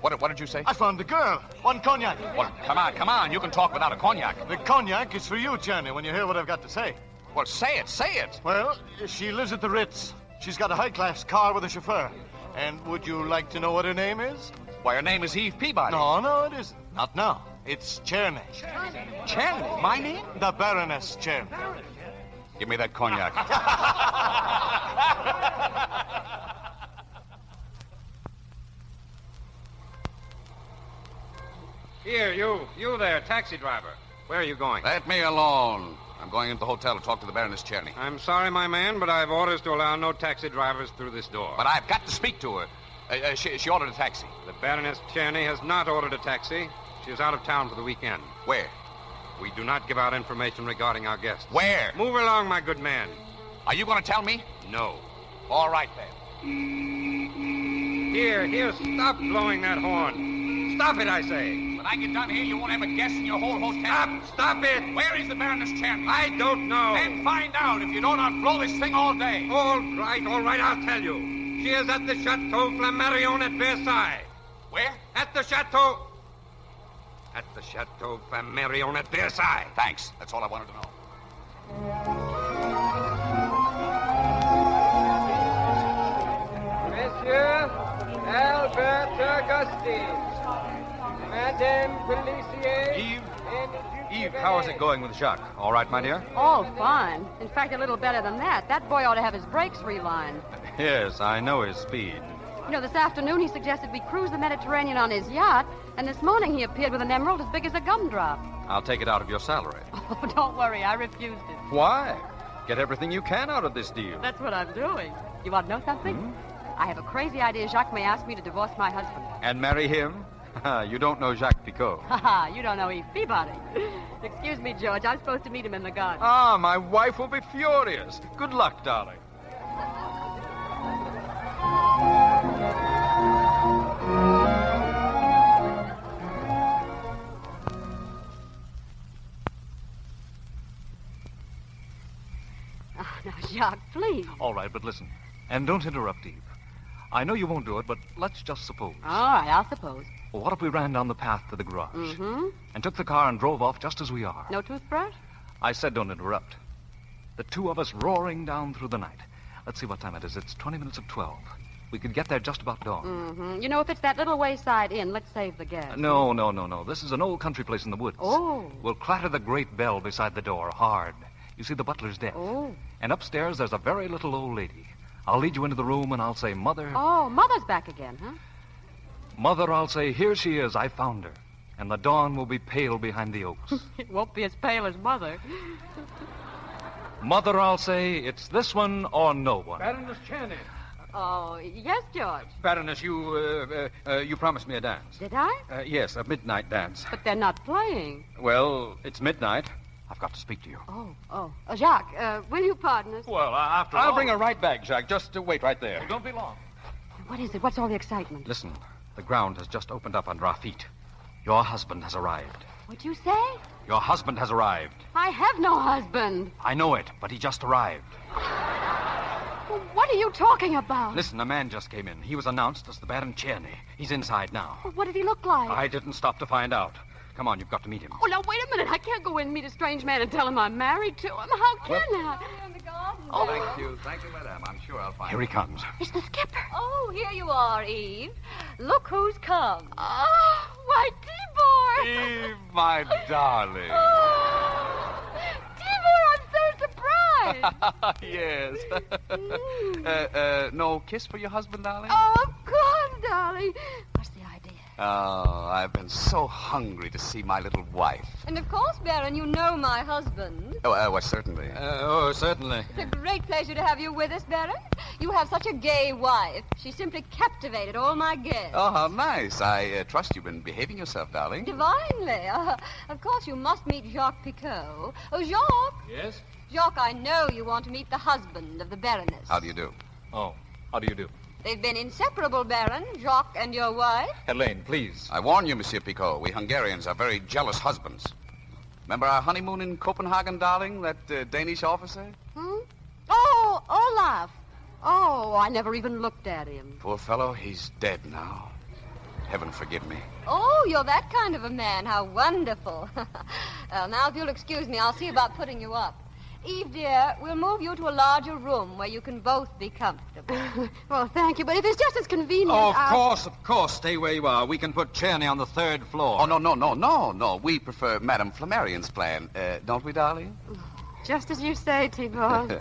What did you say? I found the girl. 1 cognac. Well, come on. You can talk without a cognac. The cognac is for you, Czerny, when you hear what I've got to say. Well, say it. Well, she lives at the Ritz. She's got a high-class car with a chauffeur. And would you like to know what her name is? Why, her name is Eve Peabody. No, it isn't. Not now. It's Czerny. Czerny? My name? The Baroness Czerny. Give me that cognac. Here, you there, taxi driver. Where are you going? Let me alone. I'm going into the hotel to talk to the Baroness Czerny. I'm sorry, my man, but I've orders to allow no taxi drivers through this door. But I've got to speak to her. She ordered a taxi. The Baroness Czerny has not ordered a taxi. She is out of town for the weekend. Where? We do not give out information regarding our guests. Where? Move along, my good man. Are you going to tell me? No. All right, then. Here, stop blowing that horn. Stop it, I say. When I get done here, you won't have a guest in your whole hotel. Stop it. Where is the Baroness Czerny? I don't know. Then find out. If you don't, I'll blow this thing all day. All right, I'll tell you. She is at the Chateau Flammarion at Versailles. Where? At the Chateau Flammarion at Versailles. Thanks. That's all I wanted to know. Monsieur Albert Augustine. Madame Policier. Eve, how is it going with Jacques? All right, my dear? Oh, fine. In fact, a little better than that. That boy ought to have his brakes relined. Yes, I know his speed. You know, this afternoon he suggested we cruise the Mediterranean on his yacht, and this morning he appeared with an emerald as big as a gumdrop. I'll take it out of your salary. Oh, don't worry, I refused it. Why? Get everything you can out of this deal. That's what I'm doing. You want to know something? I have a crazy idea Jacques may ask me to divorce my husband. And marry him? You don't know Jacques Picot. Ha you don't know Eve Peabody. Excuse me, George. I'm supposed to meet him in the garden. Ah, my wife will be furious. Good luck, darling. Oh, now, Jacques, please. All right, but listen. And don't interrupt, Eve. I know you won't do it, but let's just suppose. All right, I'll suppose. Well, what if we ran down the path to the garage? Mm-hmm. And took the car and drove off just as we are? No toothbrush? I said don't interrupt. The two of us roaring down through the night. Let's see what time it is. It's 20 minutes of 12. We could get there just about dawn. Mm-hmm. You know, if it's that little wayside inn, let's save the gas. No. This is an old country place in the woods. Oh. We'll clatter the great bell beside the door hard. You see, the butler's deaf. Oh. And upstairs, there's a very little old lady. I'll lead you into the room, and I'll say, Mother... Oh, Mother's back again, huh? Mother, I'll say, here she is. I found her. And the dawn will be pale behind the oaks. It won't be as pale as Mother. Mother, I'll say, it's this one or no one. Baroness Czerny. Oh, yes, George. Baroness, you promised me a dance. Did I? Yes, a midnight dance. But they're not playing. Well, it's midnight. I've got to speak to you. Oh. Jacques, will you pardon us? Well, after all... I'll bring her right back, Jacques. Just wait right there. Well, don't be long. What is it? What's all the excitement? Listen, the ground has just opened up under our feet. Your husband has arrived. What'd you say? Your husband has arrived. I have no husband. I know it, but he just arrived. Well, what are you talking about? Listen, a man just came in. He was announced as the Baron Czerny. He's inside now. Well, what did he look like? I didn't stop to find out. Come on, you've got to meet him. Oh, now, wait a minute. I can't go in and meet a strange man and tell him I'm married to him. How can I? Oh, thank you, madame. I'm sure I'll find Here he comes. It's the skipper. Oh, here you are, Eve. Look who's come. Oh, why, Tibor. Eve, my darling. Oh, Tibor, I'm so surprised. Yes. No kiss for your husband, darling? Oh, of course, darling. What's the idea? Oh, I've been so hungry to see my little wife. And of course, Baron, you know my husband. Well, certainly. Certainly. It's a great pleasure to have you with us, Baron. You have such a gay wife. She simply captivated all my guests. Oh, how nice. I trust you've been behaving yourself, darling. Divinely. Of course, you must meet Jacques Picot. Oh, Jacques. Yes? Jacques, I know you want to meet the husband of the Baroness. How do you do? Oh, how do you do? They've been inseparable, Baron, Jacques and your wife. Helene, please. I warn you, Monsieur Picot, we Hungarians are very jealous husbands. Remember our honeymoon in Copenhagen, darling, that Danish officer? Oh, Olaf. Oh, I never even looked at him. Poor fellow, he's dead now. Heaven forgive me. Oh, you're that kind of a man. How wonderful. Now, if you'll excuse me, I'll see about putting you up. Eve, dear, we'll move you to a larger room where you can both be comfortable. Well, thank you, but if it's just as convenient... Oh, of course. Stay where you are. We can put Czerny on the third floor. Oh, no. We prefer Madame Flammarion's plan, don't we, darling? Just as you say, T-Bone. Good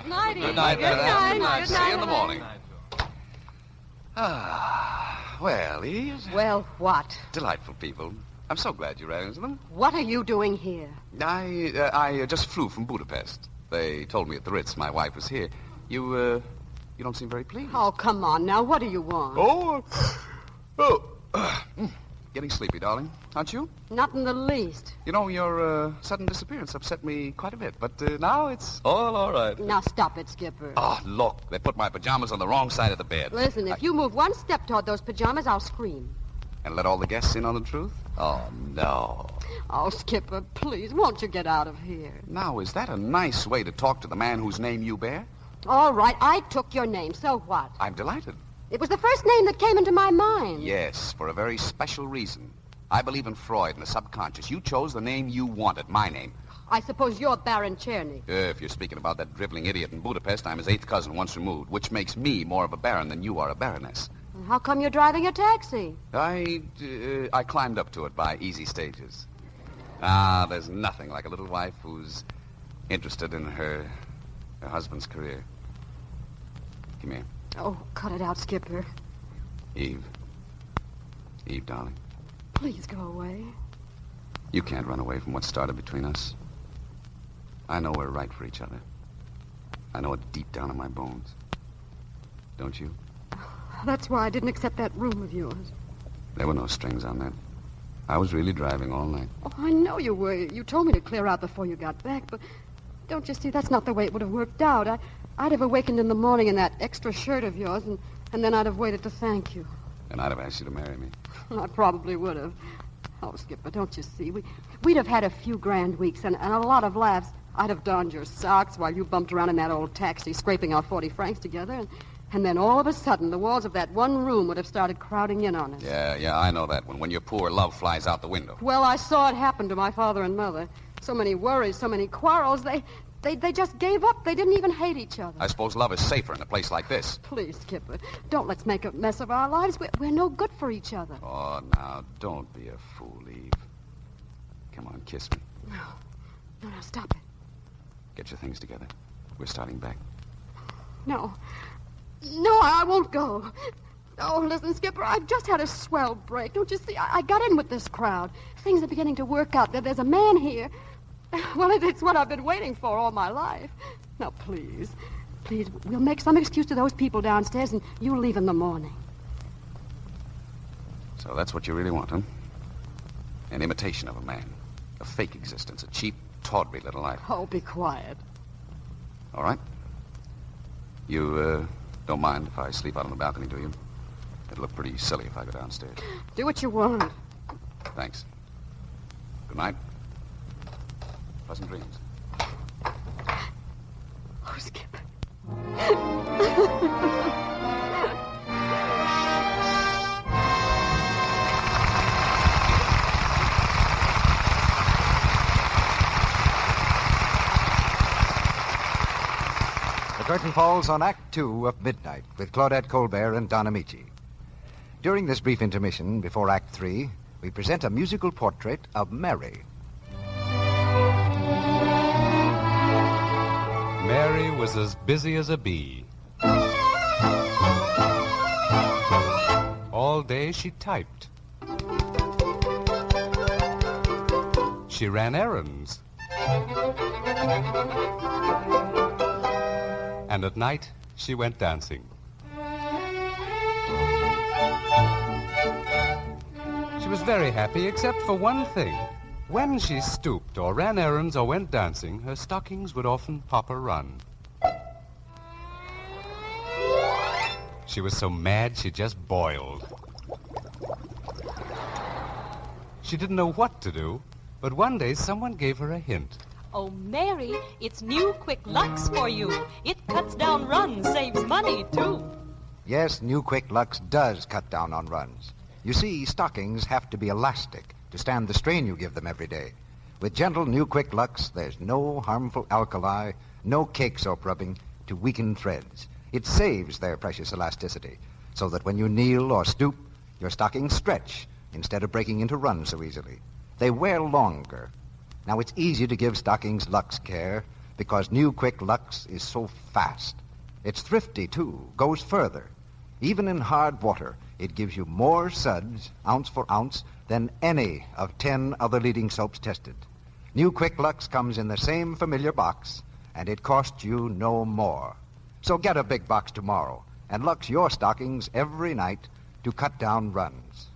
night, Good night, Good night. Good night. Good See night. you in the morning. Well, Eve. Well, what? Delightful people. I'm so glad you ran into them. What are you doing here? I just flew from Budapest. They told me at the Ritz my wife was here. You don't seem very pleased. Oh, come on now. What do you want? Getting sleepy, darling, aren't you? Not in the least. You know, your sudden disappearance upset me quite a bit, but now it's all right. Now stop it, Skipper. Oh, look, they put my pajamas on the wrong side of the bed. Listen, if you move one step toward those pajamas, I'll scream. And let all the guests in on the truth? Oh, no. Oh, Skipper, please, won't you get out of here? Now, is that a nice way to talk to the man whose name you bear? All right, I took your name, so what? I'm delighted. It was the first name that came into my mind. Yes, for a very special reason. I believe in Freud and the subconscious. You chose the name you wanted, my name. I suppose you're Baron Cherny. If you're speaking about that dribbling idiot in Budapest, I'm his eighth cousin once removed, which makes me more of a baron than you are a baroness. How come you're driving a taxi? I climbed up to it by easy stages. There's nothing like a little wife who's interested in her husband's career. Come here. Oh, cut it out, Skipper. Eve. Eve, darling. Please go away. You can't run away from what started between us. I know we're right for each other. I know it deep down in my bones. Don't you? That's why I didn't accept that room of yours. There were no strings on that. I was really driving all night. Oh, I know you were. You told me to clear out before you got back, but don't you see, that's not the way it would have worked out. I'd have awakened in the morning in that extra shirt of yours, and then I'd have waited to thank you. And I'd have asked you to marry me. I probably would have. Oh, Skipper, don't you see? We'd have had a few grand weeks and a lot of laughs. I'd have donned your socks while you bumped around in that old taxi, scraping our 40 francs together, and then all of a sudden, the walls of that one room would have started crowding in on us. Yeah, I know that. When your poor love flies out the window. Well, I saw it happen to my father and mother. So many worries, so many quarrels, they just gave up. They didn't even hate each other. I suppose love is safer in a place like this. Please, Skipper, don't let's make a mess of our lives. We're no good for each other. Oh, now, don't be a fool, Eve. Come on, kiss me. No, stop it. Get your things together. We're starting back. No, I won't go. Oh, listen, Skipper, I've just had a swell break. Don't you see? I got in with this crowd. Things are beginning to work out. There's a man here. Well, it's what I've been waiting for all my life. Now, please, we'll make some excuse to those people downstairs, and you leave in the morning. So that's what you really want, huh? An imitation of a man. A fake existence. A cheap, tawdry little life. Oh, be quiet. All right. You, don't mind if I sleep out on the balcony, do you? It'll look pretty silly if I go downstairs. Do what you want. Thanks. Good night. Pleasant dreams. Oh, Skipper. The curtain falls on Act 2 of Midnight with Claudette Colbert and Don Amici. During this brief intermission before Act 3, we present a musical portrait of Mary. Mary was as busy as a bee. All day she typed. She ran errands. And at night, she went dancing. She was very happy except for one thing. When she stooped or ran errands or went dancing, her stockings would often pop a run. She was so mad she just boiled. She didn't know what to do, but one day someone gave her a hint. Oh, Mary, it's new Quick Lux for you. It cuts down runs, saves money, too. Yes, New Quick Lux does cut down on runs. You see, stockings have to be elastic to stand the strain you give them every day. With gentle New Quick Lux, there's no harmful alkali, no cake soap rubbing to weaken threads. It saves their precious elasticity, so that when you kneel or stoop, Your stockings stretch instead of breaking into runs so easily. They wear longer. Now, it's easy to give stockings Lux care because New Quick Lux is so fast. It's thrifty, too, goes further. Even in hard water, it gives you more suds, ounce for ounce, than any of 10 other leading soaps tested. New Quick Lux comes in the same familiar box, and it costs you no more. So get a big box tomorrow and Lux your stockings every night to cut down runs.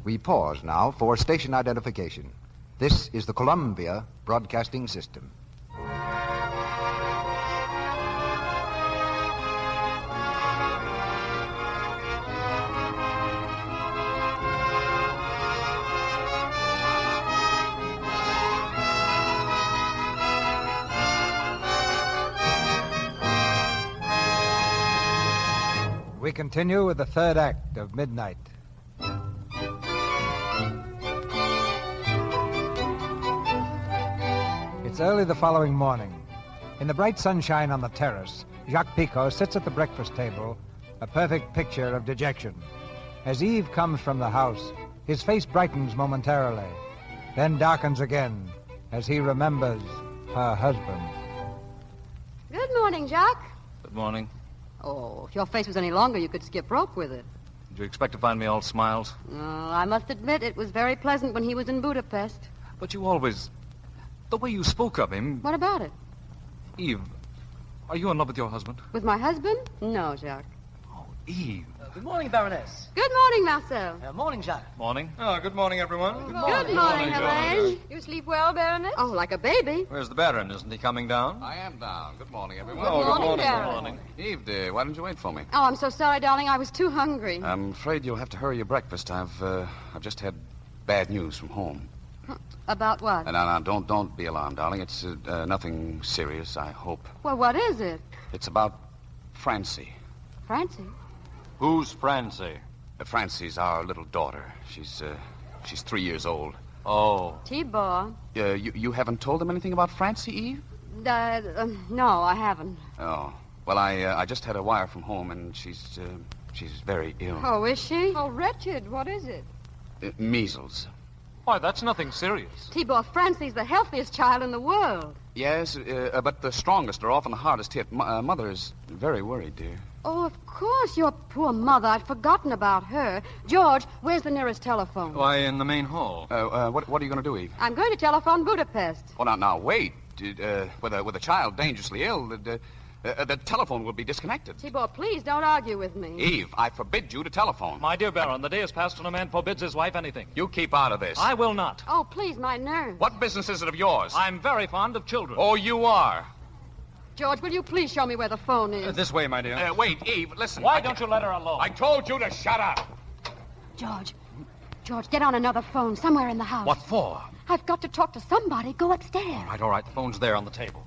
We pause now for station identification. This is the Columbia Broadcasting System. We continue with the third act of Midnight. It's early the following morning. In the bright sunshine on the terrace, Jacques Picot sits at the breakfast table, a perfect picture of dejection. As Eve comes from the house, his face brightens momentarily, then darkens again as he remembers her husband. Good morning, Jacques. Good morning. Oh, if your face was any longer, you could skip rope with it. Did you expect to find me all smiles? I must admit it was very pleasant when he was in Budapest. But you always... The way you spoke of him... What about it? Eve, are you in love with your husband? With my husband? No, Jacques. Oh, Eve. Good morning, Baroness. Good morning, Marcel. Morning, Jacques. Morning. Oh, good morning, everyone. Good morning, Helene. You sleep well, Baroness? Oh, like a baby. Where's the Baron? Isn't he coming down? I am down. Good morning, everyone. Good morning, Baron. Good morning. Eve, dear, why didn't you wait for me? Oh, I'm so sorry, darling. I was too hungry. I'm afraid you'll have to hurry your breakfast. I've just had bad news from home. About what? No, don't be alarmed, darling. It's nothing serious, I hope. Well, what is it? It's about Francie. Francie? Who's Francie? Francie's our little daughter. She's 3 years old. Oh. Tibor. You haven't told them anything about Francie, Eve? No, I haven't. Oh. Well, I just had a wire from home, and she's very ill. Oh, is she? Oh, wretched. What is it? Measles. Why, that's nothing serious. Tibor, Francie's the healthiest child in the world. Yes, but the strongest are often the hardest hit. Mother is very worried, dear. Oh, of course, your poor mother. I'd forgotten about her. George, where's the nearest telephone? Why, in the main hall. What are you going to do, Eve? I'm going to telephone Budapest. Oh, now, wait. With a child dangerously ill, the telephone will be disconnected. Tibor, please don't argue with me. Eve, I forbid you to telephone. My dear Baron, the day has passed when a man forbids his wife anything. You keep out of this. I will not. Oh, please, my nerves. What business is it of yours? I'm very fond of children. Oh, you are. George, will you please show me where the phone is? This way, my dear. Wait, Eve, listen. Why don't you let her alone? I told you to shut up. George, get on another phone somewhere in the house. What for? I've got to talk to somebody. Go upstairs. All right. The phone's there on the table.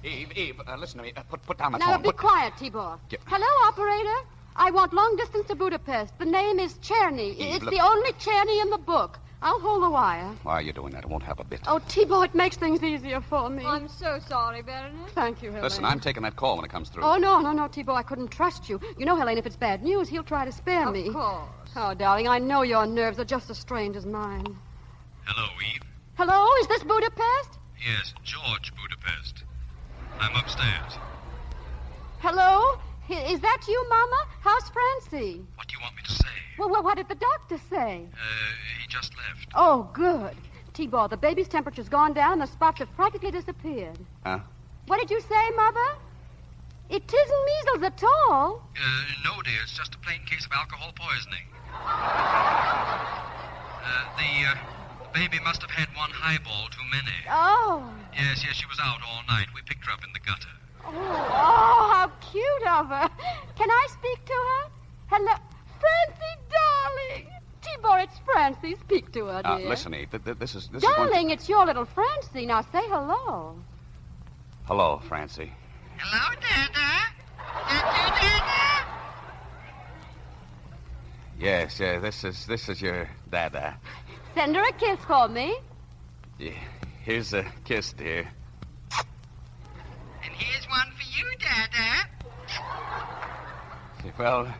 Eve, listen to me. Put down that now, phone. Be quiet, Tibor. Hello, operator. I want long distance to Budapest. The name is Czerny. It's the only Czerny in the book. I'll hold the wire. Why are you doing that? It won't help a bit. Oh, Tibor, it makes things easier for me. I'm so sorry, Baroness. Thank you, Helene. Listen, I'm taking that call when it comes through. Oh, no, Tibor, I couldn't trust you. You know, Helene, if it's bad news, he'll try to spare me. Of course. Oh, darling, I know your nerves are just as strange as mine. Hello, Eve. Hello, is this Budapest? Yes, George Budapest. I'm upstairs. Hello? Is that you, Mama? How's Francie? What do you want me to say? Well, what did the doctor say? He just left. Oh, good. Tibor, the baby's temperature's gone down and the spots have practically disappeared. Huh? What did you say, Mother? It isn't measles at all. No, dear. It's just a plain case of alcohol poisoning. The baby must have had one highball too many. Oh. Yes, she was out all night. We picked her up in the gutter. Oh, how cute of her. Can I speak to her? Hello? Francie, darling. Tibor, it's Francie. Speak to her, dear. Listen, Eve, this is... Darling, it's your little Francie. Now say hello. Hello, Francie. Hello, Dada. Yes, this is your dada. Send her a kiss for me. Yeah, here's a kiss, dear. And here's one for you, Dada. Well,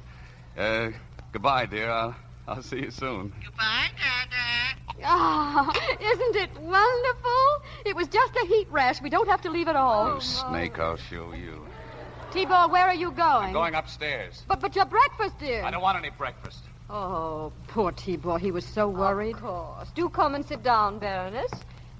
goodbye, dear. I'll see you soon. Goodbye, Dada. Ah, isn't it wonderful? It was just a heat rash. We don't have to leave at all. You snake, I'll show you. T-Ball, where are you going? I'm going upstairs. But your breakfast, dear. I don't want any breakfast. Oh, poor T-Ball. He was so worried. Of course. Do come and sit down, Baroness.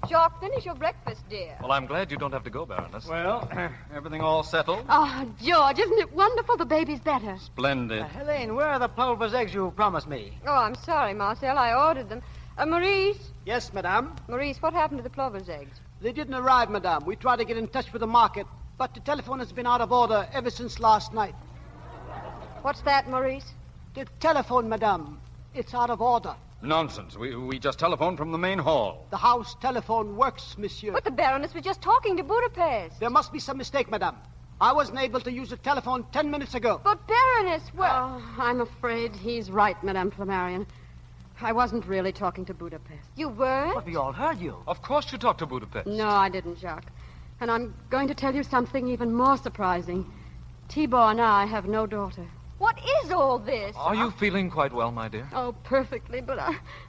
Jock, finish your breakfast, dear. Well, I'm glad you don't have to go, Baroness. Well, everything all settled? Oh, George, isn't it wonderful? The baby's better. Splendid. Helene, where are the plover's eggs you promised me? Oh, I'm sorry, Marcel. I ordered them. Maurice? Yes, madame? Maurice, what happened to the plover's eggs? They didn't arrive, madame. We tried to get in touch with the market, but the telephone has been out of order ever since last night. What's that, Maurice? The telephone, madame. It's out of order. Nonsense. We just telephoned from the main hall. The house telephone works, monsieur. But the Baroness was just talking to Budapest. There must be some mistake, madame. I wasn't able to use the telephone 10 minutes ago. But Baroness, well... Oh, I'm afraid he's right, Madame Flammarion. I wasn't really talking to Budapest. You weren't? But we all heard you. Of course you talked to Budapest. No, I didn't, Jacques. And I'm going to tell you something even more surprising. Tibor and I have no daughter. What is all this? Are you feeling quite well, my dear? Oh, perfectly, but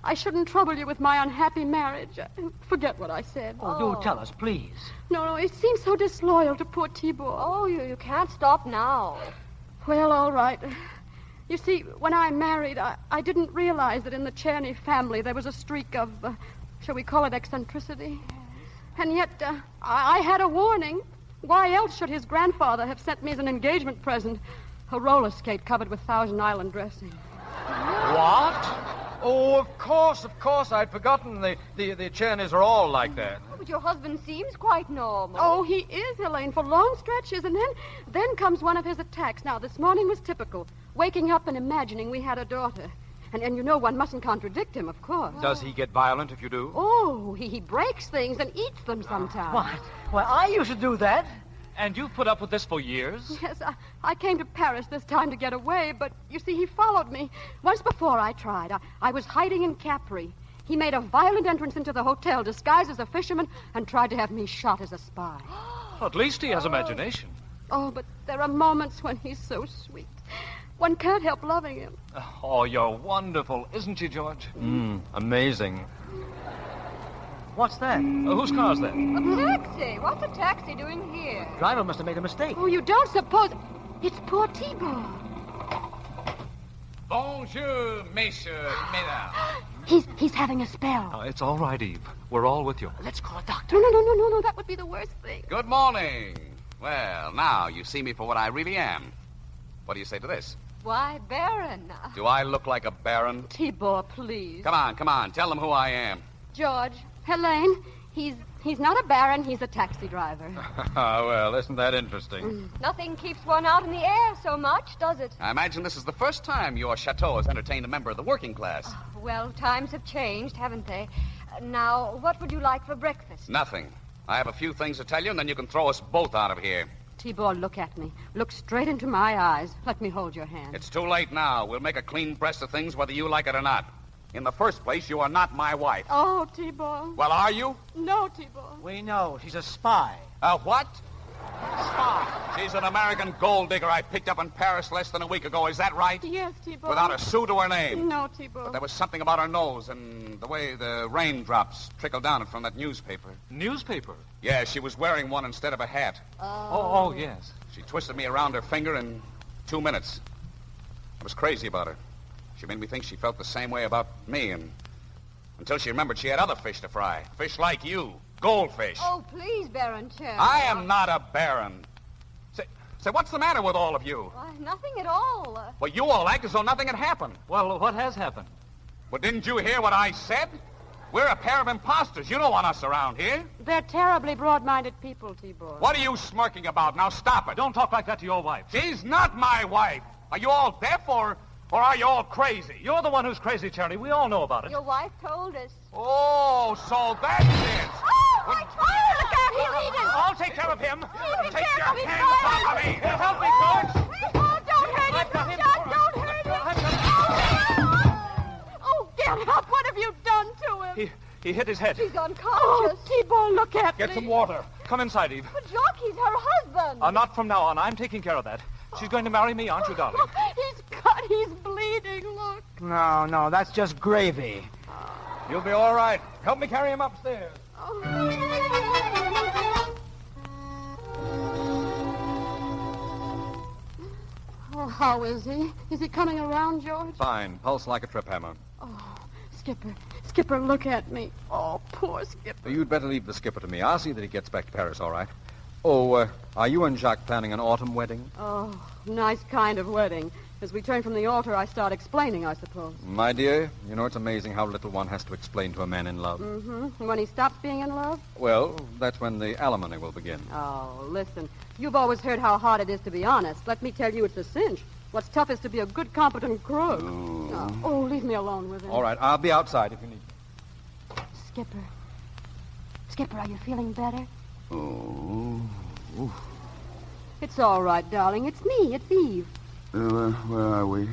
I shouldn't trouble you with my unhappy marriage. Forget what I said. Oh, do tell us, please. No, it seems so disloyal to poor Tibor. Oh, you can't stop now. Well, all right. You see, when I married, I didn't realize that in the Czerny family there was a streak of, shall we call it eccentricity? And yet, I had a warning. Why else should his grandfather have sent me as an engagement present a roller skate covered with Thousand Island dressing? What? Oh, of course. I'd forgotten the Czernys are all like that. But your husband seems quite normal. Oh, he is, Helene, for long stretches. And then comes one of his attacks. Now, this morning was typical. Waking up and imagining we had a daughter. And you know one mustn't contradict him, of course. Does he get violent if you do? Oh, he breaks things and eats them sometimes. What? Well, I used to do that. And you've put up with this for years? Yes, I came to Paris this time to get away, but you see, he followed me. Once before I tried. I was hiding in Capri. He made a violent entrance into the hotel, disguised as a fisherman, and tried to have me shot as a spy. At least he has imagination. Oh, but there are moments when he's so sweet. One can't help loving him. Oh, you're wonderful, isn't you, George? Amazing. What's that? Whose car's that? A taxi. What's a taxi doing here? The driver must have made a mistake. Oh, you don't suppose... It's poor Tibor. Bonjour, messieurs, mesdames. He's having a spell. It's all right, Eve. We're all with you. Let's call a doctor. No. That would be the worst thing. Good morning. Well, now you see me for what I really am. What do you say to this? Why, Baron. Do I look like a baron? Tibor, please. Come on. Tell them who I am. George, Helene, he's not a baron, he's a taxi driver. Well, isn't that interesting? Nothing keeps one out in the air so much, does it? I imagine this is the first time your chateau has entertained a member of the working class. Well, times have changed, haven't they? Now, what would you like for breakfast? Nothing. I have a few things to tell you, and then you can throw us both out of here. Tibor, look at me. Look straight into my eyes. Let me hold your hand. It's too late now. We'll make a clean breast of things whether you like it or not. In the first place, you are not my wife. Oh, Tibor. Well, are you? No, Tibor. We know. She's a spy. A what? Spy. She's an American gold digger I picked up in Paris less than a week ago. Is that right? Yes, Tibor. Without a sou to her name. No, Tibor. But there was something about her nose and the way the raindrops trickled down it from that newspaper. Newspaper? Yeah, she was wearing one instead of a hat. Oh, yes. She twisted me around her finger in 2 minutes. I was crazy about her. She made me think she felt the same way about me, and until she remembered she had other fish to fry. Fish like you. Goldfish. Oh, please, Baron Cherry. I am not a baron. Say, what's the matter with all of you? Why, nothing at all. Well, you all act as though nothing had happened. Well, what has happened? Well, didn't you hear what I said? We're a pair of imposters. You don't want us around here. They're terribly broad-minded people, Tibor. What are you smirking about? Now stop it. Don't talk like that to your wife. She's not my wife. Are you all deaf or are you all crazy? You're the one who's crazy, Cherry. We all know about it. Your wife told us. Oh, so that's it. Oh, my God! Look out! He'll eat it! I'll take care of him. Take your hands off of me. Help me, George. Oh, don't hurt him, John. Don't hurt him. Oh, get up. What have you done to him? He hit his head. He's unconscious. Oh, Tibor, look at me. Get some water. Come inside, Eve. But Jock, he's her husband. Not from now on. I'm taking care of that. She's going to marry me, aren't you, darling? He's cut. He's bleeding. Look. No, that's just gravy. You'll be all right. Help me carry him upstairs. Oh, how is he? Is he coming around, George? Fine. Pulse like a trip hammer. Oh, Skipper, look at me. Oh, poor Skipper. You'd better leave the skipper to me. I'll see that he gets back to Paris, all right. Oh, are you and Jacques planning an autumn wedding? Oh, nice kind of wedding. As we turn from the altar, I start explaining, I suppose. My dear, you know it's amazing how little one has to explain to a man in love. Mm-hmm. And when he stops being in love? Well, that's when the alimony will begin. Oh, listen. You've always heard how hard it is to be honest. Let me tell you, it's a cinch. What's tough is to be a good, competent crook. Oh, leave me alone with him. All right, I'll be outside if you need me. Skipper, are you feeling better? Oh. It's all right, darling. It's me. It's Eve. Where are we?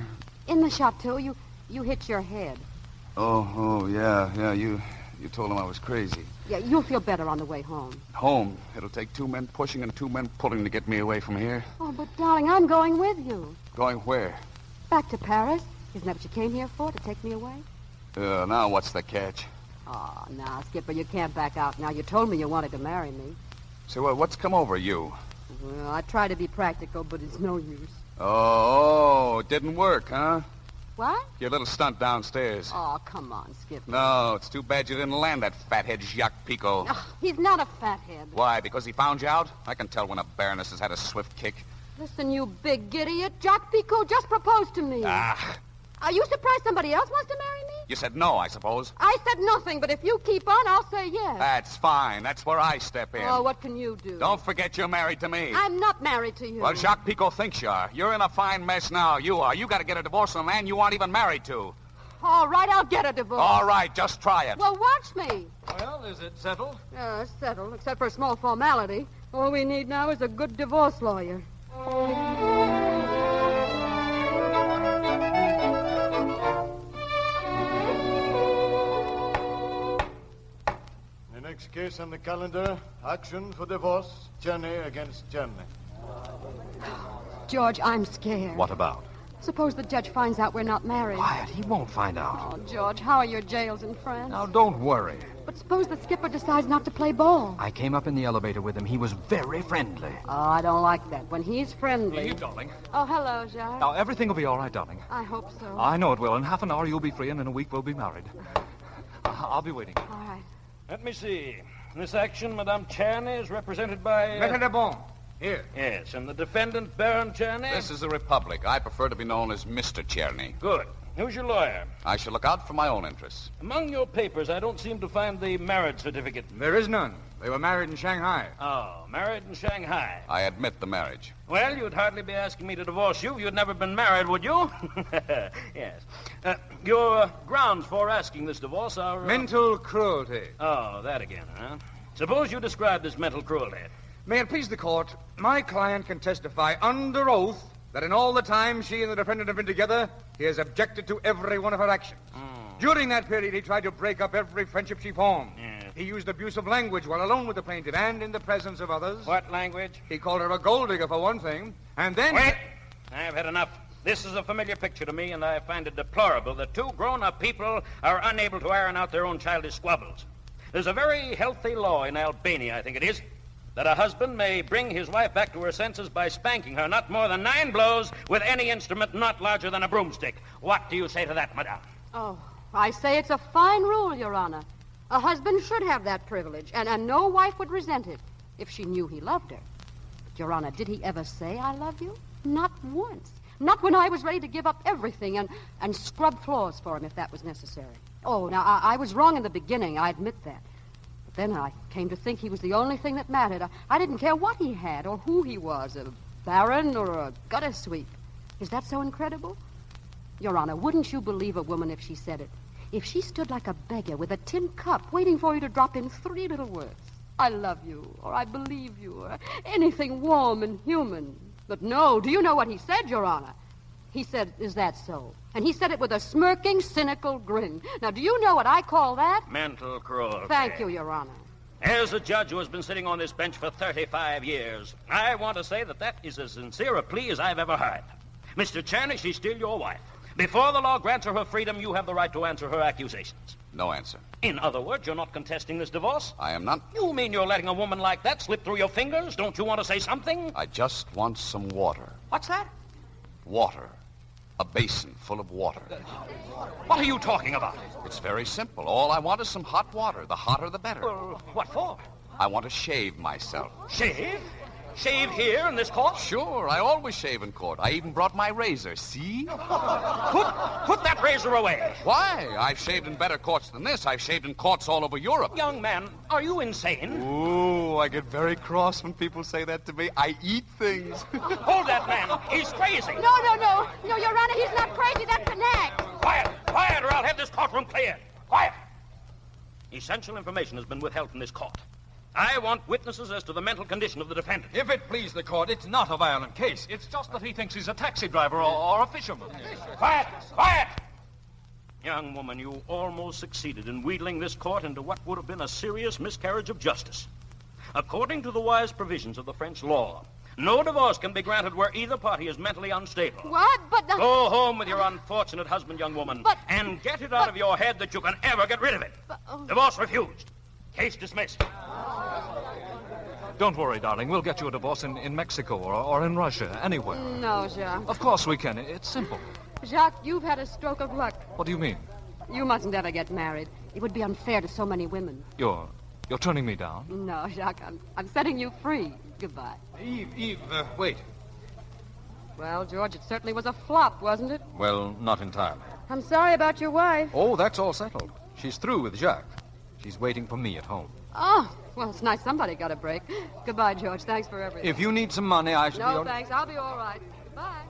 In the chateau, you hit your head. Oh, yeah. You told him I was crazy. Yeah, you'll feel better on the way home. Home? It'll take 2 men pushing and 2 men pulling to get me away from here. Oh, but darling, I'm going with you. Going where? Back to Paris. Isn't that what you came here for, to take me away? Now what's the catch? Oh, now, Skipper, you can't back out now. You told me you wanted to marry me. So what's come over you? Well, I try to be practical, but it's no use. Oh, it didn't work, huh? What? Your little stunt downstairs. Oh, come on, Skipper. No, it's too bad you didn't land that fathead Jacques Picot. Oh, he's not a fathead. Why, because he found you out? I can tell when a baroness has had a swift kick. Listen, you big idiot. Jacques Picot just proposed to me. Are you surprised somebody else wants to marry me? You said no, I suppose. I said nothing, but if you keep on, I'll say yes. That's fine. That's where I step in. Oh, what can you do? Don't forget you're married to me. I'm not married to you. Well, Jacques Picot thinks you are. You're in a fine mess now. You are. You got to get a divorce from a man you aren't even married to. All right, I'll get a divorce. All right, just try it. Well, watch me. Well, is it settled? It's settled, except for a small formality. All we need now is a good divorce lawyer. Next case on the calendar, action for divorce, Jenny against Jenny. George, I'm scared. What about? Suppose the judge finds out we're not married. Quiet, he won't find out. Oh, George, how are your jails in France? Now, don't worry. But suppose the skipper decides not to play ball. I came up in the elevator with him. He was very friendly. Oh, I don't like that. When he's friendly... You, darling. Oh, hello, Jacques. Now, everything will be all right, darling. I hope so. I know it will. In half an hour, you'll be free, and in a week, we'll be married. I'll be waiting. All right. Let me see. In this action, Madame Czerny is represented by... Maître de Bon. Here. Yes, and the defendant, Baron Czerny? This is a republic. I prefer to be known as Mr. Czerny. Good. Who's your lawyer? I shall look out for my own interests. Among your papers, I don't seem to find the marriage certificate. There is none. They were married in Shanghai. Oh, married in Shanghai. I admit the marriage. Well, you'd hardly be asking me to divorce you if you'd never been married, would you? Yes. Your grounds for asking this divorce are... Mental cruelty. Oh, that again, huh? Suppose you describe this mental cruelty. May it please the court, my client can testify under oath that in all the time she and the defendant have been together, he has objected to every one of her actions. During that period, he tried to break up every friendship she formed. Yes. He used abusive language while alone with the plaintiff and in the presence of others. What language? He called her a gold digger, for one thing, and then... Wait! I've had enough. This is a familiar picture to me, and I find it deplorable that two grown-up people are unable to iron out their own childish squabbles. There's a very healthy law in Albania, I think it is, that a husband may bring his wife back to her senses by spanking her not more than 9 blows with any instrument not larger than a broomstick. What do you say to that, madame? Oh, I say it's a fine rule, Your Honor. A husband should have that privilege, and no wife would resent it if she knew he loved her. But, Your Honor, did he ever say, I love you? Not once. Not when I was ready to give up everything and scrub floors for him if that was necessary. Oh, now, I was wrong in the beginning, I admit that. But then I came to think he was the only thing that mattered. I didn't care what he had or who he was, a baron or a gutter sweep. Is that so incredible? Your Honor, wouldn't you believe a woman if she said it? If she stood like a beggar with a tin cup waiting for you to drop in 3 little words. I love you, or I believe you, or anything warm and human. But no, do you know what he said, Your Honor? He said, is that so? And he said it with a smirking, cynical grin. Now, do you know what I call that? Mental cruelty. Thank you, Your Honor. As a judge who has been sitting on this bench for 35 years, I want to say that is as sincere a plea as I've ever heard. Mr. Czerny, she's still your wife. Before the law grants her freedom, you have the right to answer her accusations. No answer. In other words, you're not contesting this divorce? I am not. You mean you're letting a woman like that slip through your fingers? Don't you want to say something? I just want some water. What's that? Water. A basin full of water. What are you talking about? It's very simple. All I want is some hot water. The hotter, the better. What for? I want to shave myself. Shave? Shave here in this court? Sure, I always shave in court. I even brought my razor, see? Put that razor away. Why? I've shaved in better courts than this. I've shaved in courts all over Europe. Young man, are you insane? Ooh, I get very cross when people say that to me. I eat things. Hold that man. He's crazy. No, Your Honor, he's not crazy. That's an act. Quiet, or I'll have this courtroom cleared. Quiet. Essential information has been withheld from this court. I want witnesses as to the mental condition of the defendant. If it please the court, it's not a violent case. It's just that he thinks he's a taxi driver or a fisherman. Quiet! Young woman, you almost succeeded in wheedling this court into what would have been a serious miscarriage of justice. According to the wise provisions of the French law, no divorce can be granted where either party is mentally unstable. What? Go home with your unfortunate husband, young woman, and get it out of your head that you can ever get rid of it. Divorce refused. Case dismissed. Don't worry, darling. We'll get you a divorce in Mexico or in Russia, anywhere. No, Jacques. Of course we can. It's simple. Jacques, you've had a stroke of luck. What do you mean? You mustn't ever get married. It would be unfair to so many women. You're turning me down? No, Jacques, I'm setting you free. Goodbye. Eve, wait. Well, George, it certainly was a flop, wasn't it? Well, not entirely. I'm sorry about your wife. Oh, that's all settled. She's through with Jacques. She's waiting for me at home. Oh, well, it's nice somebody got a break. Goodbye, George. Thanks for everything. If you need some money, I should be... No, thanks. I'll be all right. Goodbye.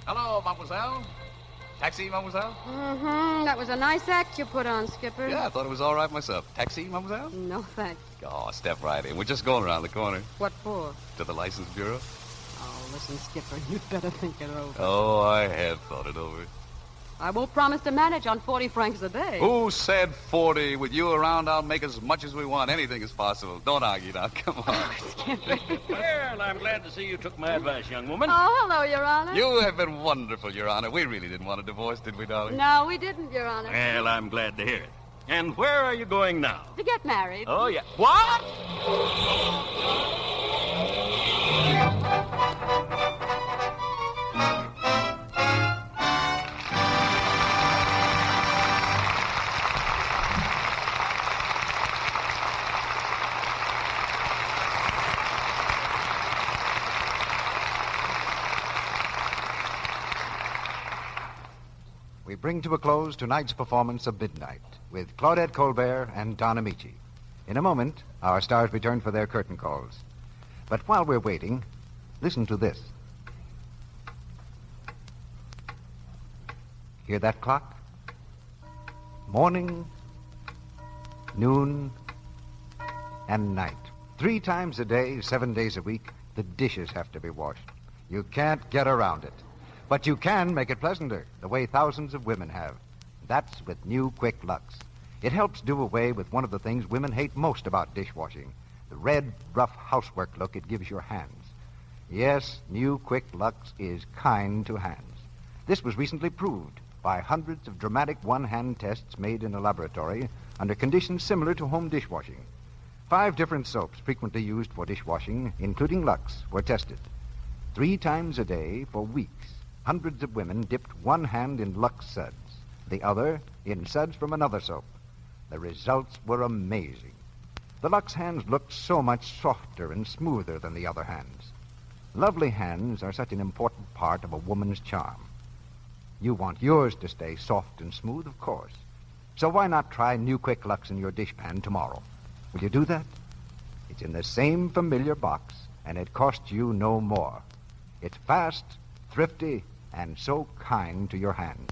Hello, mademoiselle. Taxi, mademoiselle? Mm-hmm. That was a nice act you put on, Skipper. Yeah, I thought it was all right myself. Taxi, mademoiselle? No, thanks. Oh, step right in. We're just going around the corner. What for? To the license bureau. Oh, listen, Skipper, you'd better think it over. Oh, I have thought it over. I won't promise to manage on 40 francs a day. Who said 40? With you around, I'll make as much as we want. Anything is possible. Don't argue now. Come on. Skipper. Well, I'm glad to see you took my advice, young woman. Oh, hello, Your Honor. You have been wonderful, Your Honor. We really didn't want a divorce, did we, darling? No, we didn't, Your Honor. Well, I'm glad to hear it. And where are you going now? To get married. Oh, yeah. What? We bring to a close tonight's performance of Midnight with Claudette Colbert and Don Amici. In a moment, our stars return for their curtain calls. But while we're waiting, listen to this. Hear that clock? Morning, noon, and night. 3 times a day, 7 days a week, the dishes have to be washed. You can't get around it. But you can make it pleasanter, the way thousands of women have. That's with new Quick Lux. It helps do away with one of the things women hate most about dishwashing, the red, rough housework look it gives your hands. Yes, new Quick Lux is kind to hands. This was recently proved by hundreds of dramatic one-hand tests made in a laboratory under conditions similar to home dishwashing. 5 different soaps frequently used for dishwashing, including Lux, were tested. 3 times a day for weeks. Hundreds of women dipped one hand in Lux suds, the other in suds from another soap. The results were amazing. The Lux hands looked so much softer and smoother than the other hands. Lovely hands are such an important part of a woman's charm. You want yours to stay soft and smooth, of course. So why not try new Quick Lux in your dishpan tomorrow? Will you do that? It's in the same familiar box, and it costs you no more. It's fast, thrifty, and so kind to your hands.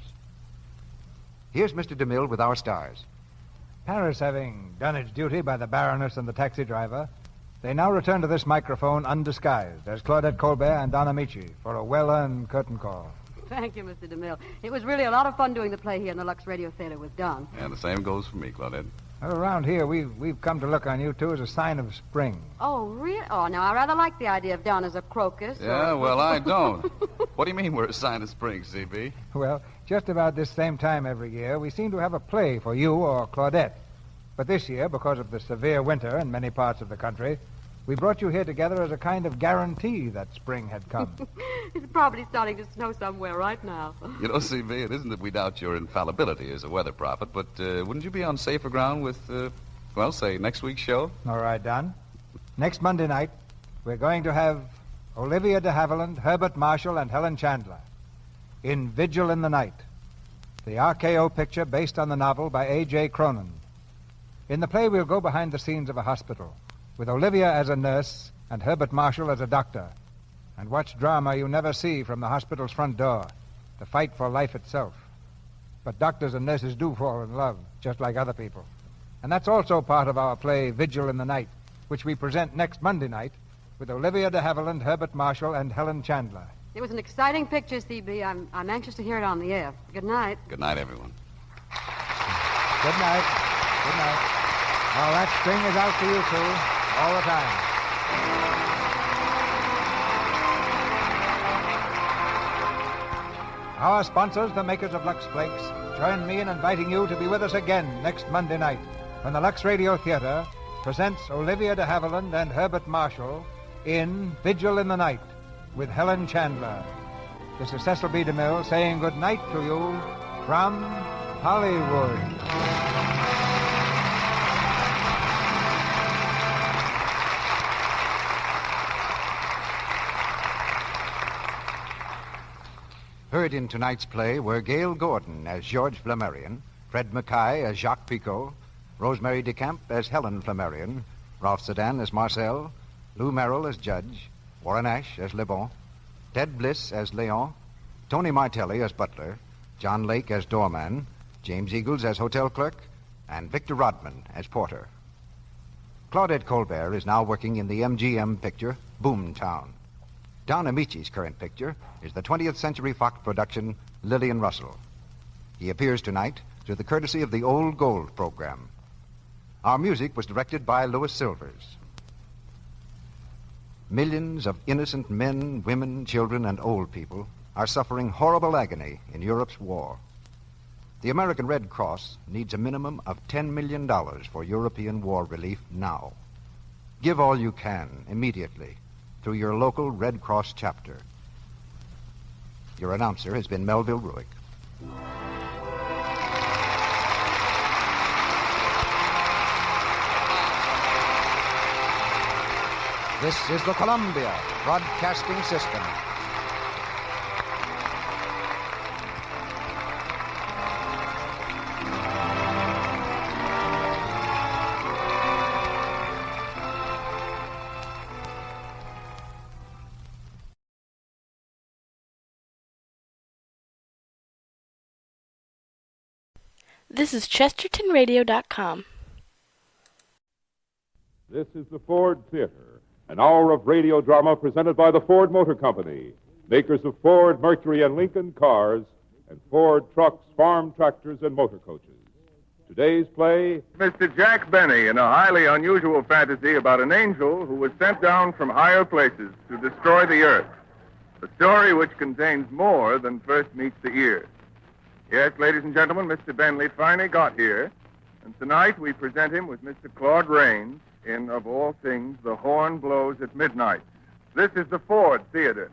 Here's Mr. DeMille with our stars. Paris having done its duty by the Baroness and the taxi driver, they now return to this microphone undisguised as Claudette Colbert and Don Amici for a well-earned curtain call. thank you, Mr. DeMille. It was really a lot of fun doing the play here in the Lux Radio Theater with Don. And the same goes for me, Claudette. Well, around here, we've come to look on you two as a sign of spring. Oh, really? Oh, now, I rather like the idea of Don as a crocus. Yeah, well, I don't. What do you mean we're a sign of spring, CB? Well, just about this same time every year, we seem to have a play for you or Claudette. But this year, because of the severe winter in many parts of the country, we brought you here together as a kind of guarantee that spring had come. It's probably starting to snow somewhere right now. You know, CB, it isn't that we doubt your infallibility as a weather prophet, but wouldn't you be on safer ground with, well, say, next week's show? All right, Don. Next Monday night, we're going to have Olivia de Havilland, Herbert Marshall, and Helen Chandler in Vigil in the Night, the RKO picture based on the novel by A.J. Cronin. In the play, we'll go behind the scenes of a hospital, with Olivia as a nurse and Herbert Marshall as a doctor, and watch drama you never see from the hospital's front door, the fight for life itself. But doctors and nurses do fall in love, just like other people. And that's also part of our play, Vigil in the Night, which we present next Monday night with Olivia de Havilland, Herbert Marshall, and Helen Chandler. It was an exciting picture, CB. I'm anxious to hear it on the air. Good night. Good night, everyone. Good night. Good night. Well, that spring is out for you two, all the time. Our sponsors, the makers of Lux Flakes, join me in inviting you to be with us again next Monday night when the Lux Radio Theater presents Olivia de Havilland and Herbert Marshall in Vigil in the Night with Helen Chandler. This is Cecil B. DeMille saying good night to you from Hollywood. Heard in tonight's play were Gail Gordon as George Flammarion, Fred Mackay as Jacques Picot, Rosemary DeCamp as Helen Flammarion, Ralph Sedan as Marcel, Lou Merrill as Judge, Warren Ash as Le Bon, Ted Bliss as Leon, Tony Martelli as Butler, John Lake as Doorman, James Eagles as Hotel Clerk, and Victor Rodman as Porter. Claudette Colbert is now working in the MGM picture Boomtown. Don Amici's current picture is the 20th Century Fox production Lillian Russell. He appears tonight through the courtesy of the Old Gold program. Our music was directed by Louis Silvers. Millions of innocent men, women, children, and old people are suffering horrible agony in Europe's war. The American Red Cross needs a minimum of $10 million for European war relief now. Give all you can immediately through your local Red Cross chapter. Your announcer has been Melville Ruick. This is the Columbia Broadcasting System. This is ChestertonRadio.com. This is the Ford Theater, an hour of radio drama presented by the Ford Motor Company, makers of Ford, Mercury, and Lincoln cars, and Ford trucks, farm tractors, and motor coaches. Today's play, Mr. Jack Benny in a highly unusual fantasy about an angel who was sent down from higher places to destroy the earth. A story which contains more than first meets the ear. Yes, ladies and gentlemen, Mr. Bentley finally got here, and tonight we present him with Mr. Claude Rains in, of all things, The Horn Blows at Midnight. This is the Ford Theater.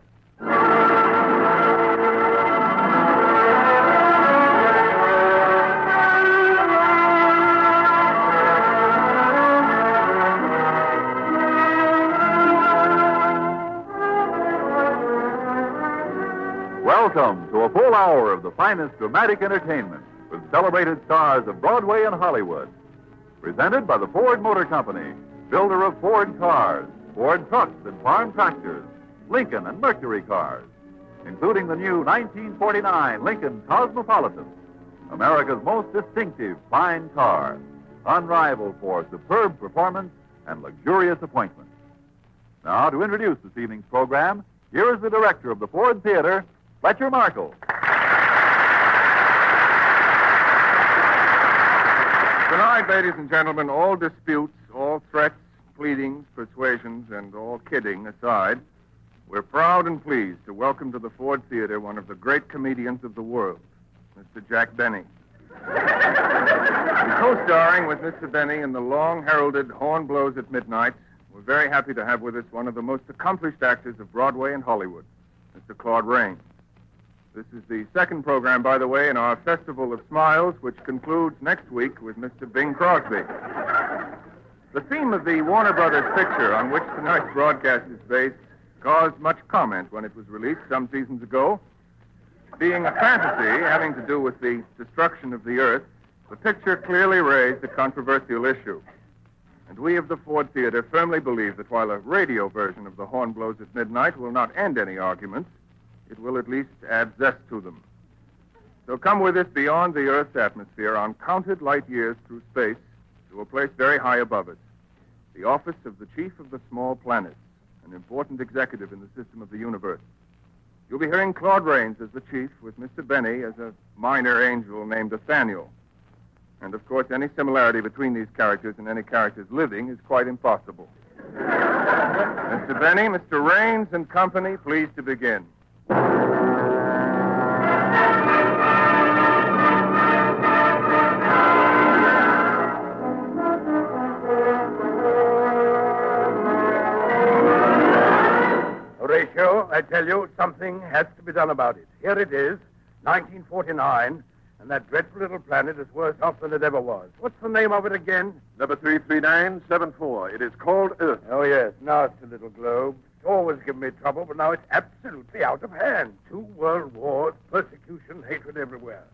Welcome to a full hour of the finest dramatic entertainment with celebrated stars of Broadway and Hollywood. Presented by the Ford Motor Company, builder of Ford cars, Ford trucks and farm tractors, Lincoln and Mercury cars, including the new 1949 Lincoln Cosmopolitan, America's most distinctive fine car, unrivaled for superb performance and luxurious appointments. Now, to introduce this evening's program, here is the director of the Ford Theater, Fletcher Markle. right, ladies and gentlemen, all disputes, all threats, pleadings, persuasions, and all kidding aside, we're proud and pleased to welcome to the Ford Theater one of the great comedians of the world, Mr. Jack Benny. And co-starring with Mr. Benny in the long-heralded Horn Blows at Midnight, we're very happy to have with us one of the most accomplished actors of Broadway and Hollywood, Mr. Claude Rains. This is the second program, by the way, in our Festival of Smiles, which concludes next week with Mr. Bing Crosby. The theme of the Warner Brothers picture on which tonight's broadcast is based caused much comment when it was released some seasons ago. Being a fantasy having to do with the destruction of the Earth, the picture clearly raised a controversial issue. And we of the Ford Theater firmly believe that while a radio version of The Horn Blows at Midnight will not end any arguments, it will at least add zest to them. So come with us beyond the Earth's atmosphere on counted light years through space to a place very high above us, the office of the Chief of the Small Planets, an important executive in the system of the universe. You'll be hearing Claude Rains as the chief, with Mr. Benny as a minor angel named Nathaniel. And, of course, any similarity between these characters and any characters living is quite impossible. Mr. Benny, Mr. Rains and company, please to begin. Horatio, I tell you, something has to be done about it. Here it is, 1949, and that dreadful little planet is worse off than it ever was. What's the name of it again? Number 33974. It is called Earth. Oh, yes, nasty little globe. It's always given me trouble, but now it's absolutely out of hand. 2 world wars, persecution, hatred everywhere.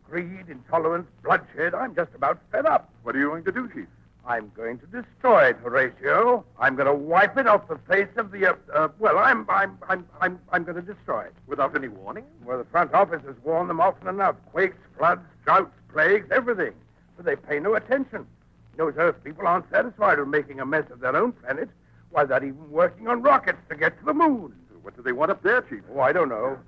Greed, intolerance, bloodshed. I'm just about fed up. What are you going to do, Chief? I'm going to destroy it, Horatio. I'm going to wipe it off the face of the earth. I'm going to destroy it. Without any warning? Well, the front office has warned them often enough. Quakes, floods, droughts, plagues, everything. But they pay no attention. Those Earth people aren't satisfied with making a mess of their own planet. Why, they're even working on rockets to get to the moon. What do they want up there, Chief? Oh, I don't know.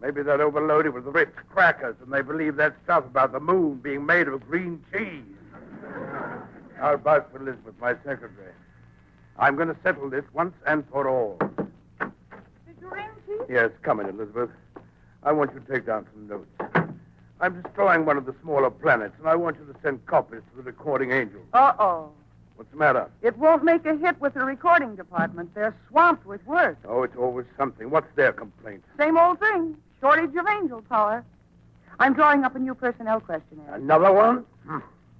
Maybe they're overloaded with Ritz crackers, and they believe that stuff about the moon being made of green cheese. I'll vouch for Elizabeth, my secretary. I'm going to settle this once and for all. Did you ring, Chief? Yes, come in, Elizabeth. I want you to take down some notes. I'm destroying one of the smaller planets, and I want you to send copies to the recording angel. Uh-oh. What's the matter? It won't make a hit with the recording department. They're swamped with work. Oh, it's always something. What's their complaint? Same old thing. Shortage of angel power. I'm drawing up a new personnel questionnaire. Another one?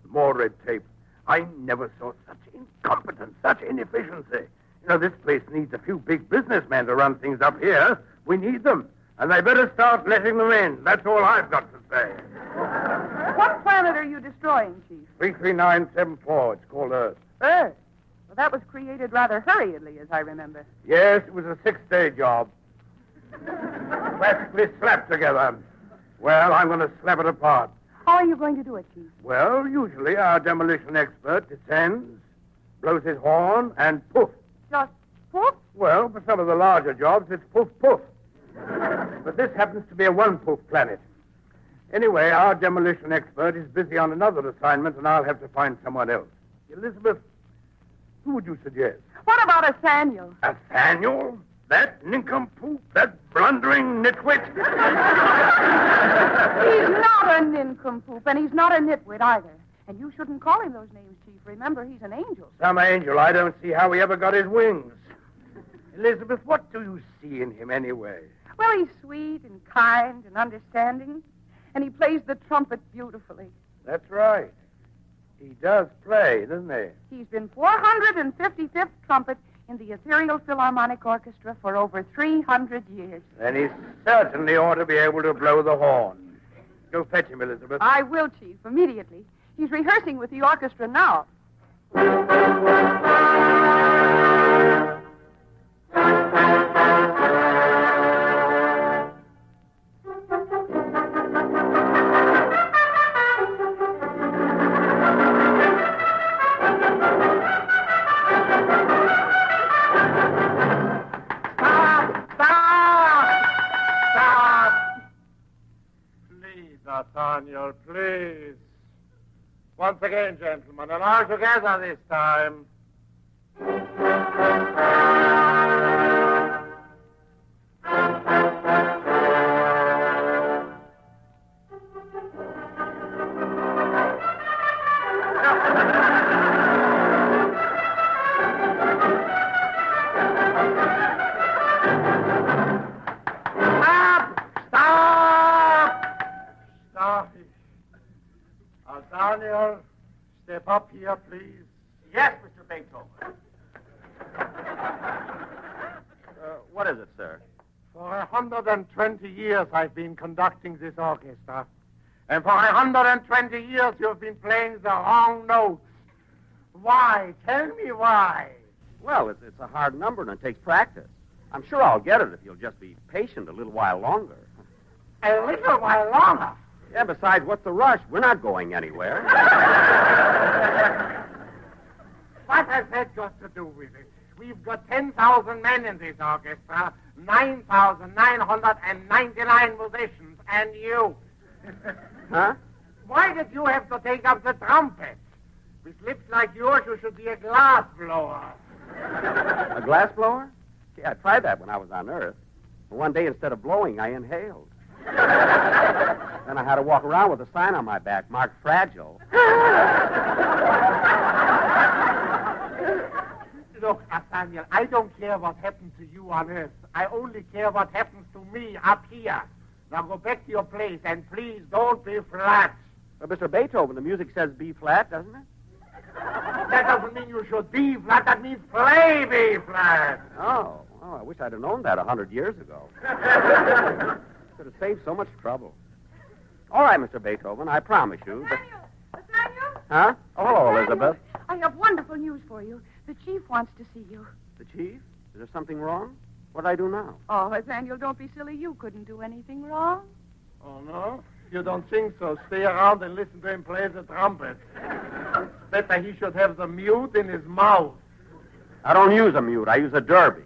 More red tape. I never saw such incompetence, such inefficiency. You know, this place needs a few big businessmen to run things up here. We need them. And they better start letting them in. That's all I've got to say. What planet are you destroying, Chief? 33974. It's called Earth. Earth? Well, that was created rather hurriedly, as I remember. Yes, it was a 6-day job. Practically slapped together. Well, I'm going to slap it apart. How are you going to do it, Chief? Well, usually our demolition expert descends, blows his horn, and poof. Just poof? Well, for some of the larger jobs, it's poof, poof. But this happens to be a one-poof planet. Anyway, our demolition expert is busy on another assignment, and I'll have to find someone else. Elizabeth, who would you suggest? What about a Nathaniel? Nathaniel? That nincompoop? That blundering nitwit? He's not a nincompoop, and he's not a nitwit either. And you shouldn't call him those names, Chief. Remember, he's an angel. Some angel. I don't see how he ever got his wings. Elizabeth, what do you see in him anyway? Well, he's sweet and kind and understanding, and he plays the trumpet beautifully. That's right. He does play, doesn't he? He's been 455th trumpet in the Ethereal Philharmonic Orchestra for over 300 years. Then he certainly ought to be able to blow the horn. Go fetch him, Elizabeth. I will, Chief, immediately. He's rehearsing with the orchestra now. Nathaniel, please. Once again, gentlemen, and all together this time. Daniel, step up here, please. Yes, Mr. Beethoven. What is it, sir? For 120 years I've been conducting this orchestra. And for 120 years you've been playing the wrong notes. Why? Tell me why. Well, it's a hard number and it takes practice. I'm sure I'll get it if you'll just be patient a little while longer. A little while longer? Yeah, besides, what's the rush? We're not going anywhere. What has that got to do with it? We've got 10,000 men in this orchestra, 9,999 musicians, and you. Huh? Why did you have to take up the trumpet? With lips like yours, you should be a glass blower. A glass blower? Yeah, I tried that when I was on Earth. But one day, instead of blowing, I inhaled. Then I had to walk around with a sign on my back marked fragile. Look, Nathaniel, I don't care what happened to you on Earth. I only care what happens to me up here. Now go back to your place, and please don't be flat. But, Mr. Beethoven, the music says B flat, doesn't it? That doesn't mean you should be flat. That means play B flat. Oh, I wish I'd have known that 100 years ago. Could have saved so much trouble. All right, Mr. Beethoven, I promise you. Nathaniel? Huh? Oh, hello, Elizabeth. I have wonderful news for you. The chief wants to see you. The chief? Is there something wrong? What do I do now? Oh, Nathaniel, don't be silly. You couldn't do anything wrong. Oh, no? You don't think so? Stay around and listen to him play the trumpet. It's better he should have the mute in his mouth. I don't use a mute. I use a derby.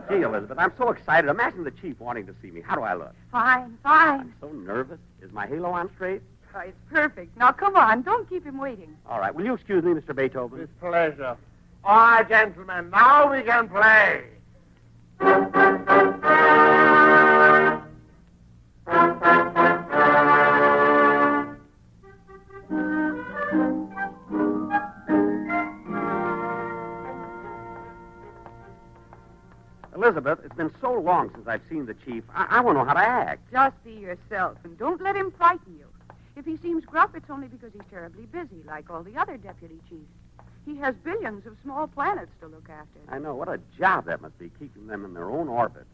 Gee, Elizabeth, I'm so excited. Imagine the chief wanting to see me. How do I look? Fine, fine. I'm so nervous. Is my halo on straight? Oh, it's perfect. Now, come on. Don't keep him waiting. All right. Will you excuse me, Mr. Beethoven? With pleasure. All right, gentlemen. Now we can play. Elizabeth, it's been so long since I've seen the chief. I want to know how to act. Just be yourself, and don't let him frighten you. If he seems gruff, it's only because he's terribly busy, like all the other deputy chiefs. He has billions of small planets to look after. I know. What a job that must be, keeping them in their own orbit.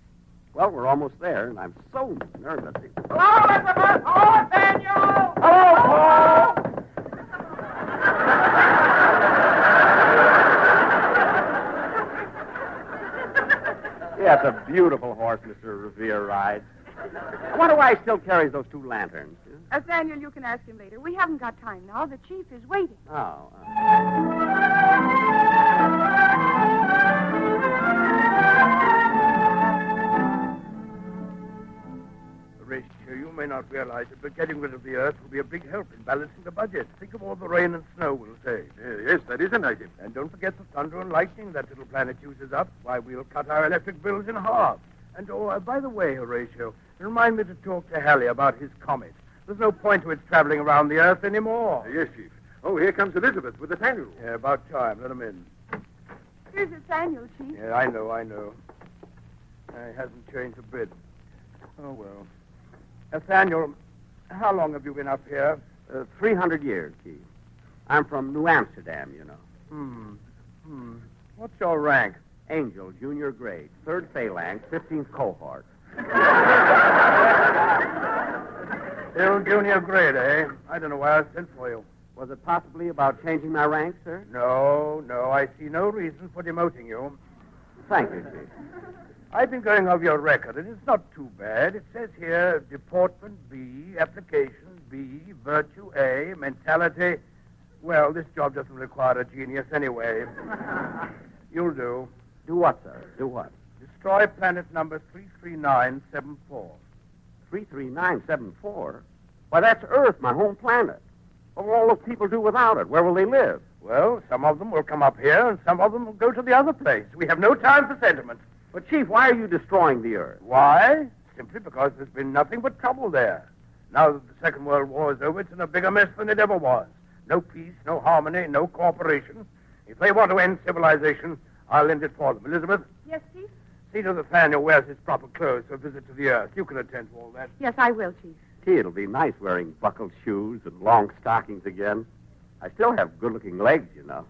Well, we're almost there, and I'm so nervous. Hello, Elizabeth! Hello, Daniel! Hello, Paul! Yeah, it's a beautiful horse Mr. Revere rides. I wonder why he still carries those two lanterns. Nathaniel, you can ask him later. We haven't got time now. The chief is waiting. Oh. Horatio, you may not realize it, but getting rid of the Earth will be a big help in balancing the budget. Think of all the rain and snow we'll save. Yes, that is a item. And don't forget the thunder and lightning that little planet uses up. Why, we'll cut our electric bills in half. And, by the way, Horatio, remind me to talk to Halley about his comet. There's no point to its traveling around the Earth anymore. Yes, Chief. Oh, here comes Elizabeth with Nathaniel. Yeah, about time. Let him in. Here's Nathaniel, Chief. Yeah, I know. He hasn't changed a bit. Oh, well. Nathaniel, how long have you been up here? 300 years, Keith. I'm from New Amsterdam, you know. What's your rank? Angel, junior grade, 3rd phalanx, 15th cohort. Still junior grade, eh? I don't know why I sent for you. Was it possibly about changing my rank, sir? No. I see no reason for demoting you. Thank you, Chief. I've been going over your record, and it's not too bad. It says here, deportment B, application B, virtue A, mentality. Well, this job doesn't require a genius anyway. You'll do. Do what, sir? Do what? Destroy planet number 33974. 33974? Why, that's Earth, my home planet. What will all those people do without it? Where will they live? Well, some of them will come up here, and some of them will go to the other place. We have no time for sentiment. But, Chief, why are you destroying the Earth? Why? Simply because there's been nothing but trouble there. Now that the Second World War is over, it's in a bigger mess than it ever was. No peace, no harmony, no cooperation. If they want to end civilization, I'll end it for them. Elizabeth? Yes, Chief? See to Nathaniel wears his proper clothes for a visit to the Earth. You can attend to all that. Yes, I will, Chief. Gee, it'll be nice wearing buckled shoes and long stockings again. I still have good-looking legs, you know.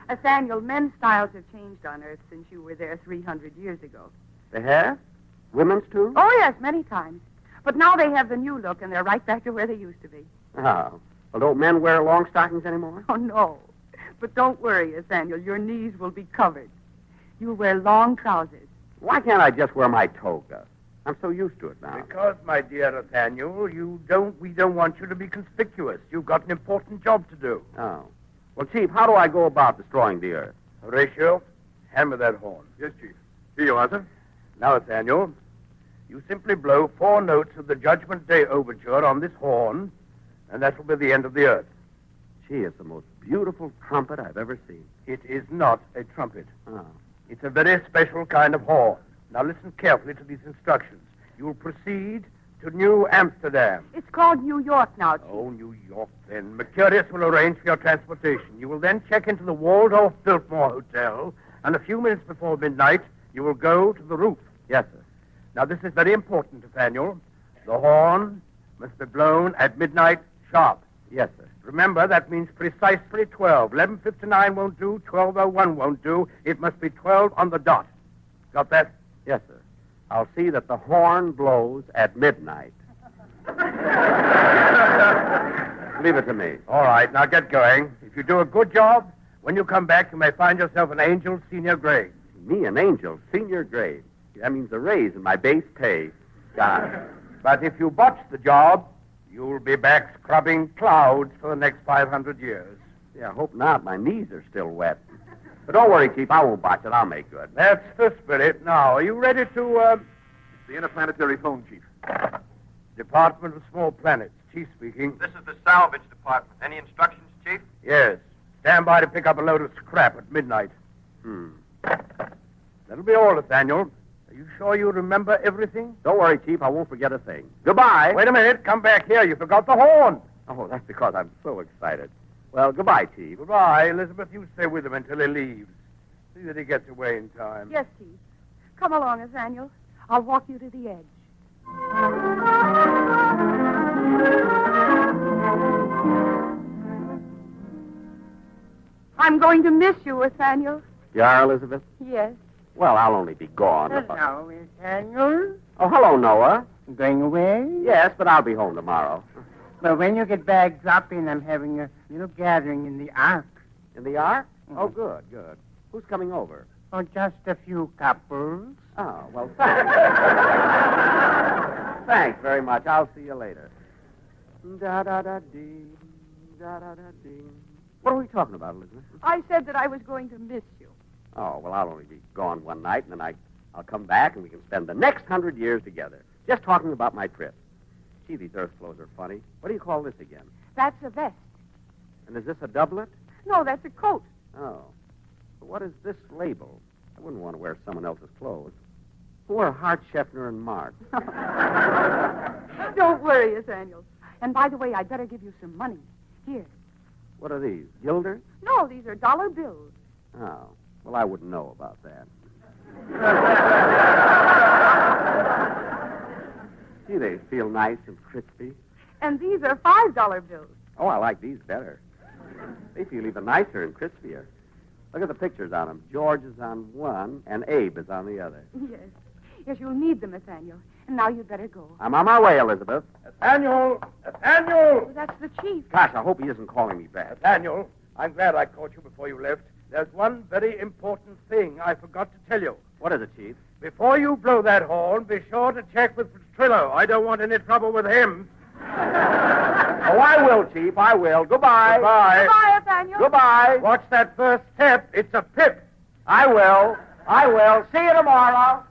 Nathaniel, men's styles have changed on Earth since you were there 300 years ago. They have? Women's, too? Oh, yes, many times. But now they have the new look, and they're right back to where they used to be. Oh. Well, don't men wear long stockings anymore? Oh, no. But don't worry, Nathaniel. Your knees will be covered. You'll wear long trousers. Why can't I just wear my toga? I'm so used to it now. Because, my dear Nathaniel, we don't want you to be conspicuous. You've got an important job to do. Oh. Well, Chief, how do I go about destroying the Earth? Horatio, hand me that horn. Yes, Chief. Here you are, sir. Now, Nathaniel, you simply blow 4 notes of the Judgment Day Overture on this horn, and that will be the end of the Earth. Gee, it's the most beautiful trumpet I've ever seen. It is not a trumpet. Oh. It's a very special kind of horn. Now listen carefully to these instructions. You will proceed to New Amsterdam. It's called New York now, Chief. Oh, New York, then. Mercurius will arrange for your transportation. You will then check into the Waldorf Biltmore Hotel, and a few minutes before midnight, you will go to the roof. Yes, sir. Now, this is very important, Nathaniel. The horn must be blown at midnight sharp. Yes, sir. Remember, that means precisely 12. 11:59 won't do. 12:01 won't do. It must be 12 on the dot. Got that? Yes, sir. I'll see that the horn blows at midnight. Leave it to me. All right, now get going. If you do a good job, when you come back, you may find yourself an angel senior grade. Me, an angel, senior grade. That means a raise in my base pay. God. But if you botch the job, you'll be back scrubbing clouds for the next 500 years. Yeah, I hope not. My knees are still wet. But don't worry, Chief. I won't botch it. I'll make good. That's the spirit. Now, are you ready to, It's the interplanetary phone, Chief. Department of Small Planets. Chief speaking. This is the salvage department. Any instructions, Chief? Yes. Stand by to pick up a load of scrap at midnight. That'll be all, Nathaniel. Are you sure you remember everything? Don't worry, Chief. I won't forget a thing. Goodbye. Wait a minute. Come back here. You forgot the horn. Oh, that's because I'm so excited. Well, goodbye, Chief. Goodbye. Elizabeth, you stay with him until he leaves. See that he gets away in time. Yes, Chief. Come along, Nathaniel. I'll walk you to the edge. I'm going to miss you, Nathaniel. You are, Elizabeth? Yes. Well, I'll only be gone. Hello, Nathaniel. Oh, hello, Noah. Going away? Yes, but I'll be home tomorrow. Well, when you get back, drop in. I'm having a little gathering in the Ark. In the Ark? Oh, good, good. Who's coming over? Oh, just a few couples. Oh, well, thanks. Thanks very much. I'll see you later. Da-da-da-dee, da-da-da-dee. What are we talking about, Elizabeth? I said that I was going to miss you. Oh, well, I'll only be gone one night, and then I'll come back, and we can spend the next 100 years together, just talking about my trip. Gee, these earth clothes are funny. What do you call this again? That's a vest. And is this a doublet? No, that's a coat. Oh. But what is this label? I wouldn't want to wear someone else's clothes. Who are Hart, Scheffner, and Mark? Don't worry, Nathaniel. And by the way, I'd better give you some money. Here. What are these, guilders? No, these are dollar bills. Oh. Well, I wouldn't know about that. Gee, they feel nice and crispy. And these are $5 bills. Oh, I like these better. They feel even nicer and crispier. Look at the pictures on them. George is on one, and Abe is on the other. Yes. Yes, you'll need them, Nathaniel. And now you'd better go. I'm on my way, Elizabeth. Nathaniel! Nathaniel! Oh, that's the chief. Gosh, I hope he isn't calling me back. Nathaniel, I'm glad I caught you before you left. There's one very important thing I forgot to tell you. What is it, Chief? Before you blow that horn, be sure to check with Petrillo. I don't want any trouble with him. Oh, I will, Chief. I will. Goodbye. Goodbye. Goodbye, Nathaniel. Goodbye. Watch that first step. It's a pip. I will. I will. See you tomorrow.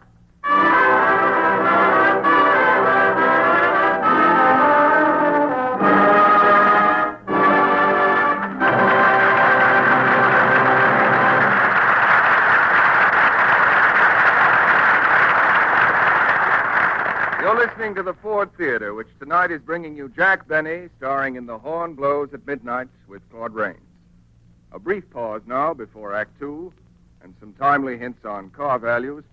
listening to the Ford Theater, which tonight is bringing you Jack Benny, starring in The Horn Blows at Midnight with Claude Rains. A brief pause now before Act Two, and some timely hints on car values.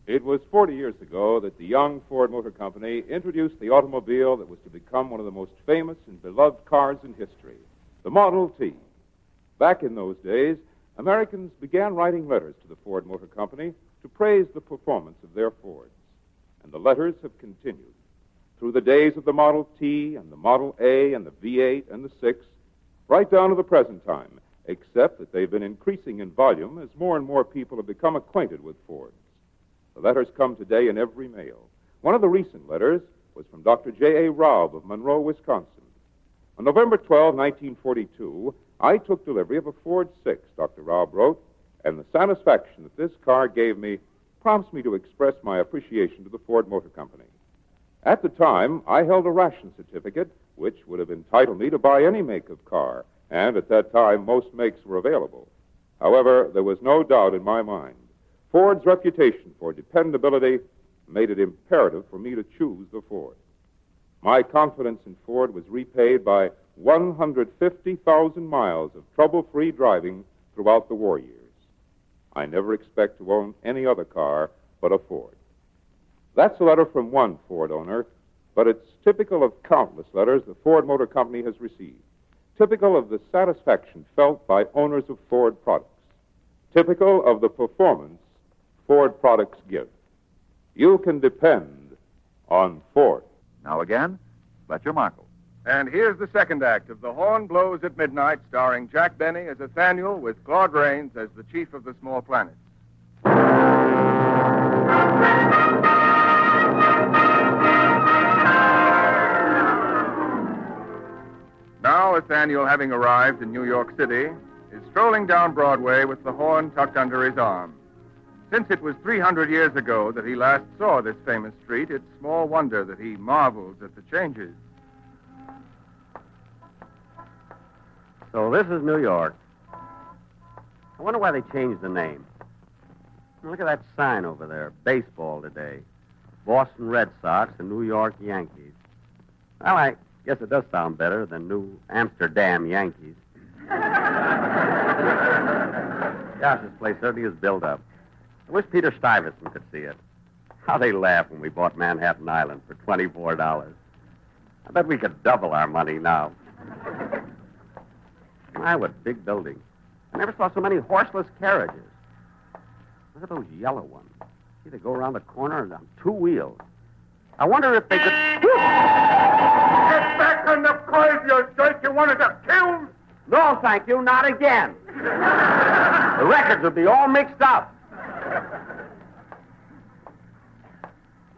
It was 40 years ago that the young Ford Motor Company introduced the automobile that was to become one of the most famous and beloved cars in history, the Model T. Back in those days, Americans began writing letters to the Ford Motor Company to praise the performance of their Fords. And the letters have continued through the days of the Model T and the Model A and the V8 and the 6, right down to the present time, except that they've been increasing in volume as more and more people have become acquainted with Fords. The letters come today in every mail. One of the recent letters was from Dr. J.A. Raub of Monroe, Wisconsin. On November 12, 1942, I took delivery of a Ford 6, Dr. Raub wrote, and the satisfaction that this car gave me prompts me to express my appreciation to the Ford Motor Company. At the time, I held a ration certificate, which would have entitled me to buy any make of car, and at that time, most makes were available. However, there was no doubt in my mind. Ford's reputation for dependability made it imperative for me to choose the Ford. My confidence in Ford was repaid by 150,000 miles of trouble-free driving throughout the war years. I never expect to own any other car but a Ford. That's a letter from one Ford owner, but it's typical of countless letters the Ford Motor Company has received, typical of the satisfaction felt by owners of Ford products, typical of the performance Ford products give. You can depend on Ford. Now again, Fletcher Markle. And here's the second act of The Horn Blows at Midnight, starring Jack Benny as Nathaniel with Claude Rains as the chief of the small planets. Now, Nathaniel, having arrived in New York City, is strolling down Broadway with the horn tucked under his arm. Since it was 300 years ago that he last saw this famous street, it's small wonder that he marvels at the changes. So this is New York. I wonder why they changed the name. Look at that sign over there. Baseball today. Boston Red Sox and New York Yankees. Well, I guess it does sound better than New Amsterdam Yankees. Gosh, this place certainly is built up. I wish Peter Stuyvesant could see it. How they laughed when we bought Manhattan Island for $24. I bet we could double our money now. My, what big buildings. I never saw so many horseless carriages. Look at those yellow ones. See, they go around the corner and on two wheels. I wonder if they could... Get back on the cars, you jerk! You wanted to kill me? No, thank you, not again. The records would be all mixed up.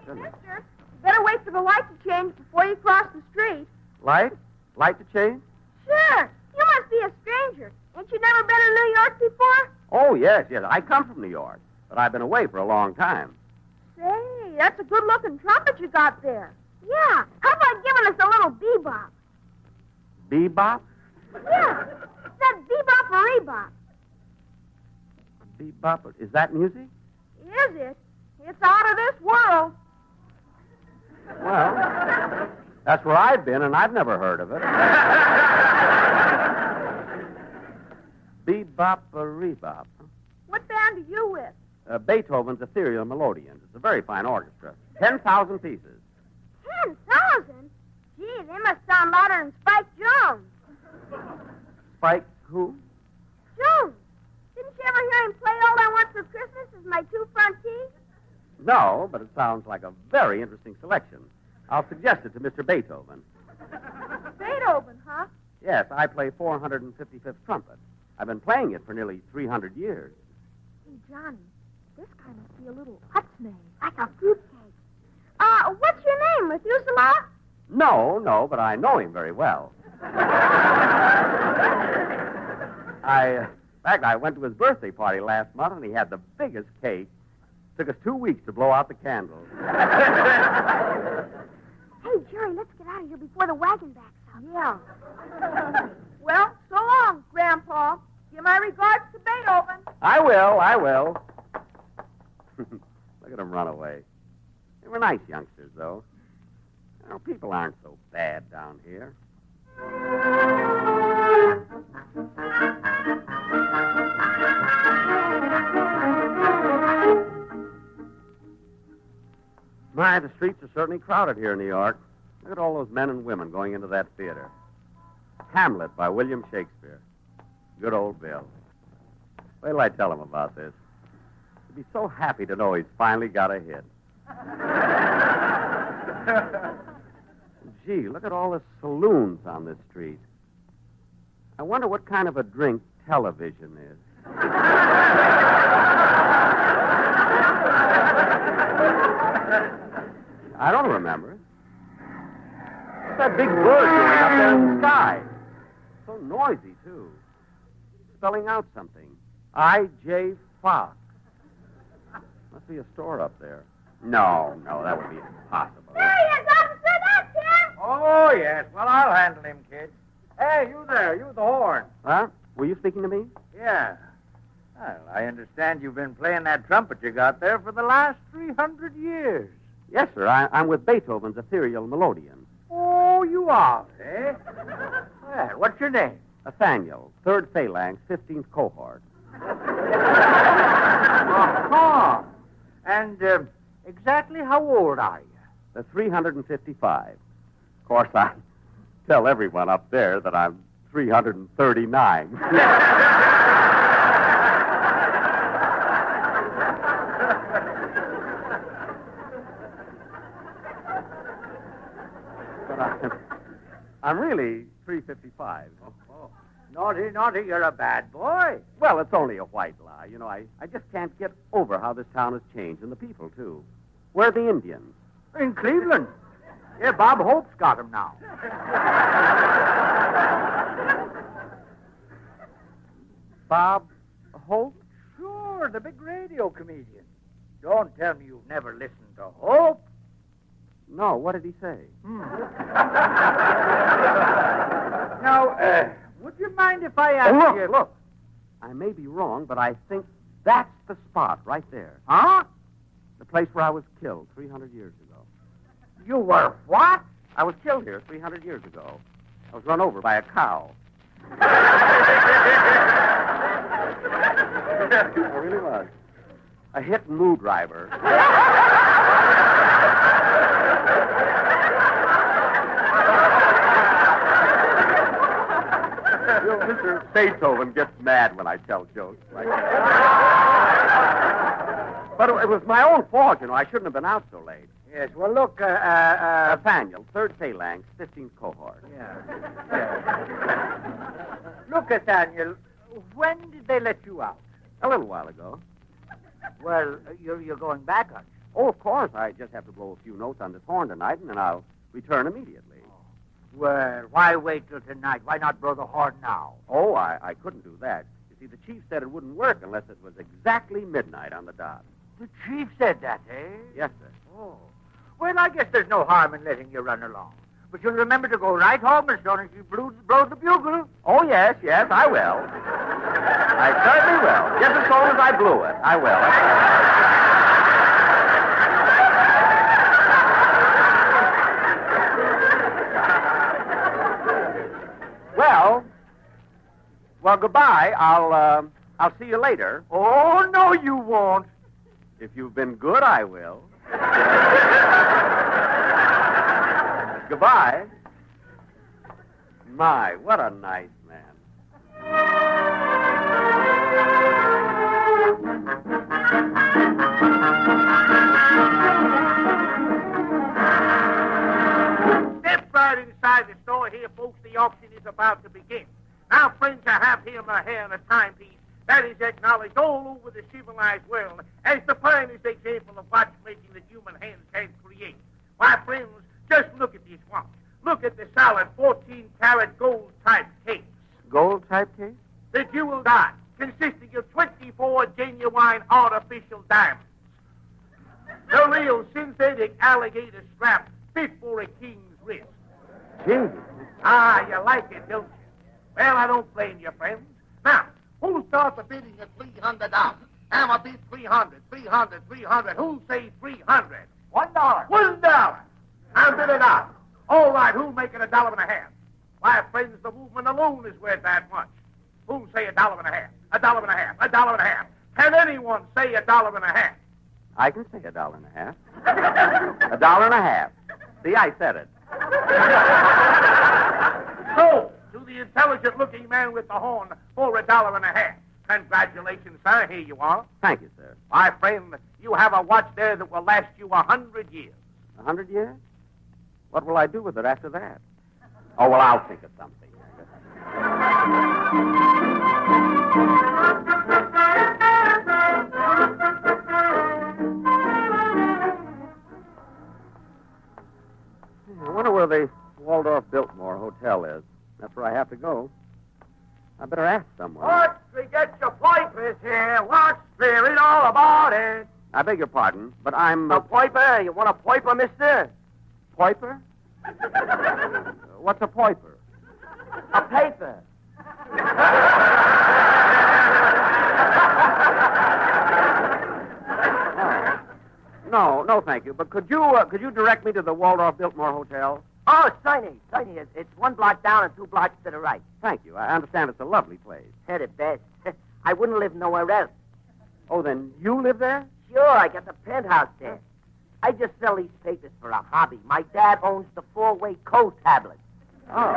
Hey, mister, you better wait for the light to change before you cross the street. Light? Light to change? Sure. You must be a stranger. Ain't you never been in New York before? Oh, yes. I come from New York, but I've been away for a long time. Say, that's a good-looking trumpet you got there. Yeah. How about giving us a little bebop? Bebop? Yeah. That bebop or rebop. Bebop? Is that music? Is it? It's out of this world. Well, that's where I've been, and I've never heard of it. Bebop or rebop? What band are you with? Beethoven's Ethereal Melodians. It's a very fine orchestra. 10,000 pieces. 10,000? Gee, they must sound louder than Spike Jones. Spike who? Jones. Didn't you ever hear him play All I Want for Christmas Is My Two Front Teeth? No, but it sounds like a very interesting selection. I'll suggest it to Mr. Beethoven. Beethoven, huh? Yes, I play 455th trumpet. I've been playing it for nearly 300 years. Hey, Johnny, this guy must be a little Hutzman, like a fruitcake. What's your name, Methuselah? No, but I know him very well. In fact, I went to his birthday party last month, and he had the biggest cake. Took us 2 weeks to blow out the candles. Hey, Jerry, let's get out of here before the wagon backs up. Yeah. Well, so long, Grandpa. Give my regards to Beethoven. I will. Look at them run away. They were nice youngsters, though. Well, people aren't so bad down here. My, the streets are certainly crowded here in New York. Look at all those men and women going into that theater. Hamlet by William Shakespeare. Good old Bill. Wait till I tell him about this. He'd be so happy to know he's finally got a hit. Gee, look at all the saloons on this street. I wonder what kind of a drink television is. I don't remember. What's that big bird doing up there in the sky? So noisy, too. Spelling out something. I.J. Fox. Must be a store up there. No, that would be impossible. There he is, officer. That's him. Oh, yes. Well, I'll handle him, kid. Hey, you there. You with the horn. Huh? Were you speaking to me? Yeah. Well, I understand you've been playing that trumpet you got there for the last 300 years. Yes, sir. I'm with Beethoven's Ethereal Melodeon. Oh, you are, eh? Well, what's your name? Nathaniel, 3rd Phalanx, 15th Cohort. Uh-huh. And exactly how old are you? The 355. Of course, I tell everyone up there that I'm 339. I'm really 355. Oh. Naughty, you're a bad boy. Well, it's only a white lie. You know, I just can't get over how this town has changed, and the people, too. Where are the Indians? In Cleveland. Yeah, Bob Hope's got them now. Bob Hope? Sure, the big radio comedian. Don't tell me you've never listened to Hope. No, what did he say? Now, would you mind if I ask you... Look. I may be wrong, but I think that's the spot right there. Huh? The place where I was killed 300 years ago. You were what? I was killed here 300 years ago. I was run over by a cow. I really was. A hit and moo driver. You know, Mr. Beethoven gets mad when I tell jokes like that. But it was my own fault, you know. I shouldn't have been out so late. Yes, well, look, Nathaniel, 3rd Phalanx, 15th Cohort. Yeah. Look, Nathaniel, when did they let you out? A little while ago. Well, you're going back, aren't you? Oh, of course. I just have to blow a few notes on this horn tonight, and then I'll return immediately. Well, why wait till tonight? Why not blow the horn now? Oh, I couldn't do that. You see, the chief said it wouldn't work unless it was exactly midnight on the dot. The chief said that, eh? Yes, sir. Oh. Well, I guess there's no harm in letting you run along. But you'll remember to go right home as soon as you blow the bugle. Oh, yes, I will. I certainly will. Just as soon as I blew it, I will. Well, goodbye. I'll see you later. Oh, no, you won't. If you've been good, I will. Goodbye. My, what a nice man. Step right inside the store here, folks. The auction is about to begin. Now, friends, I have here my hair and a timepiece that is acknowledged all over the civilized world as the finest example of watchmaking that human hands can create. Why, friends, just look at this watch. Look at the solid 14-karat gold-type case. Gold-type case? The jewel dot consisting of 24 genuine artificial diamonds. The real synthetic alligator strap fit for a king's wrist. Gee. Ah, you like it, don't you? Well, I don't blame you, friends. Now, who starts the bidding at $300? I'ma bid 300, 300, 300. Who'll say 300? $1. $1. I'll bid it out. All right, who'll make it $1.50? My friends, the movement alone is worth that much. Who'll say $1.50? $1.50? $1.50? Can anyone say $1.50? I can say $1.50. $1.50. See, I said it. So, to the intelligent-looking man with the horn for $1.50. Congratulations, sir. Here you are. Thank you, sir. My friend, you have a watch there that will last you 100 years. 100 years? What will I do with it after that? Oh, well, I'll think of something. I wonder where the Waldorf-Biltmore Hotel is. That's where I have to go. I better ask someone. Watch me get your pipers here. Watch spirit all about it. I beg your pardon, but I'm... A piper? You want a piper, mister? Piper? What's a piper? A paper. No, thank you. But could you direct me to the Waldorf-Biltmore Hotel? Oh, Sonny. It's 1 block down and 2 blocks to the right. Thank you. I understand it's a lovely place. The best. I wouldn't live nowhere else. Oh, then you live there? Sure, I got the penthouse there. I just sell these papers for a hobby. My dad owns the 4-way code tablet. Oh.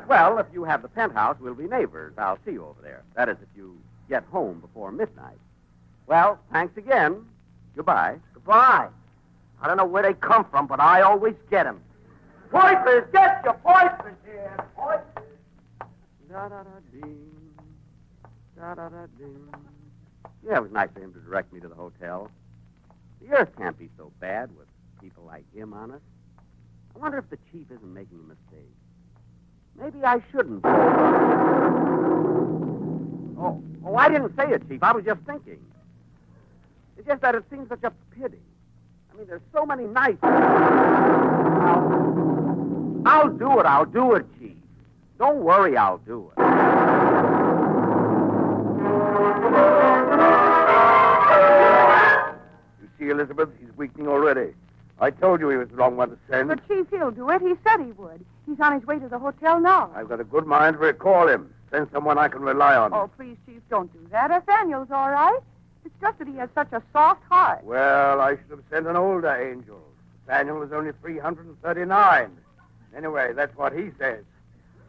Well, if you have the penthouse, we'll be neighbors. I'll see you over there. That is, if you get home before midnight. Well, thanks again. Goodbye. Goodbye. I don't know where they come from, but I always get them. Poipers, get your poipers here. Poipers. Da-da-da-ding. Da-da-da-ding. Yeah, it was nice of him to direct me to the hotel. The earth can't be so bad with people like him on it. I wonder if the chief isn't making a mistake. Maybe I shouldn't. Oh, I didn't say it, Chief. I was just thinking. It's just that it seems such a pity. I mean, there's so many nights. I'll do it, Chief. Don't worry, I'll do it. You see, Elizabeth, he's weakening already. I told you he was the wrong one to send. But, Chief, he'll do it. He said he would. He's on his way to the hotel now. I've got a good mind to recall him. Send someone I can rely on. Oh, please, Chief, don't do that. Nathaniel's all right. It's just that he has such a soft heart. Well, I should have sent an older angel. Nathaniel is only 339. Anyway, that's what he says.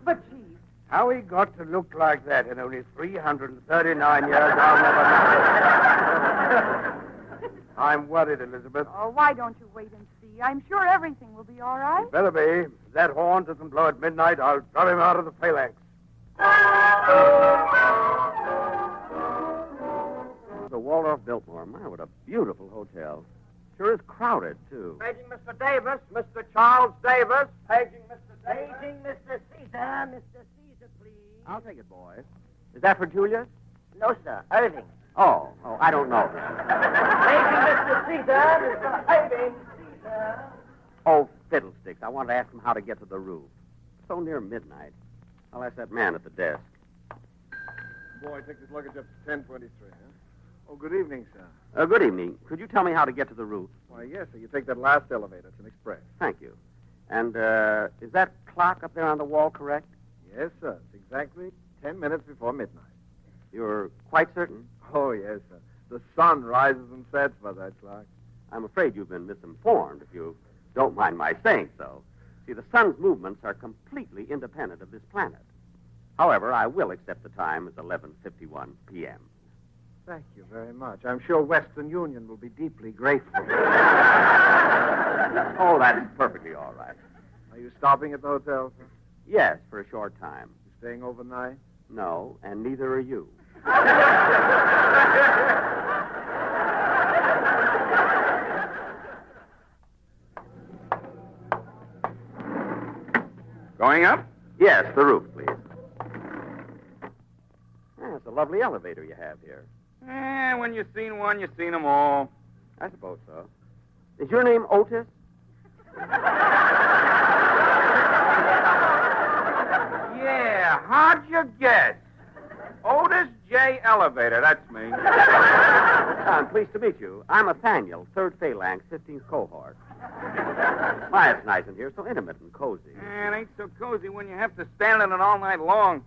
But, Chief... How he got to look like that in only 339 years, I'll never know. I'm worried, Elizabeth. Oh, why don't you wait and see? I'm sure everything will be all right. Better be. If that horn doesn't blow at midnight, I'll drive him out of the phalanx. The Waldorf-Biltmore. My, what a beautiful hotel. Sure is crowded, too. Paging Mr. Davis, Mr. Charles Davis. Paging Mr. Davis. Paging Mr. Caesar. Mr. Caesar, please. I'll take it, boys. Is that for Julius? No, sir. Irving. Oh, I don't know. Paging Mr. Caesar. Mr. Irving Caesar. Oh, fiddlesticks. I wanted to ask him how to get to the roof. So near midnight. I'll ask that man at the desk. Boy, take this luggage up to 1023, huh? Oh, good evening, sir. Good evening. Could you tell me how to get to the roof? Why, yes, sir. You take that last elevator. It's an express. Thank you. And, is that clock up there on the wall correct? Yes, sir. It's exactly 10 minutes before midnight. You're quite certain? Oh, yes, sir. The sun rises and sets by that clock. I'm afraid you've been misinformed, if you don't mind my saying so. See, the sun's movements are completely independent of this planet. However, I will accept the time as 11:51 p.m. Thank you very much. I'm sure Western Union will be deeply grateful. Oh, that's perfectly all right. Are you stopping at the hotel, sir? Yes, for a short time. You staying overnight? No, and neither are you. Going up? Yes, the roof, please. Yeah, it's a lovely elevator you have here. When you've seen one, you've seen them all. I suppose so. Is your name Otis? Yeah, how'd you guess? Otis J. Elevator, that's me. pleased to meet you. I'm Nathaniel, 3rd Phalanx, 15th Cohort. Why, it's nice in here, so intimate and cozy. It ain't so cozy when you have to stand in it all night long.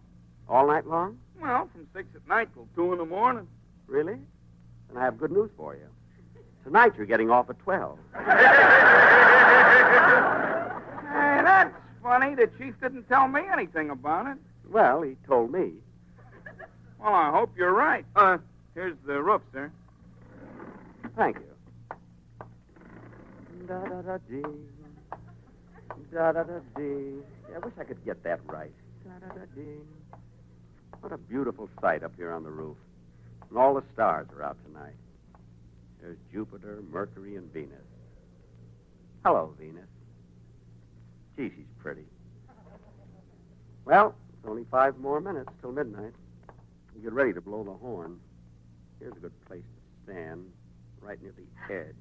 All night long? Well, from 6 at night till 2 in the morning. Really? Then I have good news for you. Tonight you're getting off at 12. Hey, that's funny. The chief didn't tell me anything about it. Well, he told me. Well, I hope you're right. Here's the roof, sir. Thank you. Da-da-da-dee. Da-da-da-dee. Yeah, I wish I could get that right. Da-da-da-dee. What a beautiful sight up here on the roof. And all the stars are out tonight. There's Jupiter, Mercury, and Venus. Hello, Venus. Gee, she's pretty. Well, it's only 5 more minutes till midnight. You get ready to blow the horn. Here's a good place to stand, right near the edge.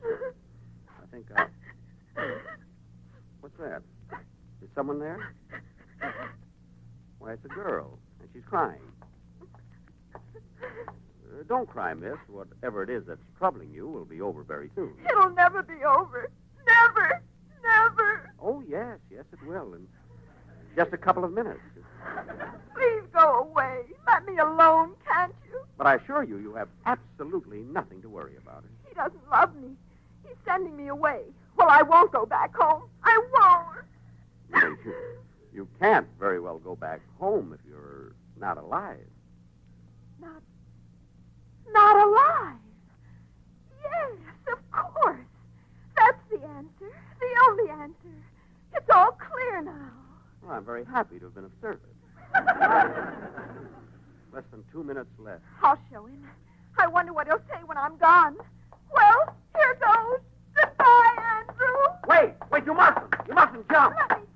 I think I'll... What's that? Is someone there? Why, it's a girl, and she's crying. Don't cry, miss. Whatever it is that's troubling you will be over very soon. It'll never be over. Never. Never. Oh, yes, it will. In just a couple of minutes. Please go away. Let me alone, can't you? But I assure you, you have absolutely nothing to worry about. He doesn't love me. He's sending me away. Well, I won't go back home. I won't. You can't very well go back home if you're not alive. Not alive. Yes, of course. That's the answer. The only answer. It's all clear now. Well, I'm very happy to have been of service. Less than 2 minutes left. I'll show him. I wonder what he'll say when I'm gone. Well, here goes. Goodbye, Andrew. Wait, you mustn't. You mustn't jump. Let me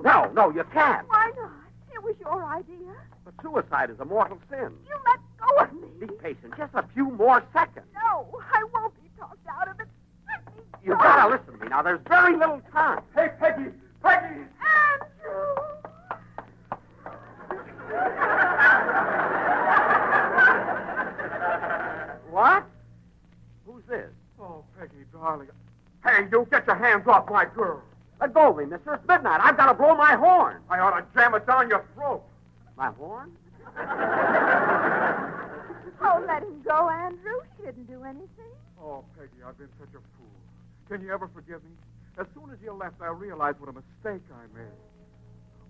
go. No, you can't. Why not? It was your idea. But suicide is a mortal sin. You let go of me. Be patient. Just a few more seconds. No, I won't be talked out of it. Let me go. You've got to listen to me now. There's very little time. Hey, Peggy! Andrew! What? Who's this? Oh, Peggy, darling. Hey, you get your hands off my girl. Let go of me, mister. It's midnight. I've got to blow my horn. I ought to jam it down your throat. My horn? Oh, let him go, Andrew. He didn't do anything. Oh, Peggy, I've been such a fool. Can you ever forgive me? As soon as you left, I realized what a mistake I made.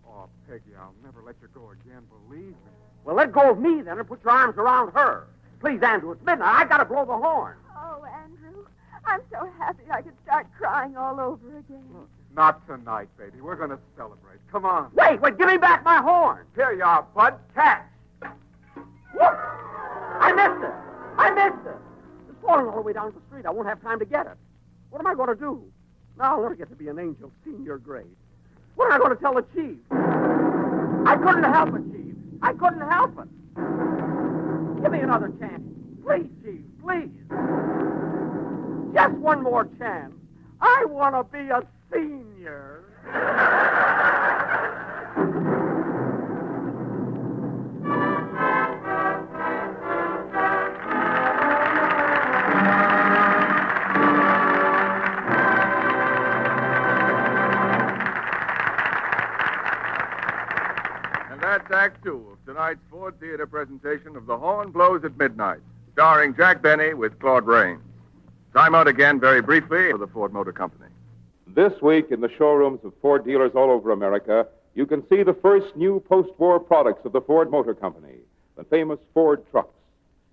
Oh, Peggy, I'll never let you go again, believe me. Well, let go of me, then, and put your arms around her. Please, Andrew, it's midnight. I've got to blow the horn. Oh, Andrew, I'm so happy I could start crying all over again. Look, not tonight, baby. We're going to celebrate. Come on. Wait, give me back my horn. Here you are, Bud. Catch. Whoop! I missed it. It's falling all the way down the street. I won't have time to get it. What am I going to do? Now I'll never get to be an angel senior grade. What am I going to tell the chief? I couldn't help it, Chief. I couldn't help it. Give me another chance. Please, Chief, please. Just one more chance. I want to be a senior. That's Act 2 of tonight's Ford Theater presentation of The Horn Blows at Midnight, starring Jack Benny with Claude Rains. Time out again very briefly for the Ford Motor Company. This week in the showrooms of Ford dealers all over America, you can see the first new post-war products of the Ford Motor Company, the famous Ford trucks.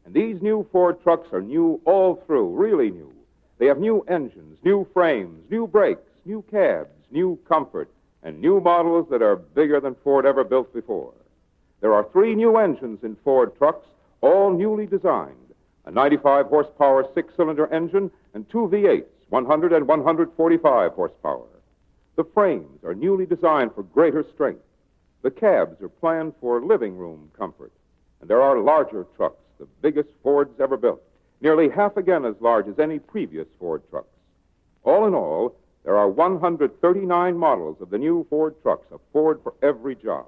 And these new Ford trucks are new all through, really new. They have new engines, new frames, new brakes, new cabs, new comfort, and new models that are bigger than Ford ever built before. There are 3 new engines in Ford trucks, all newly designed. A 95-horsepower 6-cylinder engine and 2 V8s, 100 and 145 horsepower. The frames are newly designed for greater strength. The cabs are planned for living room comfort. And there are larger trucks, the biggest Fords ever built, nearly half again as large as any previous Ford trucks. All in all, there are 139 models of the new Ford trucks, a Ford for every job.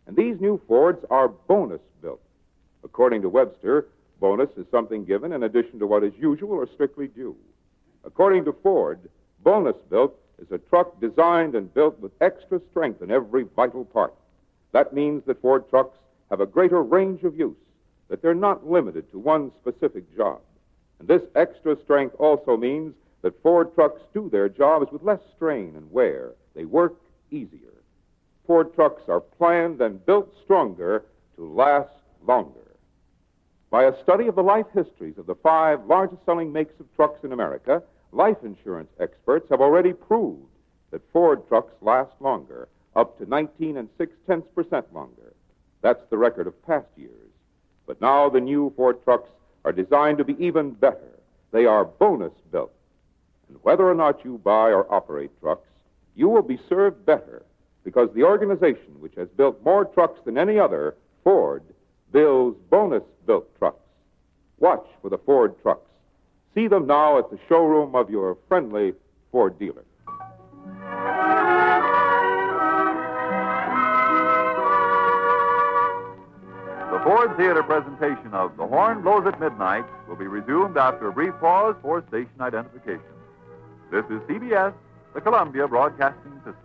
And these new Fords are bonus built. According to Webster, bonus is something given in addition to what is usual or strictly due. According to Ford, bonus built is a truck designed and built with extra strength in every vital part. That means that Ford trucks have a greater range of use, that they're not limited to one specific job. And this extra strength also means that Ford trucks do their jobs with less strain and wear. They work easier. Ford trucks are planned and built stronger to last longer. By a study of the life histories of the 5 largest-selling makes of trucks in America, life insurance experts have already proved that Ford trucks last longer, up to 19 6/10% longer. That's the record of past years. But now the new Ford trucks are designed to be even better. They are bonus built. And whether or not you buy or operate trucks, you will be served better because the organization which has built more trucks than any other, Ford, builds bonus-built trucks. Watch for the Ford trucks. See them now at the showroom of your friendly Ford dealer. The Ford Theater presentation of The Horn Blows at Midnight will be resumed after a brief pause for station identification. This is CBS, the Columbia Broadcasting System.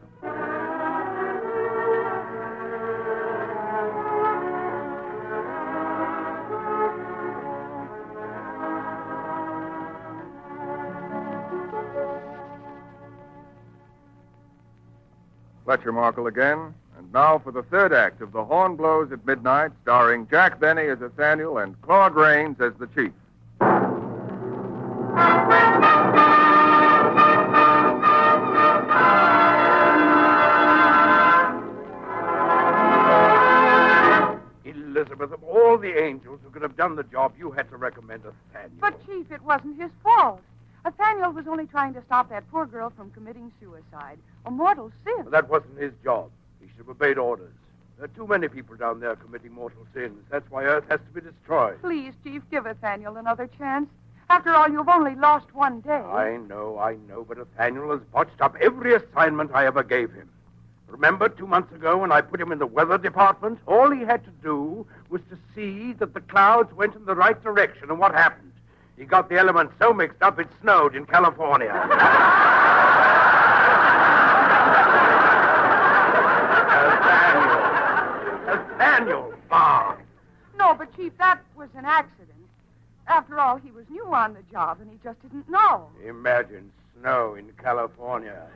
Fletcher Markle again. And now for the third act of The Horn Blows at Midnight, starring Jack Benny as Nathaniel and Claude Rains as the chief. Elizabeth, of all the angels who could have done the job, you had to recommend Nathaniel. But, Chief, it wasn't his fault. Nathaniel was only trying to stop that poor girl from committing suicide. A mortal sin. But that wasn't his job. He should have obeyed orders. There are too many people down there committing mortal sins. That's why Earth has to be destroyed. Please, Chief, give Nathaniel another chance. After all, you've only lost one day. I know, but Nathaniel has botched up every assignment I ever gave him. Remember 2 months ago when I put him in the weather department? All he had to do was to see that the clouds went in the right direction, and what happened? He got the elements so mixed up it snowed in California. Nathaniel, Bob. No, but, Chief, that was an accident. After all, he was new on the job, and he just didn't know. Imagine snow in California.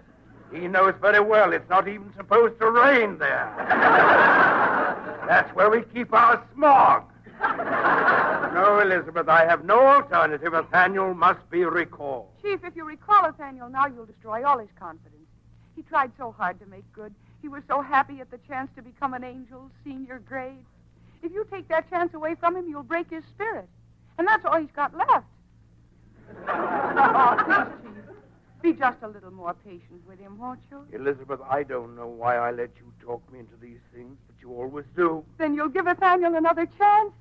He knows very well it's not even supposed to rain there. That's where we keep our smog. No, Elizabeth, I have no alternative. Nathaniel must be recalled. Chief, if you recall Nathaniel now, you'll destroy all his confidence. He tried so hard to make good. He was so happy at the chance to become an angel's senior grade. If you take that chance away from him, you'll break his spirit. And that's all he's got left. Oh, please, Chief. Be just a little more patient with him, won't you? Elizabeth, I don't know why I let you talk me into these things, but you always do. Then you'll give Nathaniel another chance?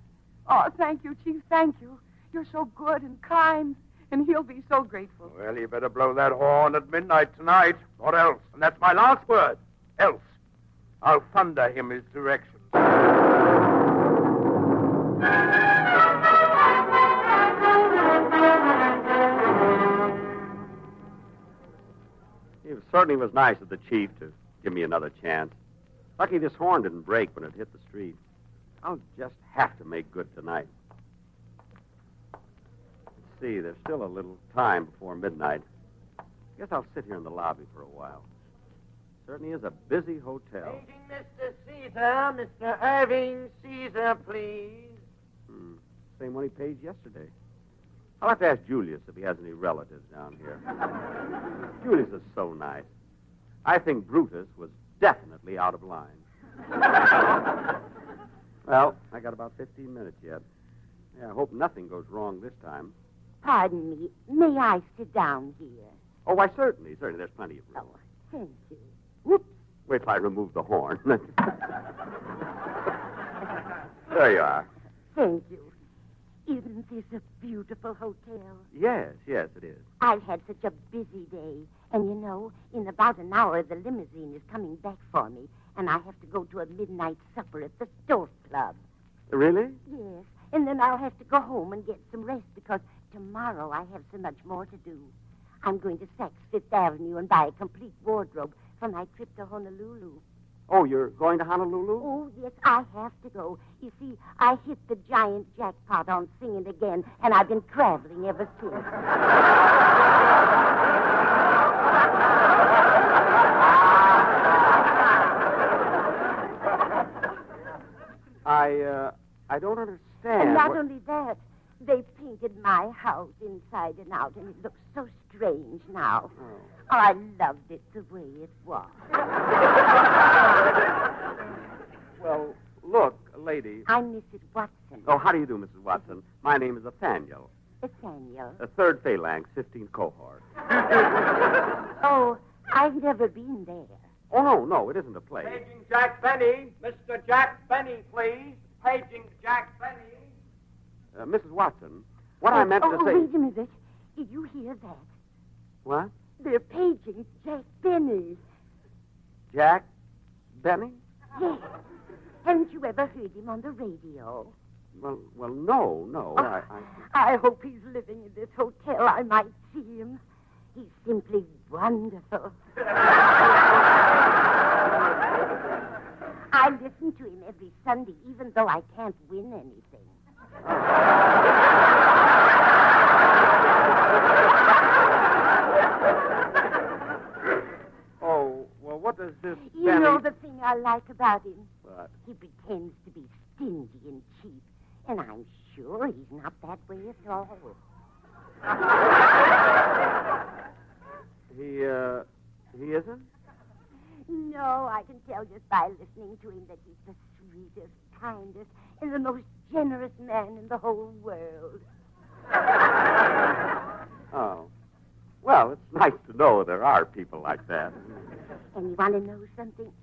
Oh, thank you, Chief, thank you. You're so good and kind, and he'll be so grateful. Well, you better blow that horn at midnight tonight, or else. And that's my last word. Else. I'll thunder him his directions. It certainly was nice of the chief to give me another chance. Lucky this horn didn't break when it hit the street. I'll just have to make good tonight. Let's see, there's still a little time before midnight. Guess I'll sit here in the lobby for a while. Certainly is a busy hotel. Paging Mr. Caesar, Mr. Irving Caesar, please. Same one he paid yesterday. I'll have to ask Julius if he has any relatives down here. Julius is so nice. I think Brutus was definitely out of line. Well, I got about 15 minutes yet. Yeah, I hope nothing goes wrong this time. Pardon me. May I sit down here? Oh, why, certainly. Certainly, there's plenty of room. Oh, thank you. Whoops. Wait till I remove the horn. There you are. Thank you. Isn't this a beautiful hotel? Yes, it is. I've had such a busy day. And you know, in about an hour, the limousine is coming back for me. And I have to go to a midnight supper at the Stove Club. Really? Yes. And then I'll have to go home and get some rest because tomorrow I have so much more to do. I'm going to Saks Fifth Avenue and buy a complete wardrobe for my trip to Honolulu. Oh, you're going to Honolulu? Oh, yes, I have to go. You see, I hit the giant jackpot on Singing Again, and I've been traveling ever since. I don't understand. And not only that, they painted my house inside and out, and it looks so strange now. Oh, I loved it the way it was. Well, look, lady. I'm Mrs. Watson. Oh, how do you do, Mrs. Watson? My name is Nathaniel. Nathaniel. The third phalanx, 15th cohort. Oh, I've never been there. Oh, no, it isn't a play. Paging Jack Benny. Mr. Jack Benny, please. Paging Jack Benny. Mrs. Watson, what I meant to say... Oh, wait a minute. Did you hear that? What? They're paging Jack Benny. Jack Benny? Yes. Haven't you ever heard him on the radio? Well, no. Oh, I hope he's living in this hotel. I might see him. He's simply wonderful. I listen to him every Sunday, even though I can't win anything. Oh, well, what does this... You know the thing I like about him? What? He pretends to be stingy and cheap, and I'm sure he's not that way at all. He isn't? No, I can tell just by listening to him that he's the sweetest, kindest, and the most generous man in the whole world. Oh. Well, it's nice to know there are people like that. And you want to know something?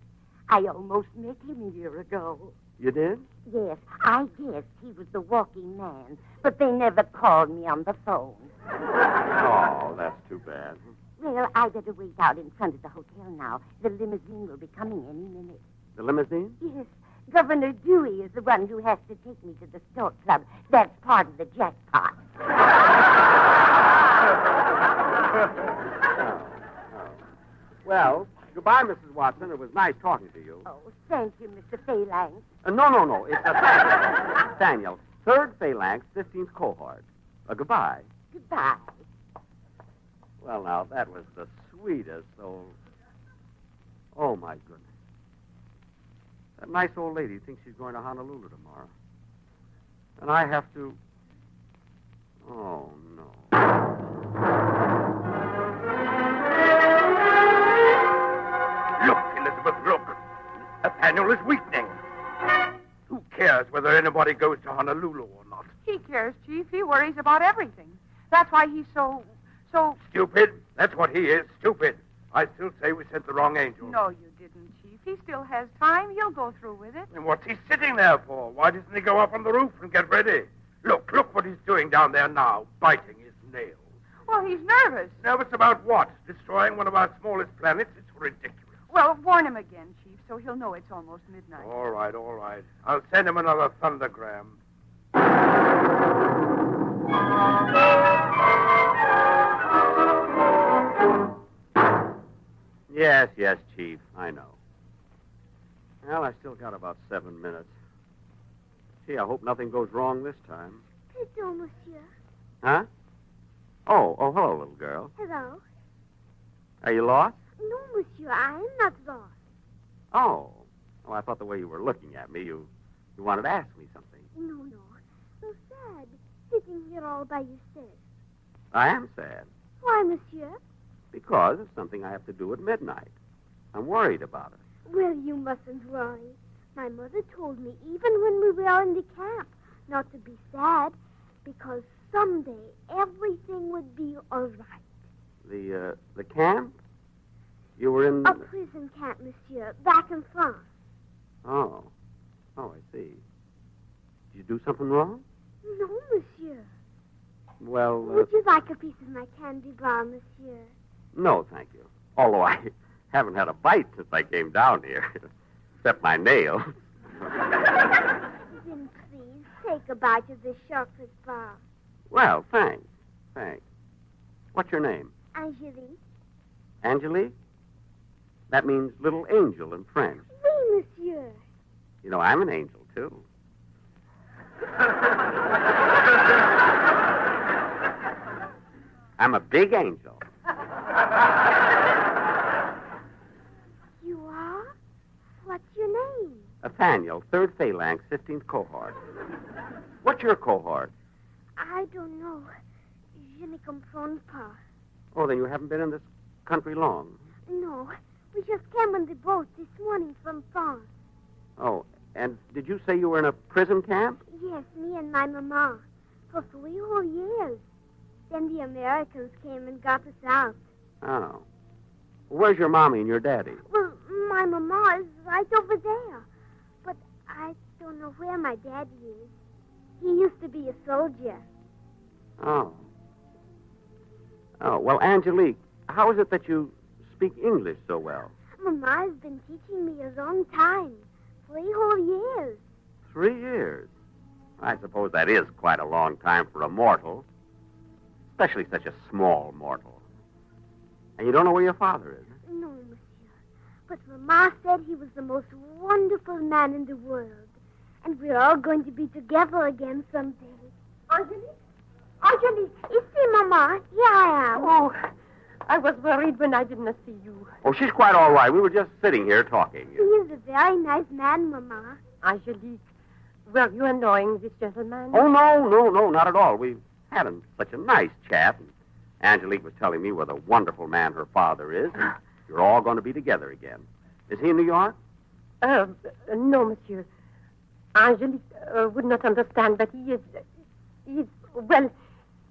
I almost met him a year ago. You did? Yes, I guessed he was the walking man, but they never called me on the phone. Oh, that's too bad. Well, I better wait out in front of the hotel now. The limousine will be coming any minute. The limousine? Yes. Governor Dewey is the one who has to take me to the Stork Club. That's part of the jackpot. Well, goodbye, Mrs. Watson. It was nice talking to you. Oh, thank you, Mr. Phalanx. No. It's Nathaniel. Third phalanx, 15th cohort. Goodbye. Goodbye. Well, now, that was the sweetest old... Oh, my goodness. That nice old lady thinks she's going to Honolulu tomorrow. And I have to... Oh, no. Look, Elizabeth, look. Nathaniel is weakening. Who cares whether anybody goes to Honolulu or not? He cares, Chief. He worries about everything. That's why he's so... Stupid? That's what he is, stupid. I still say we sent the wrong angel. No, you didn't, Chief. He still has time. He'll go through with it. And what's he sitting there for? Why doesn't he go up on the roof and get ready? Look what he's doing down there now, biting his nails. Well, he's nervous. Nervous about what? Destroying one of our smallest planets? It's ridiculous. Well, warn him again, Chief, so he'll know it's almost midnight. All right. I'll send him another thundergram. Yes, Chief, I know. Well, I still got about 7 minutes. Gee, I hope nothing goes wrong this time. Pardon, monsieur. Huh? Oh, hello, little girl. Hello. Are you lost? No, monsieur, I am not lost. Oh, I thought the way you were looking at me, you wanted to ask me something. No. So sad, sitting here all by yourself. I am sad. Why, monsieur? Because it's something I have to do at midnight. I'm worried about it. Well, you mustn't worry. My mother told me, even when we were in the camp, not to be sad, because someday everything would be all right. The camp? You were in... A prison camp, monsieur, back in France. Oh, I see. Did you do something wrong? No, monsieur. Well, Would you like a piece of my candy bar, monsieur? No, thank you. Although I haven't had a bite since I came down here, except my nail. Then, please, take a bite of this chocolate bar. Well, thanks. Thanks. What's your name? Angelique. Angelique? That means little angel in French. Oui, monsieur. You know, I'm an angel, too. I'm a big angel. You are? What's your name? Nathaniel, 3rd Phalanx, 15th Cohort. What's your cohort? I don't know. Je ne comprends pas. Oh, then you haven't been in this country long. No, we just came on the boat this morning from France. Oh, and did you say you were in a prison camp? Yes, me and my mama. For 3 whole years. Then the Americans came and got us out. Oh. Where's your mommy and your daddy? Well, my mama is right over there. But I don't know where my daddy is. He used to be a soldier. Oh. Oh, well, Angelique, how is it that you speak English so well? Mama's been teaching me a long time. 3 whole years. 3 years? I suppose that is quite a long time for a mortal. Especially such a small mortal. And you don't know where your father is? No, monsieur. But Mama said he was the most wonderful man in the world. And we're all going to be together again someday. Angelique? Angelique, it's me, Mama. Here I am. Oh, I was worried when I didn't see you. Oh, she's quite all right. We were just sitting here talking. He is a very nice man, Mama. Angelique, were you annoying this gentleman? Oh, no, not at all. We had such a nice chat. And Angelique was telling me what a wonderful man her father is. And you're all going to be together again. Is he in New York? No, monsieur. Angelique would not understand, but he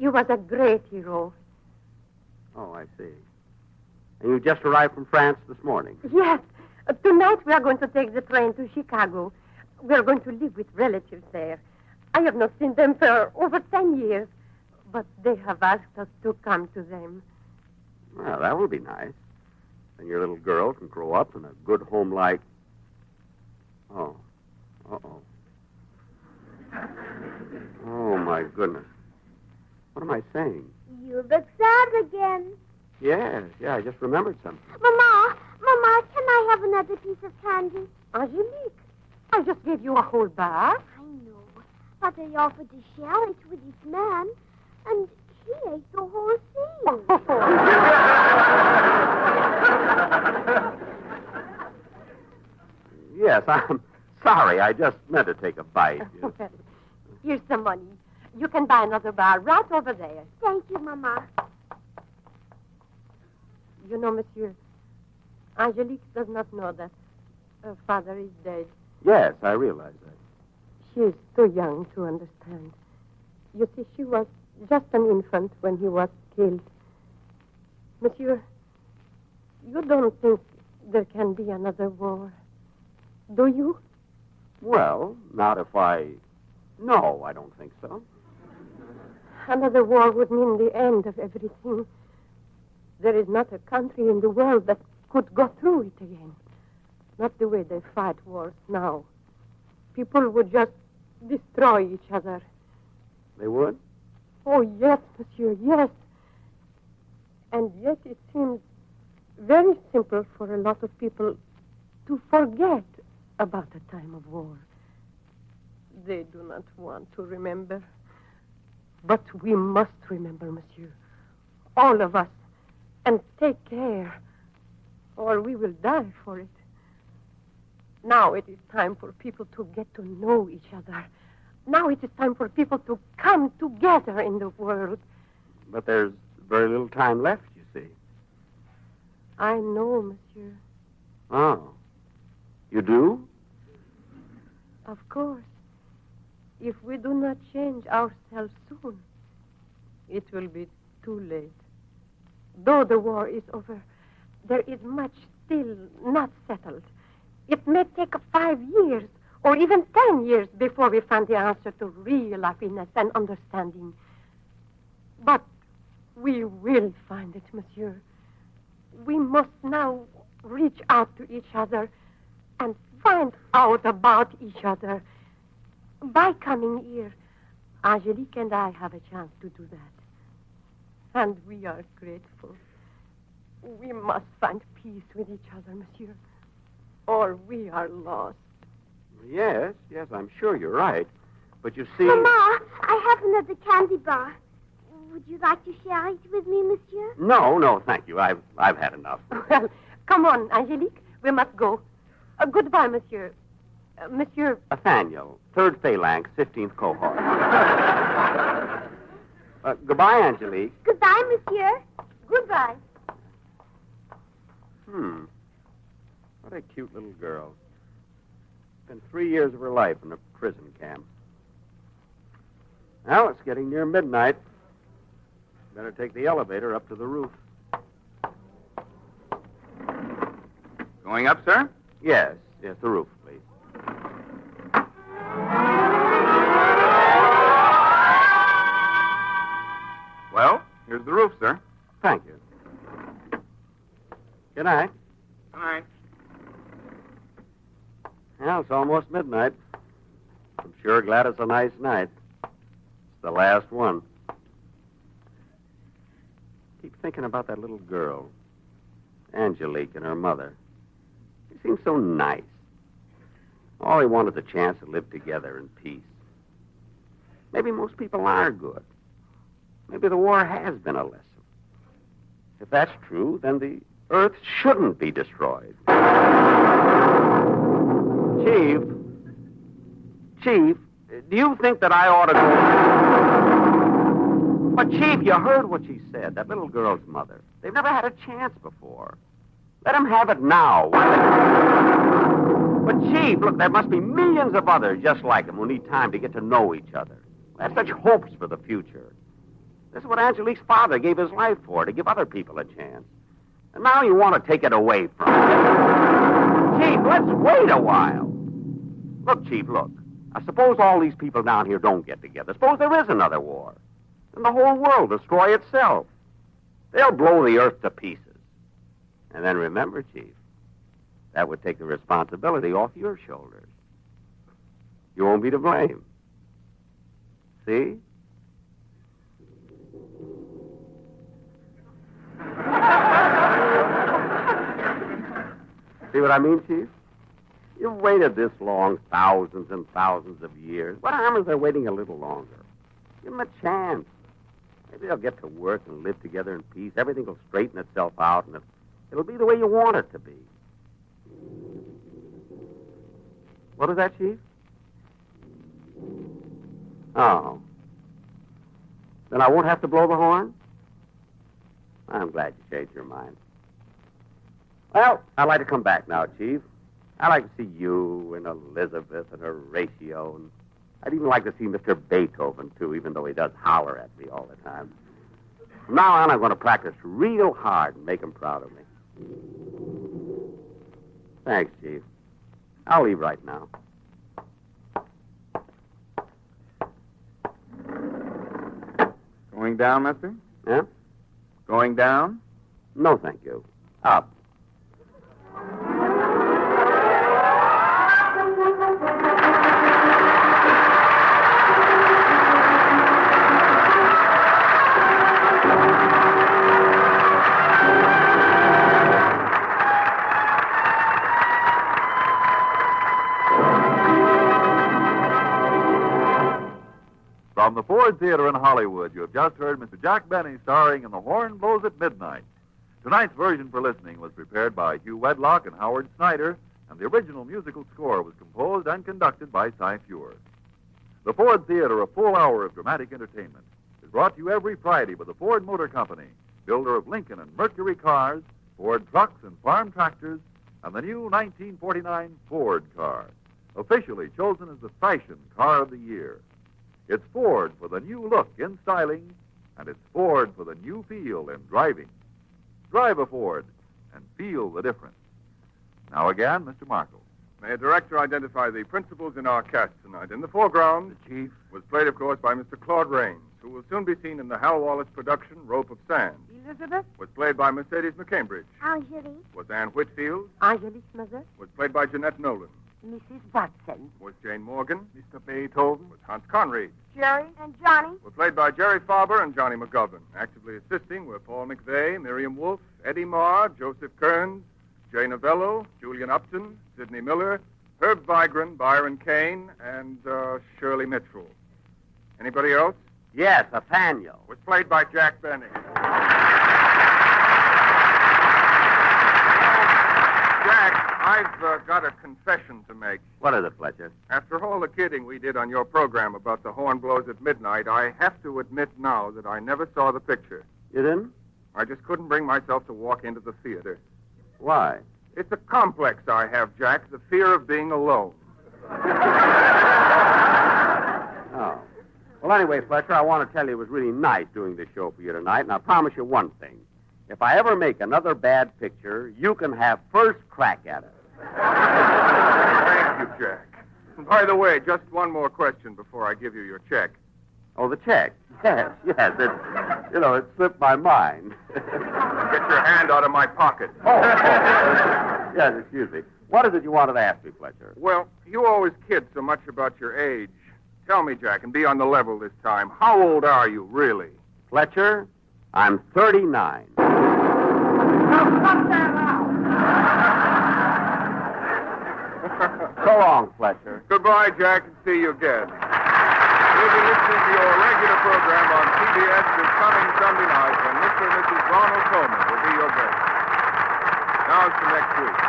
was a great hero. Oh, I see. And you just arrived from France this morning? Yes. Tonight we are going to take the train to Chicago. We are going to live with relatives there. I have not seen them for over 10 years, but they have asked us to come to them. Well, that will be nice. Then your little girl can grow up in a good home like... Oh. Uh-oh. Oh, my goodness. What am I saying? You look sad again. Yeah, I just remembered something. Mama, can I have another piece of candy? Angelique, I just gave you a whole bar. I know, but I offered to share it with this man, and he ate the whole thing. Yes, I'm sorry. I just meant to take a bite. Here's some money. You can buy another bar right over there. Thank you, Mama. You know, monsieur, Angelique does not know that her father is dead. Yes, I realize that. She is too young to understand. You see, she was just an infant when he was killed. Monsieur, you don't think there can be another war, do you? Well, not if I... No, I don't think so. Another war would mean the end of everything. There is not a country in the world that could go through it again. Not the way they fight wars now. People would just destroy each other. They would? Oh, yes, monsieur, yes. And yet it seems very simple for a lot of people to forget about a time of war. They do not want to remember. But we must remember, monsieur. All of us. And take care, or we will die for it. Now it is time for people to get to know each other. Now it is time for people to come together in the world. But there's very little time left, you see. I know, monsieur. Oh. You do? Of course. If we do not change ourselves soon, it will be too late. Though the war is over, there is much still not settled. It may take 5 years or even 10 years before we find the answer to real happiness and understanding. But we will find it, monsieur. We must now reach out to each other and find out about each other. by coming here, Angelique and I have a chance to do that. And we are grateful. We must find peace with each other, monsieur, or we are lost. Yes, I'm sure you're right. But you see... Mama, I have another candy bar. Would you like to share it with me, monsieur? No, thank you. I've had enough. Well, come on, Angelique. We must go. Goodbye, monsieur. Monsieur... Nathaniel, 3rd Phalanx, 15th Cohort. Goodbye, Angelique. Goodbye, monsieur. Goodbye. What a cute little girl. Spent 3 years of her life in a prison camp. Well, it's getting near midnight. Better take the elevator up to the roof. Going up, sir? Yes, the roof, please. Well, here's the roof, sir. Thank you. Good night. Good night. Well, it's almost midnight. I'm sure glad it's a nice night. It's the last one. Keep thinking about that little girl, Angelique, and her mother. They seemed so nice. All they wanted the chance to live together in peace. Maybe most people are good. Maybe the war has been a lesson. If that's true, then the Earth shouldn't be destroyed. Chief, do you think that I ought to go... But, Chief, you heard what she said, that little girl's mother. They've never had a chance before. Let them have it now. But, Chief, look, there must be millions of others just like them who need time to get to know each other. They have such hopes for the future. This is what Angelique's father gave his life for, to give other people a chance. And now you want to take it away from them. Chief, let's wait a while. Look, Chief, look. I suppose all these people down here don't get together. Suppose there is another war. And the whole world destroy itself. They'll blow the earth to pieces. And then remember, Chief, that would take the responsibility off your shoulders. You won't be to blame. See? See what I mean, Chief? You've waited this long, thousands and thousands of years. What harm is there waiting a little longer? Give them a chance. Maybe they'll get to work and live together in peace. Everything will straighten itself out, and it'll be the way you want it to be. What is that, Chief? Oh. Then I won't have to blow the horn? I'm glad you changed your mind. Well, I'd like to come back now, Chief. I'd like to see you and Elizabeth and Horatio, and I'd even like to see Mr. Beethoven, too, even though he does holler at me all the time. From now on, I'm going to practice real hard and make him proud of me. Thanks, Chief. I'll leave right now. Going down, mister? Yeah? Going down? No, thank you. Up. From the Ford Theater in Hollywood, you have just heard Mr. Jack Benny starring in The Horn Blows at Midnight. Tonight's version for listening was prepared by Hugh Wedlock and Howard Snyder, and the original musical score was composed and conducted by Cy Feuer. The Ford Theater, a full hour of dramatic entertainment, is brought to you every Friday by the Ford Motor Company, builder of Lincoln and Mercury cars, Ford trucks and farm tractors, and the new 1949 Ford car, officially chosen as the fashion car of the year. It's Ford for the new look in styling, and it's Ford for the new feel in driving. Drive a Ford and feel the difference. Now again, Mr. Markle. May a director identify the principals in our cast tonight? In the foreground, the chief was played, of course, by Mr. Claude Rains, who will soon be seen in the Hal Wallace production, Rope of Sand. Elizabeth? Was played by Mercedes McCambridge. Angelique. Was Anne Whitfield. Angelique's mother. Was played by Jeanette Nolan. Mrs. Watson. Was Jane Morgan. Mr. Beethoven. Was Hans Conried. Jerry and Johnny. Were played by Jerry Farber and Johnny McGovern. Actively assisting were Paul McVeigh, Miriam Wolfe, Eddie Marr, Joseph Kearns, Jay Novello, Julian Upton, Sidney Miller, Herb Vigran, Byron Kane, and Shirley Mitchell. Anybody else? Yes, Nathaniel. Was played by Jack Benny. Jack, I've got a confession to make. What is it, Fletcher? After all the kidding we did on your program about the horn blows at midnight, I have to admit now that I never saw the picture. You didn't? I just couldn't bring myself to walk into the theater. Why? It's a complex I have, Jack, the fear of being alone. Oh. Well, anyway, Fletcher, I want to tell you it was really nice doing this show for you tonight, and I promise you one thing. If I ever make another bad picture, you can have first crack at it. Thank you, Jack. And by the way, just one more question before I give you your check. Oh, the check? Yes. It slipped my mind. Get your hand out of my pocket. Oh. Yes, excuse me. What is it you wanted to ask me, Fletcher? Well, you always kid so much about your age. Tell me, Jack, and be on the level this time. How old are you, really? Fletcher, I'm 39. So long, Fletcher. Goodbye, Jack, and see you again. You'll be listening to your regular program on CBS this coming Sunday night when Mr. and Mrs. Ronald Coleman will be your guests. Now to next week.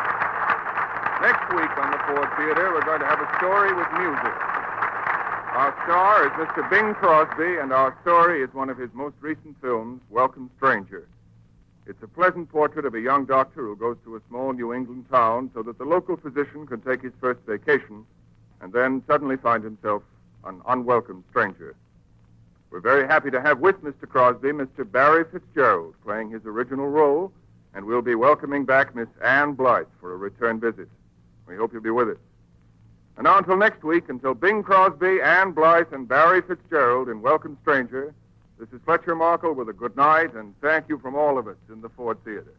Next week on the Ford Theater, we're going to have a story with music. Our star is Mr. Bing Crosby, and our story is one of his most recent films, Welcome Stranger. It's a pleasant portrait of a young doctor who goes to a small New England town so that the local physician can take his first vacation and then suddenly find himself an unwelcome stranger. We're very happy to have with Mr. Crosby Mr. Barry Fitzgerald playing his original role, and we'll be welcoming back Miss Ann Blythe for a return visit. We hope you'll be with us. And now until next week, until Bing Crosby, Ann Blythe, and Barry Fitzgerald in Welcome Stranger, this is Fletcher Markle with a good night and thank you from all of us in the Ford Theater.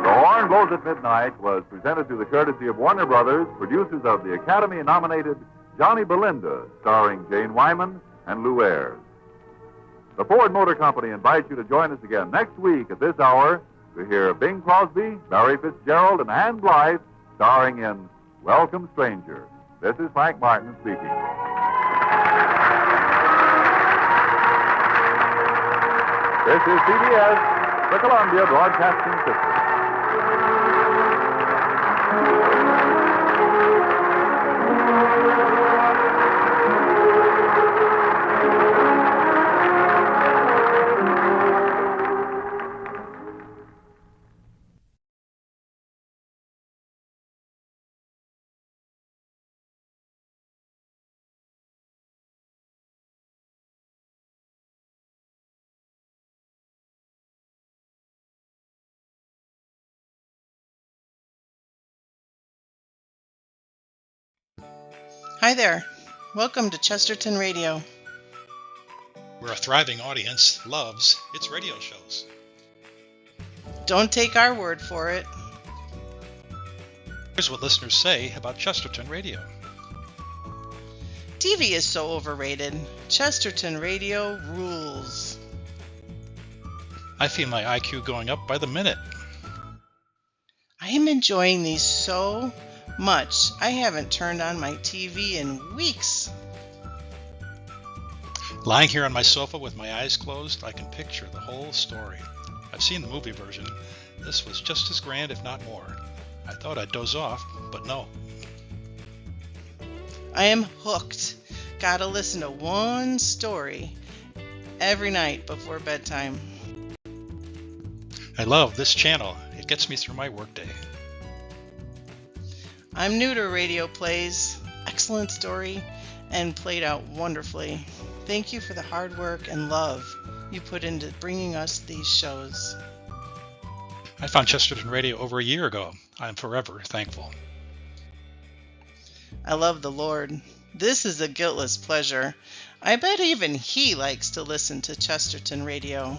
The Horn Blows at Midnight was presented through the courtesy of Warner Brothers, producers of the Academy-nominated Johnny Belinda, starring Jane Wyman and Lou Ayres. The Ford Motor Company invites you to join us again next week at this hour to hear Bing Crosby, Barry Fitzgerald, and Ann Blythe starring in Welcome Stranger. This is Frank Martin speaking. This is CBS, the Columbia Broadcasting System. Hi there. Welcome to Chesterton Radio. Where a thriving audience loves its radio shows. Don't take our word for it. Here's what listeners say about Chesterton Radio. TV is so overrated. Chesterton Radio rules. I feel my IQ going up by the minute. I am enjoying these so much. I haven't turned on my TV in weeks. Lying here on my sofa with my eyes closed, I can picture the whole story. I've seen the movie version. This was just as grand, if not more. I thought I'd doze off, but no. I am hooked. Gotta listen to one story every night before bedtime. I love this channel. It gets me through my workday. I'm new to radio plays. Excellent story and played out wonderfully. Thank you for the hard work and love you put into bringing us these shows. I found Chesterton Radio over a year ago. I'm forever thankful. I love the Lord. This is a guiltless pleasure. I bet even he likes to listen to Chesterton Radio.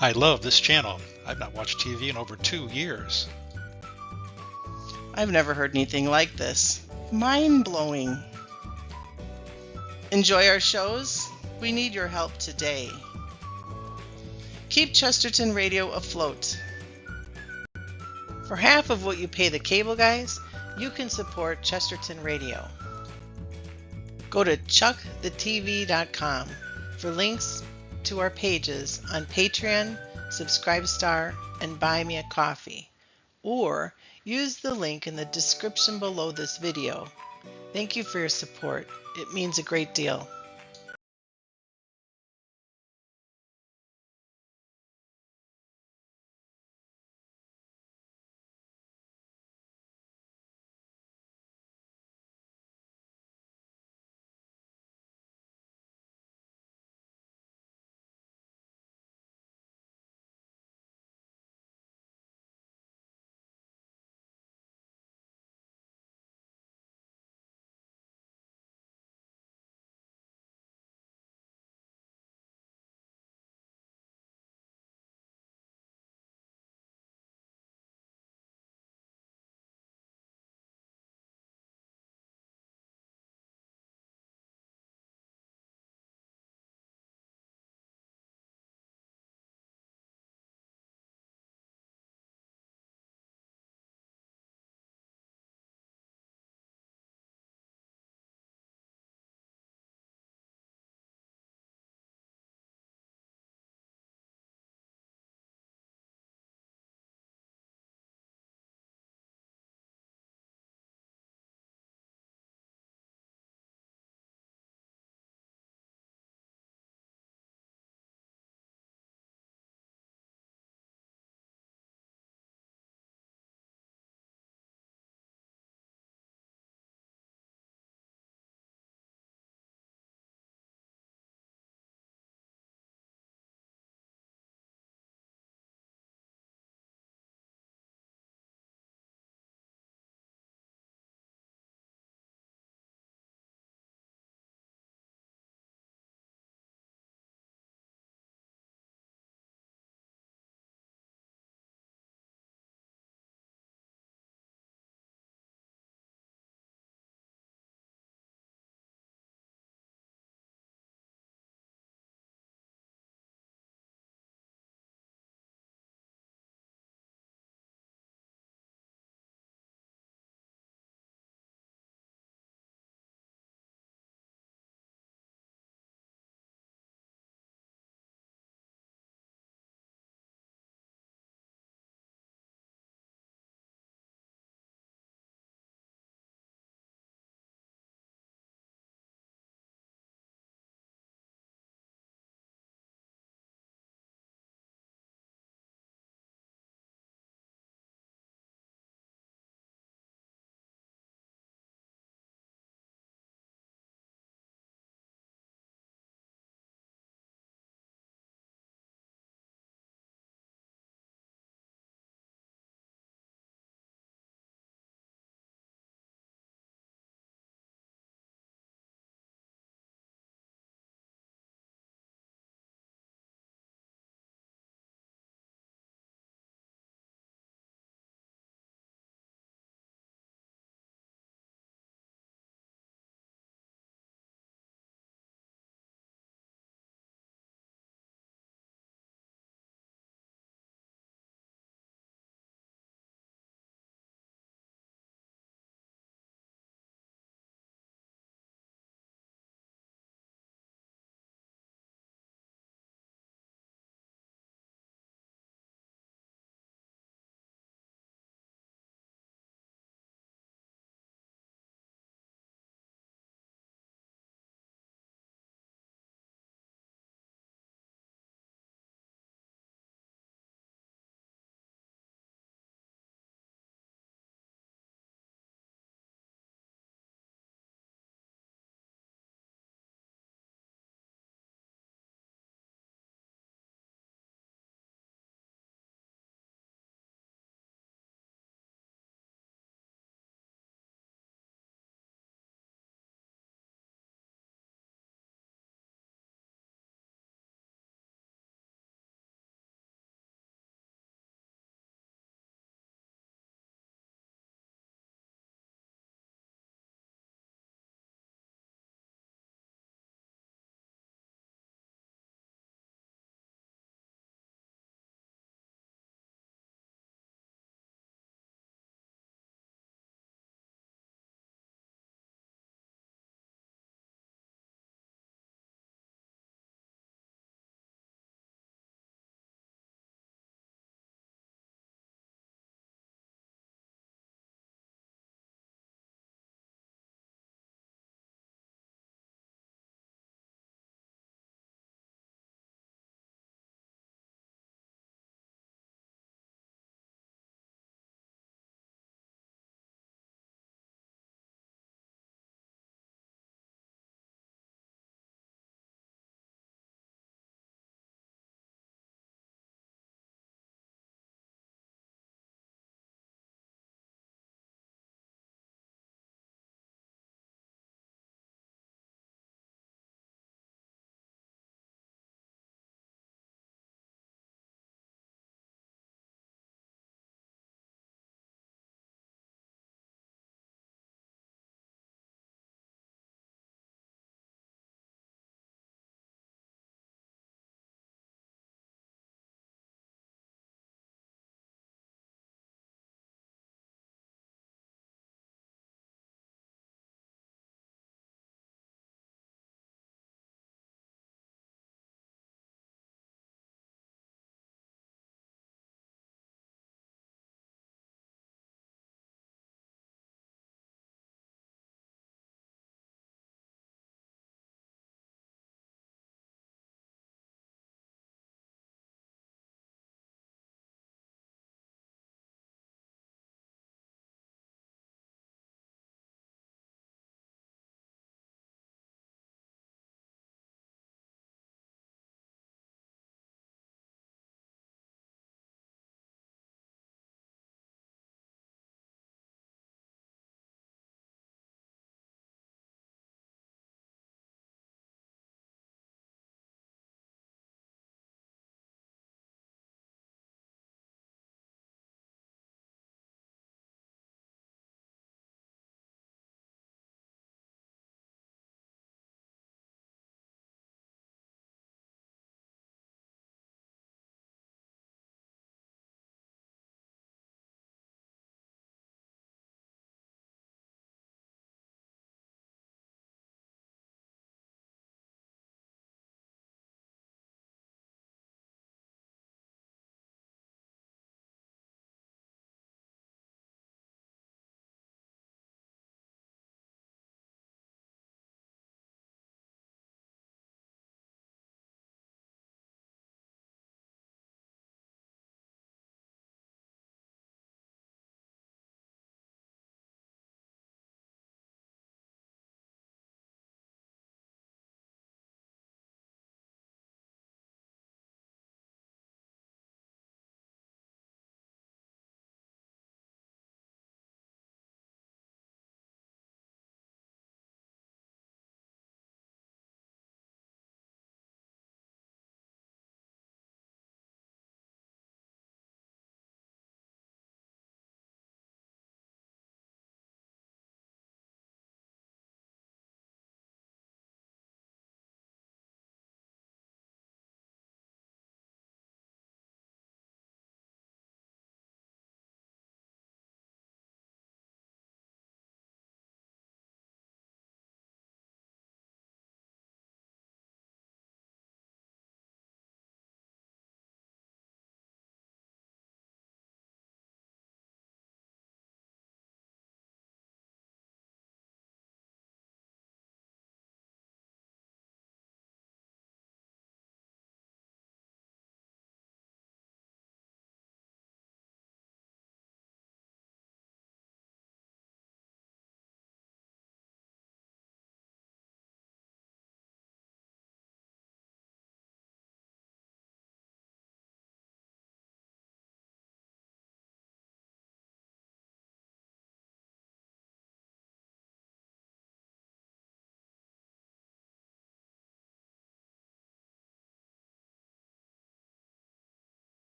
I love this channel. I've not watched TV in over 2 years. I've never heard anything like this. Mind-blowing. Enjoy our shows? We need your help today. Keep Chesterton Radio afloat. For half of what you pay the cable guys, you can support Chesterton Radio. Go to chuckthetv.com for links to our pages on Patreon, Subscribestar, and Buy Me a Coffee. Or use the link in the description below this video. Thank you for your support. It means a great deal.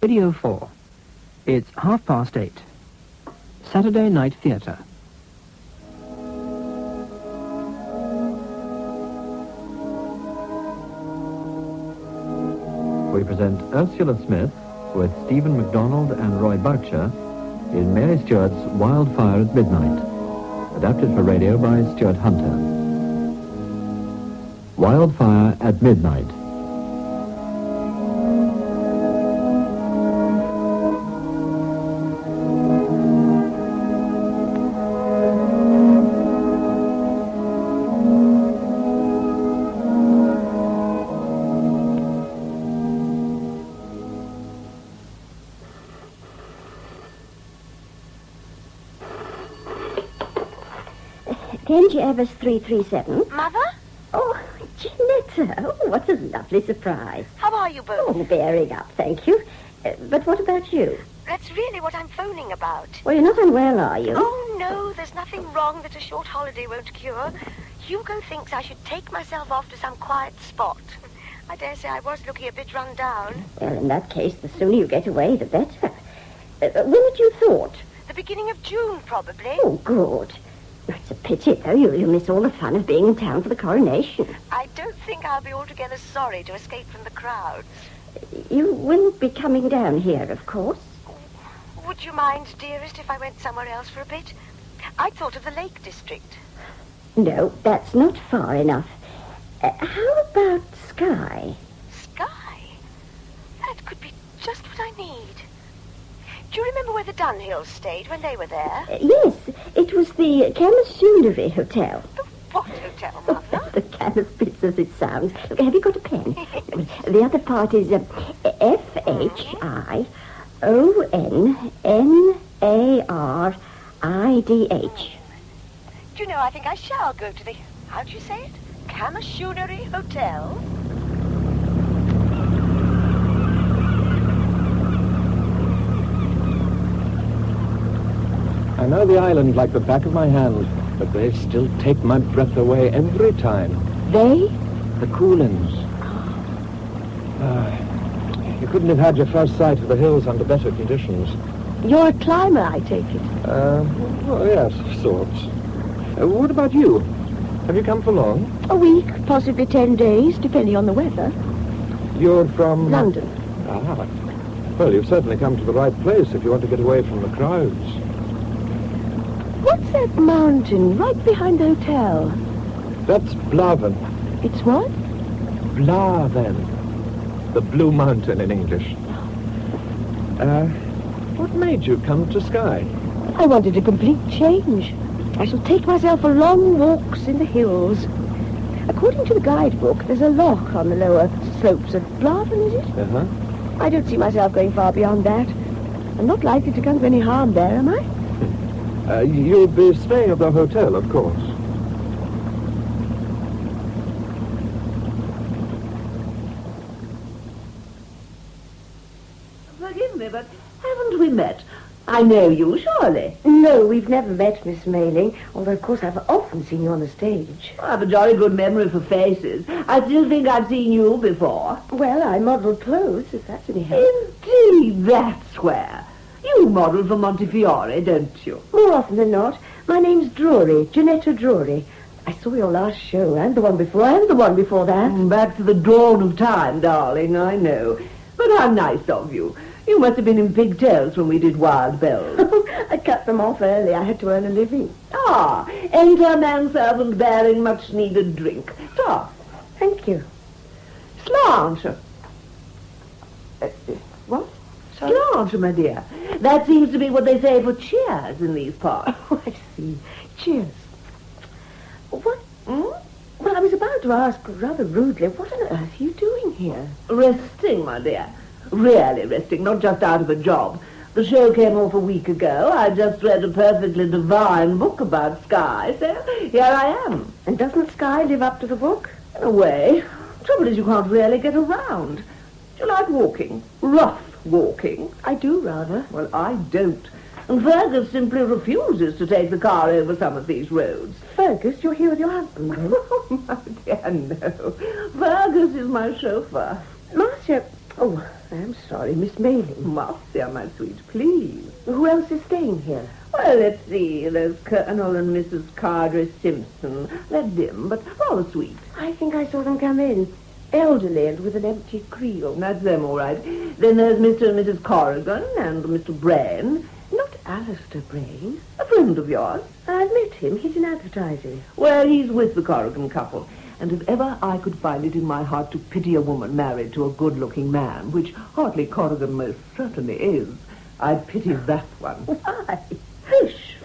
Radio 4. It's 8:30. Saturday Night Theatre. We present Ursula Smith with Stephen MacDonald and Roy Boucher in Mary Stuart's Wildfire at Midnight, adapted for radio by Stuart Hunter. Wildfire at Midnight. Evers 337. Mother? Oh, Janetta. Oh, what a lovely surprise. How are you both? Oh, bearing up, thank you. But what about you? That's really what I'm phoning about. Well, you're not unwell, are you? Oh, no, there's nothing wrong that a short holiday won't cure. Hugo thinks I should take myself off to some quiet spot. I dare say I was looking a bit run down. Well, in that case, the sooner you get away, the better. When had you thought? The beginning of June, probably. Oh, good. It's a pity, though. You'll miss all the fun of being in town for the coronation. I don't think I'll be altogether sorry to escape from the crowds. You will be coming down here, of course. Would you mind, dearest, if I went somewhere else for a bit? I thought of the Lake District. No, that's not far enough. How about Skye? Skye? That could be just what I need. Do you remember where the Dunhills stayed when they were there? Yes, it was the Camasoonery Hotel. The what hotel, Mother? The Camas as it sounds. Look, have you got a pen? The other part is F-H-I-O-N-N-A-R-I-D-H. Do you know, I think I shall go to the, how do you say it? Camasoonery Hotel? I know the island like the back of my hand, but they still take my breath away every time. They? The Coolins. You couldn't have had your first sight of the hills under better conditions. You're a climber, I take it. Well, yes, of sorts. What about you? Have you come for long? A week, possibly 10 days, depending on the weather. You're from... London. Ah. Well, you've certainly come to the right place if you want to get away from the crowds. What's that mountain right behind the hotel? That's Blaven. It's what? Blaven. The Blue Mountain in English. What made you come to Skye? I wanted a complete change. I shall take myself for long walks in the hills. According to the guidebook, there's a loch on the lower slopes of Blaven, is it? Uh-huh. I don't see myself going far beyond that. I'm not likely to come to any harm there, am I? You'll be staying at the hotel, of course. Forgive me, but haven't we met? I know you, surely. No, we've never met, Miss Mayling, although, of course, I've often seen you on the stage. I have a jolly good memory for faces. I still think I've seen you before. Well, I modelled clothes, if that's any help. Indeed, that's where. You model for Montefiore, don't you? More often than not. My name's Drury, Janetta Drury. I saw your last show, and the one before, and the one before that. Back to the dawn of time, darling, I know. But how nice of you. You must have been in pigtails when we did Wild Bells. I cut them off early. I had to earn a living. Ah, enter manservant bearing much-needed drink. Ta. Thank you. Slanche. What? Slanche, my dear. That seems to be what they say for cheers in these parts. Oh, I see. Cheers. What? Well, I was about to ask rather rudely, what on earth are you doing here? Resting, my dear. Really resting, not just out of a job. The show came off a week ago. I just read a perfectly divine book about Skye, so here I am. And doesn't Skye live up to the book? In a way. Trouble is you can't really get around. Do you like walking? Rough walking? I do, rather. Well, I don't. And Fergus simply refuses to take the car over some of these roads. Fergus, you're here with your husband, then? Oh, my dear, no. Fergus is my chauffeur. Marcia, Oh, I'm sorry, Miss Mayling. Marcia, my sweet, please. Who else is staying here? Well, let's see. There's Colonel and Mrs. Cardre Simpson. They're dim, but rather sweet. I think I saw them come in. Elderly and with an empty creel. That's them, all right. Then there's Mr. and Mrs. Corrigan and Mr. Brain. Not Alistair Brain. A friend of yours. I've met him. He's in advertising. Well, he's with the Corrigan couple. And if ever I could find it in my heart to pity a woman married to a good-looking man, which Hartley Corrigan most certainly is, I'd pity that one. Why? Fish?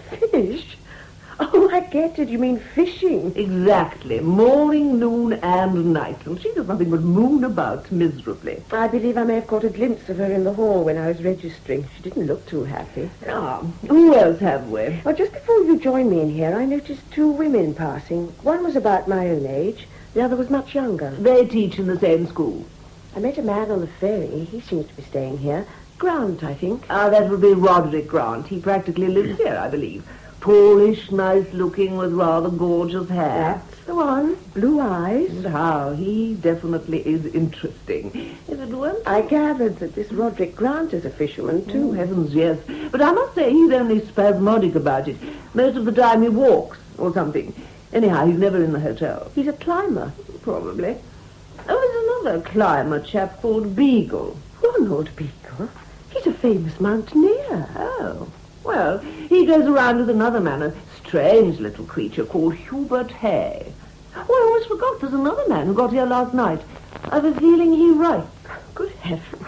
Oh, I get it. You mean fishing. Exactly. Morning, noon, and night. And she does nothing but moon about miserably. I believe I may have caught a glimpse of her in the hall when I was registering. She didn't look too happy. Who else have we? Well, just before you joined me in here, I noticed two women passing. One was about my own age. The other was much younger. They teach in the same school. I met a man on the ferry. He seems to be staying here. Grant, I think. That would be Roderick Grant. He practically lives here, I believe. Tallish, nice-looking, with rather gorgeous hair. That's the one. Blue eyes. And how? He definitely is interesting. If it weren't... I gathered that this Roderick Grant is a fisherman, too. Oh, heavens, yes. But I must say he's only spasmodic about it. Most of the time he walks, or something. Anyhow, he's never in the hotel. He's a climber. Probably. Oh, there's another climber chap called Beagle. Ronald Beagle? He's a famous mountaineer. Oh. Well, he goes around with another man, a strange little creature called Hubert Hay. Oh, I almost forgot there's another man who got here last night. I have a feeling he writes. Good heavens.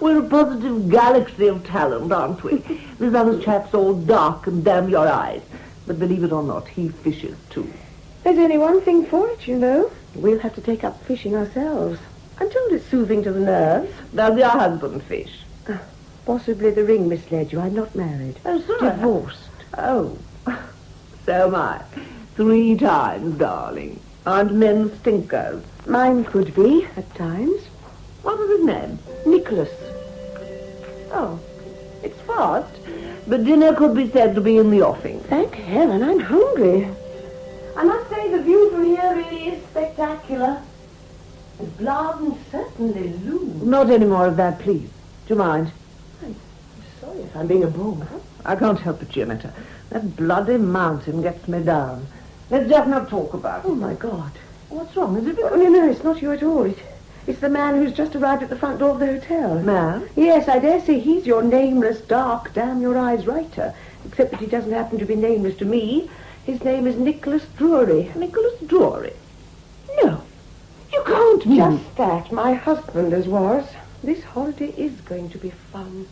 We're a positive galaxy of talent, aren't we? This other chap's all dark and damn your eyes. But believe it or not, he fishes too. There's only one thing for it, you know. We'll have to take up fishing ourselves. I'm told it's soothing to the nerves. Does your husband fish? Possibly the ring misled you. I'm not married. Oh, sorry. Divorced. Oh, so am I. 3 times, darling. Aren't men stinkers? Mine could be, at times. What was his name? Nicholas. Oh, it's fast. But dinner could be said to be in the offing. Thank heaven, I'm hungry. I must say the view from here really is spectacular. The Bladen certainly looms. Not any more of that, please. Do you mind? I'm sorry if I'm being a bore. I can't help it, Gianetta. That bloody mountain gets me down. Let's just not talk about it. Oh, my God. What's wrong? Is it... Oh, no, it's not you at all. It's the man who's just arrived at the front door of the hotel. Man? Yes, I dare say he's your nameless, dark, damn-your-eyes writer. Except that he doesn't happen to be nameless to me. His name is Nicholas Drury. Nicholas Drury? No. You can't mean... Just that. My husband as was. This holiday is going to be fun.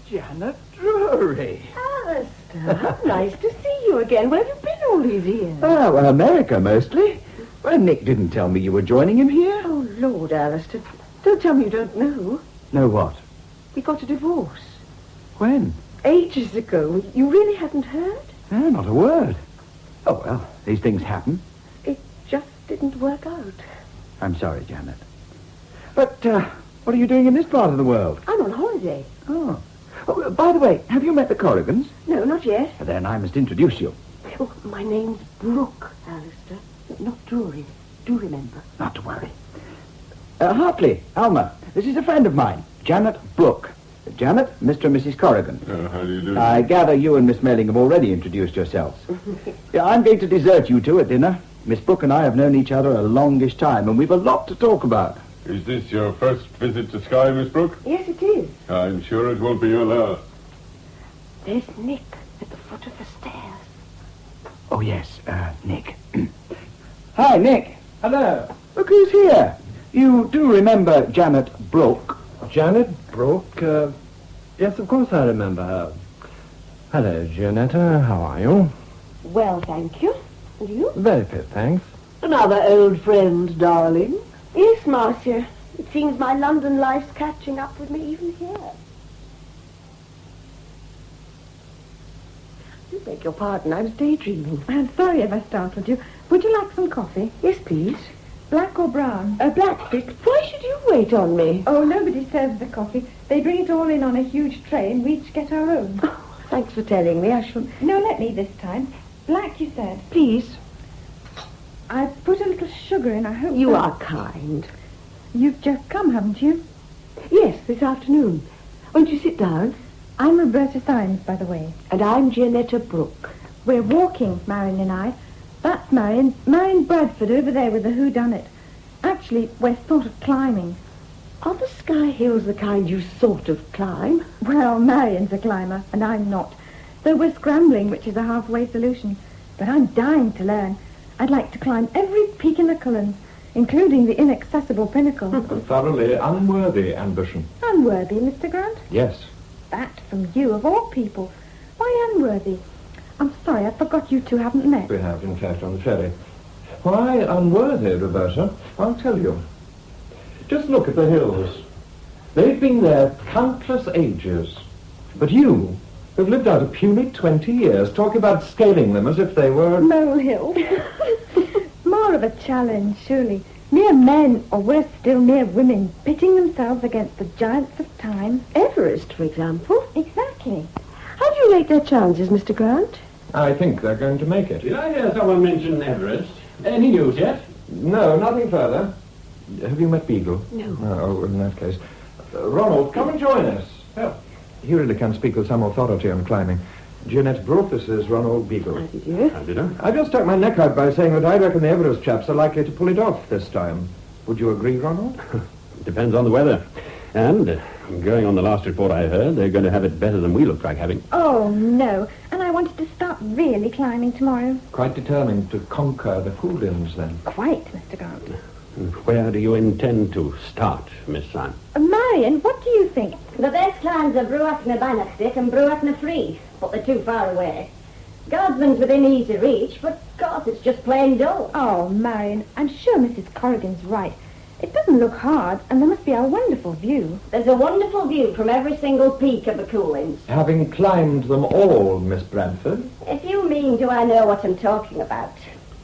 Janet Drury. Alistair, how nice to see you again. Where have you been all these years? Oh, well, America, mostly. Well, Nick didn't tell me you were joining him here. Oh, Lord, Alistair. Don't tell me you don't know. Know what? We got a divorce. When? Ages ago. You really hadn't heard? No, not a word. Oh, well, these things happen. It just didn't work out. I'm sorry, Janet. But, what are you doing in this part of the world? I'm on holiday. Oh, by the way, have you met the Corrigans? No, not yet. Then I must introduce you. Oh, my name's Brooke, Alistair. Not Drury. Do remember. Not to worry. Hartley, Alma, this is a friend of mine, Janet Brooke. Janet, Mr. and Mrs. Corrigan. How do you do? I gather you and Miss Melling have already introduced yourselves. I'm going to desert you two at dinner. Miss Brooke and I have known each other a longish time, and we've a lot to talk about. Is this your first visit to Skye, Miss Brooke? Yes, it is. I'm sure it won't be your last. There's Nick at the foot of the stairs. Oh, yes, Nick. Hi, Nick. Hello. Look who's here. You do remember Janet Brooke? Janet Brooke? Yes, of course I remember her. Hello, Gianetta. How are you? Well, thank you. And you? Very fit, thanks. Another old friend, darling. Yes, Marcia. It seems my London life's catching up with me even here. I beg your pardon. I was daydreaming. I'm sorry if I startled you. Would you like some coffee? Yes, please. Black or brown? Black, please. Why should you wait on me? Oh, nobody serves the coffee. They bring it all in on a huge tray and we each get our own. Oh, thanks for telling me. I shall... No, let me this time. Black, you said. Please. I've put a little sugar in. I hope... You are kind. You've just come, haven't you? Yes, this afternoon. Won't you sit down? I'm Roberta Symes, by the way. And I'm Gianetta Brooke. We're walking, Marion and I. That's Marion Bradford over there with the whodunit. Actually, we're sort of climbing. Are the Sky Hills the kind you sort of climb? Well, Marion's a climber, and I'm not. So we're scrambling, which is a halfway solution. But I'm dying to learn. I'd like to climb every peak in the Cullens, including the inaccessible pinnacle. A thoroughly unworthy ambition. Unworthy, Mr. Grant? Yes. That from you, of all people. Why unworthy? I'm sorry, I forgot you two haven't met. We have, in fact, on the ferry. Why unworthy, Roberta? I'll tell you. Just look at the hills. They've been there countless ages. But you have lived out a puny 20 years, talking about scaling them as if they were... Molehill. More of a challenge, surely. Mere men, or worse still, mere women, pitting themselves against the giants of time. Everest, for example. Exactly. How do you rate their chances, Mr. Grant? I think they're going to make it. Did I hear someone mention Everest? Any news yet? No, nothing further. Have you met Beagle? No. Oh, in that case. Ronald, come and join us. Oh. He really can speak with some authority on climbing. Jeanette Brooke, this is Ronald Beagle. How did you? How did I? I just stuck my neck out by saying that I reckon the Everest chaps are likely to pull it off this time. Would you agree, Ronald? Depends on the weather. And, going on the last report I heard, they're going to have it better than we look like having. Oh, no. And I wanted to start really climbing tomorrow. Quite determined to conquer the Coolins, then? Quite, Mr. Grant. Where do you intend to start, Miss Syme? Marion, what do you think? The best climbs are Bruachna Bannockstick and Bruachna Free, but they're too far away. Guardsman's within easy reach, but of course it's just plain dull. Oh, Marion, I'm sure Mrs. Corrigan's right. It doesn't look hard, and there must be a wonderful view. There's a wonderful view from every single peak of the Coolins. Having climbed them all, Miss Bradford? If you mean, do I know what I'm talking about?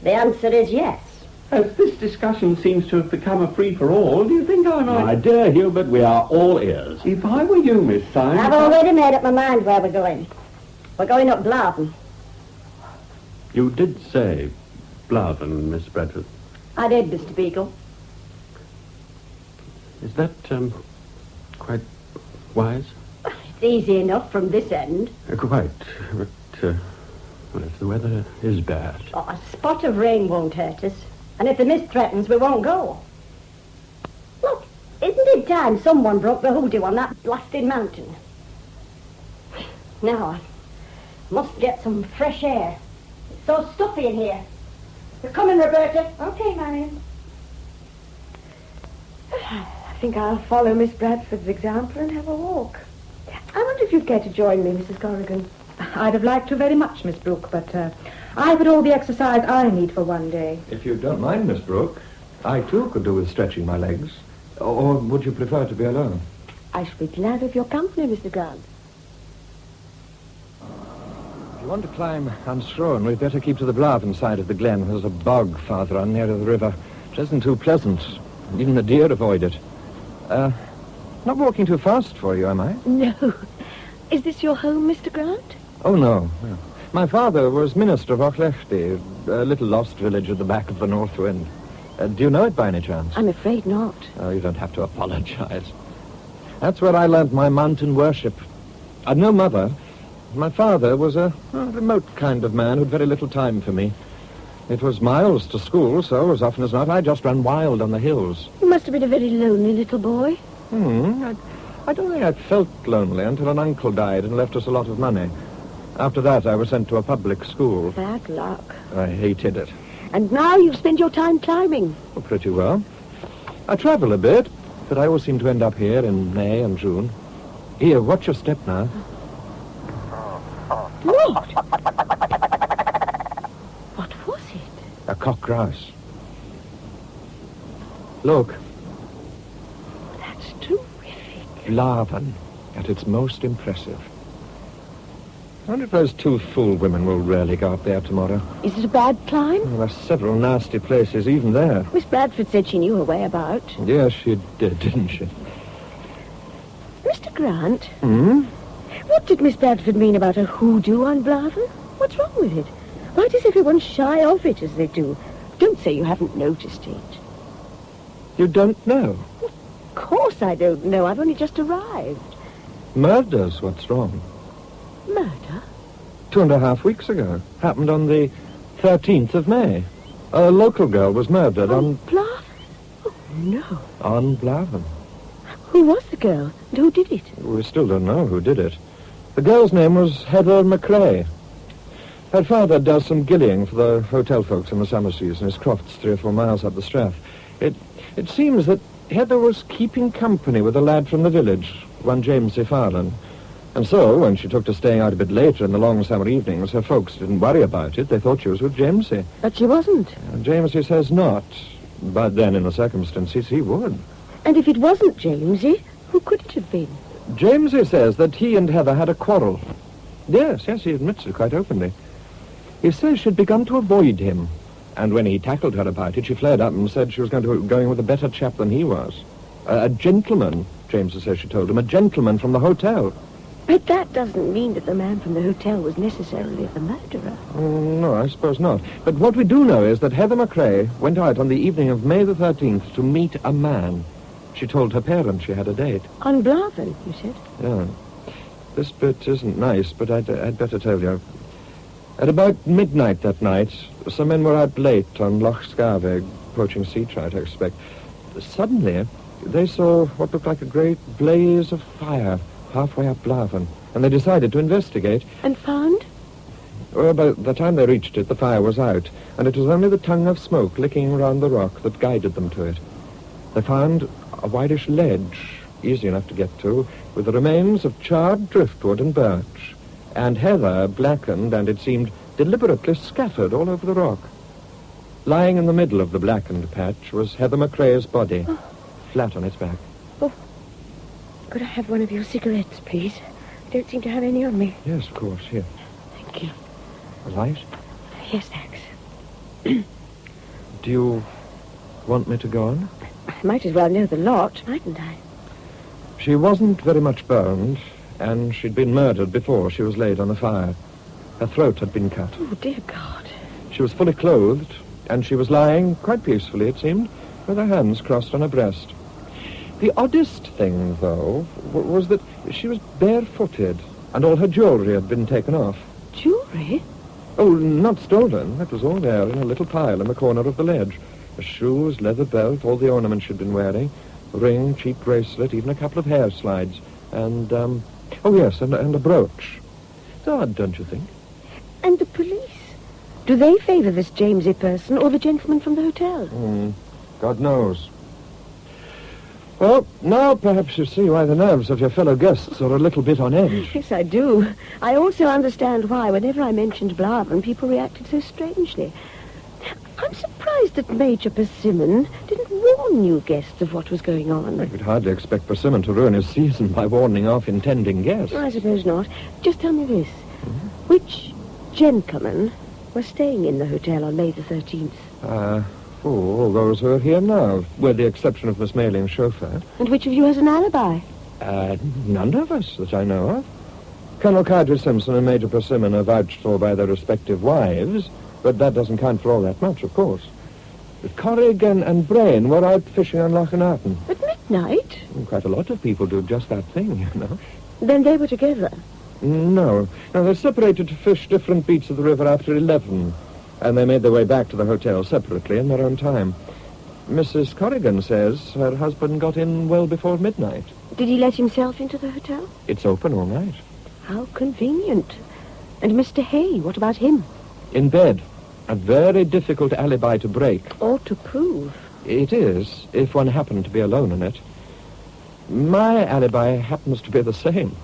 The answer is yes. As this discussion seems to have become a free-for-all, do you think I might... My dear Hubert, we are all ears. If I were you, Miss Syme... I've already made up my mind where we're going. We're going up Blarven. You did say Blarven, Miss Bradford. I did, Mr. Beagle. Is that, quite wise? It's easy enough from this end. Quite. But, well, if the weather is bad... Oh, a spot of rain won't hurt us. And if the mist threatens, we won't go. Look, isn't it time someone broke the hoodoo on that blasted mountain? Now, I must get some fresh air. It's so stuffy in here. You're coming, Roberta? Okay, Marion. I think I'll follow Miss Bradford's example and have a walk. I wonder if you'd care to join me, Mrs. Corrigan. I'd have liked to very much, Miss Brooke, but I've had all the exercise I need for one day. If you don't mind, Miss Brooke, I too could do with stretching my legs. Or would you prefer to be alone? I shall be glad of your company, Mr. Grant. If you want to climb Unsthrown, we'd better keep to the Blarven side of the glen. There's a bog farther on, nearer the river. It isn't too pleasant. Even the deer avoid it. Not walking too fast for you, am I? No. Is this your home, Mr. Grant? Oh, no. My father was minister of Auchlechty, a little lost village at the back of the North Wind. Do you know it by any chance? I'm afraid not. Oh, you don't have to apologize. That's where I learnt my mountain worship. I'd no mother. My father was a remote kind of man who'd very little time for me. It was miles to school, so as often as not, I just ran wild on the hills. You must have been a very lonely little boy. I don't think I felt lonely until an uncle died and left us a lot of money. After that, I was sent to a public school. Bad luck. I hated it. And now you spend your time climbing. Oh, pretty well. I travel a bit, but I always seem to end up here in May and June. Here, watch your step now. What? What was it? A cock grouse. Look. That's terrific. Blarven, at its most impressive. I wonder if those two fool women will really go up there tomorrow. Is it a bad climb? Well, there are several nasty places, even there. Miss Bradford said she knew her way about. Yes, she did, didn't she? Mr. Grant? What did Miss Bradford mean about a hoodoo on Blarven? What's wrong with it? Why does everyone shy off it as they do? Don't Don't say you haven't noticed it. You don't know? Of course I don't know. I've only just arrived. Murder's what's wrong. Murder? 2.5 weeks ago. Happened on the 13th of May. A local girl was murdered on... Blavan? Oh, no. On Blavan. Who was the girl? And who did it? We still don't know who did it. The girl's name was Heather McRae. Her father does some gillying for the hotel folks in the summer season. His croft's 3 or 4 miles up the Strath. It seems that Heather was keeping company with a lad from the village, one James Farland. And so, when she took to staying out a bit later in the long summer evenings, her folks didn't worry about it. They thought she was with Jamesy. But she wasn't. Jamesy says not. But then, in the circumstances, he would. And if it wasn't Jamesy, who could it have been? Jamesy says that he and Heather had a quarrel. Yes, he admits it quite openly. He says she'd begun to avoid him. And when he tackled her about it, she flared up and said she was going with a better chap than he was. A gentleman, Jamesy says she told him, a gentleman from the hotel. But that doesn't mean that the man from the hotel was necessarily the murderer. No, I suppose not. But what we do know is that Heather McRae went out on the evening of May the 13th to meet a man. She told her parents she had a date. On Blavan, you said? Yeah. This bit isn't nice, but I'd better tell you. At about midnight that night, some men were out late on Loch Scarveg, poaching sea trout, I expect. Suddenly, they saw what looked like a great blaze of fire halfway up Blavan, and they decided to investigate. And found? Well, by the time they reached it, the fire was out, and it was only the tongue of smoke licking around the rock that guided them to it. They found a whitish ledge, easy enough to get to, with the remains of charred driftwood and birch, and heather blackened and, it seemed, deliberately scattered all over the rock. Lying in the middle of the blackened patch was Heather McRae's body, flat on its back. Oh, could I have one of your cigarettes, please? I don't seem to have any on me. Yes, of course, here. Thank you. A light? Yes, thanks. Do you want me to go on? I might as well know the lot, mightn't I? She wasn't very much burned, and she'd been murdered before she was laid on the fire. Her throat had been cut. Oh, dear God. She was fully clothed, and she was lying, quite peacefully, it seemed, with her hands crossed on her breast. The oddest thing, though, was that she was barefooted, and all her jewellery had been taken off. Jewellery? Oh, not stolen. That was all there in a little pile in the corner of the ledge. Her shoes, leather belt, all the ornaments she'd been wearing, a ring, cheap bracelet, even a couple of hair slides, and, oh yes, and a brooch. It's odd, don't you think? And the police? Do they favour this Jamesy person or the gentleman from the hotel? God knows. Well, now perhaps you see why the nerves of your fellow guests are a little bit on edge. Yes, I do. I also understand why, whenever I mentioned Blavan, people reacted so strangely. I'm surprised that Major Persimmon didn't warn you guests of what was going on. I could hardly expect Persimmon to ruin his season by warning off intending guests. I suppose not. Just tell me this. Which gentlemen were staying in the hotel on May the 13th? All those who are here now, with the exception of Miss Mayling's chauffeur. And which of you has an alibi? None of us that I know of. Colonel Carter Simpson and Major Persimmon are vouched for by their respective wives, but that doesn't count for all that much, of course. Corrigan and Brain were out fishing on Loch Narton. At midnight? Quite a lot of people do just that thing, you know. Then they were together? No, they separated to fish different beats of the river after 11, and they made their way back to the hotel separately in their own time. Mrs. Corrigan says her husband got in well before midnight. Did he let himself into the hotel? It's open all night. How convenient. And Mr. Hay, what about him? In bed. A very difficult alibi to break. Or to prove. It is, if one happened to be alone in it. My alibi happens to be the same.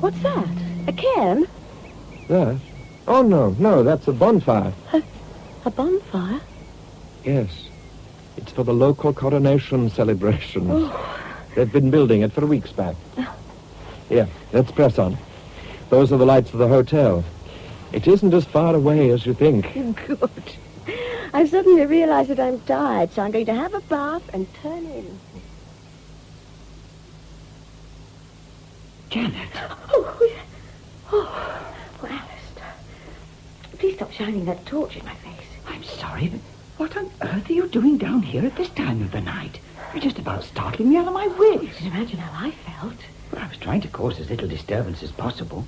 What's that? A cairn? That? Oh, no, that's a bonfire. A bonfire? Yes. It's for the local coronation celebrations. They've been building it for weeks back. Here, let's press on. Those are the lights of the hotel. It isn't as far away as you think. Good. I've suddenly realized that I'm tired, so I'm going to have a bath and turn in. Janet. Oh, Alistair. Please stop shining that torch in my face. I'm sorry, but what on earth are you doing down here at this time of the night? You're just about startling me out of my wits. You can imagine how I felt. Well, I was trying to cause as little disturbance as possible.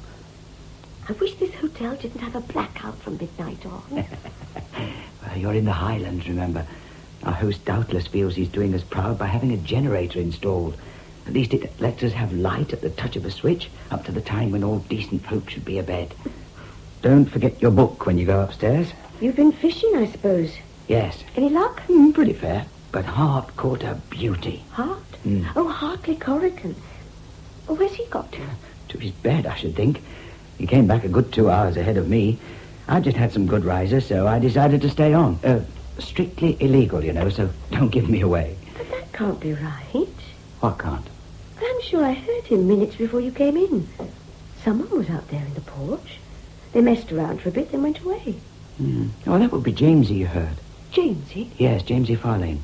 I wish this hotel didn't have a blackout from midnight on. Well, you're in the Highlands, remember. Our host doubtless feels he's doing us proud by having a generator installed. At least it lets us have light at the touch of a switch up to the time when all decent folk should be abed. Don't forget your book when you go upstairs. You've been fishing, I suppose. Yes. Any luck? Pretty fair. But Hart caught a beauty. Hart? Oh, Hartley Corrigan. Oh, where's he got to? To his bed, I should think. He came back a good 2 hours ahead of me. I've just had some good risers, so I decided to stay on. Strictly illegal, you know, so don't give me away. But that can't be right. What can't? But I'm sure I heard him minutes before you came in. Someone was out there in the porch. They messed around for a bit, then went away. Oh, that would be Jamesy you heard. Jamesy? Yes, Jamesy Farlane.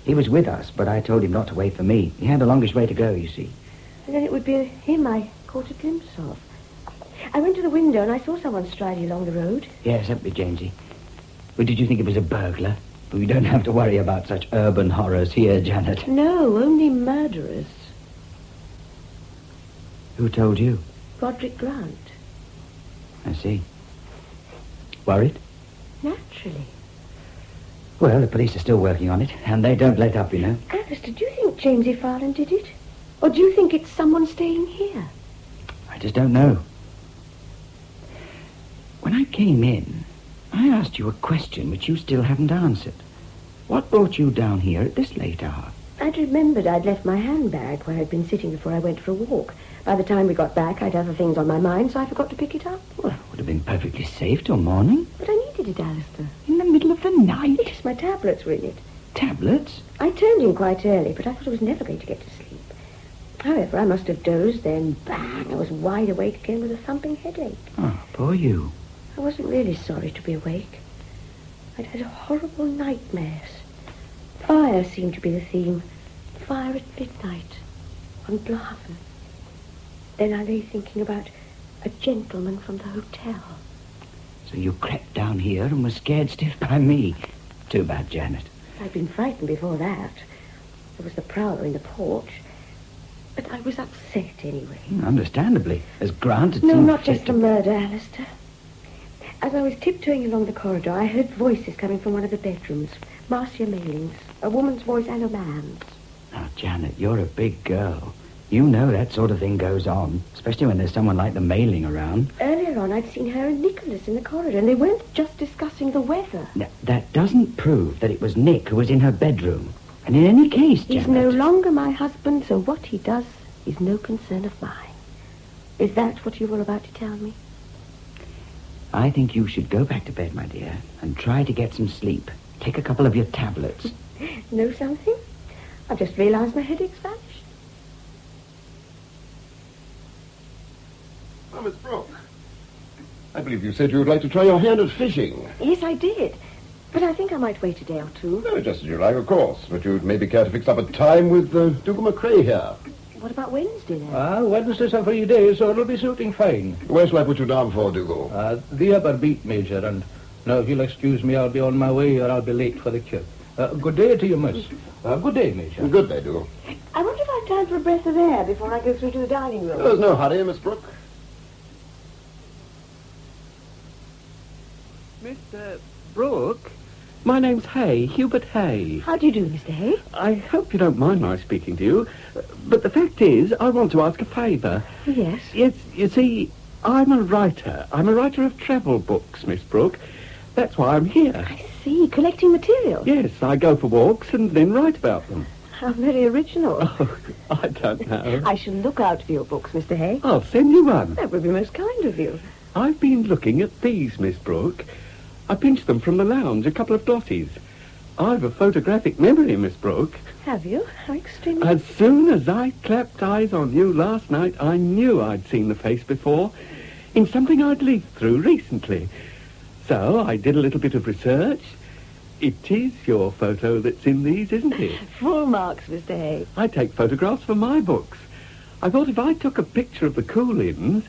He was with us, but I told him not to wait for me. He had the longest way to go, you see. And then it would be him I caught a glimpse of. I went to the window and I saw someone striding along the road. Yes, that would be Jamesy. But did you think it was a burglar? We don't have to worry about such urban horrors here, Janet. No, only murderers. Who told you? Roderick Grant. I see. Worried? Naturally. Well, the police are still working on it, and they don't let up, you know. Alistair, do you think Jamesy Farland did it? Or do you think it's someone staying here? I just don't know. When I came in, I asked you a question which you still haven't answered. What brought you down here at this late hour? I'd remembered I'd left my handbag where I'd been sitting before I went for a walk. By the time we got back, I'd other things on my mind, so I forgot to pick it up. Well, it would have been perfectly safe till morning. But I needed it, Alistair. In the middle of the night? Yes, my tablets were in it. Tablets? I turned in quite early, but I thought I was never going to get to sleep. However, I must have dozed, then bang, I was wide awake again with a thumping headache. Oh, poor you. I wasn't really sorry to be awake. I'd had horrible nightmares. Fire seemed to be the theme. Fire at midnight on Blaven. Then I lay thinking about a gentleman from the hotel. So you crept down here and were scared stiff by me. Too bad, Janet. I'd been frightened before that. There was the prowler in the porch. But I was upset anyway. Understandably. As Grant had No, seen not fit just a murder, Alistair. As I was tiptoeing along the corridor, I heard voices coming from one of the bedrooms. Marcia Mailing's. A woman's voice and a man's. Now, Janet, you're a big girl. You know that sort of thing goes on, especially when there's someone like the Mailing around. Earlier on, I'd seen her and Nicholas in the corridor, and they weren't just discussing the weather. Now, that doesn't prove that it was Nick who was in her bedroom. And in any case, Janet... He's no longer my husband, so what he does is no concern of mine. Is that what you were about to tell me? I think you should go back to bed, my dear, and try to get some sleep. Take a couple of your tablets. Know something? I've just realized my headache's vanished. Oh, Miss Brooke, I believe you said you would like to try your hand at fishing. Yes, I did. But I think I might wait a day or two. No, just as you like, of course. But you'd maybe care to fix up a time with Dougal McRae here. What about Wednesday, then? Ah, Wednesday's a free day, so it'll be suiting fine. Where shall I put you down for, Dougal? The upper beat, Major, and now, if you'll excuse me, I'll be on my way or I'll be late for the cure. Good day to you, miss. Good day, Major. Good day, Dougal. I wonder if I've time for a breath of air before I go through to the dining room. There's no hurry, Miss Brooke. Mr. Brooke? My name's Hay, Hubert Hay. How do you do, Mr. Hay? I hope you don't mind my speaking to you, but the fact is, I want to ask a favour. Yes? Yes, you see, I'm a writer. I'm a writer of travel books, Miss Brooke. That's why I'm here. I see, collecting material. Yes, I go for walks and then write about them. How very original. Oh, I don't know. I shall look out for your books, Mr. Hay. I'll send you one. That would be most kind of you. I've been looking at these, Miss Brooke. I pinched them from the lounge, a couple of glossies. I've a photographic memory, Miss Brooke. Have you? How extremely... As soon as I clapped eyes on you last night, I knew I'd seen the face before, in something I'd leafed through recently. So I did a little bit of research. It is your photo that's in these, isn't it? Full marks, Mr. Hay. I take photographs for my books. I thought if I took a picture of the Coolins,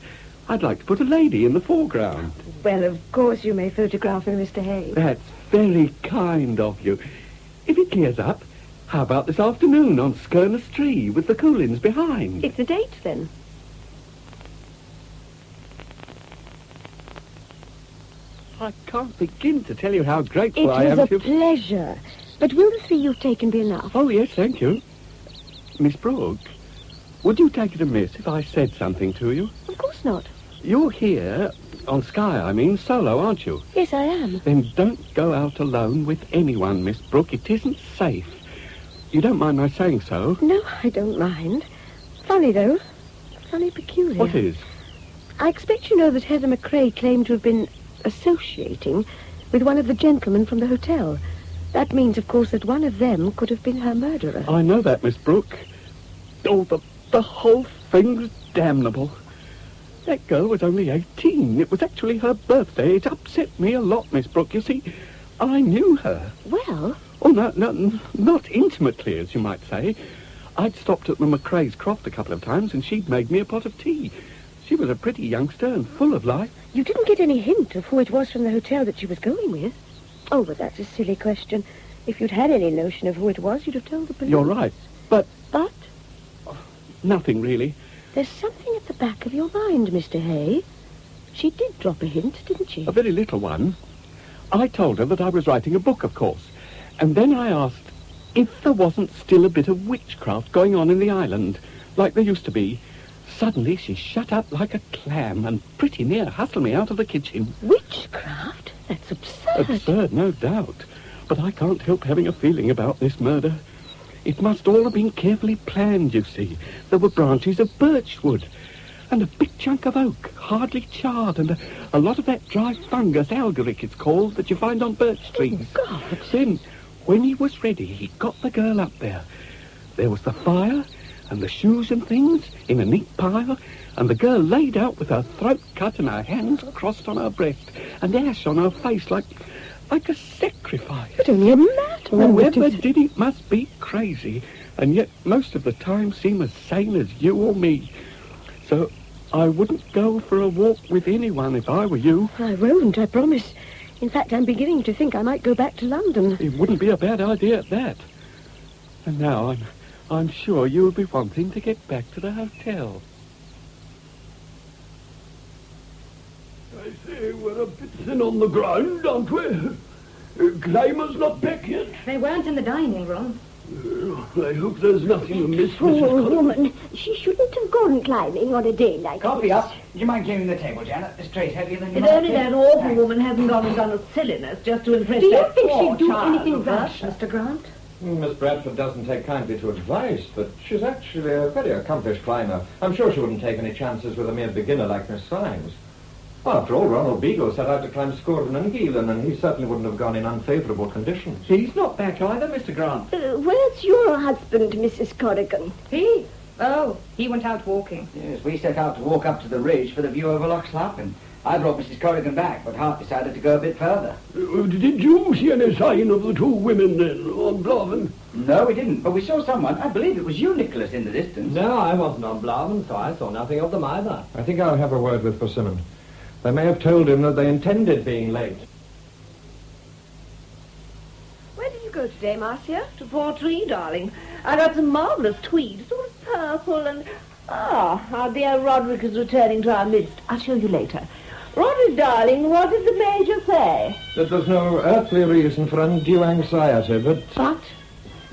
I'd like to put a lady in the foreground. Well, of course you may photograph her, Mr. Hay. That's very kind of you. If it clears up, how about this afternoon on Skirness Tree with the Coolins behind? It's a date, then. I can't begin to tell you how grateful I am It was to a pleasure. But will the 3 you've taken be enough? Oh, yes, thank you. Miss Brooke, would you take it amiss if I said something to you? Of course not. You're here, on Skye, I mean, solo, aren't you? Yes, I am. Then don't go out alone with anyone, Miss Brooke. It isn't safe. You don't mind my saying so? No, I don't mind. Funny, though. Funny peculiar. What is? I expect you know that Heather McCrae claimed to have been associating with one of the gentlemen from the hotel. That means, of course, that one of them could have been her murderer. I know that, Miss Brooke. Oh, the whole thing's damnable. That girl was only 18. It was actually her birthday. It upset me a lot, Miss Brooke. You see, I knew her. Well? Oh, not intimately, as you might say. I'd stopped at the McCrae's Croft a couple of times, and she'd made me a pot of tea. She was a pretty youngster and full of life. You didn't get any hint of who it was from the hotel that she was going with? Oh, but that's a silly question. If you'd had any notion of who it was, you'd have told the police. You're right, but... But? Nothing, really. There's something at the back of your mind, Mr. Hay. She did drop a hint, didn't she? A very little one. I told her that I was writing a book, of course. And then I asked if there wasn't still a bit of witchcraft going on in the island, like there used to be. Suddenly she shut up like a clam and pretty near hustled me out of the kitchen. Witchcraft? That's absurd. Absurd, no doubt. But I can't help having a feeling about this murder. It must all have been carefully planned, you see. There were branches of birchwood and a big chunk of oak, hardly charred, and a lot of that dry fungus, algaric it's called, that you find on birch trees. Oh, God. Then, when he was ready, he got the girl up there. There was the fire and the shoes and things in a neat pile, and the girl laid out with her throat cut and her hands crossed on her breast and ash on her face like a sacrifice. But only a madman. Whoever did it must be crazy, and yet most of the time seem as sane as you or me. So I wouldn't go for a walk with anyone if I were you. I won't, I promise. In fact, I'm beginning to think I might go back to London. It wouldn't be a bad idea at that. And now I'm sure you'll be wanting to get back to the hotel. I say, we're a bit thin on the ground, aren't we? Climbers not back yet? They weren't in the dining room. I hope there's nothing amiss, Poor Mrs. Collins. woman. She shouldn't have gone climbing on a day like Coffee this. up. Do you mind clearing the table, Janet? This tray's heavier than you If might only think. that awful woman hasn't gone and done a silliness just to impress Do you that think poor she'd do child anything of rash, Russia. Mr. Grant? Miss Bradford doesn't take kindly to advice, but she's actually a very accomplished climber. I'm sure she wouldn't take any chances with a mere beginner like Miss Symes. After all, Ronald Beagle set out to climb Scourton and Geelan, and he certainly wouldn't have gone in unfavourable conditions. He's not back either, Mr. Grant. Where's your husband, Mrs. Corrigan? He? Oh, he went out walking. Yes, we set out to walk up to the ridge for the view over Loch Slappin. I brought Mrs. Corrigan back, but Hart decided to go a bit further. Did you see any sign of the two women then, on Blaven? No, we didn't, but we saw someone. I believe it was you, Nicholas, in the distance. No, I wasn't on Blaven, so I saw nothing of them either. I think I'll have a word with Persimmon. They may have told him that they intended being late. Where did you go today, Marcia? To Portree, darling. I got some marvellous tweed, sort of purple and... our dear Roderick is returning to our midst. I'll show you later. Roderick, darling, what did the Major say? That there's no earthly reason for undue anxiety, but... But?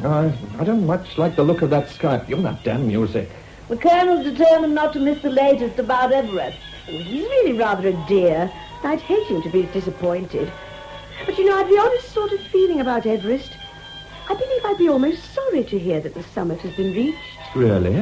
I don't much like the look of that sky. You're that damn music. The Colonel's determined not to miss the latest about Everett. He's really rather a dear. I'd hate him to be disappointed. But, you know, I've the oddest sort of feeling about Everest. I believe I'd be almost sorry to hear that the summit has been reached. Really?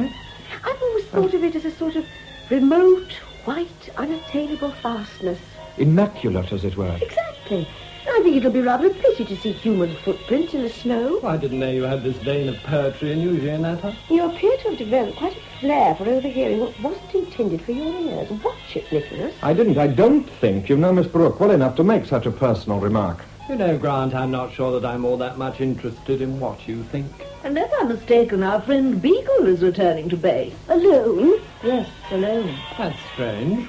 I've always thought of it as a sort of remote, white, unattainable vastness. Immaculate, as it were. Exactly. I think it'll be rather a pity to see human footprints in the snow. I didn't know you had this vein of poetry in you, Gianetta. You appear to have developed quite a flair for overhearing what wasn't intended for your ears. Watch it, Nicholas. I don't think you know Miss Brooke well enough to make such a personal remark. You know, Grant, I'm not sure that I'm all that much interested in what you think. Unless I'm mistaken, our friend Beagle is returning to base. Alone? Yes, alone. That's strange.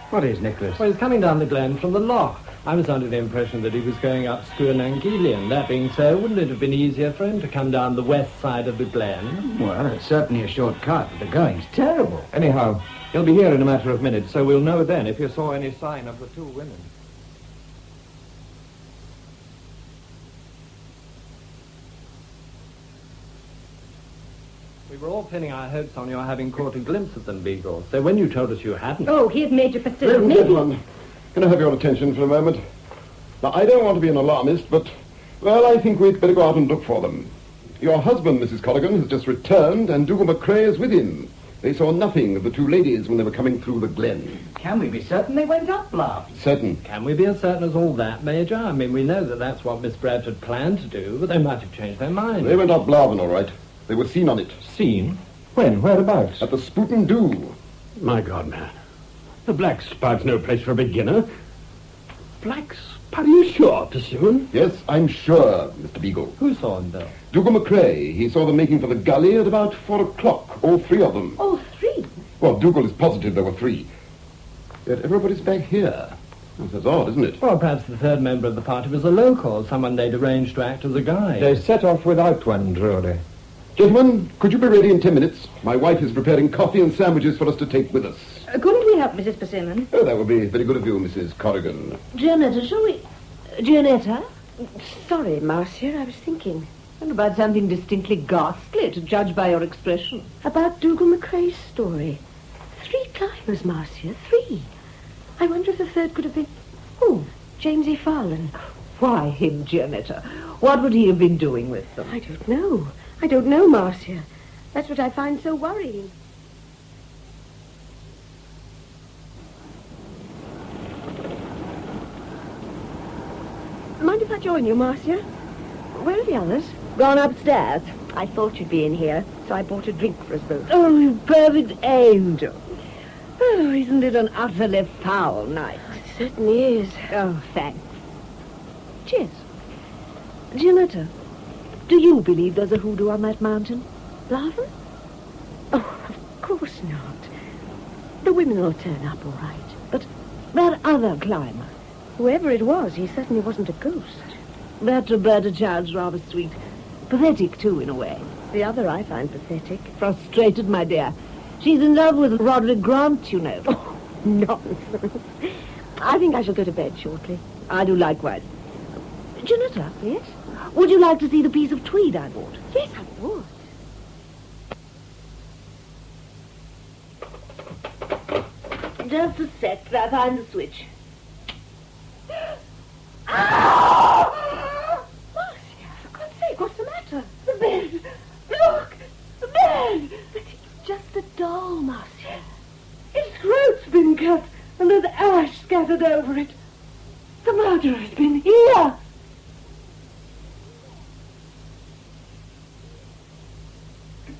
What is, Nicholas? Well, he's coming down the glen from the loch. I was under the impression that he was going up Scuanangelian. That being so, wouldn't it have been easier for him to come down the west side of the glen? Well, it's certainly a short cut, but the going's terrible. Anyhow, he'll be here in a matter of minutes, so we'll know then if you saw any sign of the two women. We were all pinning our hopes on your having caught a glimpse of them, Beagle. So when you told us you hadn't... Oh, here's Major Facility. Gentlemen, can I have your attention for a moment? Now, I don't want to be an alarmist, but, well, I think we'd better go out and look for them. Your husband, Mrs. Corrigan, has just returned, and Dougal McCrae is with him. They saw nothing of the two ladies when they were coming through the glen. Can we be certain they went up, Bluff? Certain. Can we be as certain as all that, Major? I mean, we know that that's what Miss Bradford planned to do, but they might have changed their minds. They went up Blaven, all right. They were seen on it. Seen? When? Whereabouts? At the Spoot and Dew. My God, man. The Black Spud's no place for a beginner. Black Spud, are you sure, Pursuin? Yes, I'm sure, Mr. Beagle. Who saw him, though? Dougal McCrae. He saw them making for the gully at about 4 o'clock, all three of them. Oh, 3? Well, Dougal is positive there were 3. Yet everybody's back here. That's odd, isn't it? Well, perhaps the third member of the party was a local, someone they'd arranged to act as a guide. They set off without one, Drury. Gentlemen, could you be ready in 10 minutes? My wife is preparing coffee and sandwiches for us to take with us. Couldn't we help Mrs. Persimmon? Oh, that would be very good of you, Mrs. Corrigan. Gianetta, shall we... Gianetta? Sorry, Marcia, I was thinking. And about something distinctly ghastly, to judge by your expression. About Dougal McCrae's story. 3 climbers, Marcia, 3. I wonder if the third could have been... Oh, James E. Farland. Why him, Gianetta? What would he have been doing with them? I don't know. I don't know, Marcia. That's what I find so worrying. Mind if I join you, Marcia? Where are the others? Gone upstairs. I thought you'd be in here, so I bought a drink for us both. Oh, you perfect angel. Oh, isn't it an utterly foul night? It certainly is. Oh, thanks. Cheers. Gianetta, do you believe there's a hoodoo on that mountain? Blaven? Oh, of course not. The women will turn up all right. But that other climber... Whoever it was, he certainly wasn't a ghost. That Roberta child's rather sweet. Pathetic, too, in a way. The other I find pathetic. Frustrated, my dear. She's in love with Roderick Grant, you know. Oh, nonsense. I think I shall go to bed shortly. I do likewise. Gianetta? Yes? Would you like to see the piece of tweed I bought? Yes, I would. Just a sec, till I find the switch. Marcia, for God's sake, what's the matter? The bed! Look! The bed! But it's just a doll, Marcia. Its throat's been cut, and there's ash scattered over it. The murderer's been here!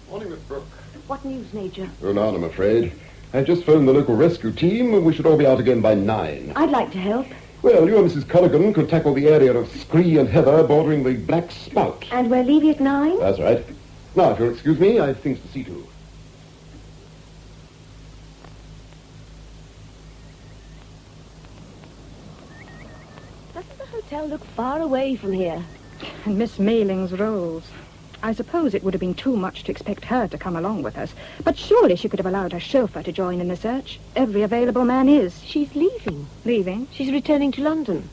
Morning, Miss Brooke. What news, Major? Oh, none, I'm afraid. I've just phoned the local rescue team, and we should all be out again by 9. I'd like to help. Well, you and Mrs. Corrigan could tackle the area of scree and heather bordering the Black Spout. And we're leaving at 9? That's right. Now, if you'll excuse me, I've things to see to. Doesn't the hotel look far away from here? And Miss Mayling's rolls. I suppose it would have been too much to expect her to come along with us. But surely she could have allowed her chauffeur to join in the search. Every available man is. She's leaving. Leaving? She's returning to London.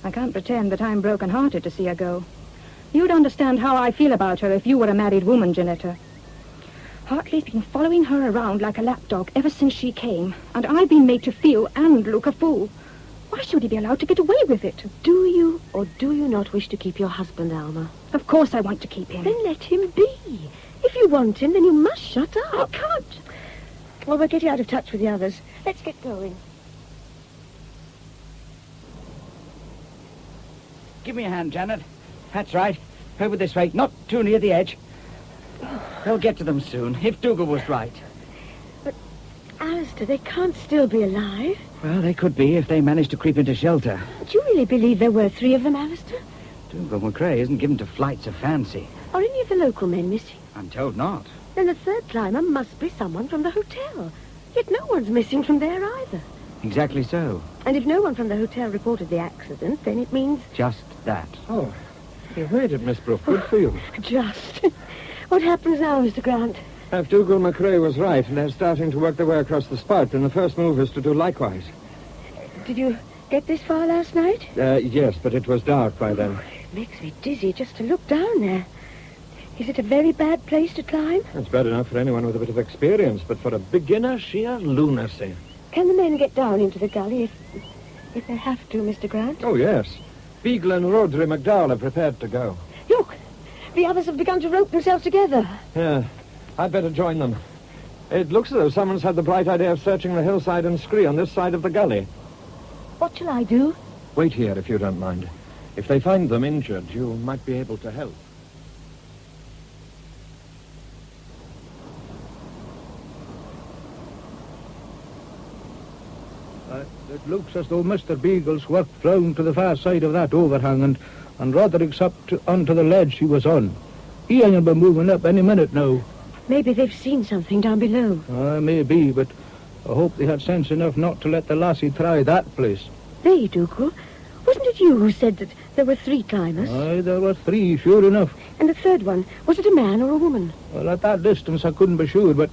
I can't pretend that I'm broken-hearted to see her go. You'd understand how I feel about her if you were a married woman, Janetta. Hartley's been following her around like a lapdog ever since she came, and I've been made to feel and look a fool. Why should he be allowed to get away with it? Do you or do you not wish to keep your husband, Alma? Of course I want to keep him. Then let him be. If you want him, then you must shut up. I can't. Well, we're getting out of touch with the others. Let's get going. Give me a hand, Janet. That's right. Over this way, not too near the edge. They'll get to them soon, if Dougal was right. But Alistair, they can't still be alive. Well, they could be if they managed to creep into shelter. Do you really believe there were 3 of them, Alistair? Dougal McCrae isn't given to flights of fancy. Are any of the local men missing? I'm told not. Then the third climber must be someone from the hotel. Yet no one's missing from there either. Exactly so. And if no one from the hotel reported the accident, then it means... Just that. Oh, you made it, Miss Brooke. Good for you. Just. What happens now, Mr. Grant? If Dougal McCrae was right, they're starting to work their way across the spout, and the first move is to do likewise. Did you get this far last night? Yes, but it was dark by then. It makes me dizzy just to look down there. Is it a very bad place to climb? It's bad enough for anyone with a bit of experience, but for a beginner, sheer lunacy. Can the men get down into the gully if they have to, Mr. Grant? Oh, yes. Beagle and Rhodri McDowell are prepared to go. Look, the others have begun to rope themselves together. Yeah, I'd better join them. It looks as though someone's had the bright idea of searching the hillside and scree on this side of the gully. What shall I do? Wait here, if you don't mind. If they find them injured, you might be able to help. It looks as though Mr. Beagle's worked round to the far side of that overhang, and Roderick's up onto the ledge he was on. He ain't be moving up any minute now. Maybe they've seen something down below. Maybe, but I hope they had sense enough not to let the lassie try that place. They, Dougal. Wasn't it you who said that there were 3 climbers? Aye, there were 3, sure enough. And the third one, was it a man or a woman? Well, at that distance I couldn't be sure, but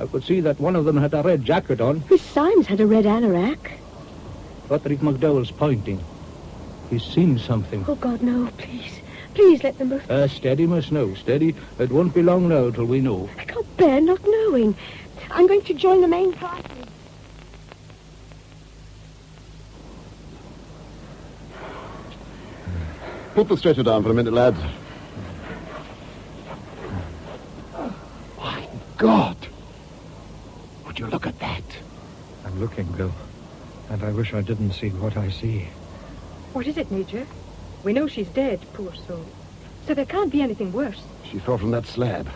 I could see that one of them had a red jacket on. Miss Symes had a red anorak. Roderick McDowell's pointing. He's seen something. Oh, God, no, please. Please let them move. Steady, Miss Snow, steady. It won't be long now till we know. I can't bear not knowing. I'm going to join the main party. Put the stretcher down for a minute, lads. My God! Would you look at that? I'm looking, Bill. And I wish I didn't see what I see. What is it, Major? We know she's dead, poor soul. So there can't be anything worse. She fell from that slab.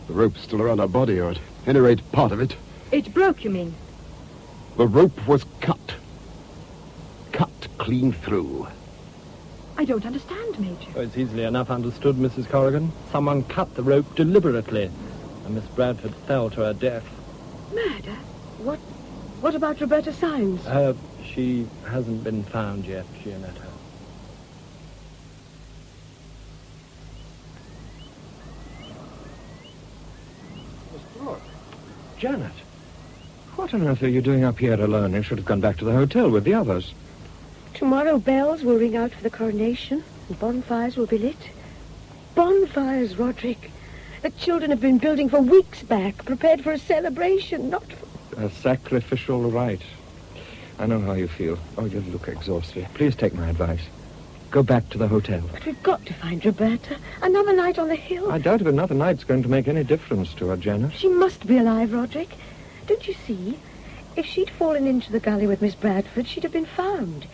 The rope's still around her body, or at any rate, part of it. It broke, you mean? The rope was cut. Cut clean through. I don't understand, Major. Oh, it's easily enough understood, Mrs. Corrigan. Someone cut the rope deliberately, and Miss Bradford fell to her death. Murder? What about Roberta Symes? She hasn't been found yet, Gianetta. Miss Brooke. Janet. What on earth are you doing up here alone? You should have gone back to the hotel with the others. Tomorrow bells will ring out for the coronation, and bonfires will be lit. Bonfires, Roderick. The children have been building for weeks back, prepared for a celebration, not for... A sacrificial rite. I know how you feel. Oh, you look exhausted. Please take my advice. Go back to the hotel. But we've got to find Roberta. Another night on the hill. I doubt if another night's going to make any difference to her, Janet. She must be alive, Roderick. Don't you see? If she'd fallen into the gully with Miss Bradford, she'd have been found.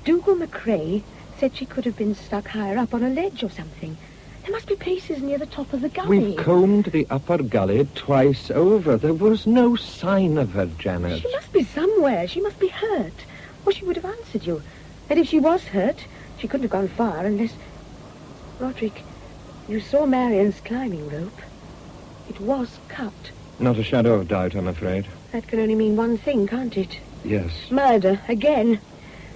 Dougal McCrae said she could have been stuck higher up on a ledge or something. There must be places near the top of the gully. We've combed the upper gully twice over. There was no sign of her, Janet. She must be somewhere. She must be hurt. Or she would have answered you. And if she was hurt, she couldn't have gone far unless... Roderick, you saw Marian's climbing rope. It was cut. Not a shadow of doubt, I'm afraid. That can only mean one thing, can't it? Yes. Murder, again.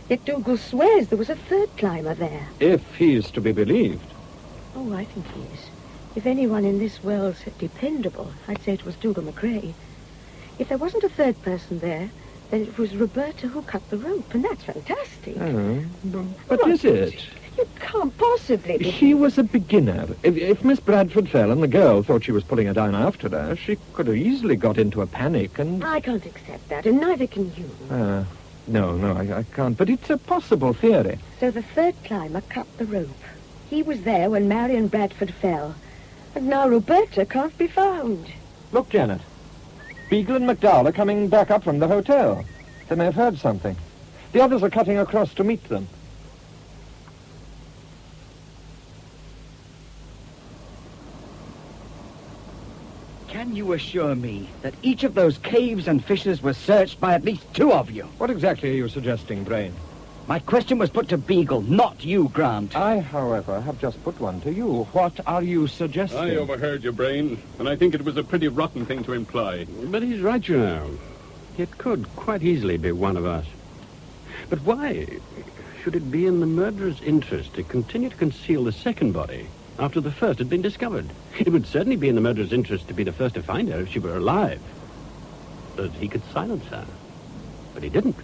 Yet Dougal swears there was a third climber there. If he's to be believed. Oh, I think he is. If anyone in this world's dependable, I'd say it was Dougal McCrae. If there wasn't a third person there, then it was Roberta who cut the rope, and that's fantastic. Oh, but is it? You can't possibly be... She was a beginner. If Miss Bradford fell and the girl thought she was pulling her down after her, she could have easily got into a panic and... I can't accept that, and neither can you. No, I can't. But it's a possible theory. So the third climber cut the rope. He was there when Marian Bradford fell. And now Roberta can't be found. Look, Janet. Beagle and McDowell are coming back up from the hotel. They may have heard something. The others are cutting across to meet them. Can you you assure me that each of those caves and fissures was searched by at least 2 of you? What exactly are you suggesting, Brain? My question was put to Beagle, not you, Grant. I, however, have just put one to you. What are you suggesting? I overheard your Brain, and I think it was a pretty rotten thing to imply. But he's right, you know. It could quite easily be one of us. But why should it be in the murderer's interest to continue to conceal the second body after the first had been discovered? It would certainly be in the murderer's interest to be the first to find her if she were alive. That he could silence her. But he didn't.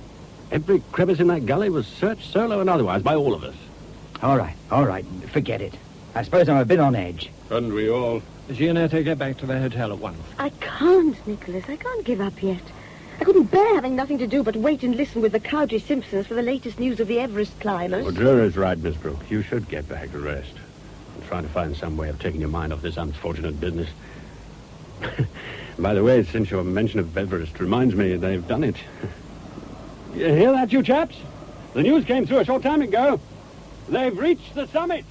Every crevice in that gully was searched, solo and otherwise, by all of us. All right. Forget it. I suppose I'm a bit on edge. Couldn't we all? Gianetta, get back to the hotel at once. I can't, Nicholas. I can't give up yet. I couldn't bear having nothing to do but wait and listen with the Cowdrey Simpsons for the latest news of the Everest climbers. Well, Drury's right, Miss Brooke. You should get back to rest. I'm trying to find some way of taking your mind off this unfortunate business. By the way, since your mention of Everest reminds me they've done it. You hear that, you chaps? The news came through a short time ago. They've reached the summit.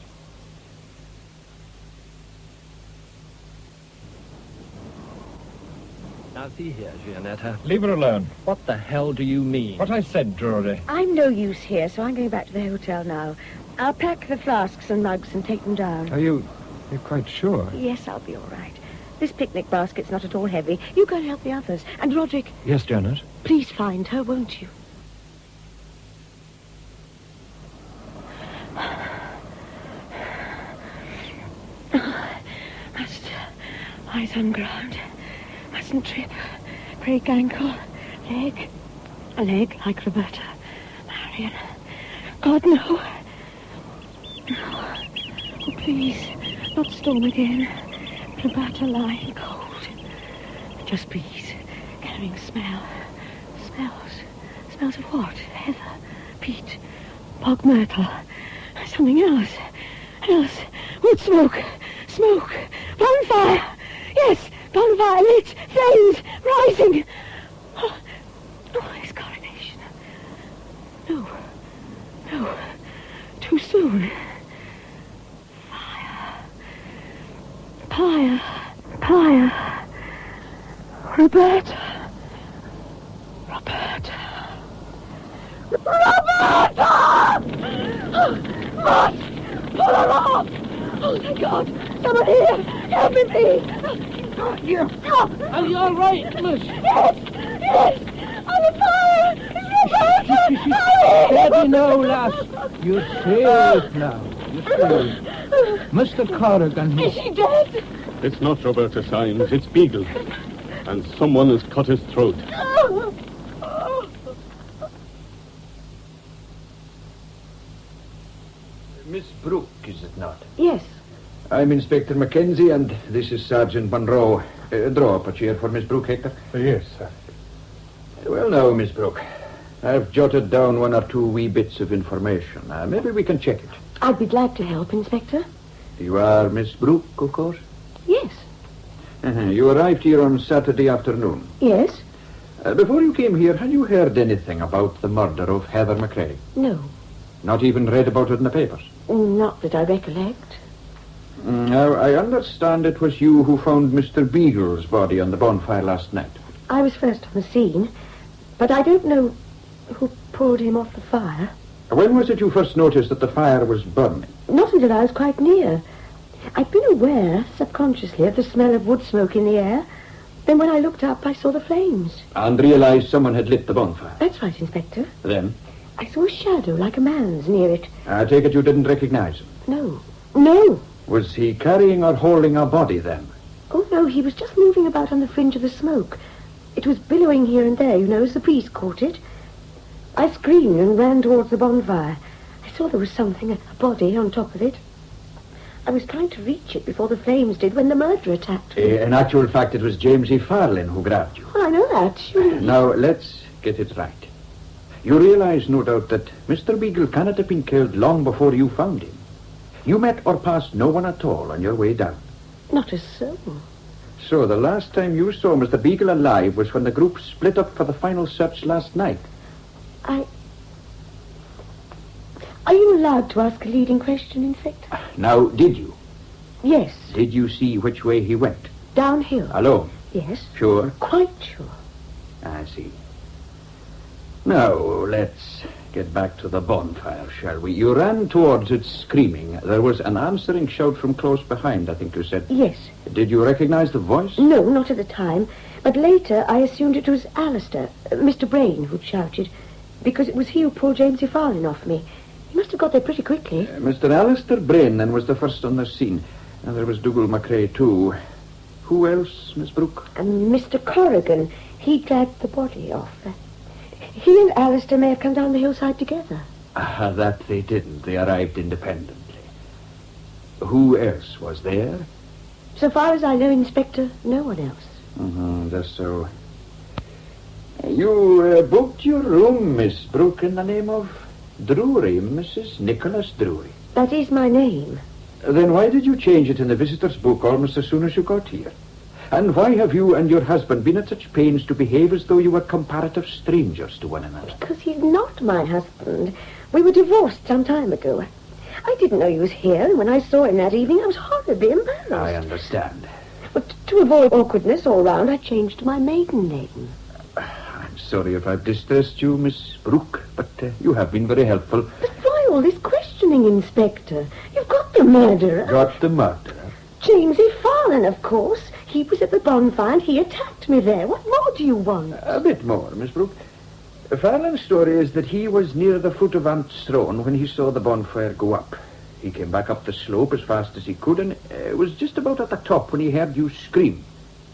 Now, see here, Gianetta. Leave her alone. What the hell do you mean? What I said, Drury. I'm no use here, so I'm going back to the hotel now. I'll pack the flasks and mugs and take them down. You're quite sure? Yes, I'll be all right. This picnic basket's not at all heavy. You go and help the others. And, Roderick... Yes, Janet? Please find her, won't you? Eyes on ground. Mustn't trip. Break ankle. Leg. A leg like Roberta. Marion. God, no. Oh, please. Not storm again. Roberta lying cold. Just bees. Carrying smell. Smells. Smells of what? Heather. Peat. Bog myrtle. Something else. Wood smoke. Smoke. Bonfire. Yes, bonfire lit, flames rising. Oh, his coronation. No, too soon. Fire. Roberta. Must pull her off. Oh, thank God. Someone here. Help me, please. Are you all right, miss? Yes. I'm on fire. It's Roberta. Steady now, lass. You're safe now. You're safe. Mr. Corrigan. Is she dead? It's not Roberta Symes, it's Beagle. And someone has cut his throat. Miss Brooke, is it not? Yes. I'm Inspector Mackenzie, and this is Sergeant Monroe. Draw up a chair for Miss Brooke, Hector. Yes, sir. Well, now, Miss Brooke, I've jotted down 1 or 2 wee bits of information. Maybe we can check it. I'd be glad to help, Inspector. You are Miss Brooke, of course? Yes. You arrived here on Saturday afternoon. Yes. Before you came here, had you heard anything about the murder of Heather McCrae? No. Not even read about it in the papers? Not that I recollect. Now, I understand it was you who found Mr. Beagle's body on the bonfire last night. I was first on the scene, but I don't know who pulled him off the fire. When was it you first noticed that the fire was burning? Not until I was quite near. I'd been aware, subconsciously, of the smell of wood smoke in the air. Then when I looked up, I saw the flames. And realized someone had lit the bonfire? That's right, Inspector. Then? I saw a shadow like a man's near it. I take it you didn't recognize him? No. Was he carrying or holding a body then? Oh, no, he was just moving about on the fringe of the smoke. It was billowing here and there, as the breeze caught it. I screamed and ran towards the bonfire. I saw there was something, a body on top of it. I was trying to reach it before the flames did when the murderer attacked me. In actual fact, it was James E. Farlin who grabbed you. Well, I know that, surely. Now, let's get it right. You realize, no doubt, that Mr. Beagle cannot have been killed long before you found him. You met or passed no one at all on your way down. Not a soul. So the last time you saw Mr. Beagle alive was when the group split up for the final search last night. Are you allowed to ask a leading question, Inspector? Now, did you? Yes. Did you see which way he went? Downhill. Alone? Yes. Sure? Quite sure. I see. Now, let's get back to the bonfire, shall we? You ran towards it screaming. There was an answering shout from close behind, I think you said. Yes. Did you recognize the voice? No, not at the time. But later I assumed it was Alistair, Mr. Brain, who'd shouted, because it was he who pulled James Farlin off me. He must have got there pretty quickly. Mr. Alistair Brain then was the first on the scene. And there was Dougal McCrae, too. Who else, Miss Brooke? And Mr. Corrigan. He dragged the body off. He and Alistair may have come down the hillside together. That they didn't. They arrived independently. Who else was there? So far as I know, Inspector, no one else. Just so. You booked your room, Miss Brooke, in the name of Drury, Mrs. Nicholas Drury. That is my name. Then why did you change it in the visitor's book almost as soon as you got here? And why have you and your husband been at such pains to behave as though you were comparative strangers to one another? Because he's not my husband. We were divorced some time ago. I didn't know he was here, and when I saw him that evening, I was horribly embarrassed. I understand. But to avoid awkwardness all round, I changed to my maiden name. I'm sorry if I've distressed you, Miss Brooke, but you have been very helpful. But why all this questioning, Inspector? You've got the murderer. Got the murderer? Jamesy Farlin, of course. He was at the bonfire and he attacked me there. What more do you want? A bit more, Miss Brooke. Farlin's story is that he was near the foot of Aunt's throne when he saw the bonfire go up. He came back up the slope as fast as he could and was just about at the top when he heard you scream.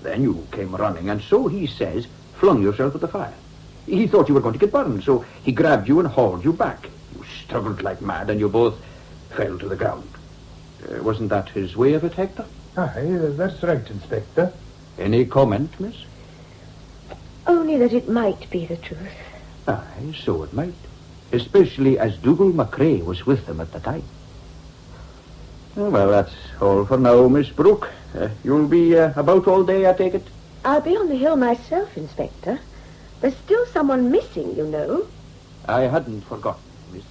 Then you came running and so he says, flung yourself at the fire. He thought you were going to get burned, so he grabbed you and hauled you back. You struggled like mad and you both fell to the ground. Wasn't that his way of it, Hector? Aye, that's right, Inspector. Any comment, miss? Only that it might be the truth. Aye, so it might. Especially as Dougal McCrae was with them at the time. Well, that's all for now, Miss Brooke. You'll be about all day, I take it? I'll be on the hill myself, Inspector. There's still someone missing, you know. I hadn't forgotten, miss.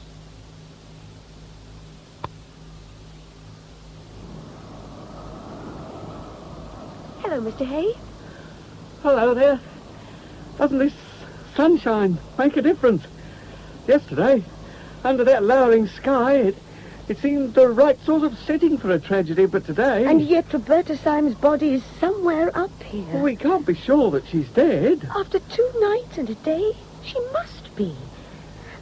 Hello, Mr. Hay. Hello there. Doesn't this sunshine make a difference? Yesterday, under that lowering sky, it seemed the right sort of setting for a tragedy, but today... And yet Roberta Syme's body is somewhere up here. We can't be sure that she's dead. After 2 nights and a day, she must be.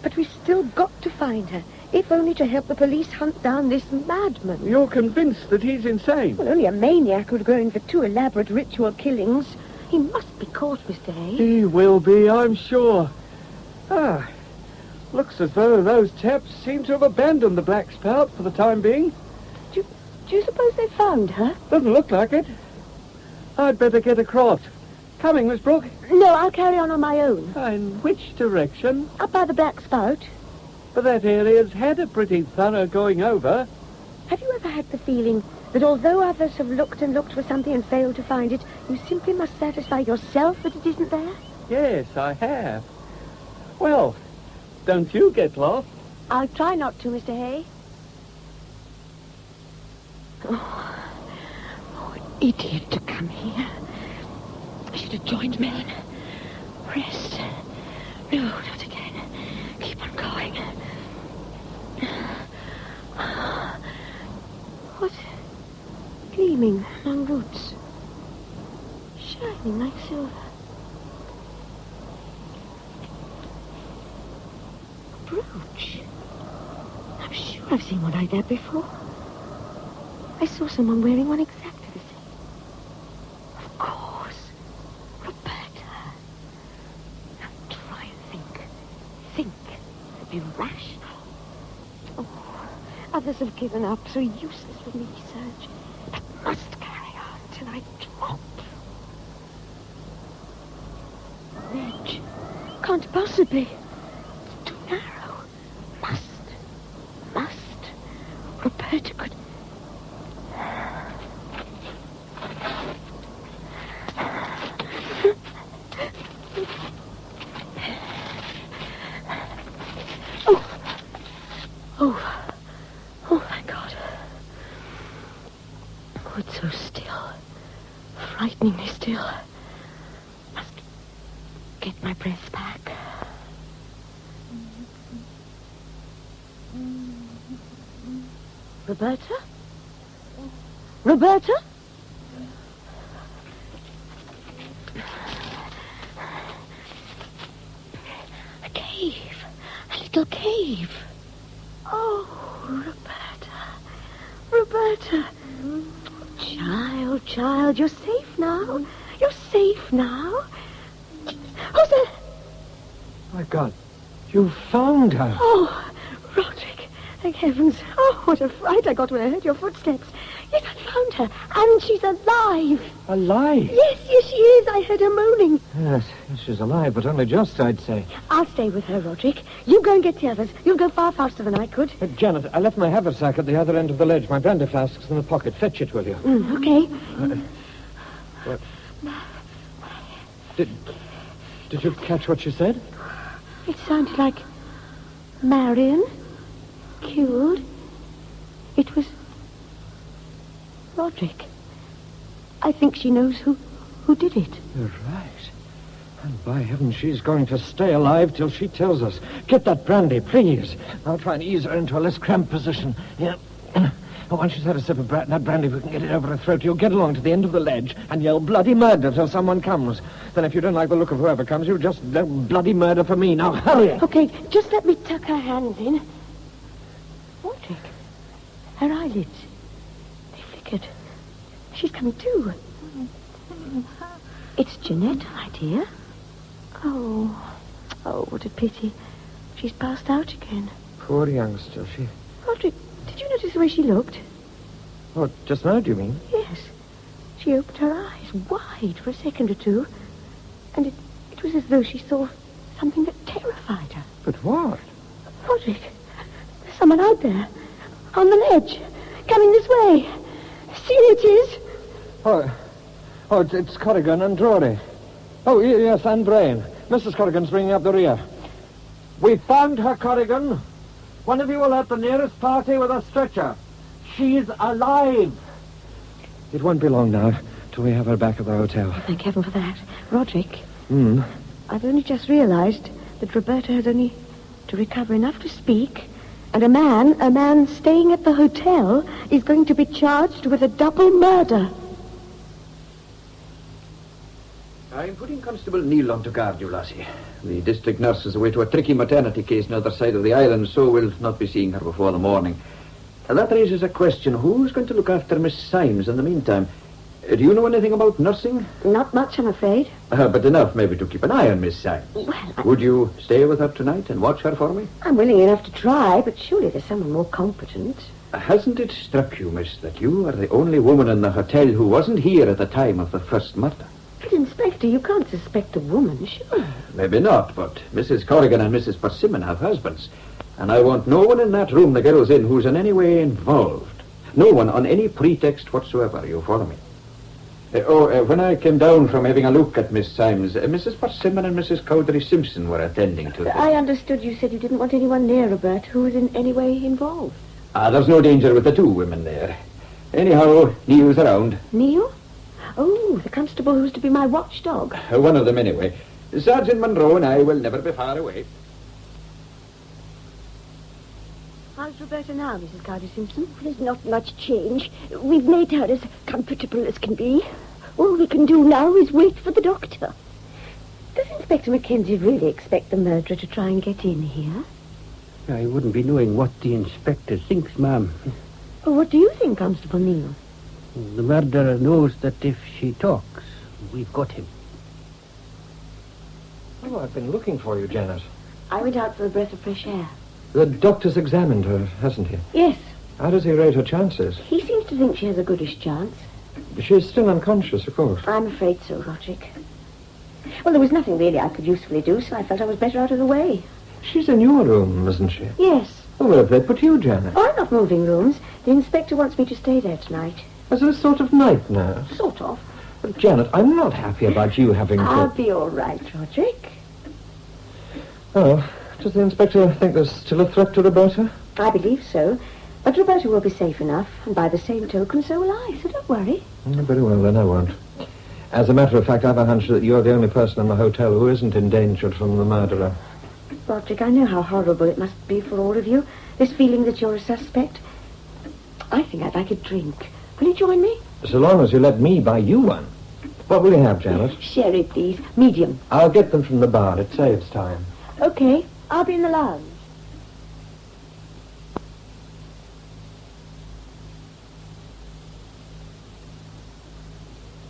But we've still got to find her, if only to help the police hunt down this madman. You're convinced that he's insane? Well, only a maniac would go in for 2 elaborate ritual killings. He must be caught, Mr. Hay. He will be, I'm sure. Looks as though those chaps seem to have abandoned the Black Spout for the time being. Do you suppose they found her? Doesn't look like it. I'd better get across. Coming, Miss Brooke? No, I'll carry on my own. In which direction? Up by the Black Spout. But that area's had a pretty thorough going over. Have you ever had the feeling that although others have looked and looked for something and failed to find it, you simply must satisfy yourself that it isn't there? Yes, I have. Well, don't you get lost. I'll try not to, Mr. Hay. Oh, idiot to come here. I should have joined men. Rest. No, not again. Keep on going. What? Gleaming among roots. Shining like silver. Brooch. I'm sure I've seen one like that before. I saw someone wearing one exactly the same. Of course. Roberta. Now try and think. Think. Be rational. Oh, others have given up, so useless for me research. But must carry on till I drop. Ledge. Can't possibly. It's too narrow. Must. Roberta could... Oh, thank God. Oh, it's so still. Frighteningly still. Roberta? Roberta? A cave. A little cave. Oh, Roberta. Child, you're safe now. You're safe now. Who's that? My God, you found her. Oh, Roderick. Thank heavens. Oh, what a fright I got when I heard your footsteps. Yes, I found her. And she's alive. Alive? Yes, she is. I heard her moaning. Yes, she's alive, but only just, I'd say. I'll stay with her, Roderick. You go and get the others. You'll go far faster than I could. Janet, I left my haversack at the other end of the ledge. My brandy flask's in the pocket. Fetch it, will you? Okay. What? Did you catch what she said? It sounded like Marion killed. It was Roderick. I think she knows who did it. You're right. And by heaven, she's going to stay alive till she tells us. Get that brandy, please. I'll try and ease her into a less cramped position. Yeah. Once she's had a sip of that brandy, we can get it over her throat. You'll get along to the end of the ledge and yell bloody murder till someone comes. Then if you don't like the look of whoever comes, you just yell bloody murder for me. Now, hurry. Okay, just let me tuck her hands in. Roderick, her eyelids, they flickered. She's coming to. It's Jeanette, my dear. Oh, what a pity. She's passed out again. Poor youngster, she... Roderick, did you notice the way she looked? Oh, just now, do you mean? Yes. She opened her eyes wide for a second or two, and it was as though she saw something that terrified her. But what? Roderick, there's someone out there, on the ledge, coming this way. See who it is? Oh, it's Corrigan and Drury. Oh, yes, and Brain. Mrs. Corrigan's bringing up the rear. We found her, Corrigan. One of you will have the nearest party with a stretcher. She's alive. It won't be long now till we have her back at the hotel. Thank heaven for that. Roderick, Hmm. I've only just realized that Roberta has only to recover enough to speak, and a man staying at the hotel is going to be charged with a double murder. I'm putting Constable Neal on to guard you, lassie. The district nurse is away to a tricky maternity case on the other side of the island, so we'll not be seeing her before the morning. That raises a question. Who's going to look after Miss Symes in the meantime? Do you know anything about nursing? Not much, I'm afraid. But enough maybe to keep an eye on Miss Symes. Well, Would you stay with her tonight and watch her for me? I'm willing enough to try, but surely there's someone more competent. Hasn't it struck you, miss, that you are the only woman in the hotel who wasn't here at the time of the first murder? But, Inspector, you can't suspect a woman, sure. Maybe not, but Mrs. Corrigan and Mrs. Persimmon have husbands. And I want no one in that room the girl's in who's in any way involved. No one on any pretext whatsoever, you follow me? When I came down from having a look at Miss Symes, Mrs. Persimmon and Mrs. Cowdery Simpson were attending to this. I understood you said you didn't want anyone near Robert who was in any way involved. There's no danger with the two women there. Anyhow, Neil's around. Neil? Oh, the constable who's to be my watchdog. One of them, anyway. Sergeant Monroe and I will never be far away. How's Roberta now, Mrs. Cowdery Simpson? There's not much change. We've made her as comfortable as can be. All we can do now is wait for the doctor. Does Inspector Mackenzie really expect the murderer to try and get in here? I wouldn't be knowing what the inspector thinks, ma'am. Well, what do you think, Constable Neal? The murderer knows that if she talks, we've got him. Oh, I've been looking for you, Janet. I went out for a breath of fresh air. The doctor's examined her, hasn't he? Yes. How does he rate her chances? He seems to think she has a goodish chance. She's still unconscious, of course. I'm afraid so, Roderick. Well, there was nothing really I could usefully do, so I felt I was better out of the way. She's in your room, isn't she? Yes. Oh, where have they put you, Janet? Oh, I'm not moving rooms. The inspector wants me to stay there tonight. As a sort of night nurse? Sort of. But, Janet, I'm not happy about you having to... I'll be all right, Roderick. Oh, does the inspector think there's still a threat to Roberta? I believe so. But Roberta will be safe enough, and by the same token, so will I, so don't worry. Very well, then I won't. As a matter of fact, I've a hunch that you're the only person in the hotel who isn't endangered from the murderer. Roderick, I know how horrible it must be for all of you, this feeling that you're a suspect. I think I'd like a drink. Will you join me? So long as you let me buy you one. What will you have, Janet? Sherry, please. Medium. I'll get them from the bar. It saves time. Okay. I'll be in the lounge.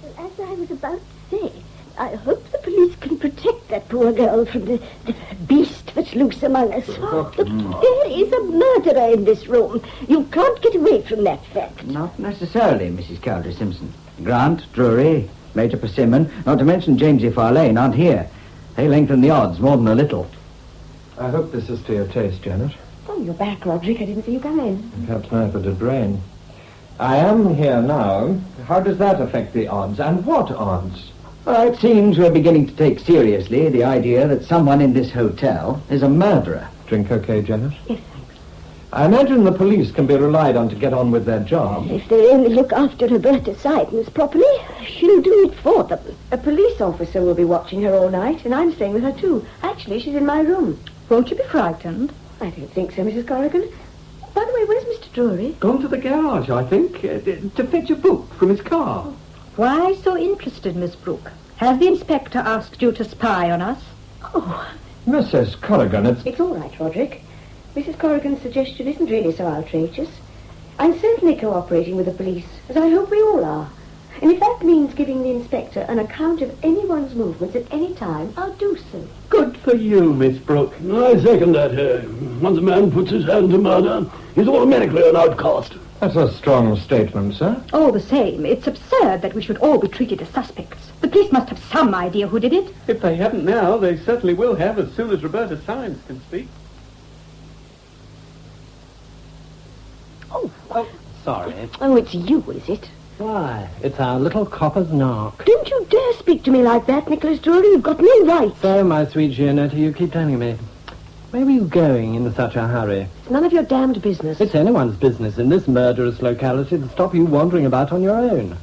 Well, as I was about to say, I hope the police can protect that poor girl from the beast that's loose among us. There is a murderer in this room. You can't get away from that fact. Not necessarily, Mrs. Calder-Simpson. Grant, Drury, Major Persimmon, not to mention Jamesy Farlane, aren't here. They lengthen the odds more than a little. I hope this is to your taste, Janet. Oh, you're back, Roderick. I didn't see you come in. Perhaps my effort did brain. I am here now. How does that affect the odds? And what odds? Well, it seems we're beginning to take seriously the idea that someone in this hotel is a murderer. Drink okay, Janet? Yes, I imagine the police can be relied on to get on with their job. If they only look after Roberta Sidens properly, she'll do it for them. A police officer will be watching her all night, and I'm staying with her too. Actually, she's in my room. Won't you be frightened? I don't think so, Mrs. Corrigan. By the way, where's Mr. Drury? Gone to the garage, I think, to fetch a book from his car. Why so interested, Miss Brooke? Has the inspector asked you to spy on us? Oh, Mrs. Corrigan, it's all right, Roderick. Mrs. Corrigan's suggestion isn't really so outrageous. I'm certainly cooperating with the police, as I hope we all are. And if that means giving the inspector an account of anyone's movements at any time, I'll do so. Good for you, Miss Brooke. I second that. Once a man puts his hand to murder, he's automatically an outcast. That's a strong statement, sir. All the same, it's absurd that we should all be treated as suspects. The police must have some idea who did it. If they haven't now, they certainly will have as soon as Roberta Symes can speak. Oh, sorry. Oh, it's you, is it? Why, it's our little copper's knock. Don't you dare speak to me like that, Nicholas Drury. You've got no right. So, my sweet Gianetta, you keep telling me. Where were you going in such a hurry? It's none of your damned business. It's anyone's business in this murderous locality to stop you wandering about on your own.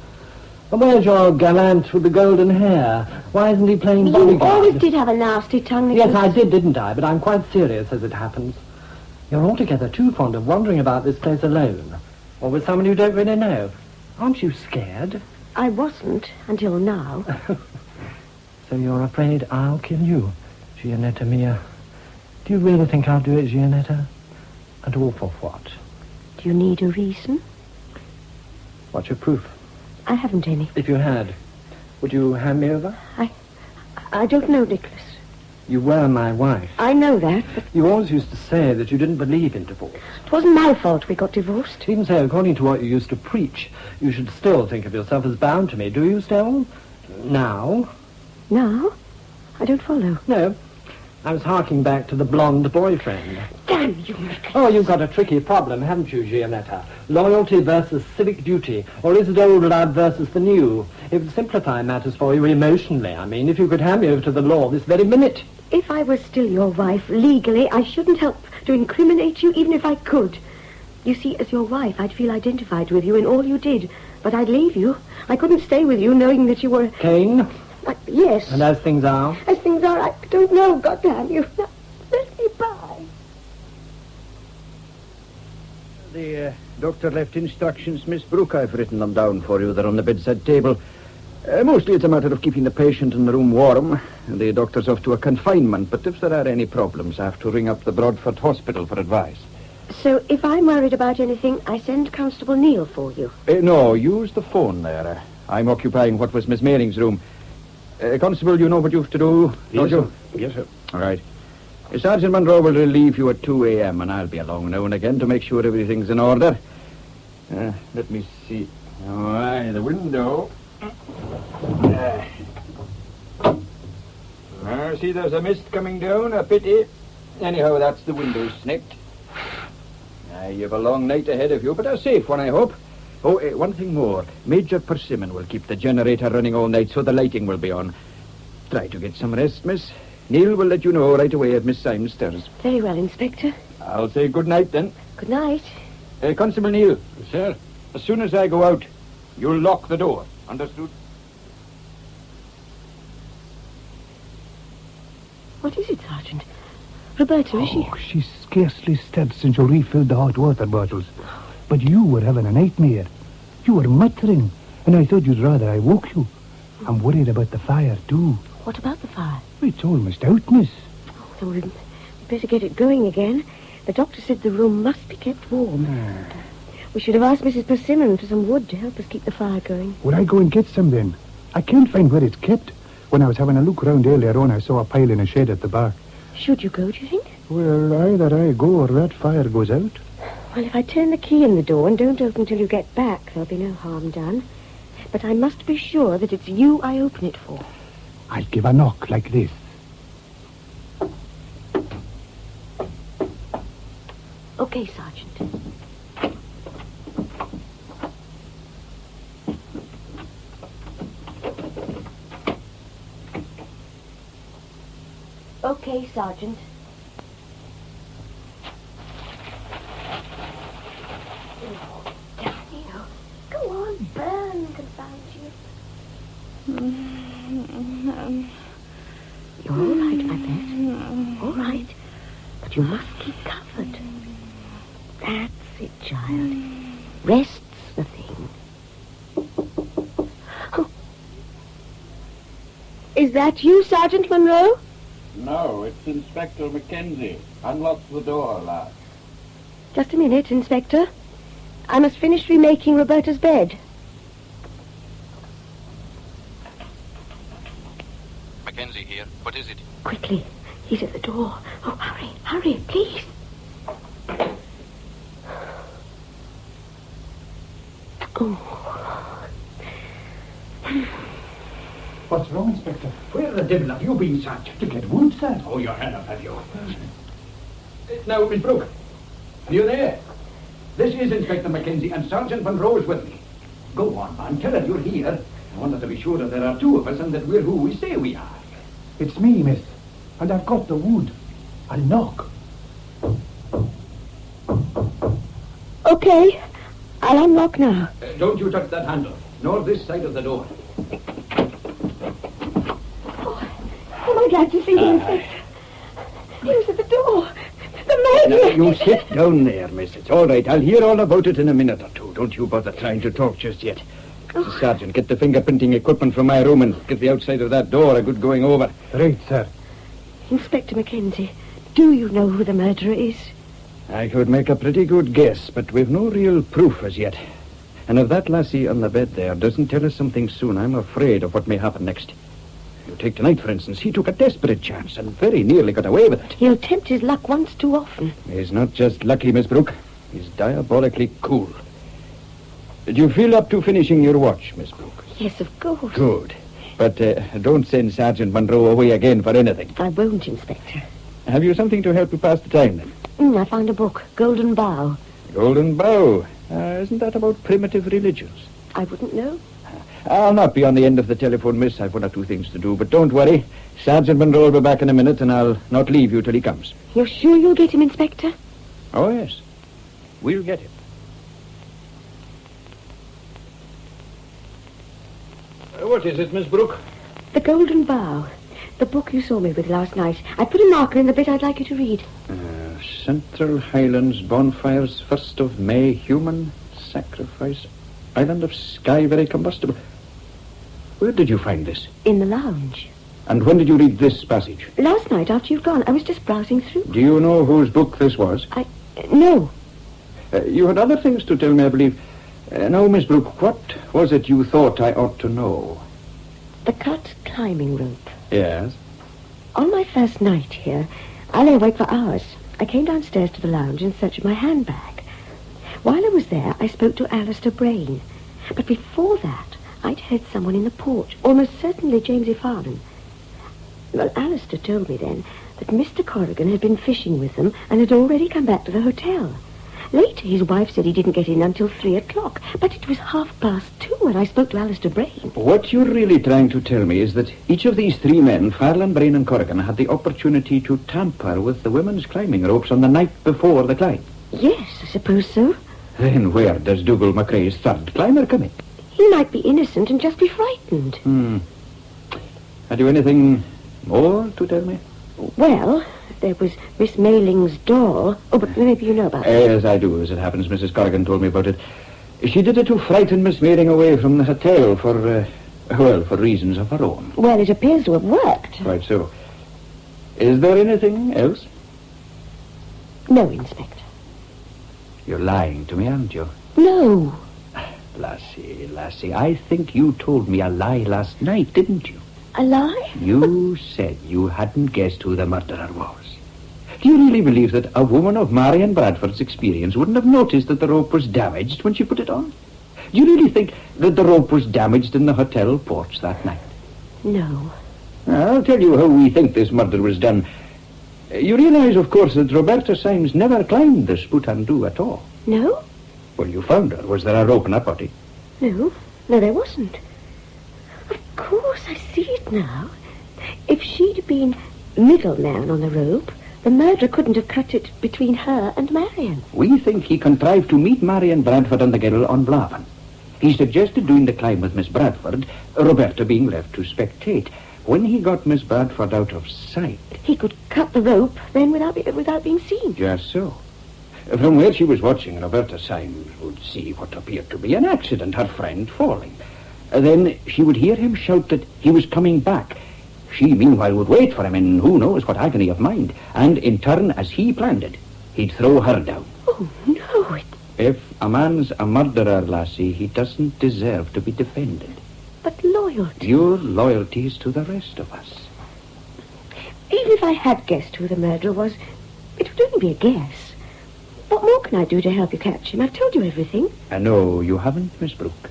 And where's your gallant with the golden hair? Why isn't he playing bodyguard? You always did have a nasty tongue, Nicholas. Yes, I did, didn't I? But I'm quite serious as it happens. You're altogether too fond of wandering about this place alone. Or with someone you don't really know. Aren't you scared? I wasn't until now. So you're afraid I'll kill you, Gianetta mia. Do you really think I'll do it, Gianetta? And all for what? Do you need a reason? What's your proof? I haven't any. If you had, would you hand me over? I don't know, Nicholas. You were my wife. I know that, but... You always used to say that you didn't believe in divorce. It wasn't my fault we got divorced. Even so, according to what you used to preach, you should still think of yourself as bound to me. Do you still? Now? Now? I don't follow. No. I was harking back to the blonde boyfriend. Damn you, Nicholas. Oh, you've got a tricky problem, haven't you, Gianetta? Loyalty versus civic duty. Or is it old blood versus the new? It would simplify matters for you emotionally. I mean, if you could hand me over to the law this very minute. If I was still your wife, legally, I shouldn't help to incriminate you, even if I could. You see, as your wife, I'd feel identified with you in all you did. But I'd leave you. I couldn't stay with you knowing that you were... Cain? Yes. And as things are? As things are, I don't know. God damn you. Let me by. The doctor left instructions, Miss Brooke. I've written them down for you. They're on the bedside table. Mostly it's a matter of keeping the patient in the room warm. The doctor's off to a confinement, but if there are any problems, I have to ring up the Broadford Hospital for advice. So if I'm worried about anything, I send Constable Neil for you? No, use the phone there. I'm occupying what was Miss Maring's room. Constable, you know what you have to do, don't you? Yes, sir. All right. Sergeant Monroe will relieve you at 2 a.m., and I'll be along now and again to make sure everything's in order. Let me see. All right, the window. See, there's a mist coming down, a pity. Anyhow, that's the window snicked. You've a long night ahead of you, but a safe one, I hope. Oh, one thing more. Major Persimmon will keep the generator running all night, so the lighting will be on. Try to get some rest, miss. Neil will let you know right away if Miss Symes stirs. Very well, Inspector. I'll say good night, then. Good night. Constable Neil. Sir? As soon as I go out, you'll lock the door. Understood? What is it, Sergeant? Roberta, is she... She's scarcely stepped since you refilled the hot water bottles. But you were having a nightmare. You were muttering, and I thought you'd rather I woke you. I'm worried about the fire, too. What about the fire? It's almost out, miss. Oh, we'd better get it going again. The doctor said the room must be kept warm. We should have asked Mrs. Persimmon for some wood to help us keep the fire going. Will I go and get some, then? I can't find where it's kept. When I was having a look round earlier on, I saw a pile in a shed at the back. Should you go, do you think? Well, either I go or that fire goes out. Well, if I turn the key in the door and don't open till you get back, there'll be no harm done. But I must be sure that it's you I open it for. I'll give a knock like this. Okay, Sergeant. Okay, Sergeant. Oh, Daniel. Go on, burn, confound you. You're all right, my pet. All right. But you must keep covered. That's it, child. Rest's the thing. Oh. Is that you, Sergeant Monroe? No, it's Inspector Mackenzie. Unlock the door, lad. Just a minute, Inspector. I must finish remaking Roberta's bed. Mackenzie here. What is it? Quickly. He's at the door. Oh, hurry, hurry, please. Oh. What's wrong, Inspector? Where the devil have you been, Sergeant? To get wood, sir. Oh, your hand up, have you? Now, Miss Brooke, are you there? This is Inspector Mackenzie, and Sergeant Monroe is with me. Go on, man, tell her you're here. I wanted to be sure that there are two of us and that we're who we say we are. It's me, miss. And I've got the wood. I'll knock. Okay. I'll unlock now. Don't you touch that handle, nor this side of the door. Oh, my glad to see you, Inspector. Who's at the door? The Now, man. you sit down there, miss. It's all right. I'll hear all about it in a minute or two. Don't you bother trying to talk just yet. Sergeant, get the fingerprinting equipment from my room and get the outside of that door a good going over. Right, sir. Inspector Mackenzie, do you know who the murderer is? I could make a pretty good guess, but we've no real proof as yet. And if that lassie on the bed there doesn't tell us something soon, I'm afraid of what may happen next. You take tonight, for instance. He took a desperate chance and very nearly got away with it. He'll tempt his luck once too often. He's not just lucky, Miss Brooke. He's diabolically cool. Did you feel up to finishing your watch, Miss Brooke? Yes, of course. Good. But don't send Sergeant Monroe away again for anything. I won't, Inspector. Have you something to help you pass the time, then? I found a book, Golden Bough. Golden Bough. Isn't that about primitive religions? I wouldn't know. I'll not be on the end of the telephone, miss. I've one or two things to do. But don't worry. Sergeant Monroe will be back in a minute, and I'll not leave you till he comes. You're sure you'll get him, Inspector? Oh, yes. We'll get him. What is it, Miss Brooke? The Golden Bough. The book you saw me with last night. I put a marker in the bit I'd like you to read. Central Highlands bonfires, 1st of May, human sacrifice, island of sky very combustible. Where did you find this? In the lounge. And when did you read this passage? Last night after you'd gone. I was just browsing through. Do you know whose book this was? No. You had other things to tell me, I believe. Now, Miss Brooke, what was it you thought I ought to know? The cut climbing rope. Yes? On my first night here, I lay awake for hours. I came downstairs to the lounge in search of my handbag. While I was there, I spoke to Alistair Brain. But before that, I'd heard someone in the porch, almost certainly Jamesy Farnan. Well, Alistair told me then that Mr. Corrigan had been fishing with them and had already come back to the hotel. Later, his wife said he didn't get in until 3 o'clock, but it was 2:30 when I spoke to Alistair Brain. What you're really trying to tell me is that each of these three men, Farlan, Brain and Corrigan, had the opportunity to tamper with the women's climbing ropes on the night before the climb. Yes, I suppose so. Then where does Dougal McRae's third climber come in? He might be innocent and just be frightened. Had you anything more to tell me? Well, there was Miss Mayling's doll. Oh, but maybe you know about it. Yes, I do, as it happens. Mrs. Corrigan told me about it. She did it to frighten Miss Mailing away from the hotel for reasons of her own. Well, it appears to have worked. Quite so. Is there anything else? No, Inspector. You're lying to me, aren't you? No. Lassie, I think you told me a lie last night, didn't you? A lie? You said you hadn't guessed who the murderer was. Do you really believe that a woman of Marion Bradford's experience wouldn't have noticed that the rope was damaged when she put it on? Do you really think that the rope was damaged in the hotel porch that night? No. I'll tell you how we think this murder was done. You realize, of course, that Roberta Symes never climbed the spout-and-do at all. No? Well, you found her. Was there a rope in her body? No, there wasn't. Of course, I see it now. If she'd been middle man on the rope, the murderer couldn't have cut it between her and Marion. We think he contrived to meet Marion Bradford and the girl on Blavan. He suggested doing the climb with Miss Bradford, Roberta being left to spectate. When he got Miss Bradford out of sight... He could cut the rope then without being seen. Just so. From where she was watching, Roberta Symes would see what appeared to be an accident, her friend falling. Then she would hear him shout that he was coming back. She, meanwhile, would wait for him in who knows what agony of mind. And in turn, as he planned it, he'd throw her down. Oh, no, If a man's a murderer, Lassie, he doesn't deserve to be defended. But loyalty... Your loyalty is to the rest of us. Even if I had guessed who the murderer was, it would only be a guess. What more can I do to help you catch him? I've told you everything. No, you haven't, Miss Brooke.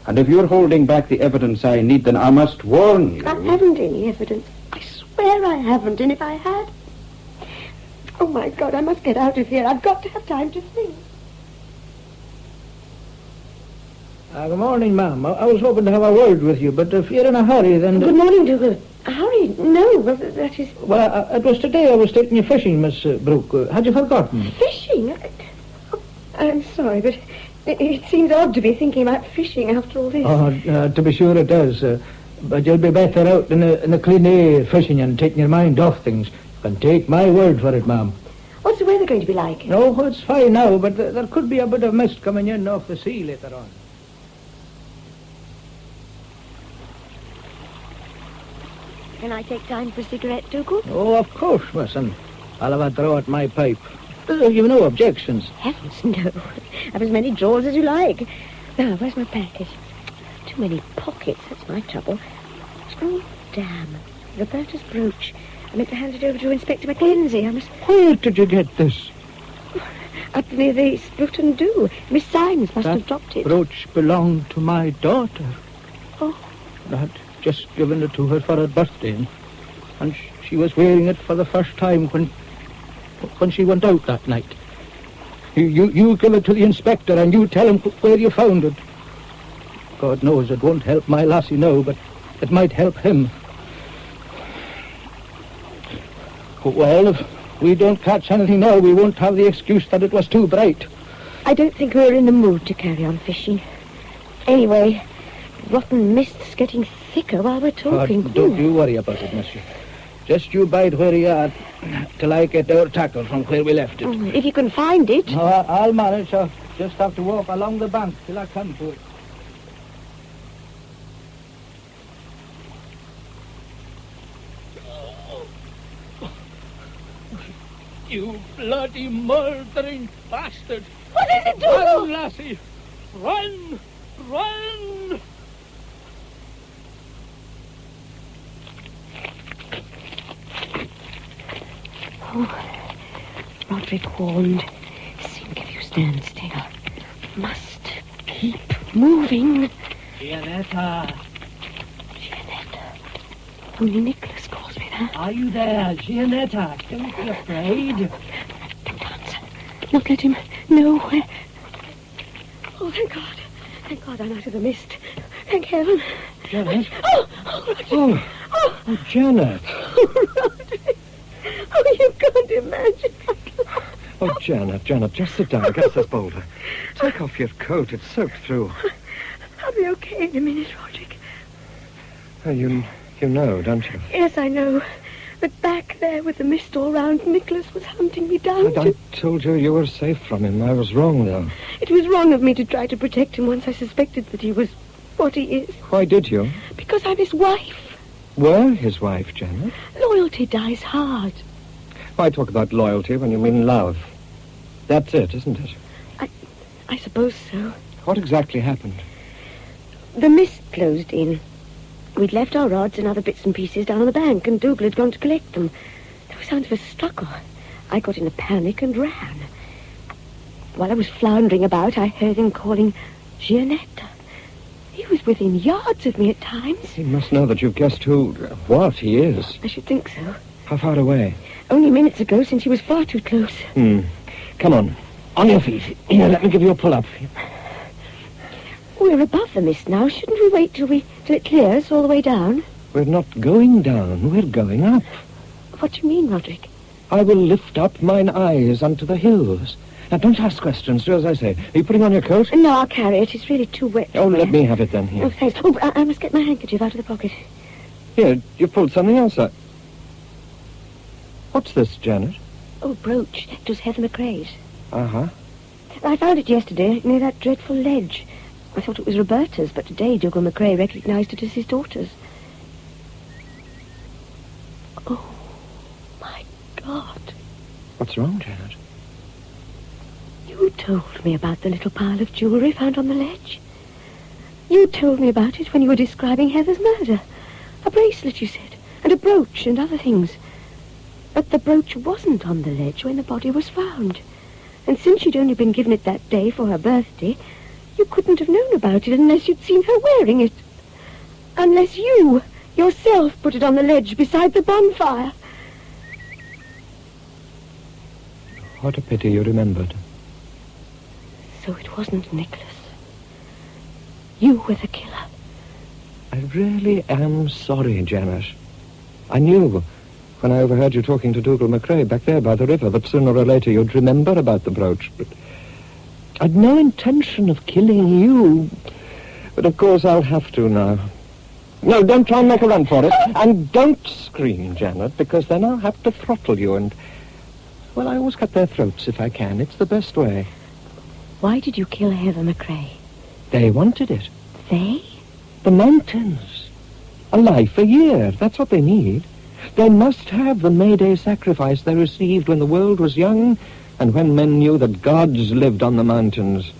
And if you're holding back the evidence I need, then I must warn you. I haven't any evidence. I swear I haven't, and if I had... Oh, my God, I must get out of here. I've got to have time to think. Good morning, ma'am. I was hoping to have a word with you, but if you're in a hurry, then... Good morning, Dougal. Hurry? No, well, that is... Well, it was today I was taking you fishing, Miss Brooke. Had you forgotten? Fishing? I'm sorry, but it seems odd to be thinking about fishing after all this. Oh, to be sure it does. But you'll be better out in the clean air fishing and taking your mind off things. You can take my word for it, ma'am. What's the weather going to be like? No, well, it's fine now, but there could be a bit of mist coming in off the sea later on. Can I take time for a cigarette, Dougal? Oh, of course, miss, and I'll have a draw at my pipe. You've no objections. Heavens, no. Have as many drawers as you like. Now, where's my package? Too many pockets, that's my trouble. Oh, damn. Roberta's brooch. I meant to hand it over to Inspector Mackenzie. Where did you get this? Up near the spout-and-do. Miss Symes must have dropped it. That brooch belonged to my daughter. Oh. I'd just given it to her for her birthday, and she was wearing it for the first time when she went out that night. You give it to the inspector and you tell him where you found it. God knows it won't help my lassie now, but it might help him. Well, if we don't catch anything now, we won't have the excuse that it was too bright. I don't think we're in the mood to carry on fishing. Anyway, rotten mist's getting thicker while we're talking. Don't you worry about it, monsieur. Just you bide where you are till I get our tackle from where we left it. If you can find it. No, I'll manage. I'll just have to walk along the bank till I come to it. You bloody murdering bastard! What is it, Dougal? Run, lassie! Run! Run! Oh, Roderick warned. Sink if you stand still. Must keep moving. Gianetta! Only Nicholas calls me that. Are you there, Gianetta? Don't be afraid. Don't answer. Not let him know where... Oh, thank God. Thank God I'm out of the mist. Thank heaven. Janet? Roderick. Oh, Janet. Roderick. Oh, you can't imagine. Oh, Janet, just sit down against this boulder. Take off your coat. It's soaked through. I'll be okay in a minute, Roderick. Oh, you know, don't you? Yes, I know. But back there with the mist all round, Nicholas was hunting me down. I told you you were safe from him. I was wrong, though. It was wrong of me to try to protect him once I suspected that he was what he is. Why did you? Because I'm his wife. Were his wife, Janet? Loyalty dies hard. Why talk about loyalty when you mean love? That's it, isn't it? I suppose so. What exactly happened? The mist closed in. We'd left our rods and other bits and pieces down on the bank, and Dougal had gone to collect them. There was sound of a struggle. I got in a panic and ran. While I was floundering about, I heard him calling Gianetta. He was within yards of me at times. He must know that you've guessed what he is. I should think so. How far away? Only minutes ago, since he was far too close. Come on. On your feet. Here, let me give you a pull-up. We're above the mist now. Shouldn't we wait till it clears all the way down? We're not going down. We're going up. What do you mean, Roderick? I will lift up mine eyes unto the hills. Now, don't ask questions. Do as I say. Are you putting on your coat? No, I'll carry it. It's really too wet. Oh, let me have it then. Here. Oh, thanks. Oh, I must get my handkerchief out of the pocket. Here, you pulled something else out. What's this, Janet? Oh, brooch. It was Heather McRae's. Uh-huh. I found it yesterday near that dreadful ledge. I thought it was Roberta's, but today Dougal McRae recognised it as his daughter's. Oh, my God. What's wrong, Janet? You told me about the little pile of jewellery found on the ledge. You told me about it when you were describing Heather's murder. A bracelet, you said, and a brooch and other things. But the brooch wasn't on the ledge when the body was found. And since you'd only been given it that day for her birthday, you couldn't have known about it unless you'd seen her wearing it. Unless you, yourself, put it on the ledge beside the bonfire. What a pity you remembered. So it wasn't Nicholas. You were the killer. I really am sorry, Janet. I knew when I overheard you talking to Dougal McRae back there by the river that sooner or later you'd remember about the brooch, but I'd no intention of killing you. But of course I'll have to now. No, don't try and make a run for it. And don't scream, Janet, because then I'll have to throttle you and... Well, I always cut their throats if I can. It's the best way. Why did you kill Heather McRae? They wanted it. They? The mountains. A life a year. That's what they need. They must have the May Day sacrifice they received when the world was young and when men knew that gods lived on the mountains.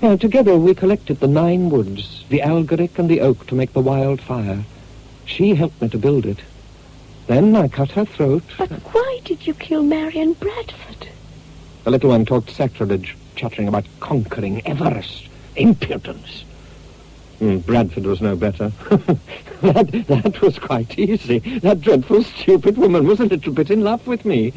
Together we collected the 9 woods, the algoric and the oak to make the wild fire. She helped me to build it. Then I cut her throat. But why did you kill Marion Bradford? The little one talked sacrilege, chattering about conquering Everest. Impudence. Bradford was no better. that was quite easy. That dreadful, stupid woman was a little bit in love with me.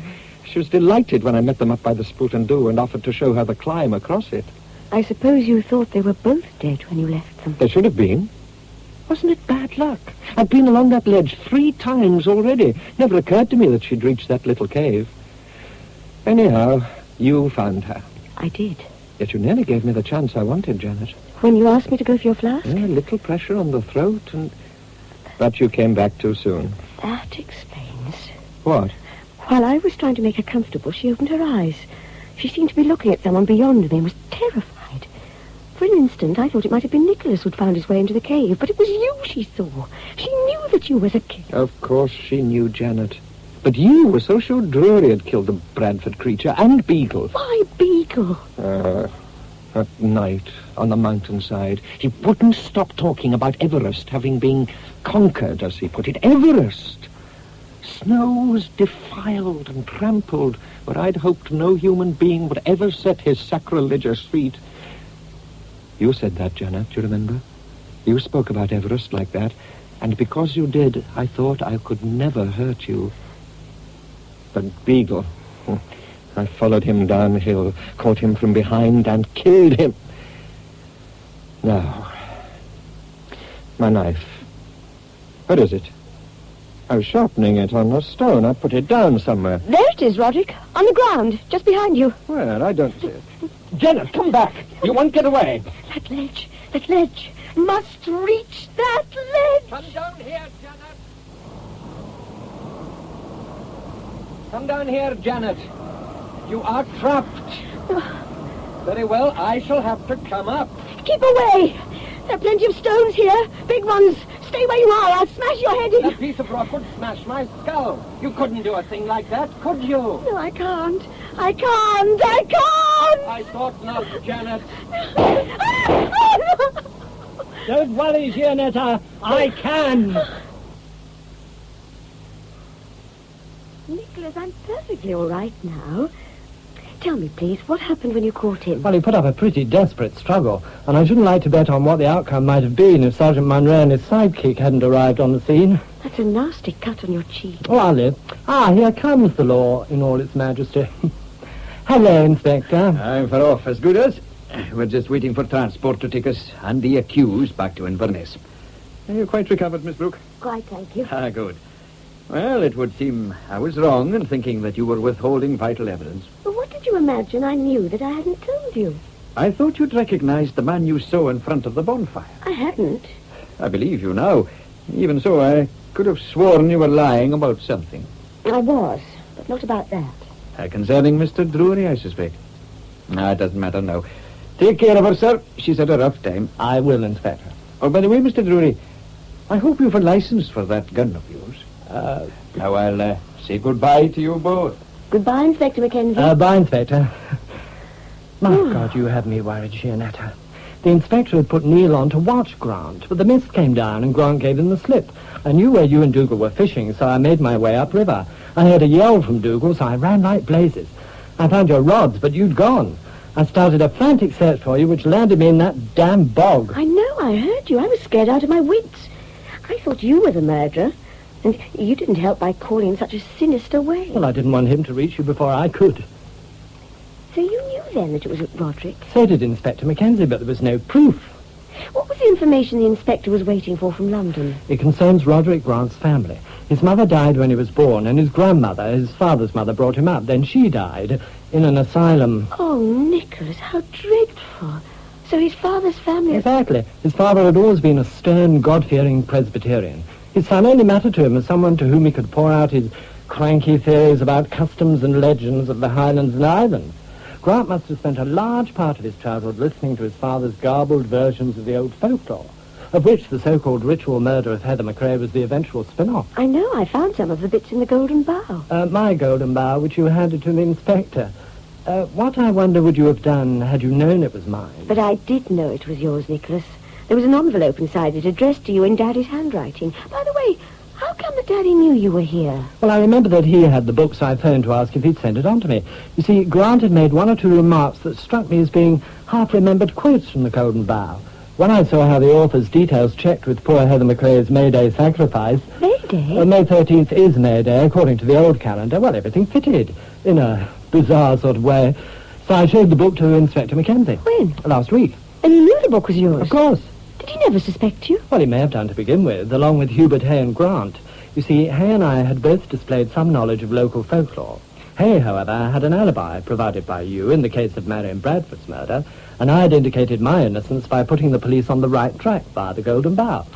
She was delighted when I met them up by the Spout and Dew and offered to show her the climb across it. I suppose you thought they were both dead when you left them. They should have been. Wasn't it bad luck? I'd been along that ledge 3 times already. Never occurred to me that she'd reached that little cave. Anyhow, you found her. I did. Yet you nearly gave me the chance I wanted, Janet. When you asked me to go for your flask? Yeah, a little pressure on the throat and... But you came back too soon. That explains. What? While I was trying to make her comfortable, she opened her eyes. She seemed to be looking at someone beyond me and was terrified. For an instant, I thought it might have been Nicholas who'd found his way into the cave, but it was you she saw. She knew that you were the killer. Of course she knew, Janet. But you were so sure Drury had killed the Bradford creature and Beagle. Why Beagle? At night, on the mountainside, he wouldn't stop talking about Everest having been conquered, as he put it. Everest! Snow was defiled and trampled, where I'd hoped no human being would ever set his sacrilegious feet. You said that, Janet, do you remember? You spoke about Everest like that, and because you did, I thought I could never hurt you. But Beagle... I followed him downhill, caught him from behind, and killed him. Now, my knife. Where is it? I was sharpening it on a stone. I put it down somewhere. There it is, Roderick. On the ground, just behind you. Where? I don't see it. Janet, come back. You won't get away. That ledge. Must reach that ledge. Come down here, Janet. Come down here, Janet. You are trapped. Very well, I shall have to come up. Keep away! There are plenty of stones here, big ones. Stay where you are, I'll smash your head in. That piece of rock would smash my skull. You couldn't do a thing like that, could you? No, I can't. I can't! I thought not, Janet. Oh, no. Don't worry, Gianetta. I can. Nicholas, I'm perfectly all right now. Tell me, please, what happened when you caught him? Well, he put up a pretty desperate struggle, and I shouldn't like to bet on what the outcome might have been if Sergeant Munro and his sidekick hadn't arrived on the scene. That's a nasty cut on your cheek. Oh, Olive. Here comes the law in all its majesty. Hello, Inspector. I'm for off as good as. We're just waiting for transport to take us and the accused back to Inverness. Are you quite recovered, Miss Brooke? Quite, thank you. Good. Well, it would seem I was wrong in thinking that you were withholding vital evidence. But what did you imagine I knew that I hadn't told you? I thought you'd recognized the man you saw in front of the bonfire. I hadn't. I believe you now. Even so, I could have sworn you were lying about something. I was, but not about that. Concerning Mr. Drury, I suspect. No, it doesn't matter now. Take care of her, sir. She's had a rough time. I will, Inspector. Oh, by the way, Mr. Drury, I hope you've a license for that gun of yours. Now I'll say goodbye to you both. Goodbye, Inspector Mackenzie. Bye, Inspector. My God, you had me worried, Gianetta. The inspector had put Neil on to watch Grant, but the mist came down and Grant gave him the slip. I knew where you and Dougal were fishing, so I made my way upriver. I heard a yell from Dougal, so I ran like blazes. I found your rods, but you'd gone. I started a frantic search for you, which landed me in that damn bog. I know, I heard you. I was scared out of my wits. I thought you were the murderer, and you didn't help by calling in such a sinister way. Well, I didn't want him to reach you before I could. So you knew then that it was Roderick? So did Inspector Mackenzie, but there was no proof. What was the information the inspector was waiting for from London? It concerns Roderick Grant's family. His mother died when he was born, and his grandmother, his father's mother, brought him up. Then she died in an asylum. Oh, Nicholas, how dreadful. So his father's family... Exactly. His father had always been a stern, God-fearing Presbyterian. His son only mattered to him as someone to whom he could pour out his cranky theories about customs and legends of the Highlands and Islands. Grant must have spent a large part of his childhood listening to his father's garbled versions of the old folklore, of which the so-called ritual murder of Heather McRae was the eventual spin-off. I know, I found some of the bits in the Golden Bough. My Golden Bough, which you handed to the inspector. What, I wonder, would you have done had you known it was mine? But I did know it was yours, Nicholas. There was an envelope inside it addressed to you in Daddy's handwriting. By the way, how come that Daddy knew you were here? Well, I remember that he had the book, so I phoned to ask if he'd sent it on to me. You see, Grant had made one or two remarks that struck me as being half-remembered quotes from the Golden Bough. When I saw how the author's details checked with poor Heather McRae's May Day sacrifice... May Day? May 13th is May Day, according to the old calendar. Well, everything fitted, in a bizarre sort of way. So I showed the book to Inspector Mackenzie. When? Last week. And he knew the book was yours? Of course. Did he never suspect you? Well, he may have done to begin with, along with Hubert Hay and Grant. You see, Hay and I had both displayed some knowledge of local folklore. Hay, however, had an alibi provided by you in the case of Marion Bradford's murder, and I had indicated my innocence by putting the police on the right track via the Golden Bough.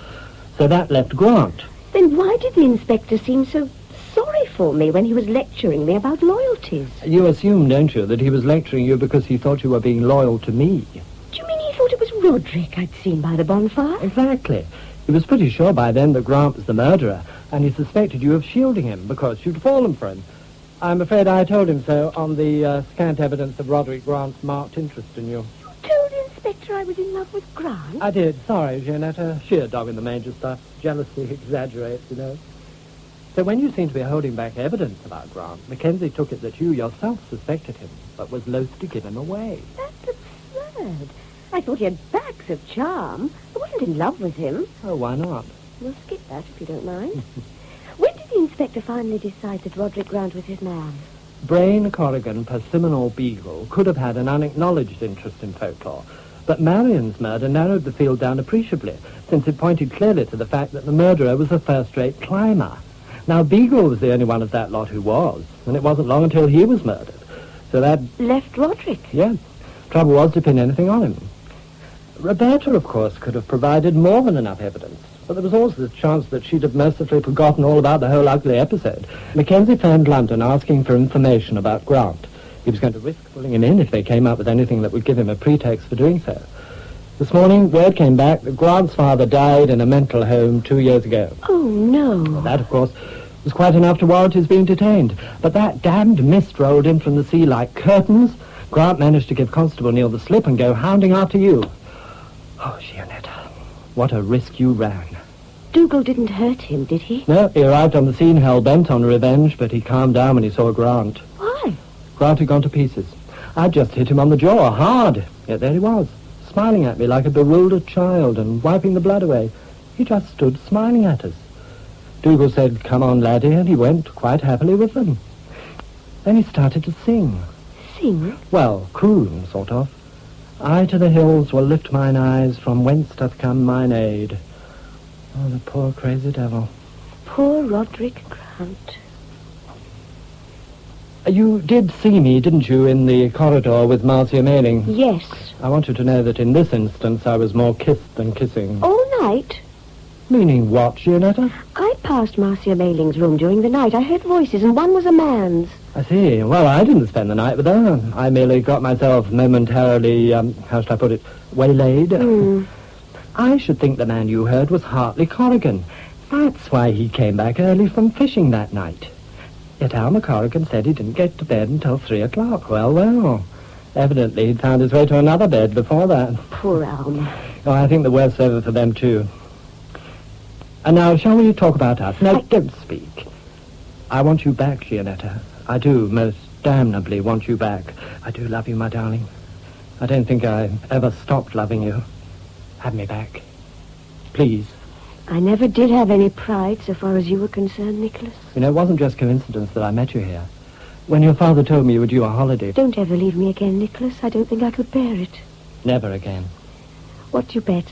So that left Grant. Then why did the inspector seem so sorry for me when he was lecturing me about loyalties? You assume, don't you, that he was lecturing you because he thought you were being loyal to me? Do you mean he thought it was Roderick I'd seen by the bonfire? Exactly. He was pretty sure by then that Grant was the murderer, and he suspected you of shielding him because you'd fallen for him. I'm afraid I told him so on the scant evidence of Roderick Grant's marked interest in you. You told the inspector I was in love with Grant? I did. Sorry, Jeanette. Sheer dog-in-the-manger stuff. Jealousy exaggerates, you know. So when you seemed to be holding back evidence about Grant, Mackenzie took it that you yourself suspected him, but was loath to give him away. That's absurd. I thought he had bags of charm. I wasn't in love with him. Oh, why not? We'll skip that, if you don't mind. When did the inspector finally decide that Roderick Grant was his man? Brain, Corrigan, Persimmon or Beagle could have had an unacknowledged interest in folklore, but Marion's murder narrowed the field down appreciably, since it pointed clearly to the fact that the murderer was a first-rate climber. Now, Beagle was the only one of that lot who was, and it wasn't long until he was murdered. So that... Left Roderick? Yeah. Trouble was to pin anything on him. Roberta, of course, could have provided more than enough evidence, but there was also the chance that she'd have mercifully forgotten all about the whole ugly episode. Mackenzie phoned London asking for information about Grant. He was going to risk pulling him in if they came up with anything that would give him a pretext for doing so. This morning, word came back that Grant's father died in a mental home 2 years ago. Oh, no. Well, that, of course, was quite enough to warrant his being detained. But that damned mist rolled in from the sea like curtains. Grant managed to give Constable Neil the slip and go hounding after you. Oh, Gianetta, what a risk you ran. Dougal didn't hurt him, did he? No, he arrived on the scene hell-bent on revenge, but he calmed down when he saw Grant. Why? Grant had gone to pieces. I'd just hit him on the jaw, hard. Yet there he was, smiling at me like a bewildered child and wiping the blood away. He just stood smiling at us. Dougal said, "Come on, laddie," and he went quite happily with them. Then he started to sing. Sing? Well, croon, sort of. "I to the hills will lift mine eyes, from whence doth come mine aid." Oh, the poor crazy devil. Poor Roderick Grant. You did see me, didn't you, in the corridor with Marcia Mailing? Yes. I want you to know that in this instance I was more kissed than kissing. All night? Meaning what, Gianetta? I passed Marcia Mailing's room during the night. I heard voices, and one was a man's. I see. Well, I didn't spend the night with her. I merely got myself momentarily, how should I put it, waylaid. I should think the man you heard was Hartley Corrigan. That's why he came back early from fishing that night. Yet Alma Corrigan said he didn't get to bed until 3 o'clock. Well, well. Evidently he'd found his way to another bed before that. Poor Alma. Oh, I think the worst over for them, too. And now, shall we talk about us? No, don't speak. I want you back, Gianetta. I do most damnably want you back. I do love you, my darling. I don't think I ever stopped loving you. Have me back. Please. I never did have any pride so far as you were concerned, Nicholas. You know, it wasn't just coincidence that I met you here. When your father told me you were due a holiday... Don't ever leave me again, Nicholas. I don't think I could bear it. Never again. What do you bet?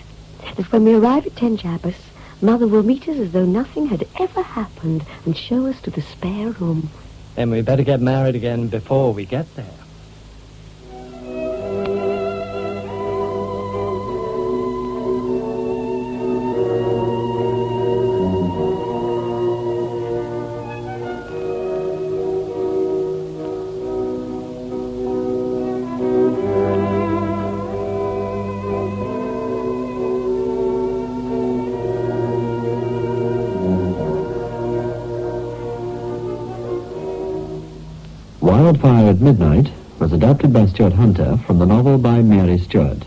That when we arrive at Ten Jabus, Mother will meet us as though nothing had ever happened and show us to the spare room. Then we better get married again before we get there. Wildfire at Midnight was adapted by Stuart Hunter from the novel by Mary Stuart.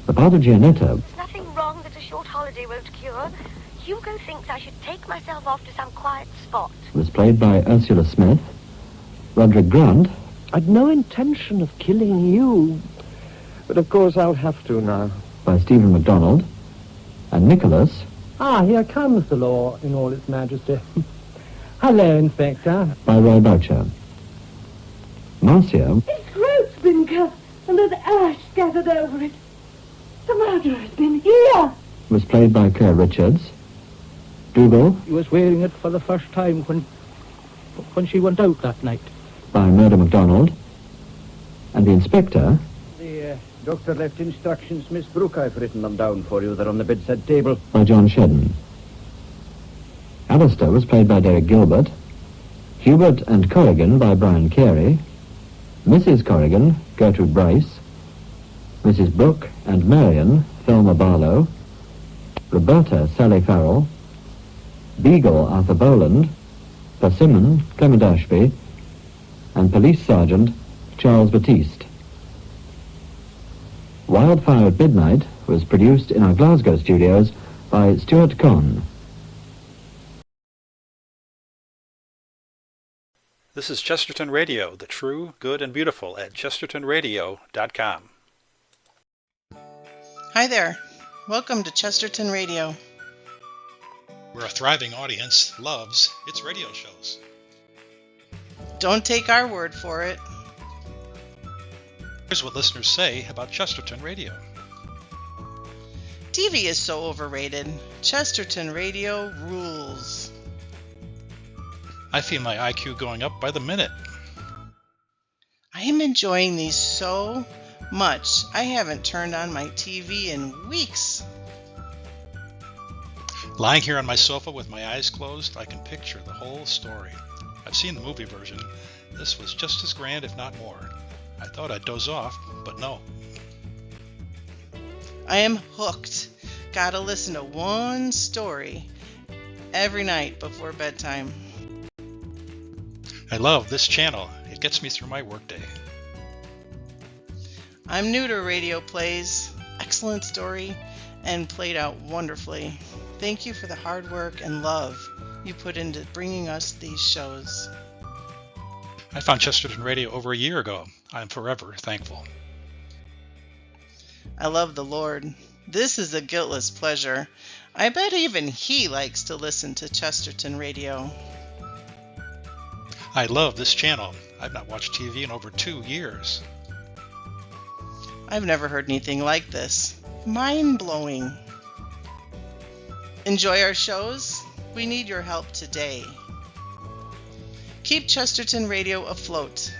The part of Gianetta... There's nothing wrong that a short holiday won't cure. Hugo thinks I should take myself off to some quiet spot. was played by Ursula Smith. Roderick Grant... I'd no intention of killing you, but of course I'll have to now. by Stephen MacDonald. And Nicholas... Ah, here comes the law in all its majesty. Hello, Inspector. by Roy Boucher. Marcia... His throat's been cut, and there's ash scattered over it. The murderer's been here. was played by Claire Richards. Dougal... He was wearing it for the first time when she went out that night. by Murder MacDonald. And the Inspector... The doctor left instructions, Miss Brooke. I've written them down for you. They're on the bedside table. by John Shedden. Alistair was played by Derek Gilbert. Hubert and Corrigan by Brian Carey. Mrs. Corrigan, Gertrude Bryce. Mrs. Brooke and Marion, Thelma Barlow. Roberta, Sally Farrell. Beagle, Arthur Boland. Persimmon, Clement Ashby. And Police Sergeant, Charles Batiste. Wildfire at Midnight was produced in our Glasgow studios by Stuart Conn. This is Chesterton Radio, the true, good, and beautiful at chestertonradio.com. Hi there. Welcome to Chesterton Radio. Where a thriving audience loves its radio shows. Don't take our word for it. Here's what listeners say about Chesterton Radio. TV is so overrated. Chesterton Radio rules. I feel my IQ going up by the minute. I am enjoying these so Much. I haven't turned on my TV in weeks. Lying here on my sofa with my eyes closed, I can picture the whole story. I've seen the movie version. This was just as grand, if not more. I thought I'd doze off, but no. I am hooked. Gotta listen to one story every night before bedtime. I love this channel. It gets me through my workday. I'm new to radio plays. Excellent story and played out wonderfully. Thank you for the hard work and love you put into bringing us these shows. I found Chesterton Radio over a year ago. I'm forever thankful. I love the Lord. This is a guiltless pleasure. I bet even he likes to listen to Chesterton Radio. I love this channel. I've not watched TV in over 2 years. I've never heard anything like this. Mind-blowing. Enjoy our shows? We need your help today. Keep Chesterton Radio afloat.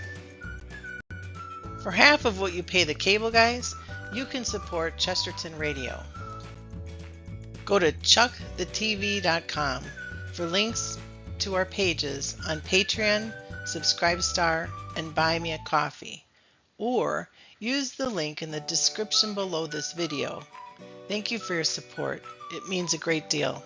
For half of what you pay the cable guys, you can support Chesterton Radio. Go to chuckthetv.com for links to our pages on Patreon, Subscribestar, and Buy Me a Coffee, or use the link in the description below this video. Thank you for your support. It means a great deal.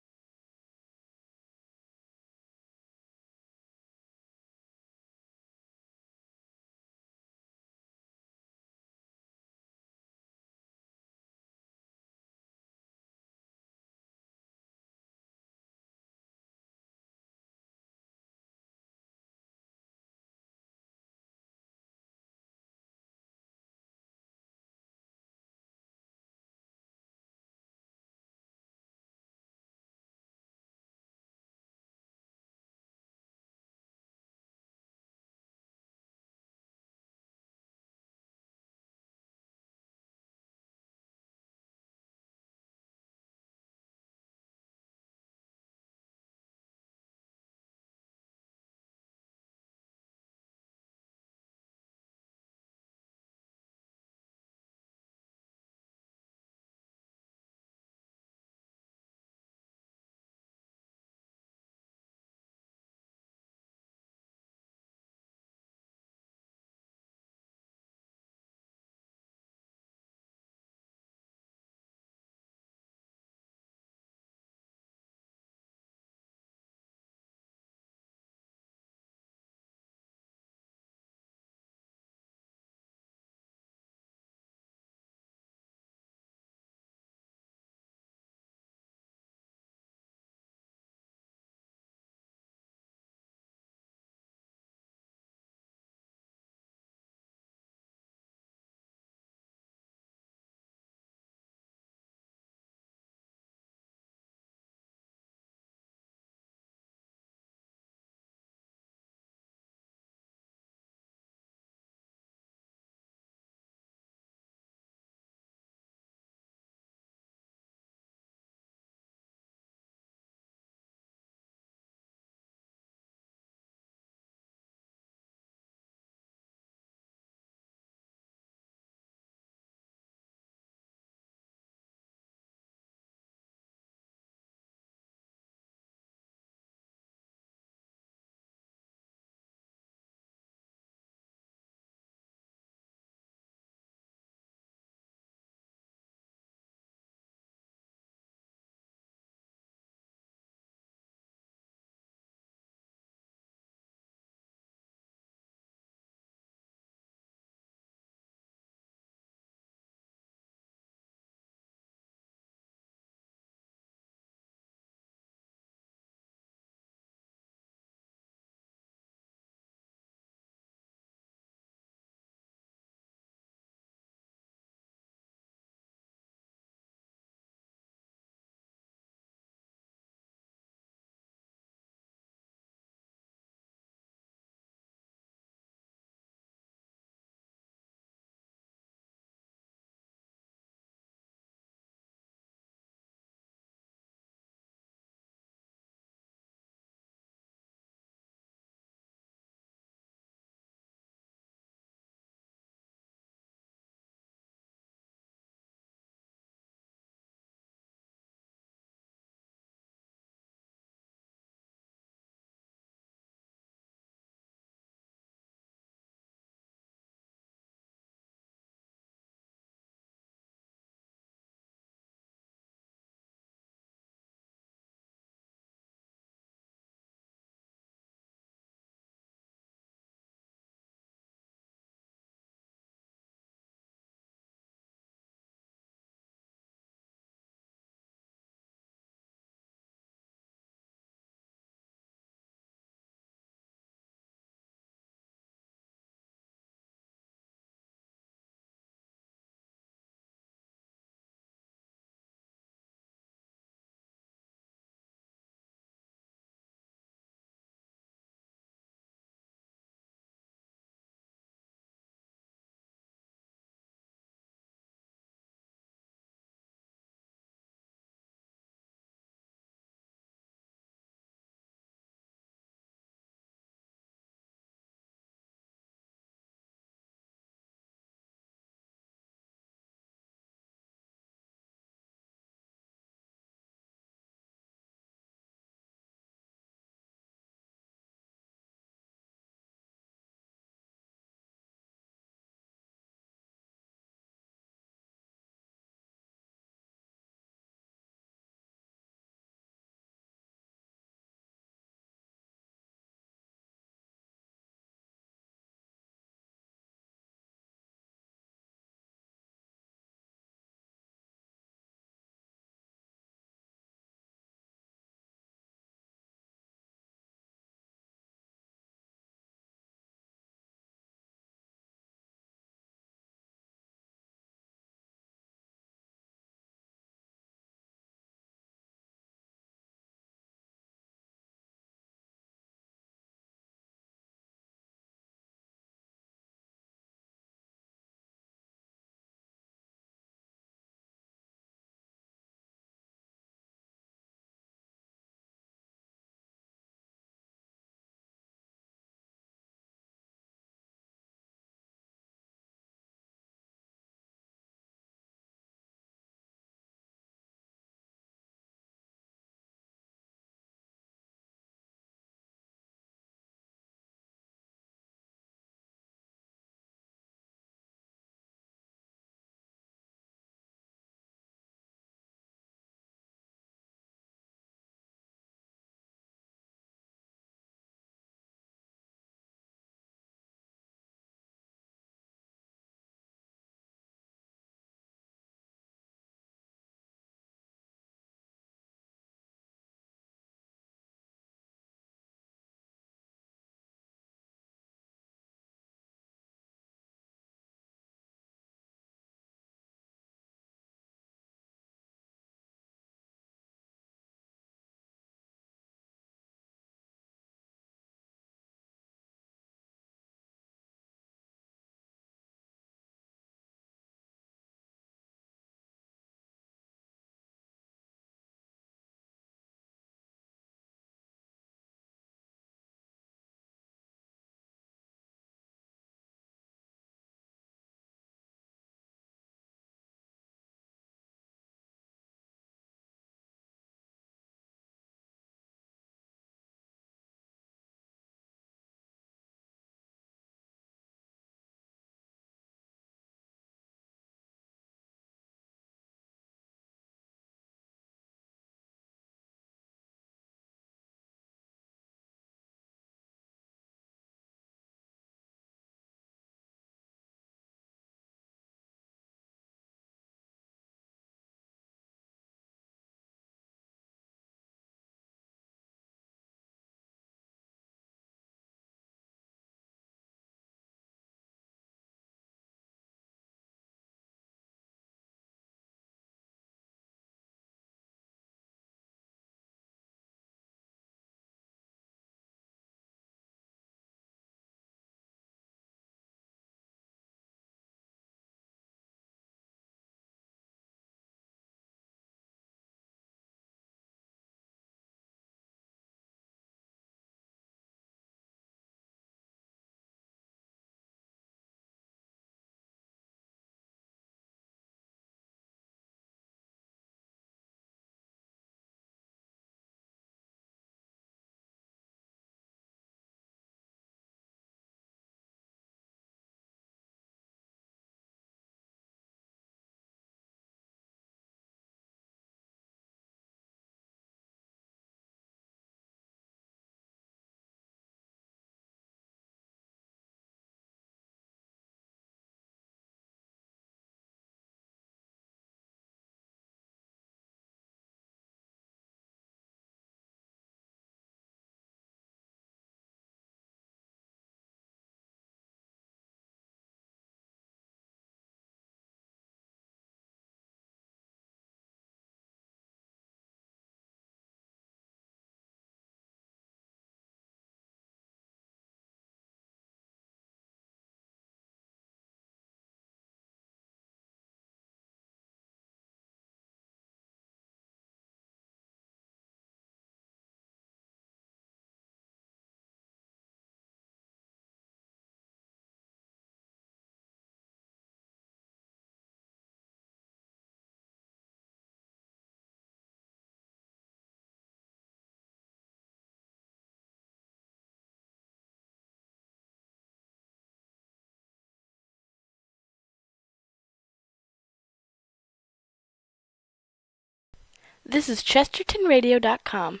This is ChestertonRadio.com.